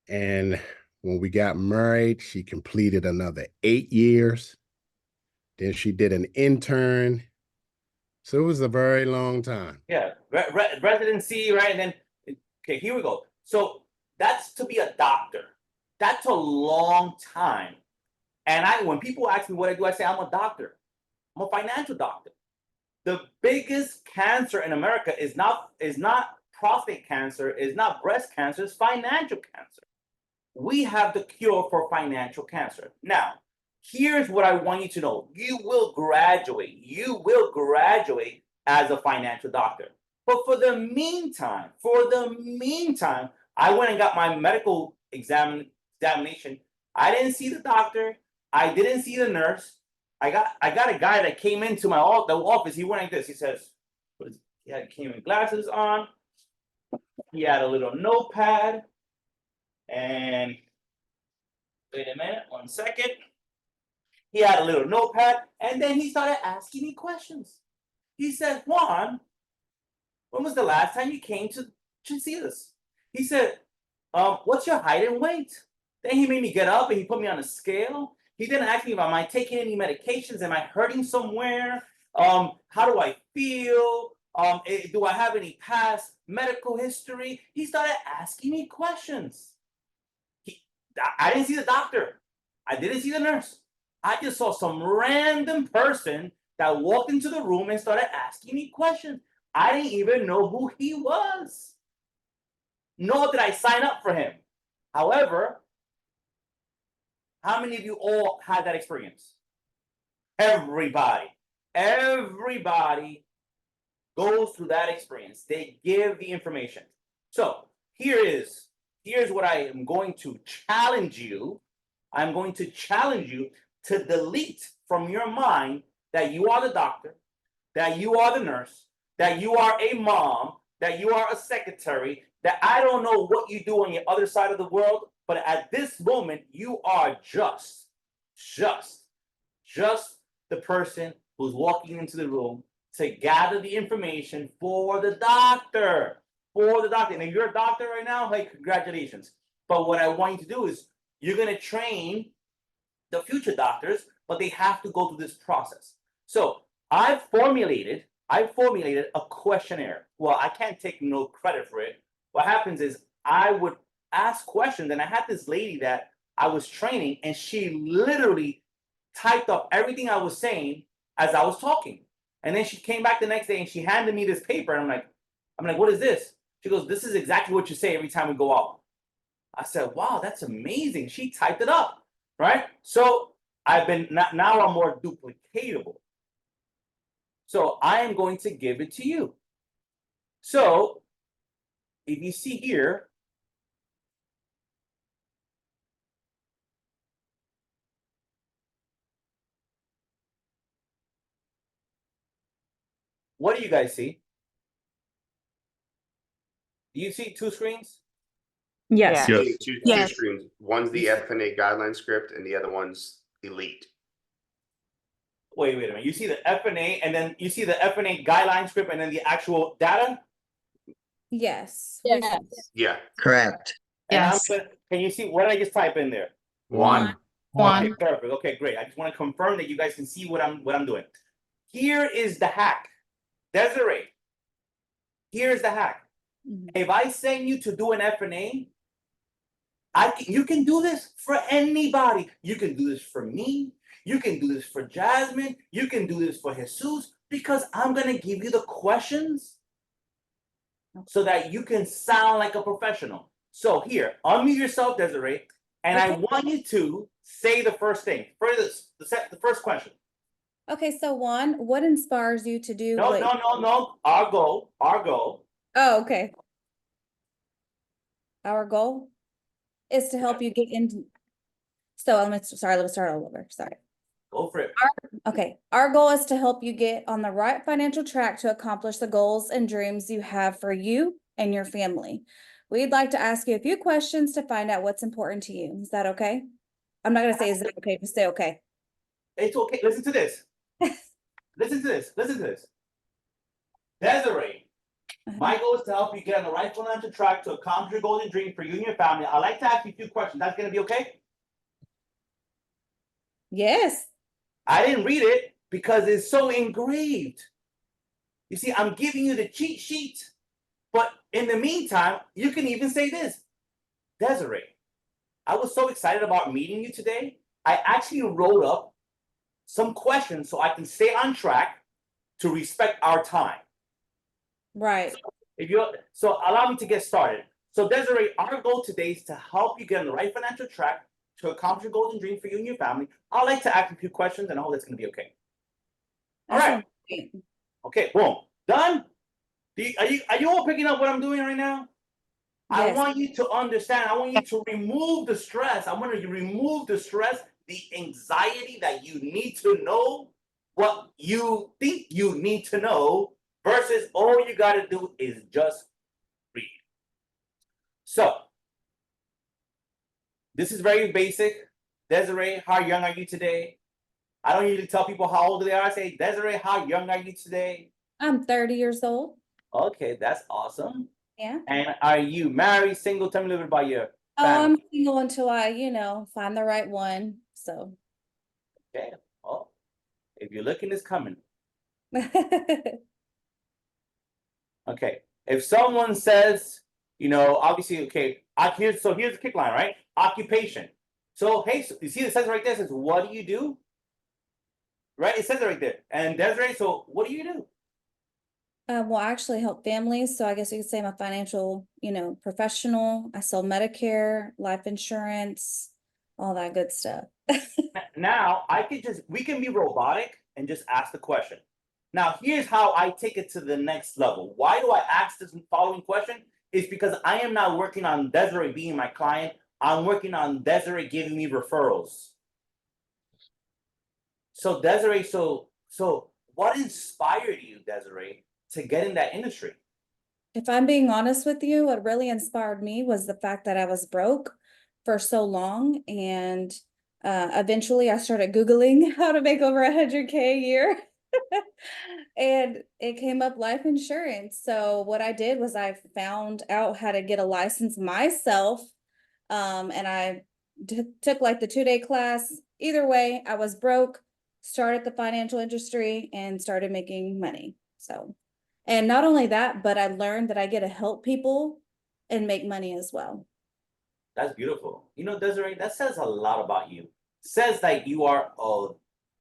And when we got married, she completed another 8 years. Then she did an intern. So it was a very long time. Yeah, residency, right? And then, okay, here we go. So that's to be a doctor. That's a long time. And when people ask me what I do, I say I'm a doctor. I'm a financial doctor. The biggest cancer in America is not prostate cancer, is not breast cancer, it's financial cancer. We have the cure for financial cancer. Now, here's what I want you to know. You will graduate as a financial doctor. But for the meantime, I went and got my medical examination. I didn't see the doctor. I didn't see the nurse. I got a guy that came into my office. He went like this. He says, he came with glasses on. He had a little notepad. And wait a minute, 1 second. He had a little notepad, and then he started asking me questions. He said, Juan, when was the last time you came to see us? He said, what's your height and weight? Then he made me get up and he put me on a scale. He didn't ask me, am I taking any medications? Am I hurting somewhere? How do I feel? Do I have any past medical history? He started asking me questions. I didn't see the doctor. I didn't see the nurse. I just saw some random person that walked into the room and started asking me questions. I didn't even know who he was. Nor did I sign up for him. However, how many of you all had that experience? Everybody goes through that experience. They give the information. So here's what I am going to challenge you. I'm going to challenge you to delete from your mind that you are the doctor, that you are the nurse, that you are a mom, that you are a secretary, that I don't know what you do on the other side of the world, but at this moment, you are just the person who's walking into the room to gather the information for the doctor. And if you're a doctor right now, hey, congratulations. But what I want you to do is you're going to train the future doctors, but they have to go through this process. So I've formulated a questionnaire. Well, I can't take no credit for it. What happens is I would ask questions, and I had this lady that I was training, and she literally typed up everything I was saying as I was talking. And then she came back the next day and she handed me this paper, and I'm like, what is this? She goes, this is exactly what you say every time we go out. I said, wow, that's amazing. She typed it up, right? So now I'm more duplicatable. So I am going to give it to you. So if you see here, what do you guys see? Do you see two screens? Yes. Two screens. One's the FNA guideline script and the other one's Elite. Wait a minute. You see the FNA and then you see the FNA guideline script and then the actual data? Yes. Yeah. Correct. And can you see what did I just type in there? One. Okay, perfect. Okay, great. I just want to confirm that you guys can see what I'm doing. Here is the hack. Desiree. Here's the hack. If I send you to do an FNA, you can do this for anybody. You can do this for me. You can do this for Jasmine. You can do this for Jesus, because I'm going to give you the questions so that you can sound like a professional. So here, unmute yourself, Desiree, and I want you to say the first thing. The first question. Okay, so Juan, what inspires you to do? No. Our goal. Oh, okay. Our goal is to help you get into. So let me start all over. Sorry. Go for it. Our goal is to help you get on the right financial track to accomplish the goals and dreams you have for you and your family. We'd like to ask you a few questions to find out what's important to you. Is that okay? I'm not going to say, is it okay? Just say okay. It's okay. Listen to this. Listen to this. Desiree, my goal is to help you get on the right financial track to accomplish your goals and dreams for you and your family. I'd like to ask you a few questions. That's going to be okay? Yes. I didn't read it because it's so engraved. You see, I'm giving you the cheat sheet. But in the meantime, you can even say this. Desiree, I was so excited about meeting you today. I actually wrote up some questions so I can stay on track to respect our time. Right. So allow me to get started. So Desiree, our goal today is to help you get on the right financial track to accomplish your goals and dreams for you and your family. I'd like to ask a few questions, and I hope that's going to be okay. All right. Okay, boom. Done? Are you all picking up what I'm doing right now? Yes. I want you to understand. I want you to remove the stress. I want you to remove the stress, the anxiety that you need to know what you think you need to know versus all you got to do is just read. So, this is very basic. Desiree, how young are you today? I don't usually tell people how old they are. I say, Desiree, how young are you today? I'm 30 years old. Okay, that's awesome. Yeah. And are you married, single? Tell me a little bit about your family. I'm single until I, find the right one. So. Okay. Oh, if you're looking, it's coming. Okay. If someone says, obviously, okay, here's the kick line, right? Occupation. So, hey, you see it says right there, it says, what do you do? Right? It says it right there. And Desiree, so what do you do? Well, I actually help families, so I guess you could say I'm a financial, professional. I sell Medicare, life insurance, all that good stuff. Now we can be robotic and just ask the question. Now, here's how I take it to the next level. Why do I ask this following question? It's because I am not working on Desiree being my client. I'm working on Desiree giving me referrals. So Desiree, so what inspired you, Desiree, to get in that industry? If I'm being honest with you, what really inspired me was the fact that I was broke for so long, and eventually I started Googling how to make over 100K a year. And it came up life insurance. So what I did was I found out how to get a license myself. And I took like the 2-day class. Either way, I was broke, started the financial industry, and started making money. So, and not only that, but I learned that I get to help people and make money as well. That's beautiful. You know, Desiree, that says a lot about you. It says that you are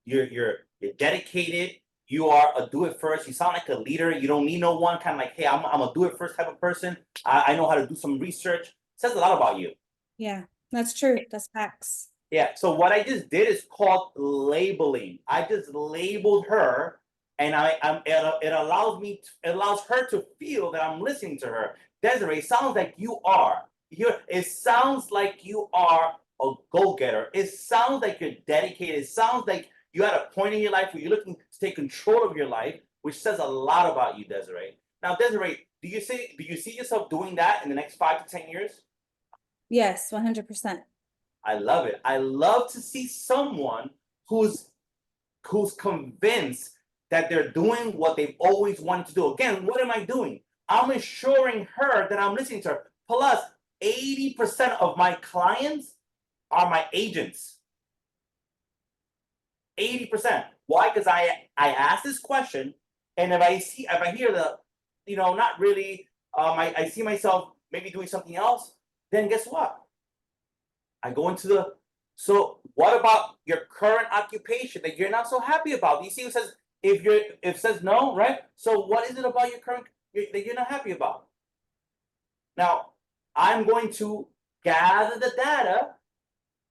you're dedicated. You are a do it first. You sound like a leader. You don't need no one, kind of like, hey, I'm a do it first type of person. I know how to do some research. It says a lot about you. Yeah, that's true. That's facts. Yeah. So what I just did is called labeling. I just labeled her, and it allows her to feel that I'm listening to her. Desiree, it sounds like you are. It sounds like you are a go-getter. It sounds like you're dedicated. It sounds like you had a point in your life where you're looking to take control of your life, which says a lot about you, Desiree. Now, Desiree, do you see yourself doing that in the next 5 to 10 years? Yes, 100%. I love it. I love to see someone who's convinced that they're doing what they've always wanted to do. Again, what am I doing? I'm assuring her that I'm listening to her. Plus, 80% of my clients are my agents. 80%. Why? Because I ask this question, and if I hear the, not really, I see myself maybe doing something else, then guess what? I go into so what about your current occupation that you're not so happy about? You see, it says if it says no, right? So what is it about your current that you're not happy about? Now, I'm going to gather the data,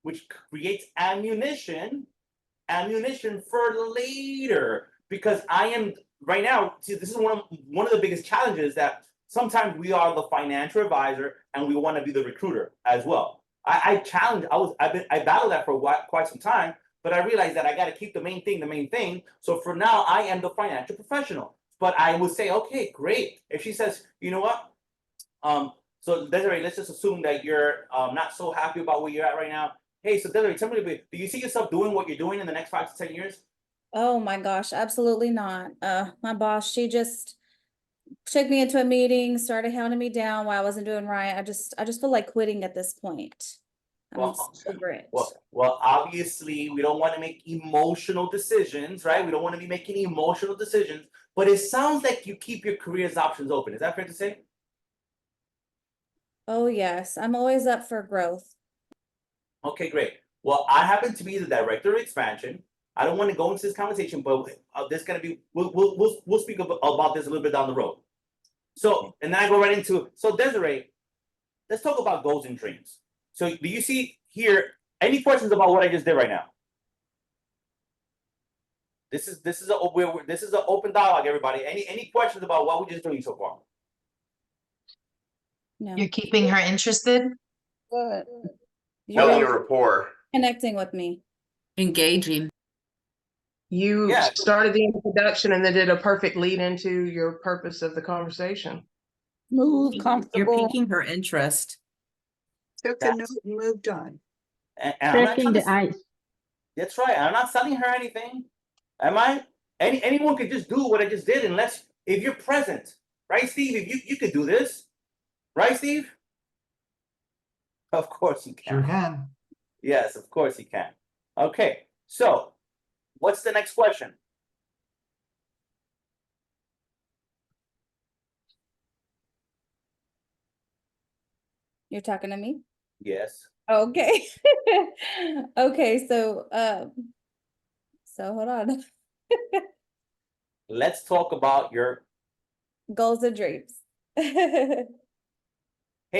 which creates ammunition for later, because I am right now. See, this is one of the biggest challenges, that sometimes we are the financial advisor and we want to be the recruiter as well. I battled that for quite some time, but I realized that I got to keep the main thing. So for now, I am the financial professional. But I would say, okay, great. If she says, you know what, so Desiree, let's just assume that you're not so happy about where you're at right now. Hey, so Desiree, tell me, do you see yourself doing what you're doing in the next 5 to 10 years? Oh my gosh, absolutely not. My boss, she just took me into a meeting, started hounding me down while I wasn't doing right. I just feel like quitting at this point. Over it. Well, obviously, we don't want to make emotional decisions, right? We don't want to be making emotional decisions, but it sounds like you keep your career's options open. Is that fair to say? Oh yes, I'm always up for growth. Okay, great. Well, I happen to be the director of expansion. I don't want to go into this conversation, but there's gonna be we'll speak about this a little bit down the road. So, and then I go right into, so Desiree, let's talk about goals and dreams. So, do you see here any questions about what I just did right now? This is an open dialogue, everybody. Any questions about what we're just doing so far? No. You're keeping her interested? Good. Building a rapport. Connecting with me. Engaging. You started the introduction and then did a perfect lead into your purpose of the conversation. Move comfortable. You're piquing her interest. Took a note and moved on. And I'm not ice. That's right. I'm not selling her anything. Am I? Anyone could just do what I just did, unless if you're present, right, Steve? If you could do this, right, Steve? Of course you can. Sure can. Yes, of course you can. Okay, so what's the next question? You're talking to me? Yes. Okay. Okay, so hold on. Let's talk about your goals and dreams. Hey,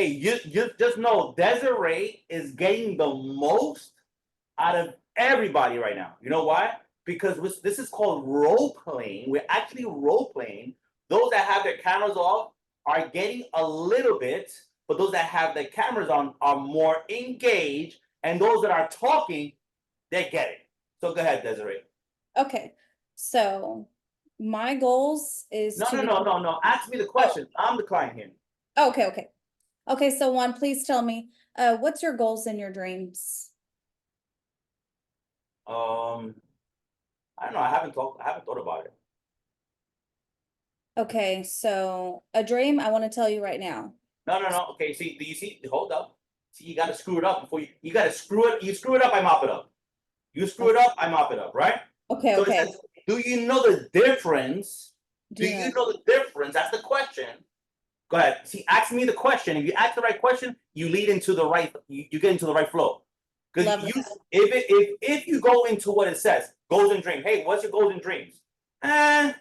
you just know Desiree is getting the most out of everybody right now. You know why? Because this is called role playing. We're actually role playing. Those that have their cameras off are getting a little bit, but those that have their cameras on are more engaged, and those that are talking, they get it. So go ahead, Desiree. Okay, so my goals is to No. Ask me the question. I'm the client here. Okay, so Juan, please tell me, what's your goals and your dreams? I don't know. I haven't thought about it. Okay, so a dream I want to tell you right now. No. Okay, see, do you see? Hold up. See, you gotta screw it up before you gotta screw it. You screw it up, I mop it up. You screw it up, I mop it up, right? Okay, So okay. it says, do you know the difference? Do you know the difference? That's the question. Go ahead. See, ask me the question. If you ask the right question, you lead into the right, you get into the right flow. Because if you go into what it says, goals and dreams. Hey, what's your goals and dreams? A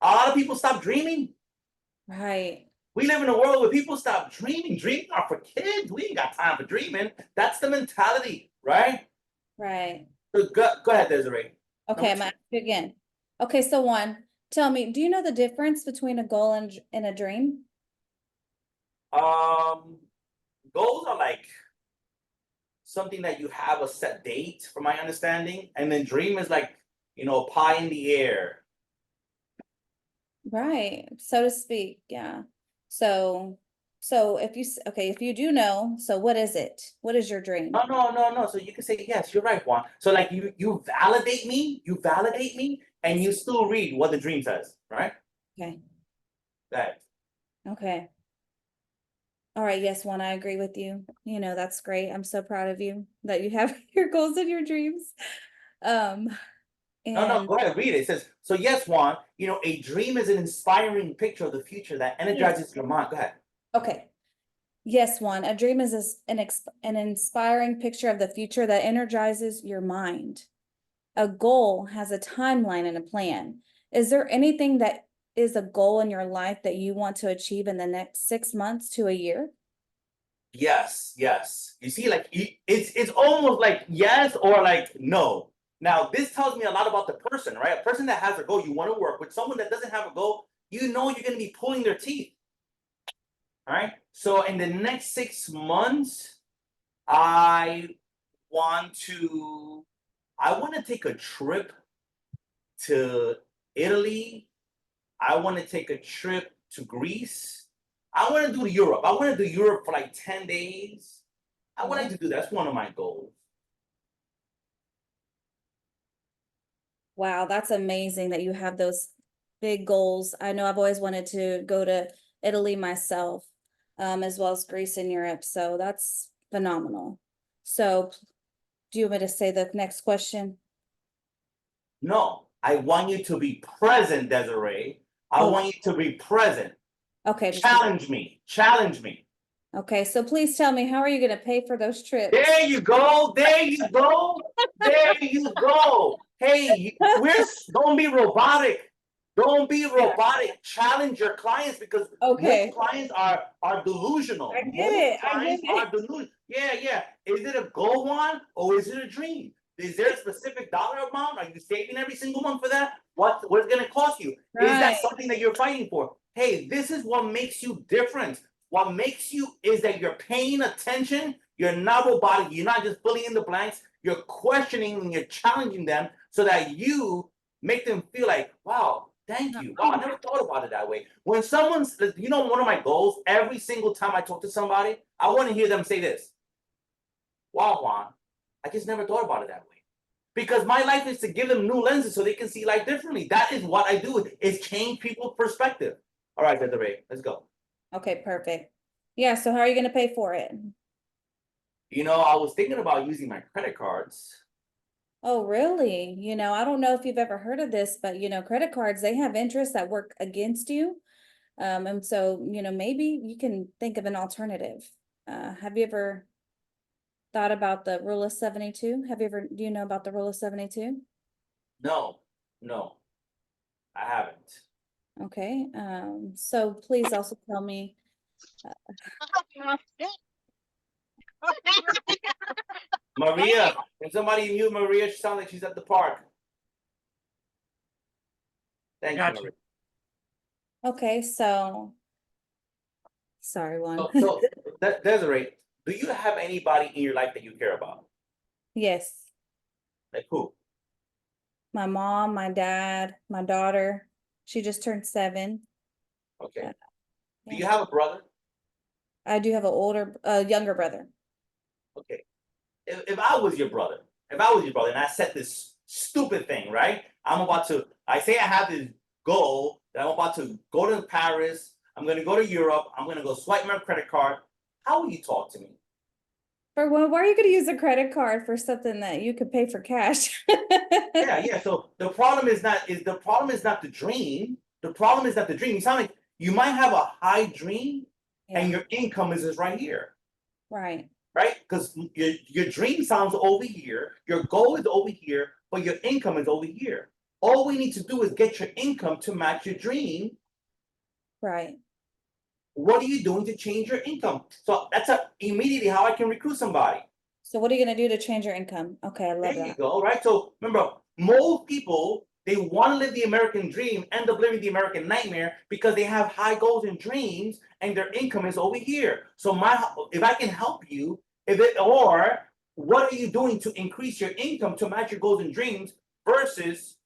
lot of people stop dreaming. Right. We live in a world where people stop dreaming. Dreaming are for kids. We ain't got time for dreaming. That's the mentality, right? Right. So go ahead, Desiree. Okay, I'm asking you again. Okay, so Juan, tell me, do you know the difference between a goal and a dream? Goals are like something that you have a set date, from my understanding, and then dream is like, pie in the air. Right, so to speak, yeah. So if you do know, so what is it? What is your dream? No. So you can say, yes, you're right, Juan. So like you validate me, and you still read what the dream says, right? Okay. That. Okay. All right, yes, Juan, I agree with you. That's great. I'm so proud of you that you have your goals and your dreams. No, go ahead, read it. It says, so yes, Juan, a dream is an inspiring picture of the future that energizes your mind. Go ahead. Okay. Yes, Juan, a dream is an inspiring picture of the future that energizes your mind. A goal has a timeline and a plan. Is there anything that is a goal in your life that you want to achieve in the next 6 months to a year? Yes. You see, like it's almost like yes or like no. Now, this tells me a lot about the person, right? A person that has a goal, you want to work with. Someone that doesn't have a goal, you're going to be pulling their teeth. All right. So in the next 6 months, I want to take a trip to Italy. I want to take a trip to Greece. I want to do Europe. I want to do Europe for like 10 days. I wanted to do that. That's one of my goals. Wow, that's amazing that you have those big goals. I know I've always wanted to go to Italy myself, as well as Greece and Europe. So that's phenomenal. So do you want me to say the next question? No, I want you to be present, Desiree. I want you to be present. Okay. Challenge me. Okay, so please tell me, how are you going to pay for those trips? There you go. Hey, don't be robotic. Challenge your clients because most clients are delusional. I get it. Are delusional. Yeah. Is it a goal one or is it a dream? Is there a specific dollar amount? Are you saving every single month for that? What's it going to cost you? Is that something that you're fighting for? Hey, this is what makes you different. What makes you is that you're paying attention. You're not robotic. You're not just filling in the blanks. You're questioning and you're challenging them so that you make them feel like, wow, thank you. Wow, I never thought about it that way. When someone's, one of my goals, every single time I talk to somebody, I want to hear them say this. Wow, Juan, I just never thought about it that way. Because my life is to give them new lenses so they can see life differently. That is what I do, is change people's perspective. All right, Desiree, let's go. Okay, perfect. Yeah, so how are you going to pay for it? I was thinking about using my credit cards. Oh, really? I don't know if you've ever heard of this, but credit cards, they have interests that work against you. And so, maybe you can think of an alternative. Have you ever thought about the rule of 72? Do you know about the rule of 72? No, I haven't. Okay, so please also tell me, Maria, can somebody mute Maria? She sounds like she's at the park. Thank you, Gotcha. Maria. okay, so, sorry, Juan. So Desiree, do you have anybody in your life that you care about? Yes, Like who? my mom, my dad, my daughter, she just turned 7. Okay. Do yeah. you have a brother? I do have younger brother. Okay. If I was your brother, and I said this stupid thing, right? I say I have this goal that I'm about to go to Paris, I'm gonna go to Europe, I'm gonna go swipe my credit card. How will you talk to me? For what, why are you gonna use a credit card for something that you could pay for cash? Yeah. So the problem is not the dream. The problem is not the dream. You sound like you might have a high dream and your income is just right here. Right. Right? Because your dream sounds over here, your goal is over here, but your income is over here. All we need to do is get your income to match your dream. Right. What are you doing to change your income? So that's immediately how I can recruit somebody. So what are you gonna do to change your income? Okay, I love There that. you go, right? So remember, most people, they want to live the American dream, end up living the American nightmare because they have high goals and dreams and their income is over here. So if I can help you, or what are you doing to increase your income to match your goals and dreams versus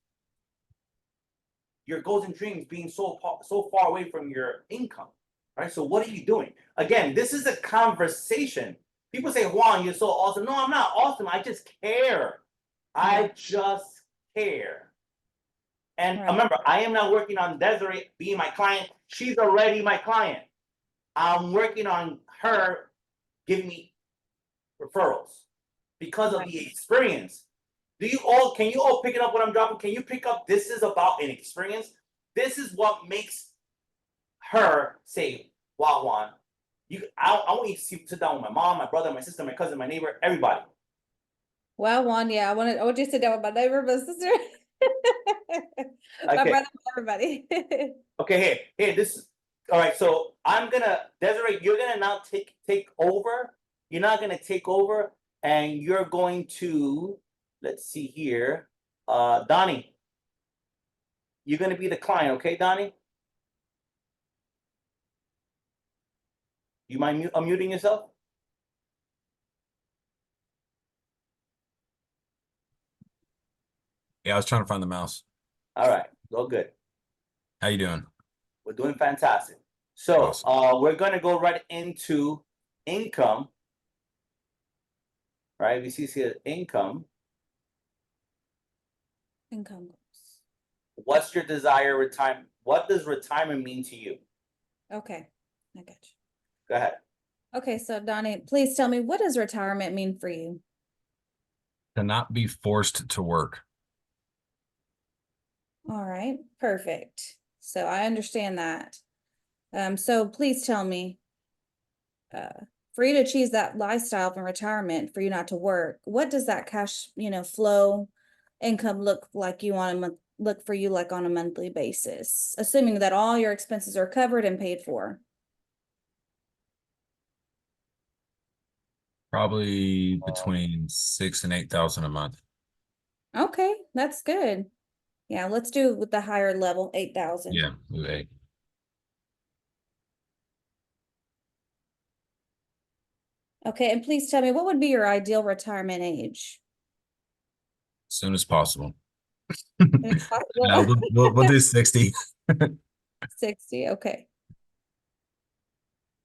your goals and dreams being so far away from your income, right? So what are you doing? Again, this is a conversation. People say, Juan, you're so awesome. No, I'm not awesome. I just care. I just care. And remember, I am not working on Desiree being my client. She's already my client. I'm working on her giving me referrals because of the experience. Can you all pick it up what I'm dropping? Can you pick up this is about an experience? This is what makes her say, wow, Juan, I want you to sit down with my mom, my brother, my sister, my cousin, my neighbor, everybody. Well, Juan, yeah, I want you to sit down with my neighbor, my sister, my brother, everybody. Okay, here, this is all right. So Desiree, you're gonna now take over. You're not gonna take over, and you're going to, let's see here, Donnie. You're gonna be the client, okay, Donnie? You mind unmuting yourself? Yeah, I was trying to find the mouse. All right, go good. How you doing? We're doing fantastic. So we're gonna go right into income. Right? We see here income. Income. What's your desired retirement? What does retirement mean to you? Okay, I got you. Go ahead. Okay, so Donnie, please tell me, what does retirement mean for you? To not be forced to work. All right, perfect. So I understand that. So please tell me, for you to achieve that lifestyle of retirement, for you not to work, what does that cash, flow income look like you on a month, look for you like on a monthly basis, assuming that all your expenses are covered and paid for? Probably between 6,000 and 8,000 a month. Okay, that's good. Yeah, let's do with the higher level, 8,000. Yeah, do 8. Okay, and please tell me, what would be your ideal retirement age? As soon as possible. Possible. No, we'll do 60. 60, okay.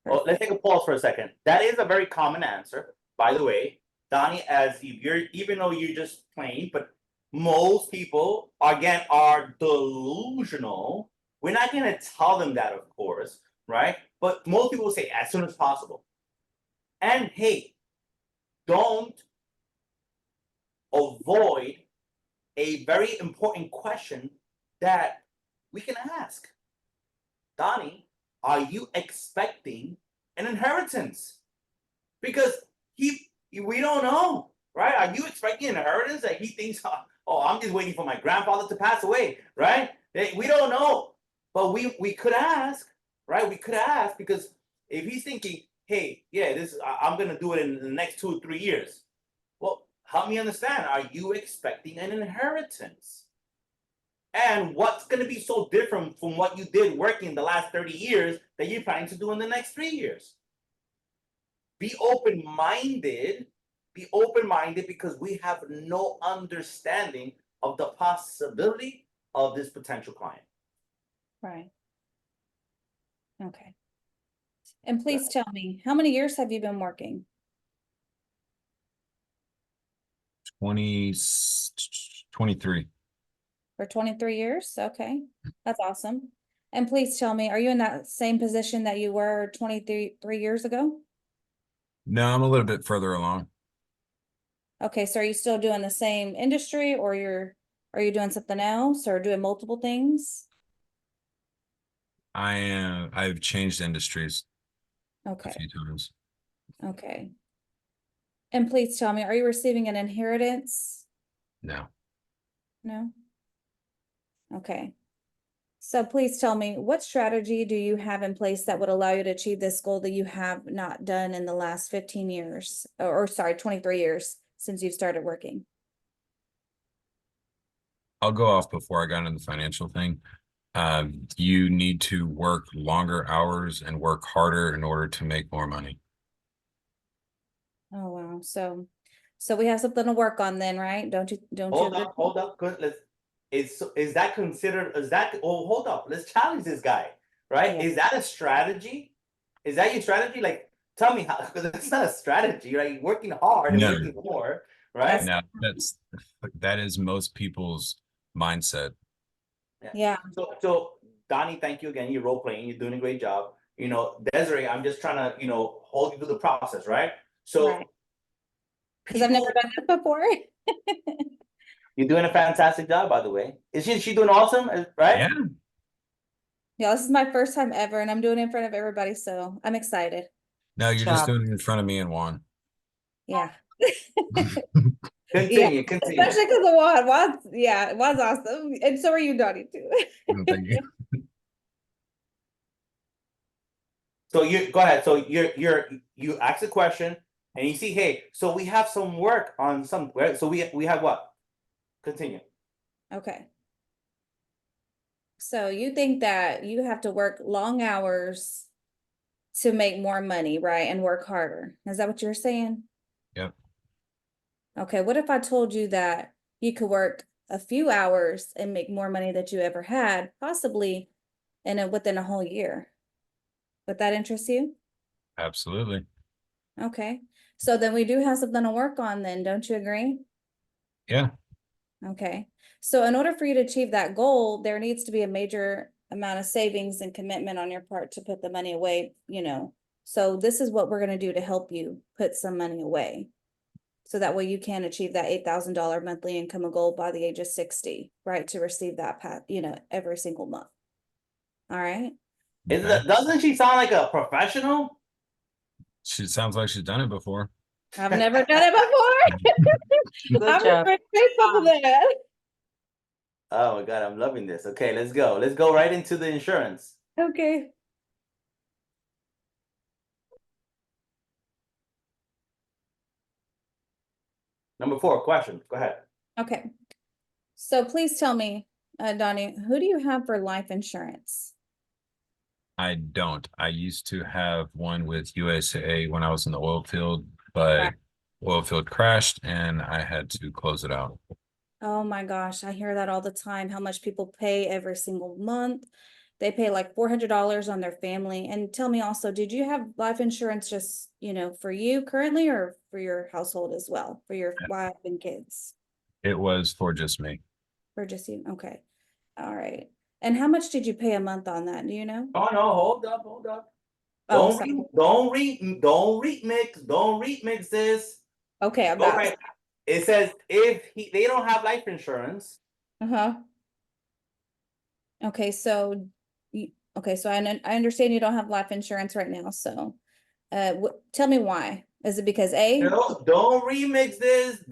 Well, let's take a pause for a second. That is a very common answer, by the way. Donnie, even though you're just playing, but most people, again, are delusional. We're not going to tell them that, of course, right? But most people say as soon as possible. And hey, don't avoid a very important question that we can ask. Donnie, are you expecting an inheritance? Because we don't know, right? Are you expecting an inheritance that he thinks, oh, I'm just waiting for my grandfather to pass away, right? We don't know. But we could ask, right? We could ask, because if he's thinking, hey, yeah, I'm gonna do it in the next 2 or 3 years. Well, help me understand. Are you expecting an inheritance? And what's gonna be so different from what you did working the last 30 years that you're planning to do in the next 3 years? Be open-minded. Be open-minded, because we have no understanding of the possibility of this potential client. Right. Okay. And please tell me, how many years have you been working? 23. For 23 years? Okay, that's awesome. And please tell me, are you in that same position that you were 23 years ago? No, I'm a little bit further along. Okay, so are you still doing the same industry, or are you doing something else, or doing multiple things? I've changed industries a Okay, few times. okay. And please tell me, are you receiving an inheritance? No. No? Okay. So please tell me, what strategy do you have in place that would allow you to achieve this goal that you have not done in the last 15 years, or sorry, 23 years since you've started working? I'll go off before I got into the financial thing. You need to work longer hours and work harder in order to make more money. Oh, wow. So we have something to work on then, right? Don't you agree? Hold up. Good. Is that considered? Hold up. Let's challenge this guy, right? Yeah. Is that a strategy? Is that your strategy? Like, tell me how, because it's not a strategy, right? You're working hard and No. working more, right? No, that is most people's mindset. Yeah. So Donnie, thank you again. You're role playing. You're doing a great job. Desiree, I'm just trying to, hold you through the process, right? So Right. Because I've never done this before. you're doing a fantastic job, by the way. Is she doing awesome, right? Yeah. Yeah, this is my first time ever, and I'm doing it in front of everybody, so I'm excited. No, you're just doing it in front of me and Juan. Yeah. Continue. Especially because of Juan. Juan's awesome. And so are you, Donnie, too. Thank you. So you go ahead. So you ask a question and you see, hey, so we have some work on some, right? So we have what? Continue. Okay. So you think that you have to work long hours to make more money, right? And work harder. Is that what you're saying? Yep. Okay, what if I told you that you could work a few hours and make more money that you ever had, possibly within a whole year? Would that interest you? Absolutely. Okay, so then we do have something to work on then, don't you agree? Yeah. Okay, so in order for you to achieve that goal, there needs to be a major amount of savings and commitment on your part to put the money away, So this is what we're going to do to help you put some money away. So that way you can achieve that $8,000 monthly income goal by the age of 60, right? To receive that every single month. All right. Doesn't she sound like a professional? She sounds like she's done it before. I've never done it before. I'm afraid to say something like that. Oh my God, I'm loving this. Okay, let's go. Let's go right into the insurance. Okay. Number 4, question. Go ahead. Okay. So please tell me, Donnie, who do you have for life insurance? I don't. I used to have one with USA when I was in the oil field, but oil field crashed and I had to close it out. Oh my gosh, I hear that all the time, how much people pay every single month. They pay like $400 on their family. And tell me also, did you have life insurance just, for you currently, or for your household as well, for your wife and kids? It was for just me. For just you? Okay. All right. And how much did you pay a month on that? Do you know? Oh no, hold up. Oh, Don't remix this. Okay, I'm not. Right. It says if they don't have life insurance. Okay, so I understand you don't have life insurance right now. So, tell me why. Is it because A? No, don't remix this.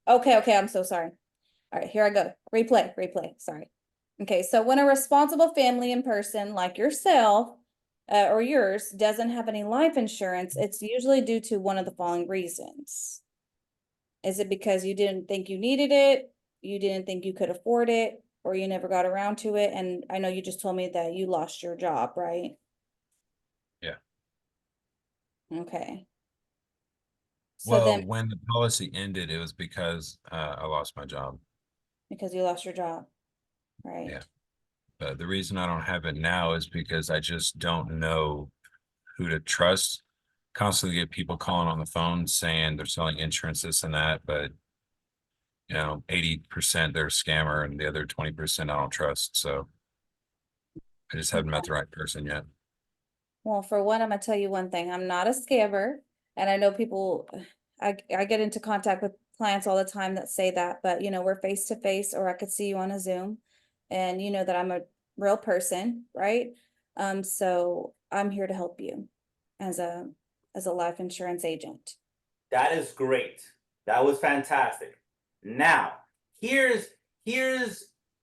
Okay, I'm so sorry. All right, here I go. Replay. Sorry. Okay, so when a responsible family and person like yourself or yours doesn't have any life insurance, it's usually due to one of the following reasons. Is it because you didn't think you needed it, you didn't think you could afford it, or you never got around to it? And I know you just told me that you lost your job, right? Yeah. Okay. So Well, then, when the policy ended, it was because I lost my job. because you lost your job, right? Yeah. But the reason I don't have it now is because I just don't know who to trust. Constantly get people calling on the phone saying they're selling insurance, this and that, but 80% they're a scammer and the other 20% I don't trust. So I just haven't met the right person yet. Well, for one, I'm gonna tell you one thing. I'm not a scammer, and I know people. I get into contact with clients all the time that say that, but we're face to face, or I could see you on a Zoom, and you know that I'm a real person, right? So I'm here to help you as a life insurance agent. That is great. That was fantastic. Now, here's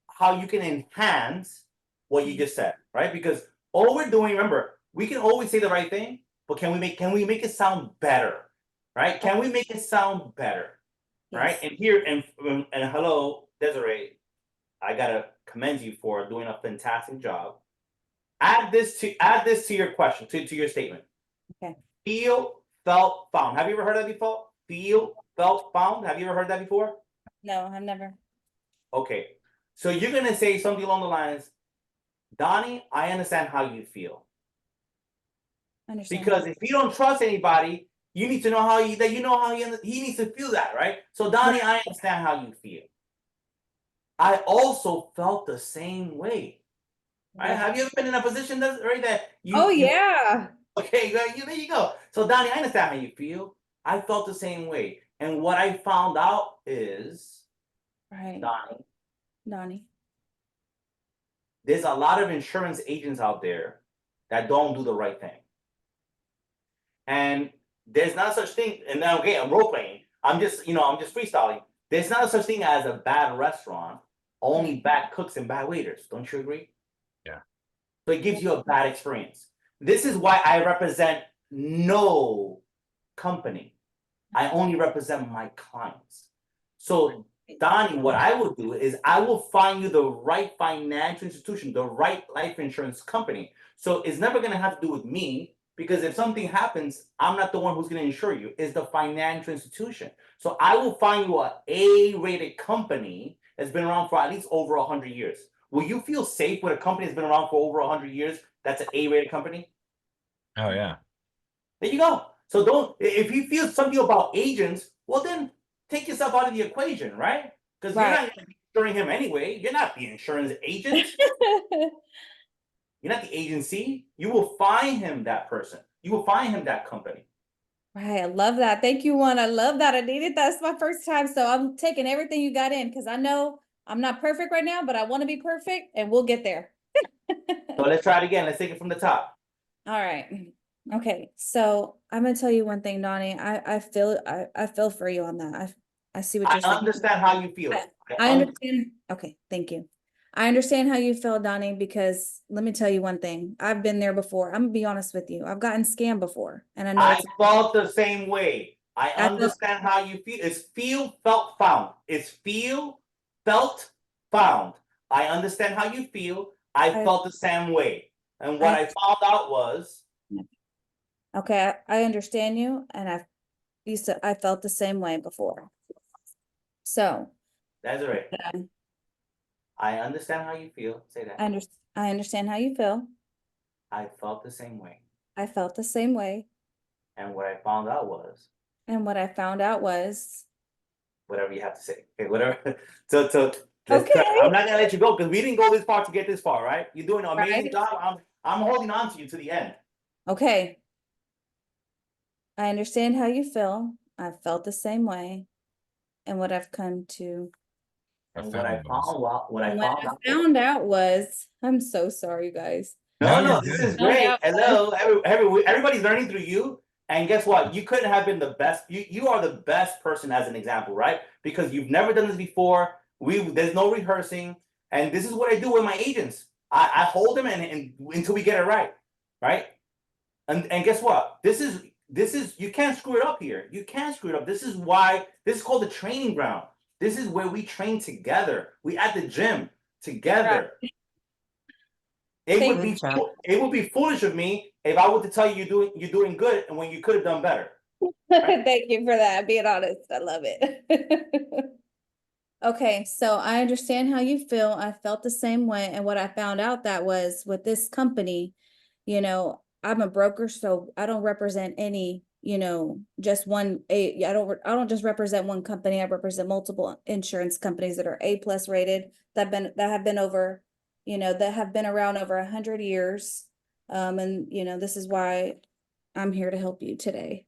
how you can enhance what you just said, right? Because all we're doing, remember, we can always say the right thing, but can we make it sound better? Right? Can we make it sound better? Right? And here and hello, Desiree, I gotta commend you for doing a fantastic job. Add this to your question, to your statement. Okay. Feel, felt, found. Have you ever heard that before? Feel, felt, found. Have you ever heard that before? No, I've never. Okay. So you're gonna say something along the lines, Donnie, I understand how you feel. Understand. Because if you don't trust anybody, you need to know how he needs to feel that, right? So Donnie, I understand how you feel. I also felt the same way. Right? Have you ever been in a position that you yeah. okay, there you go. So Donnie, I understand how you feel. I felt the same way. And what I found out is, Right. Donnie. There's a lot of insurance agents out there that don't do the right thing. And there's not such thing, and now okay, I'm role playing. I'm just freestyling. There's not such thing as a bad restaurant, only bad cooks and bad waiters. Don't you agree? Yeah. So it gives you a bad experience. This is why I represent no company. I only represent my clients. So Donnie, what I will do is I will find you the right financial institution, the right life insurance company. So it's never going to have to do with me, because if something happens, I'm not the one who's going to insure you. It's the financial institution. So I will find you a A-rated company that's been around for at least over 100 years. Will you feel safe with a company that's been around for over 100 years that's an A-rated company? Oh, yeah. There you go. So if you feel something about agents, well then take yourself out of the equation, right? Because you're not insuring him anyway. You're not the insurance agent. You're not the agency. You will find him that person. You will find him that company. Right. I love that. Thank you, Juan. I love that. I needed that. It's my first time. So I'm taking everything you got in, because I know I'm not perfect right now, but I want to be perfect, and we'll get there. So let's try it again. Let's take it from the top. All right. Okay. So I'm gonna tell you one thing, Donnie. I feel for you on that. I see what you're saying. I understand how you feel. I understand. Okay, thank you. I understand how you feel, Donnie, because let me tell you one thing. I've been there before. I'm gonna be honest with you. I've gotten scammed before, and I know I felt the same way. I understand how you feel. It's feel, felt, found. It's feel, felt, found. I understand how you feel. I felt the same way. And what I found out was, okay, I understand you, and I felt the same way before. So that's right. I understand how you feel. Say that. I understand how you feel. I felt the same way. I felt the same way. And what I found out was. Whatever you have to say. Okay, whatever. So I'm not gonna let you go, because we didn't go this far to get this far, right? You're doing an amazing job. I'm holding on to you to the end. Okay. I understand how you feel. I felt the same way. And what I've come to. And what I found out was, I'm so sorry, guys. No, this is great. Hello, everybody's learning through you. And guess what? You couldn't have been the best. You are the best person as an example, right? Because you've never done this before. There's no rehearsing. And this is what I do with my agents. I hold them and until we get it right. Right? And guess what? This is you can't screw it up here. You can't screw it up. This is called the training ground. This is where we train together. We at the gym together. It would be foolish of me if I were to tell you you're doing good and when you could have done better. Right? Thank you for that, being honest. I love it. Okay, so I understand how you feel. I felt the same way. And what I found out that was with this company, you know, I'm a broker, so I don't represent any, you know, just one. I don't just represent one company. I represent multiple insurance companies that are A+ rated that have been over, you know, that have been around over 100 years. And you know, this is why I'm here to help you today.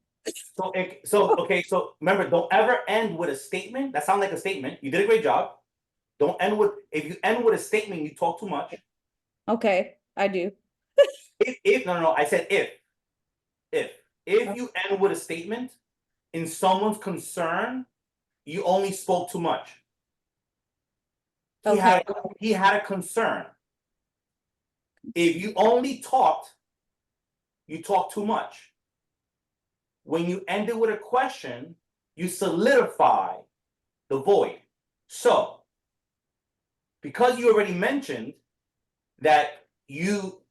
So remember, don't ever end with a statement. That sounds like a statement. You did a great job. If you end with a statement, you talk too much. Okay, I do. No, I said if you end with a statement in someone's concern, you only spoke too much. He had a concern. If you only talked, you talk too much. When you end it with a question, you solidify the void. So, because you already mentioned that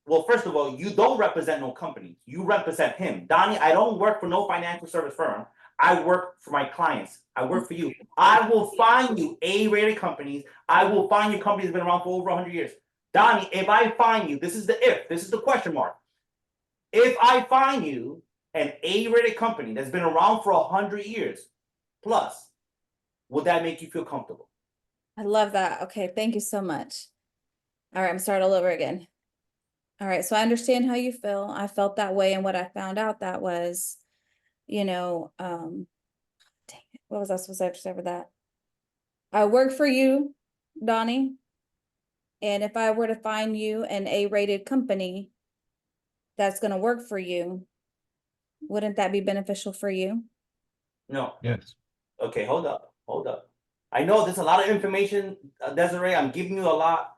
well, first of all, you don't represent no companies. You represent him. Donnie, I don't work for no financial service firm. I work for my clients. I work for you. I will find you A-rated companies. I will find you companies that have been around for over 100 years. Donnie, if I find you, this is the question mark. If I find you an A-rated company that's been around for 100 years plus, would that make you feel comfortable? I love that. Okay, thank you so much. All right, I'm starting all over again. All right, so I understand how you feel. I felt that way, and what I found out that was, you know, dang it, what was I supposed to say for that? I work for you, Donnie, and if I were to find you an A-rated company that's going to work for you, wouldn't that be beneficial for you? No. Yes. Okay, hold up. I know there's a lot of information, Desiree. I'm giving you a lot.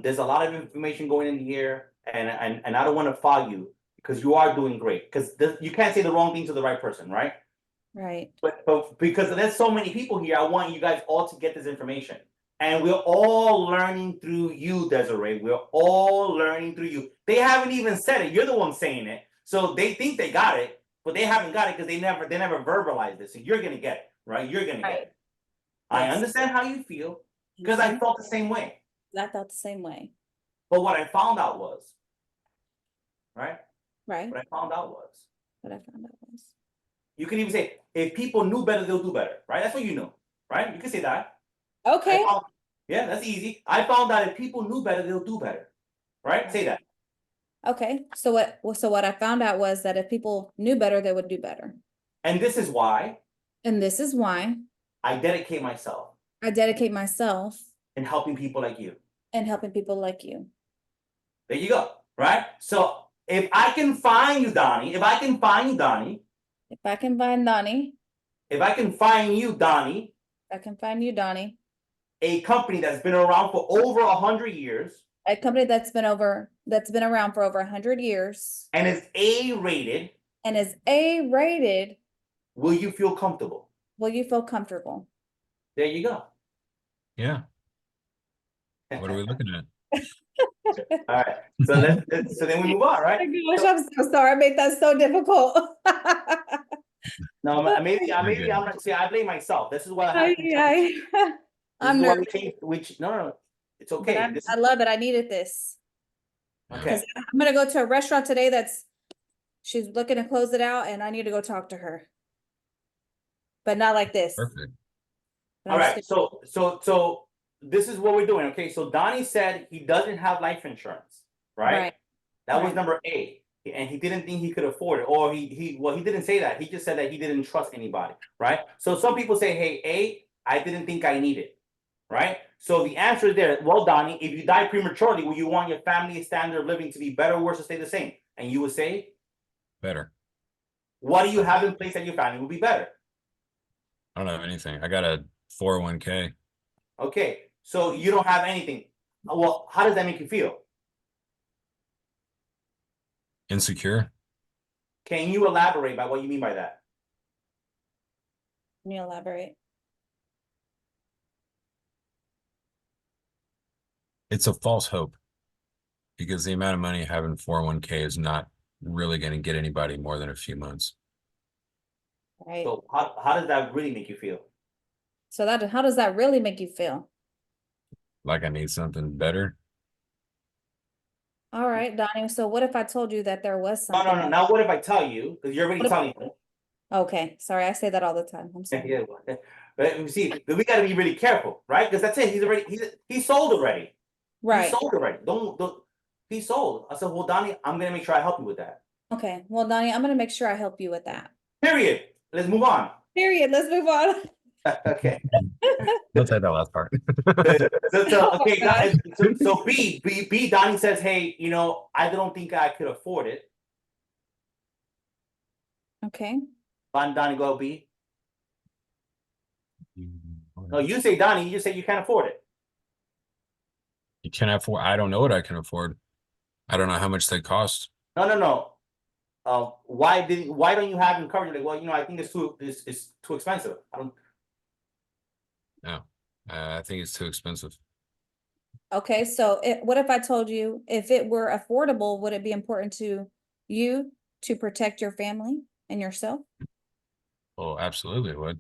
There's a lot of information going in here, and I don't want to fog you because you are doing great. Because you can't say the wrong thing to the right person, right? Right. But because there's so many people here, I want you guys all to get this information. And we're all learning through you, Desiree. We're all learning through you. They haven't even said it. You're the one saying it. So they think they got it, but they haven't got it because they never verbalized it. So you're gonna get it, right? You're gonna get it. I understand how you feel because I felt the same way. I felt the same way. But what I found out was, right? Right. What I found out was, you can even say, if people knew better, they'll do better, right? That's what you know, right? You can say that. Okay. Yeah, that's easy. I found out if people knew better, they'll do better, right? Say that. Okay. So what I found out was that if people knew better, they would do better. And this is why. And this is why. I dedicate myself. In helping people like you. There you go, right? So if I can find you, Donnie, If I can find Donnie. A company that's been around for over 100 years. A company that's been around for over 100 years. And is A-rated. Will you feel comfortable? There you go. Yeah. What are we looking at? All right. So then we move on, right? Oh my gosh, I'm so sorry. I made that so difficult. No, maybe I'm not. See, I blame myself. This is what I'm nervous. No, it's okay. I love it. I needed this. Okay. I'm gonna go to a restaurant today she's looking to close it out, and I need to go talk to her. But not like this. Perfect. All right. So this is what we're doing. Okay. So Donnie said he doesn't have life insurance, right? That was number A. And he didn't think he could afford it, or he didn't say that. He just said that he didn't trust anybody, right? So some people say, hey, I didn't think I need it, right? So the answer is there. Well, Donnie, if you die prematurely, will you want your family standard of living to be better, worse, or stay the same? And you would say? Better. What do you have in place that your family will be better? I don't have anything. I got a 401k. Okay. So you don't have anything. Well, how does that make you feel? Insecure. Can you elaborate by what you mean by that? Can you elaborate? It's a false hope because the amount of money I have in 401k is not really going to get anybody more than a few months. Right. So how does that really make you feel? So how does that really make you feel? Like I need something better. All right, Donnie. So what if I told you that there was No, something? no, no. Now what if I tell you? Because you're already What if- telling me. Okay, sorry, I say that all the time. I'm sorry. Yeah, but you see, we got to be really careful, right? Because that's it. He's sold already. Right. He sold already. Don't. He sold. I said, well, Donnie, I'm gonna make sure I help you with that. Okay. Well, Donnie, I'm gonna make sure I help you with that. Period. Let's move on. Period. Let's move on. Okay. Let's say that last part. So B, Donnie says, hey, I don't think I could afford it. Okay. Donnie, go B. No, you say Donnie, you say you can't afford it. You can't afford. I don't know what I can afford. I don't know how much they cost. No. Why don't you have him covered? Like, well, I think it's too expensive. I don't. No, I think it's too expensive. Okay. So what if I told you if it were affordable, would it be important to you to protect your family and yourself? Oh, absolutely it would.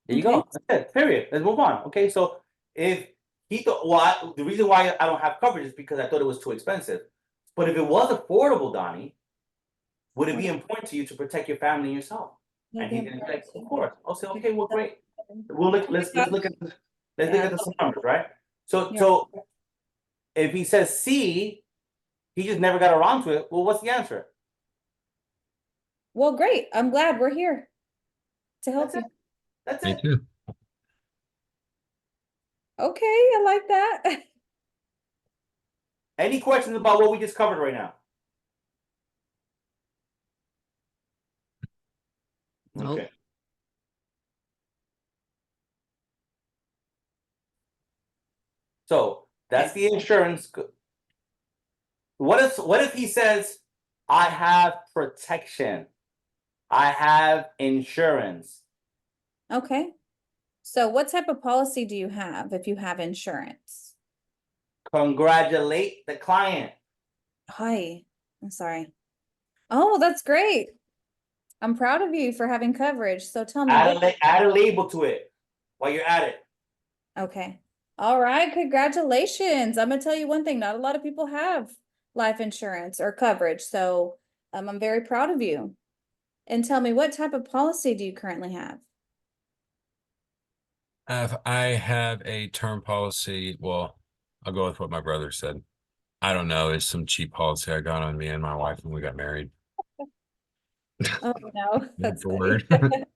There you go. That's it. Period. Let's move on. Okay. So if he thought, the reason why I don't have coverage is because I thought it was too expensive. But if it was affordable, Donnie, would it be important to you to protect your family and yourself? And he's gonna be like, of course. I'll say, okay, well, great. Let's look at the numbers, right? So if he says C, he just never got around to it. Well, what's the answer? Well, great. I'm glad we're here to help you. That's Me too. Okay, I like that. Any questions about what we just covered right now? Okay. So that's the insurance. What if he says, I have protection, I have insurance? Okay. So what type of policy do you have if you have insurance? Congratulate the client. Hi, I'm sorry. Oh, that's great. I'm proud of you for having coverage. So tell me. Add a label to it while you're at it. Okay. All right. Congratulations. I'm gonna tell you one thing. Not a lot of people have life insurance or coverage. So I'm very proud of you. And tell me, what type of policy do you currently have? I have a term policy. Well, I'll go with what my brother said. I don't know. It's some cheap policy I got on me and my wife when we got married. Oh no, that's For funny. word.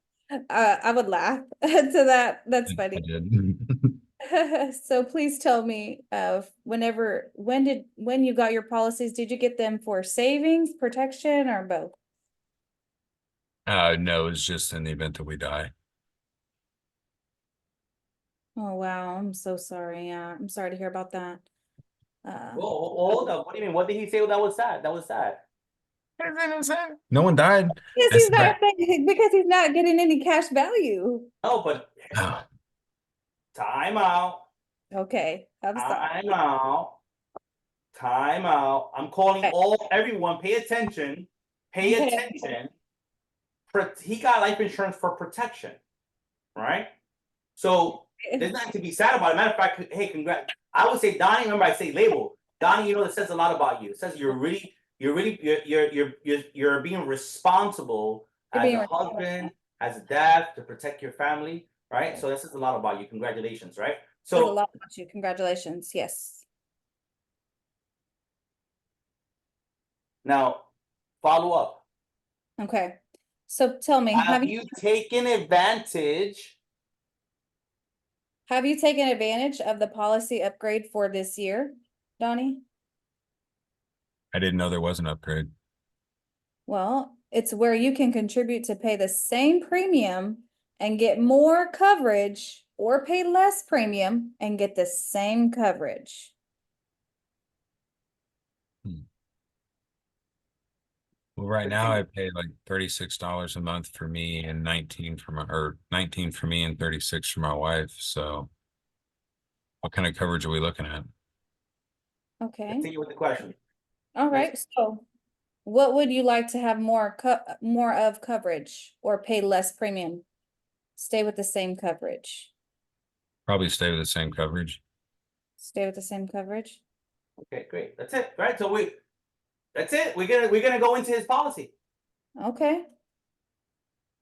I would laugh to that. That's I funny. did. So please tell me, when you got your policies, did you get them for savings, protection, or both? No, it's just in the event that we die. Oh wow, I'm so sorry. I'm sorry to hear about that. Hold up. What do you mean? What did he say that was sad? That was sad. No one died. Because he's not getting any cash value. Oh, but time out. Okay, I'm sorry. Time out. I'm calling everyone. Pay attention. Pay attention. He got life insurance for protection, right? So there's nothing to be sad about it. Matter of fact, hey, congrats. I would say, Donnie. Remember, I say label. Donnie, that says a lot about you. It says you're being responsible as a husband, as a dad, to protect your family, right? So this is a lot about you. Congratulations, right? Says a So lot about you. Congratulations. Yes. now, follow up. Okay. So tell me, Have you taken advantage? Have you taken advantage of the policy upgrade for this year, Donnie? I didn't know there was an upgrade. Well, it's where you can contribute to pay the same premium and get more coverage or pay less premium and get the same coverage? Well, right now I pay like $36 a month for me and 19 for my, or 19 for me and 36 for my wife. So what kind of coverage are we looking at? Okay. Continue with the question. All right. So what would you like to have more of coverage or pay less premium? Stay with the same coverage. Probably stay with the same coverage. Stay with the same coverage. Okay, great. That's it. Right. So that's it. We're gonna go into his policy. Okay.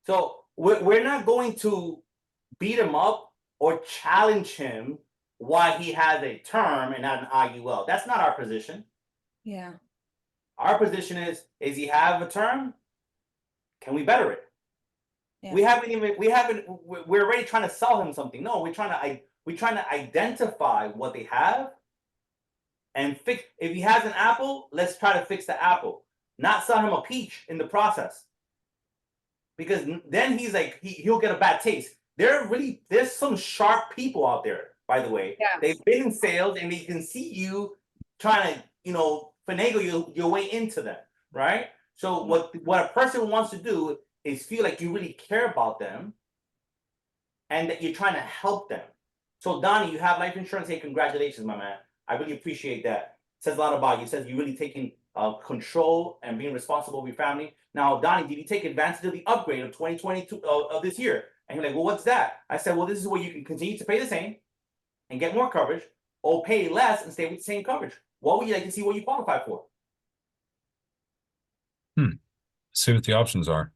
So we're not going to beat him up or challenge him why he has a term and not an IUL. That's not our position. Yeah. Our position is he have a term? Can we better it? Yeah. We're already trying to sell him something. No, we're trying to identify what they have and fix. If he has an apple, let's try to fix the apple, not sell him a peach in the process. Because then he's like, he'll get a bad taste. There's some sharp people out there, by the way. Yeah. They've been in sales and they can see you trying to, finagle your way into them, right? So what a person wants to do is feel like you really care about them and that you're trying to help them. So Donnie, you have life insurance. Hey, congratulations, my man. I really appreciate that. It says a lot about you. It says you're really taking control and being responsible for your family. Now, Donnie, did you take advantage of the upgrade of 2022 of this year? And you're like, well, what's that? I said, well, this is where you can continue to pay the same and get more coverage, or pay less and stay with the same coverage. What would you like to see what you qualify for? See what the options are.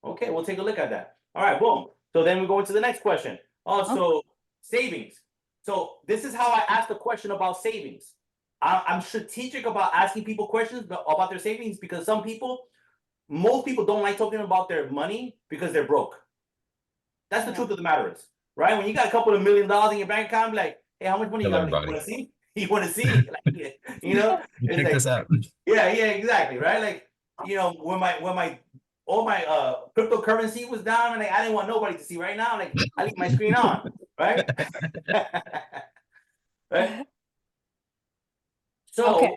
Okay, we'll take a look at that. All right, boom. So then we go into the next question. Also, savings. So this is how I ask the question about savings. I'm strategic about asking people questions about their savings because most people don't like talking about their money because they're broke. That's the truth of the matter is, right? When you got a couple of $1 million in your bank account, like, hey, how much money you got? Like, you want to see? You want to see? Like, it's Check like, this out. yeah, exactly, right? Like, when all my cryptocurrency was down and like, I didn't want nobody to see. Right now, like, I leave my screen on, right? Right? So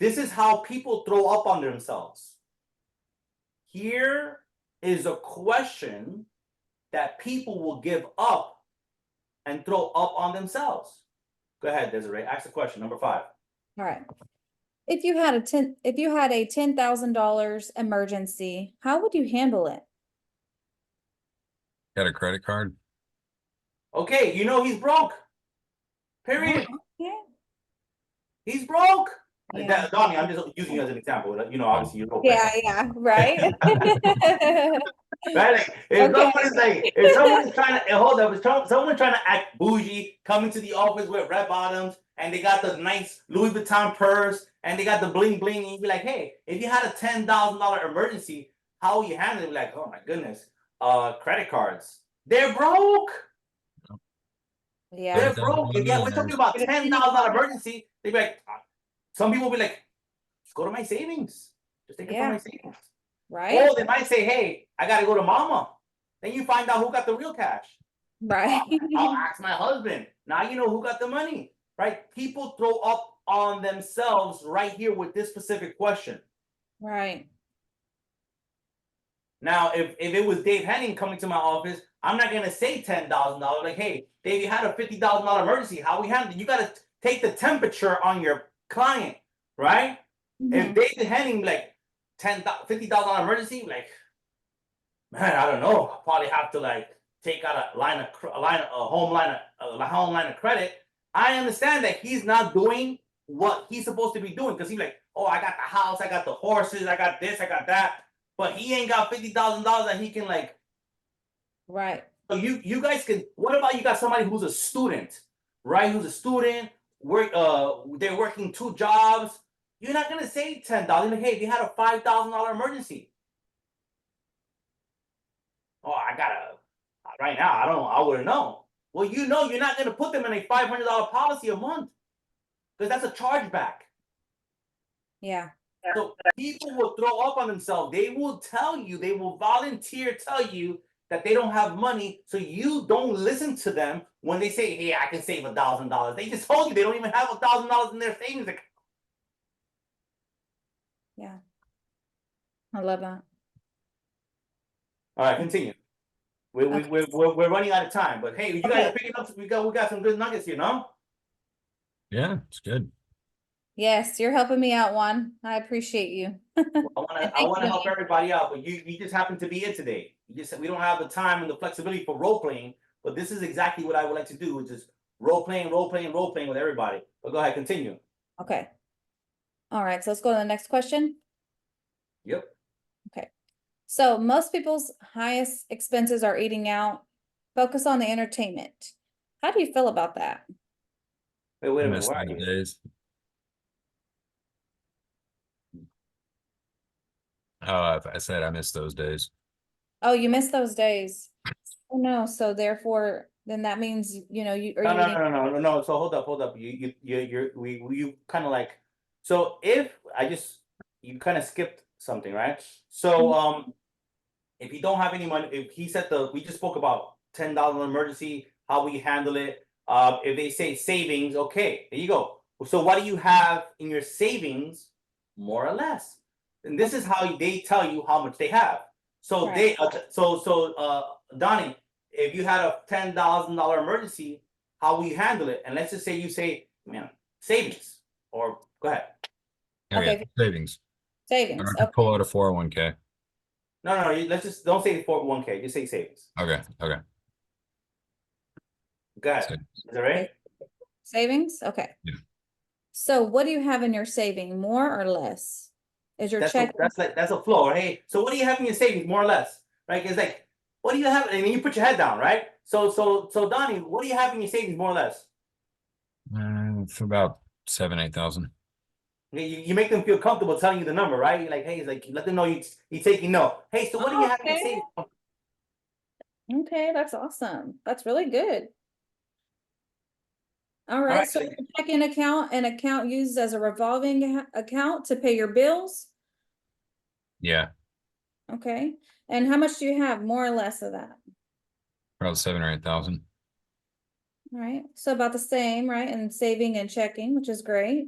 this is how people throw up on themselves. Here is a question that people will give up and throw up on themselves. Go ahead, Desiree. Ask the question, number 5. All right. If you had a $10,000 emergency, how would you handle it? Got a credit card? Okay, he's broke. Period. Okay. He's broke. Yeah. Donnie, I'm just using you as an example. Obviously you're broke. Yeah, right. Right? Like, if someone's trying to hold up, if someone trying to act bougie, coming to the office with red bottoms, and they got the nice Louis Vuitton purse, and they got the bling bling, and you be like, hey, if you had a $10,000 emergency, how will you handle it? Be like, oh my goodness, credit cards, they're broke. Yeah, they're broke. Yeah, we're talking about $10,000 emergency. They be like, some people be like, just go to my savings, just take it from my savings. Right. Or they might say, hey, I got to go to mama. Then you find out who got the real cash. Right. I'll ask my husband. Now you know who got the money, right? People throw up on themselves right here with this specific question. Right. Now, if it was Dave Henning coming to my office, I'm not going to say $10,000. Like, hey, Dave, you had a $50,000 emergency. How we handle it? You got to take the temperature on your client, right? If David Henning, like, $50,000 emergency, like, man, I don't know. I'll probably have to like take out a home line of credit. I understand that he's not doing what he's supposed to be doing because he's like, oh, I got the house, I got the horses, I got this, I got that, but he ain't got $50,000 that he can like. Right. So you guys can. What about you got somebody who's a student, right? Who's a student, they're working 2 jobs. You're not gonna say $10. Like, hey, if you had a $5,000 emergency. Oh, right now, I wouldn't know. Well, you're not gonna put them in a $500 policy a month because that's a chargeback. Yeah. So people will throw up on themselves. They will volunteer tell you, that they don't have money, so you don't listen to them when they say, "Hey, I can save $1,000." They just told you they don't even have $1,000 in their savings account. Yeah. I love that. All right, continue. We're running out of time, but hey, you guys are picking up. We got some good nuggets here, no? Yeah, it's good. Yes, you're helping me out, Juan. I appreciate you. I wanna help everybody out, but you just happen to be in today. We don't have the time and the flexibility for role playing, but this is exactly what I would like to do, which is role playing with everybody. But go ahead, continue. Okay. All right, so let's go to the next question. Yep. Okay. So most people's highest expenses are eating out. Focus on the entertainment. How do you feel about that? Wait a I minute. miss Where are those you? days. Oh, I said I miss those days. Oh, you miss those days. Oh no, so therefore, then that means, you know, you are No, you no, eating? no, no, no, no. So hold up. You kind of like. So if you kind of skipped something, right? So if you don't have any money, if he said we just spoke about $10 emergency, how we handle it. If they say savings, okay, there you go. So what do you have in your savings, more or less? And this is how they tell you how much they have. So Right. Donnie, if you had a $10,000 emergency, how will you handle it? And let's just say you say, man, savings, or go ahead. Okay. Savings. Savings. Or I could pull out a 401k. No, let's just don't say 401k. Just say savings. Okay. Go ahead. Is that right? Savings? Okay. Yeah. So what do you have in your saving, more or less? Is your check? That's a flow. Hey, so what do you have in your savings, more or less? Right? It's like, what do you have? And then you put your head down, right? So Donnie, what do you have in your savings, more or less? For about 7,000-8,000. You make them feel comfortable telling you the number, right? You're like, hey, it's like, let them know you taking note. Hey, so what do you have in your savings? Okay, that's awesome. That's really good. All right, so your checking account, an account used as a revolving account to pay your bills. Yeah, Okay, and how much do you have, more or less of that? about 7,000 or 8,000. All right, so about the same, right? And saving and checking, which is great.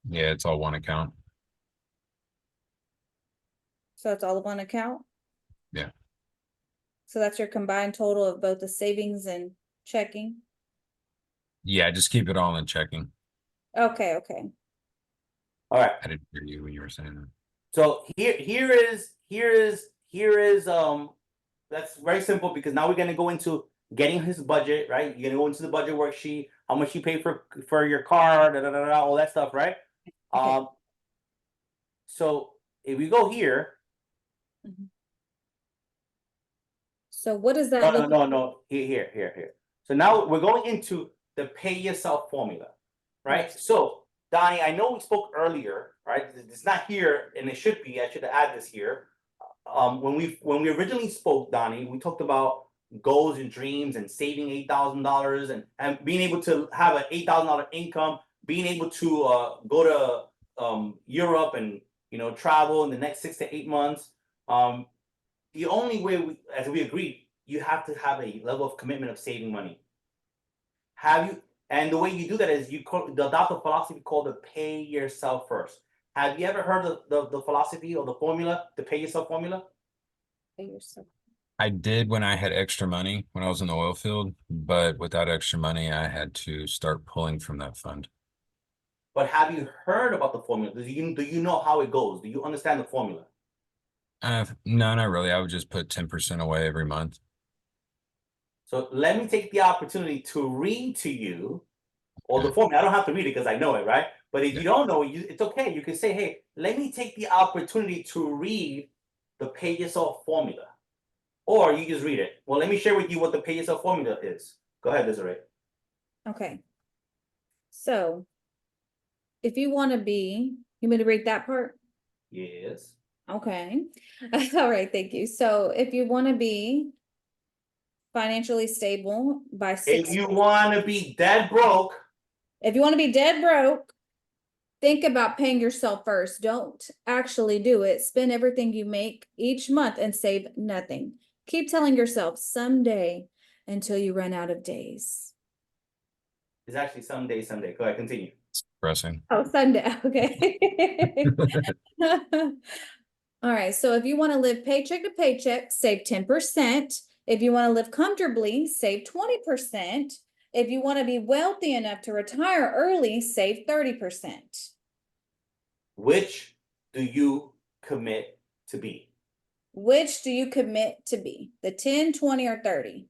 Yeah, it's all one account. So it's all one account. Yeah. So that's your combined total of both the savings and checking. Yeah, just keep it all in checking. Okay. All right. I didn't hear you when you were saying that. So here is that's very simple, because now we're gonna go into getting his budget, right? You're gonna go into the budget worksheet, how much you pay for your car, all that stuff, right? Okay. So if we go here. So what does that look like? No. Here. So now we're going into the pay yourself formula, right? Yes. So Donnie, I know we spoke earlier, right? It's not here, and it should be. I should add this here. When we originally spoke, Donnie, we talked about goals and dreams and saving $8,000 and being able to have an $8,000 income, being able to go to Europe and travel in the next 6 to 8 months. The only way, as we agreed, you have to have a level of commitment of saving money. And the way you do that is you adopt a philosophy called the pay yourself first. Have you ever heard of the philosophy or the formula, the pay yourself formula? Pay yourself. I did when I had extra money when I was in the oil field, but without extra money, I had to start pulling from that fund. But have you heard about the formula? Do you know how it goes? Do you understand the formula? No, not really. I would just put 10% away every month. So let me take the opportunity to read to you, or the formula. I don't have to read it because I know it, right? But if you don't know it, it's okay. You can say, hey, let me take the opportunity to read the pay yourself formula. Or you just read it. Well, let me share with you what the pay yourself formula is. Go ahead, Desiree. Okay. So if you want to be, you want me to read that part? Yes. Okay. All right, thank you. So if you want to be financially stable by If you want to be dead broke. If you want to be dead broke, think about paying yourself first. Don't actually do it. Spend everything you make each month and save nothing. Keep telling yourself someday until you run out of days. It's actually someday. Go ahead, continue. Pressing. Oh, Sunday. Okay. All right. So if you want to live paycheck to paycheck, save 10%. If you want to live comfortably, save 20%. If you want to be wealthy enough to retire early, save 30%. Which do you commit to be? Which do you commit to be? The 10, 20, or 30?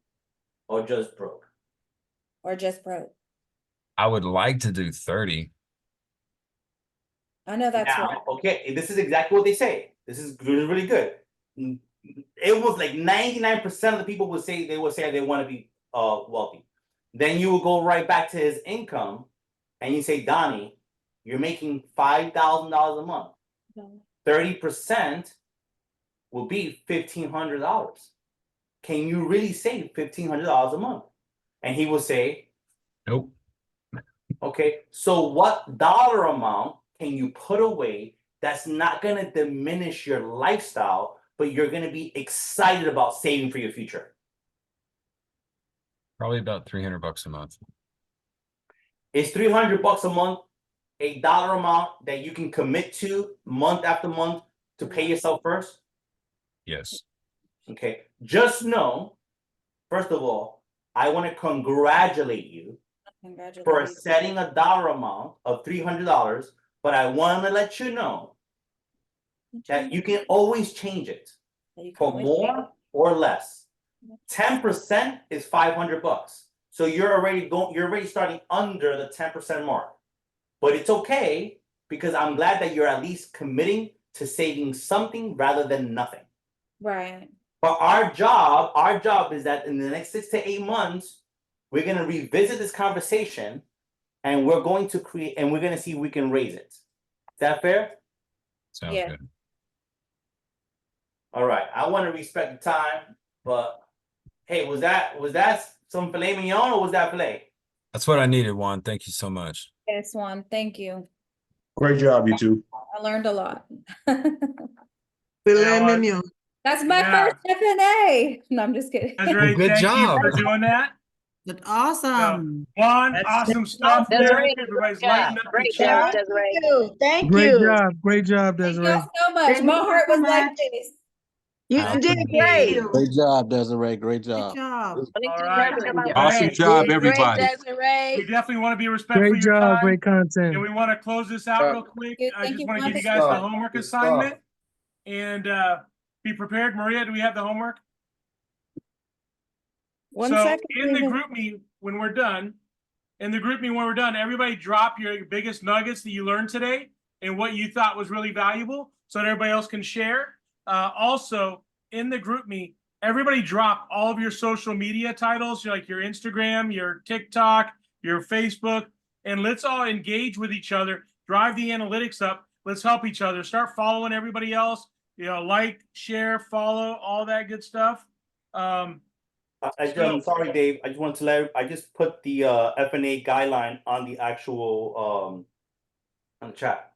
Or just broke? Or just broke? I would like to do 30. I know that's Now, right. okay, this is exactly what they say. This is really, really good. It was like 99% of the people would say they want to be wealthy. Then you will go right back to his income and you say, Donnie, you're making $5,000 a month. 30% will be $1,500. Can you really save $1,500 a month? And he will say, nope. Okay, so what dollar amount can you put away that's not going to diminish your lifestyle, but you're going to be excited about saving for your future? Probably about $300 a month. Is $300 a month a dollar amount that you can commit to month after month to pay yourself first? Yes. Okay, just know, first of all, I want to congratulate you for setting a dollar amount of $300, but I want to let you know that you can always change it for more or less. 10% is $500. So you're already starting under the 10% mark. But it's okay because I'm glad that you're at least committing to saving something rather than nothing. Right. But our job is that in the next 6 to 8 months, we're going to revisit this conversation and we're going to see if we can raise it. Is that fair? Sounds good. All right. I want to respect the time, but hey, was that some filet mignon or was that filet? That's what I needed, Juan. Thank you so much. Yes, Juan. Thank you. Great job, you two. I learned a lot. Filet mignon. That's my first FNA. No, I'm just kidding. Desiree, Good thank you job. for doing that. That's awesome. Juan, awesome stuff. Desiree, Everybody's great lighting job. up the Great job, chat. Desiree. Thank Great you. job. Great job, Thank Desiree. you so much. My heart was like this. You did great. Great job, Desiree. Great Good job. job. All right. Awesome job, everybody. We definitely want to be respectful Great of your job. time. Great content. And we want to close this out real quick. I Thank just you, want to Juan. give you guys the homework assignment. And be prepared. Maria, do we have the homework? One So second, in the David. group me when we're done, everybody drop your biggest nuggets that you learned today and what you thought was really valuable so that everybody else can share. Also, in the group me, everybody drop all of your social media titles, like your Instagram, your TikTok, your Facebook, and let's all engage with each other, drive the analytics up. Let's help each other. Start following everybody else, like, share, follow, all that good stuff. I'm sorry, Dave. I just want to I just put the FNA guideline on the actual on the chat.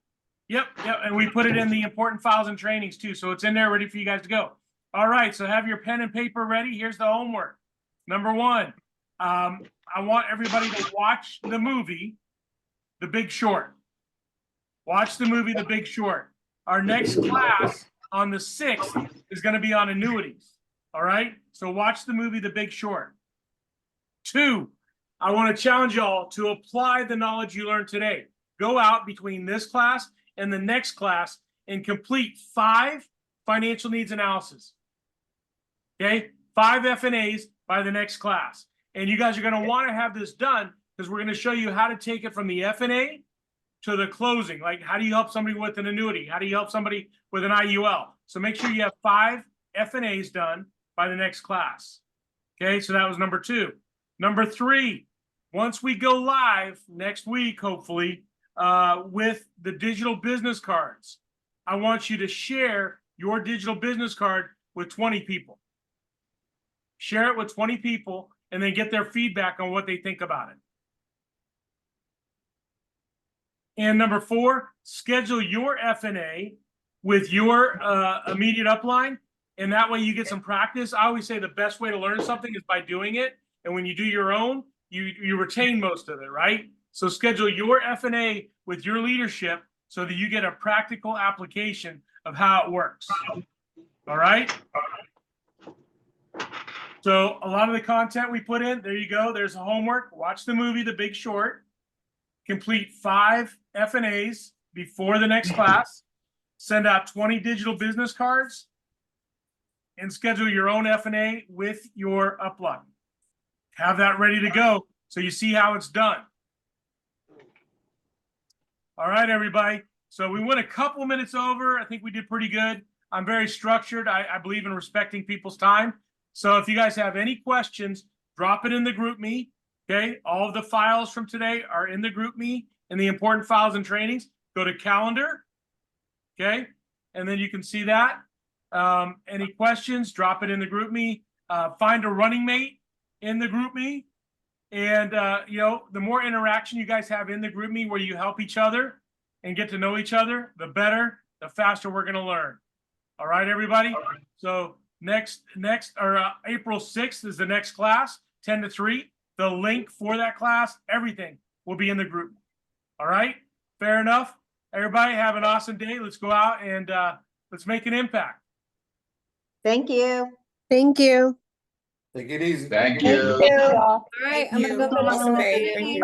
Yep, and we put it in the important files and trainings too, so it's in there ready for you guys to go. All right, so have your pen and paper ready. Here's the homework. Number 1, I want everybody to watch the movie, The Big Short. Watch the movie, The Big Short. Our next class on the 6th is going to be on annuities. All right, so watch the movie, The Big Short. 2, I want to challenge y'all to apply the knowledge you learned today. Go out between this class and the next class and complete 5 financial needs analysis. Okay, 5 FNAs by the next class. And you guys are going to want to have this done because we're going to show you how to take it from the FNA to the closing. Like, how do you help somebody with an annuity? How do you help somebody with an IUL? So make sure you have 5 FNAs done by the next class. Okay, so that was number 2. Number 3, once we go live next week, hopefully, with the digital business cards, I want you to share your digital business card with 20 people. Share it with 20 people and then get their feedback on what they think about it. And number 4, schedule your FNA with your immediate upline And that way you get some practice. I always say the best way to learn something is by doing it. And when you do your own, you retain most of it, right? So schedule your F&A with your leadership so that you get a practical application of how it works. All right? So a lot of the content we put in, there you go. There's a homework. Watch the movie, The Big Short. Complete 5 F&As before the next class. Send out 20 digital business cards. And schedule your own F&A with your upline. Have that ready to go so you see how it's done. All right, everybody. So we went a couple minutes over. I think we did pretty good. I'm very structured. I believe in respecting people's time. So if you guys have any questions, drop it in the group me. Okay. All of the files from today are in the group me, and the important files and trainings. Go to calendar. Okay. And then you can see that. Any questions, drop it in the group me. Find a running mate in the group me. And, you know, the more interaction you guys have in the group me where you help each other and get to know each other, the better, the faster we're going to learn. All right, everybody. So April 6th is the next class, 10 to 3. The link for that class, everything will be in the group. All right. Fair enough. Everybody have an awesome day. Let's go out and let's make an impact. Thank you. Thank you. Take it easy. Thank Thank you. you. All right, I'm gonna go Thank finish some you. editing.